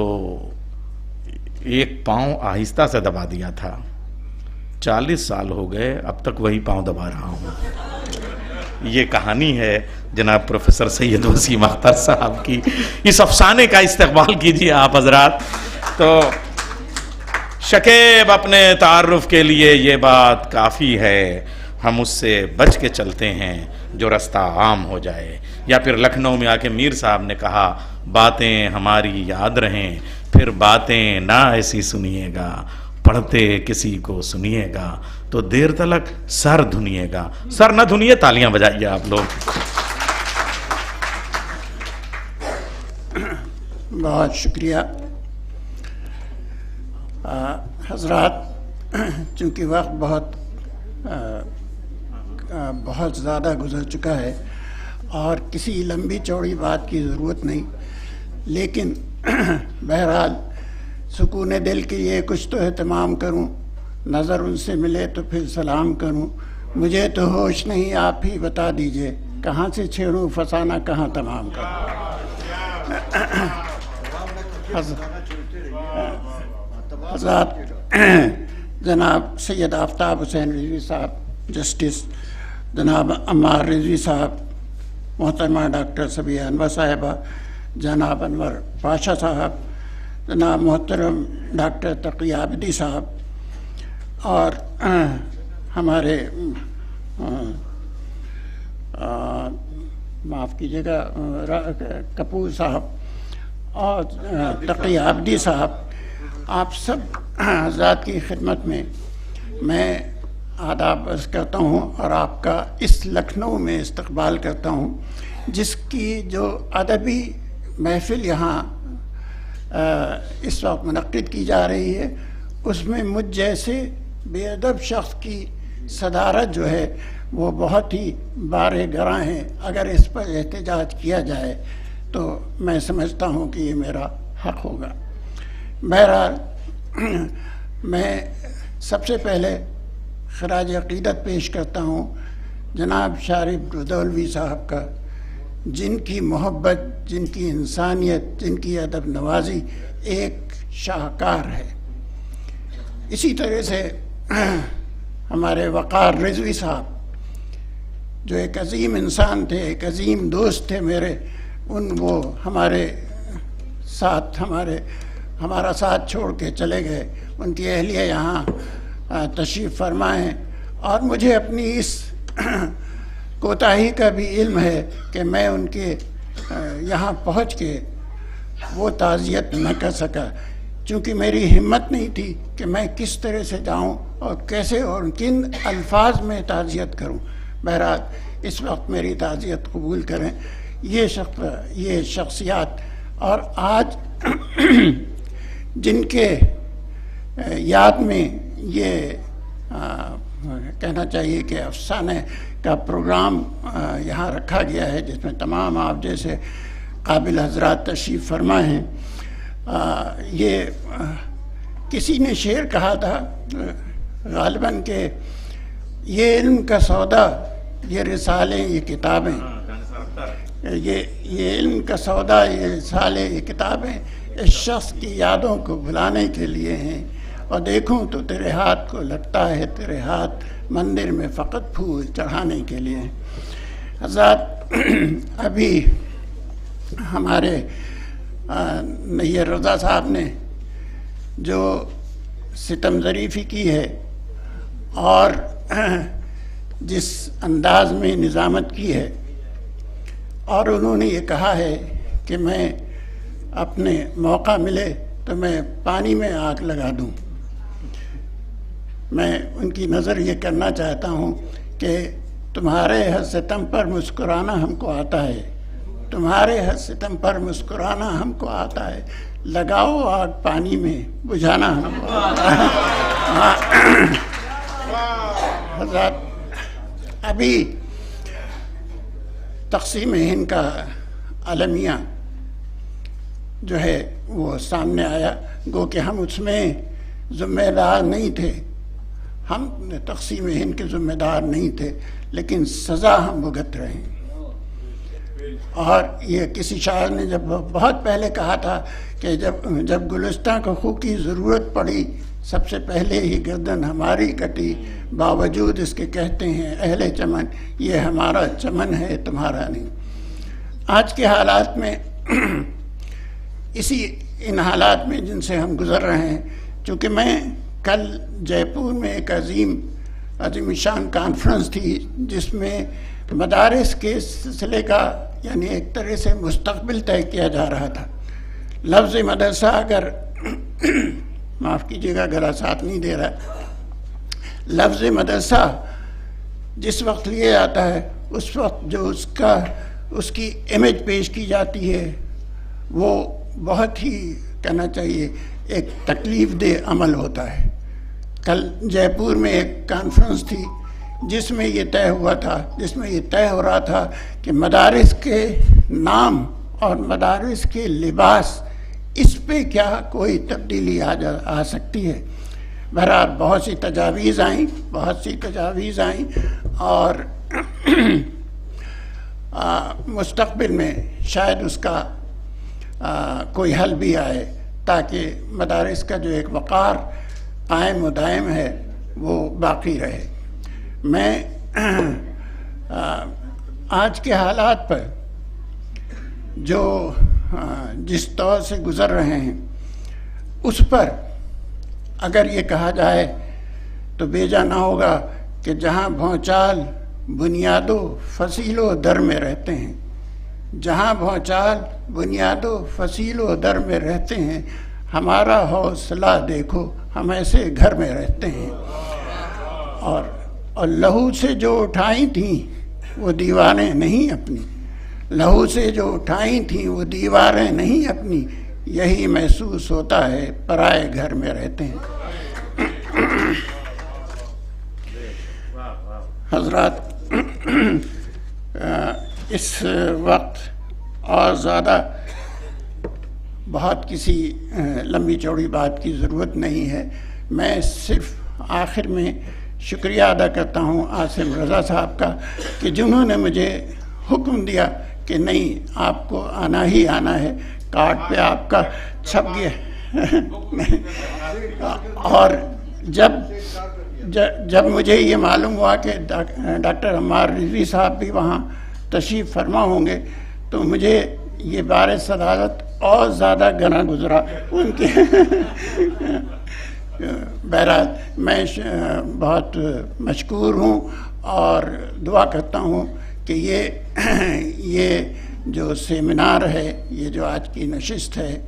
एक पाँव आहिस्ता से दबा दिया था, 40 साल हो गए अब तक वही पाँव दबा रहा हूँ। ये कहानी है जनाब प्रोफेसर सैयद वसीम अख्तर साहब की। इस अफसाने का इस्तेमाल कीजिए आप हजरात। तो शकीब अपने तारुफ के लिए ये बात काफ़ी है, हम उससे बच के चलते हैं जो रास्ता आम हो जाए। या फिर लखनऊ में आके मीर साहब ने कहा, बातें हमारी याद रहें फिर बातें ना ऐसी सुनिएगा, पढ़ते किसी को सुनिएगा तो देर तलक सर धुनिएगा। सर न धुनिए, तालियां बजाइए आप लोग। बहुत शुक्रिया हजरात। चूँकि वक्त बहुत ज़्यादा गुजर चुका है और किसी लंबी चौड़ी बात की ज़रूरत नहीं, लेकिन बहरहाल सुकून दिल के लिए कुछ तो एहतमाम करूं, नज़र उनसे मिले तो फिर सलाम करूं, मुझे तो होश नहीं आप ही बता दीजिए, कहाँ से छेड़ूं फसाना कहाँ तमाम करूं। हज़रत जनाब सैयद आफ्ताब हुसैन रिजवी साहब जस्टिस, जनाब अम्मार रिजवी साहब, मोहतरमा डॉक्टर सबिया अनवर साहिबा, जनाब अनवर पाशा साहब, जनाब मोहतरम डॉक्टर तकी आबिदी साहब, और हमारे माफ़ कीजिएगा कपूर साहब और तकी आबिदी साहब, आप सब हज़रात की खिदमत में मैं आदाब अर्ज़ करता हूँ और आपका इस लखनऊ में इस्तकबाल करता हूँ, जिसकी जो अदबी महफ़िल यहाँ इस वक्त मुनक़्क़िद की जा रही है, उसमें मुझ जैसे बेअदब शख्स की सदारत जो है वो बहुत ही बारे गरां है। अगर इस पर एहतजाज किया जाए तो मैं समझता हूँ कि ये मेरा हक़ होगा। बहरहाल मैं सबसे पहले खराज अक़ीदत पेश करता हूँ जनाब शारिफ रुदौलवी साहब का, जिनकी मोहब्बत, जिनकी इंसानियत, जिनकी अदब नवाजी एक शाहकार है। इसी तरह से हमारे वक़ार रिजवी साहब जो एक अजीम इंसान थे, एक अजीम दोस्त थे मेरे, वो हमारे साथ हमारा साथ छोड़ के चले गए। उनकी अहलिया यहाँ तशरीफ़ फरमा है और मुझे अपनी इस कोताही का भी इल्म है कि मैं उनके यहाँ पहुँच के वो ताज़ियत न कर सका, चूँकि मेरी हिम्मत नहीं थी कि मैं किस तरह से जाऊँ और कैसे और किन अल्फाज में ताज़ियत करूँ। बहरहाल इस वक्त मेरी ताज़ियत कबूल करें ये शख्सियात, और आज जिनके याद में ये कहना चाहिए कि अफसाने का प्रोग्राम यहाँ रखा गया है, जिसमें तमाम आप जैसे काबिल हजरात तशरीफ़ फरमा हैं। ये किसी ने शेर कहा था गालिबन के, ये इल्म का सौदा, ये रिसाले, ये किताबें, ये इल्म का सौदा, ये रिसाले, ये किताबें इस शख्स की यादों को भुलाने के लिए हैं। और देखूं तो तेरे हाथ को लगता है, तेरे हाथ मंदिर में फ़कत फूल चढ़ाने के लिए। हज़रत अभी हमारे नैयर रज़ा साहब ने जो सितम ज़रीफ़ी की है और जिस अंदाज में निज़ामत की है, और उन्होंने ये कहा है कि मैं अपने मौका मिले तो मैं पानी में आग लगा दूं। मैं उनकी नज़र ये करना चाहता हूँ कि तुम्हारे हर सितम पर मुस्कुराना हमको आता है, तुम्हारे हर सितम पर मुस्कुराना हमको आता है, लगाओ आग पानी में बुझाना हमको आता है। हज़रत अभी तक़सीम हिंद का अलमिया जो है वो सामने आया, गो कि हम उसमें ज़िम्मेदार नहीं थे, हम तक़सीम हिंद के ज़िम्मेदार नहीं थे, लेकिन सज़ा हम भुगत रहे हैं। और ये किसी शायर ने जब बहुत पहले कहा था कि जब गुलिस्तां को खू की ज़रूरत पड़ी, सबसे पहले ही गर्दन हमारी कटी, बावजूद इसके कहते हैं अहले चमन, ये हमारा चमन है तुम्हारा नहीं। आज के हालात में इन हालात में जिनसे हम गुज़र रहे हैं, चूँकि मैं कल जयपुर में एक अजीम शान कॉन्फ्रेंस थी जिसमें मदारिस के सिलसिले का यानी एक तरह से मुस्तकबिल तय किया जा रहा था। लफ्ज़ मदरसा अगर माफ़ कीजिएगा गला साथ नहीं दे रहा, लफ्ज़ मदरसा जिस वक्त लिया जाता है उस वक्त जो उसकी इमेज पेश की जाती है वो बहुत ही कहना चाहिए एक तकलीफ़ दे अमल होता है। कल जयपुर में एक कॉन्फ्रेंस थी जिसमें ये तय हो रहा था कि मदारिस के नाम और मदारिस के लिबास इस पे क्या कोई तब्दीली आ सकती है। बहरहाल बहुत सी तजावीज़ आई और मुस्तक़बिल में शायद उसका कोई हल भी आए, ताकि मदारिस का जो एक वक़ार कायम व दायम है वो बाकी रहे। मैं आज के हालात पर जो जिस दौर से गुज़र रहे हैं उस पर अगर ये कहा जाए तो बेजा ना होगा कि जहाँ भौचाल बुनियादो फसीलो दर में रहते हैं, जहाँ भौचाल बुनियादो फसीलो दर में रहते हैं, हमारा हौसला देखो हम ऐसे घर में रहते हैं। और लहू से जो उठाई थी वो दीवारें नहीं अपनी, लहू से जो उठाई थी वो दीवारें नहीं अपनी, यही महसूस होता है पराए घर में रहते हैं। हजरात, इस वक्त और ज़्यादा बहुत किसी लंबी चौड़ी बात की ज़रूरत नहीं है। मैं सिर्फ आखिर में शुक्रिया अदा करता हूँ आसिम रज़ा साहब का कि जिन्होंने मुझे हुक्म दिया कि नहीं, आपको आना ही आना है, कार्ड पे आपका छप गया। और जब मुझे ये मालूम हुआ कि डॉक्टर अम्मार रिजवी साहब भी वहाँ तशरीफ़ फरमा होंगे तो मुझे ये बारे सदारत और ज़्यादा गना गुजरा उनके। बहरहाल मैं बहुत मशकूर हूँ और दुआ करता हूँ कि ये जो सेमिनार है, ये जो आज की नशिस्त है,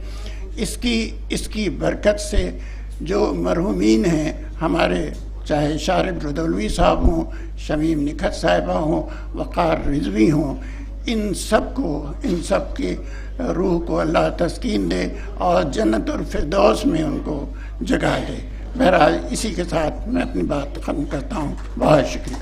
इसकी बरकत से जो मरहूमीन हैं हमारे, चाहे शारिब रुदौलवी साहब हों, शमीम निखत साहिबा हों, वक़ार रिजवी हों, इन सब की रूह को अल्लाह तस्कीन दे और जन्नतुल फिरदौस में उनको जगह दे। बहरहाल इसी के साथ मैं अपनी बात ख़त्म करता हूँ। बहुत शुक्रिया।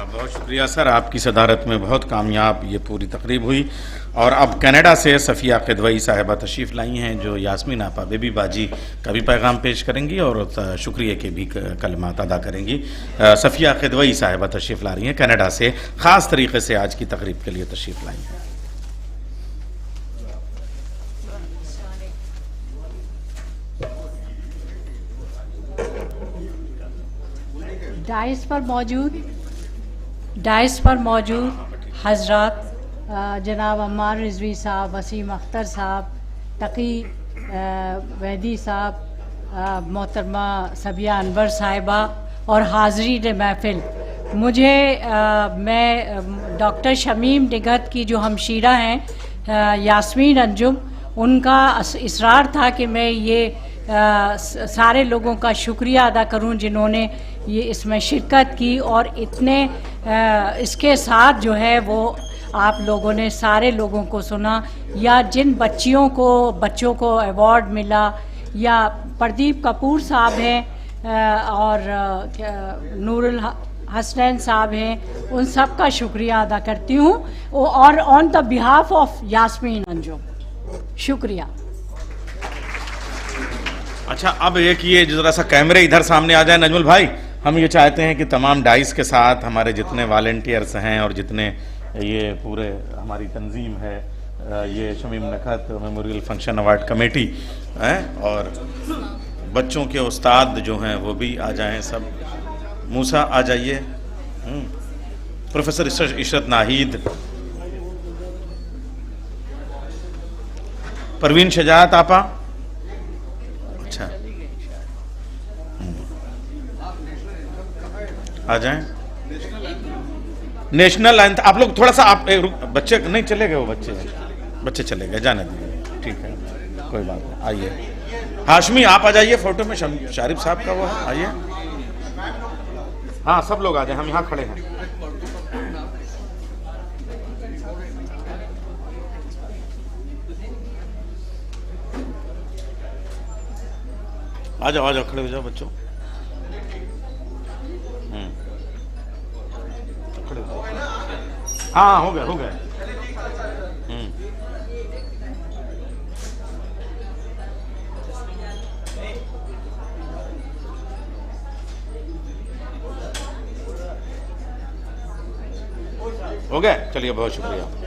बहुत शुक्रिया सर, आपकी सदारत में बहुत कामयाब ये पूरी तकरीब हुई। और अब कनाडा से सफ़िया क़िदवई साहिबा तशरीफ़ लाई हैं जो यास्मीन आपा बेबी बाजी का भी पैगाम पेश करेंगी और शुक्रिया के भी कलमात अदा करेंगी। सफ़िया क़िदवई साहिबा तशरीफ़ ला रही हैं कनाडा से, ख़ास तरीके से आज की तकरीब के लिए तशरीफ़ लाई हैं। डाइस पर मौजूद हजरात, जनाब अम्मार रिजवी साहब, वसीम अख्तर साहब, तकी वैदी साहब, मोहतरमा सबिया अनवर साहिबा और हाज़रीन महफ़िल, मैं डॉक्टर शमीम निगहत की जो हमशीरा हैं यास्मीन अंजुम, उनका इसरार था कि मैं ये सारे लोगों का शुक्रिया अदा करूं जिन्होंने ये इसमें शिरकत की और इतने इसके साथ जो है वो आप लोगों ने सारे लोगों को सुना, या जिन बच्चों को अवार्ड मिला, या प्रदीप कपूर साहब हैं और नूरुल हसनैन साहब हैं, उन सब का शुक्रिया अदा करती हूँ और on the behalf of Yasmeen Anjum शुक्रिया। अच्छा, अब एक ये ज़रा सा कैमरे इधर सामने आ जाए नजमुल भाई, हम ये चाहते हैं कि तमाम डाइस के साथ हमारे जितने वॉलंटियर्स हैं और जितने ये पूरे हमारी तंजीम है, ये Shamim Nikhat memorial function award committee है और बच्चों के उस्ताद जो हैं वो भी आ जाएं। सब मूसा आ जाइए, प्रोफेसर इशरत नाहिद, परवीन शजात आपा, अच्छा आ जाएं। नेशनल एंथ आप लोग थोड़ा सा आप बच्चे नहीं चले गए, वो बच्चे चले गए, जाने दीजिए, ठीक है कोई बात नहीं। आइए हाशमी आप आ जाइए, फोटो में शारिब साहब का वो है, आइए। हाँ सब लोग आ जाए, हम यहाँ खड़े हैं। आ जाओ खड़े हो जाओ बच्चों, खड़े हो जाओ। हाँ हो गए। हो गया, चलिए बहुत शुक्रिया।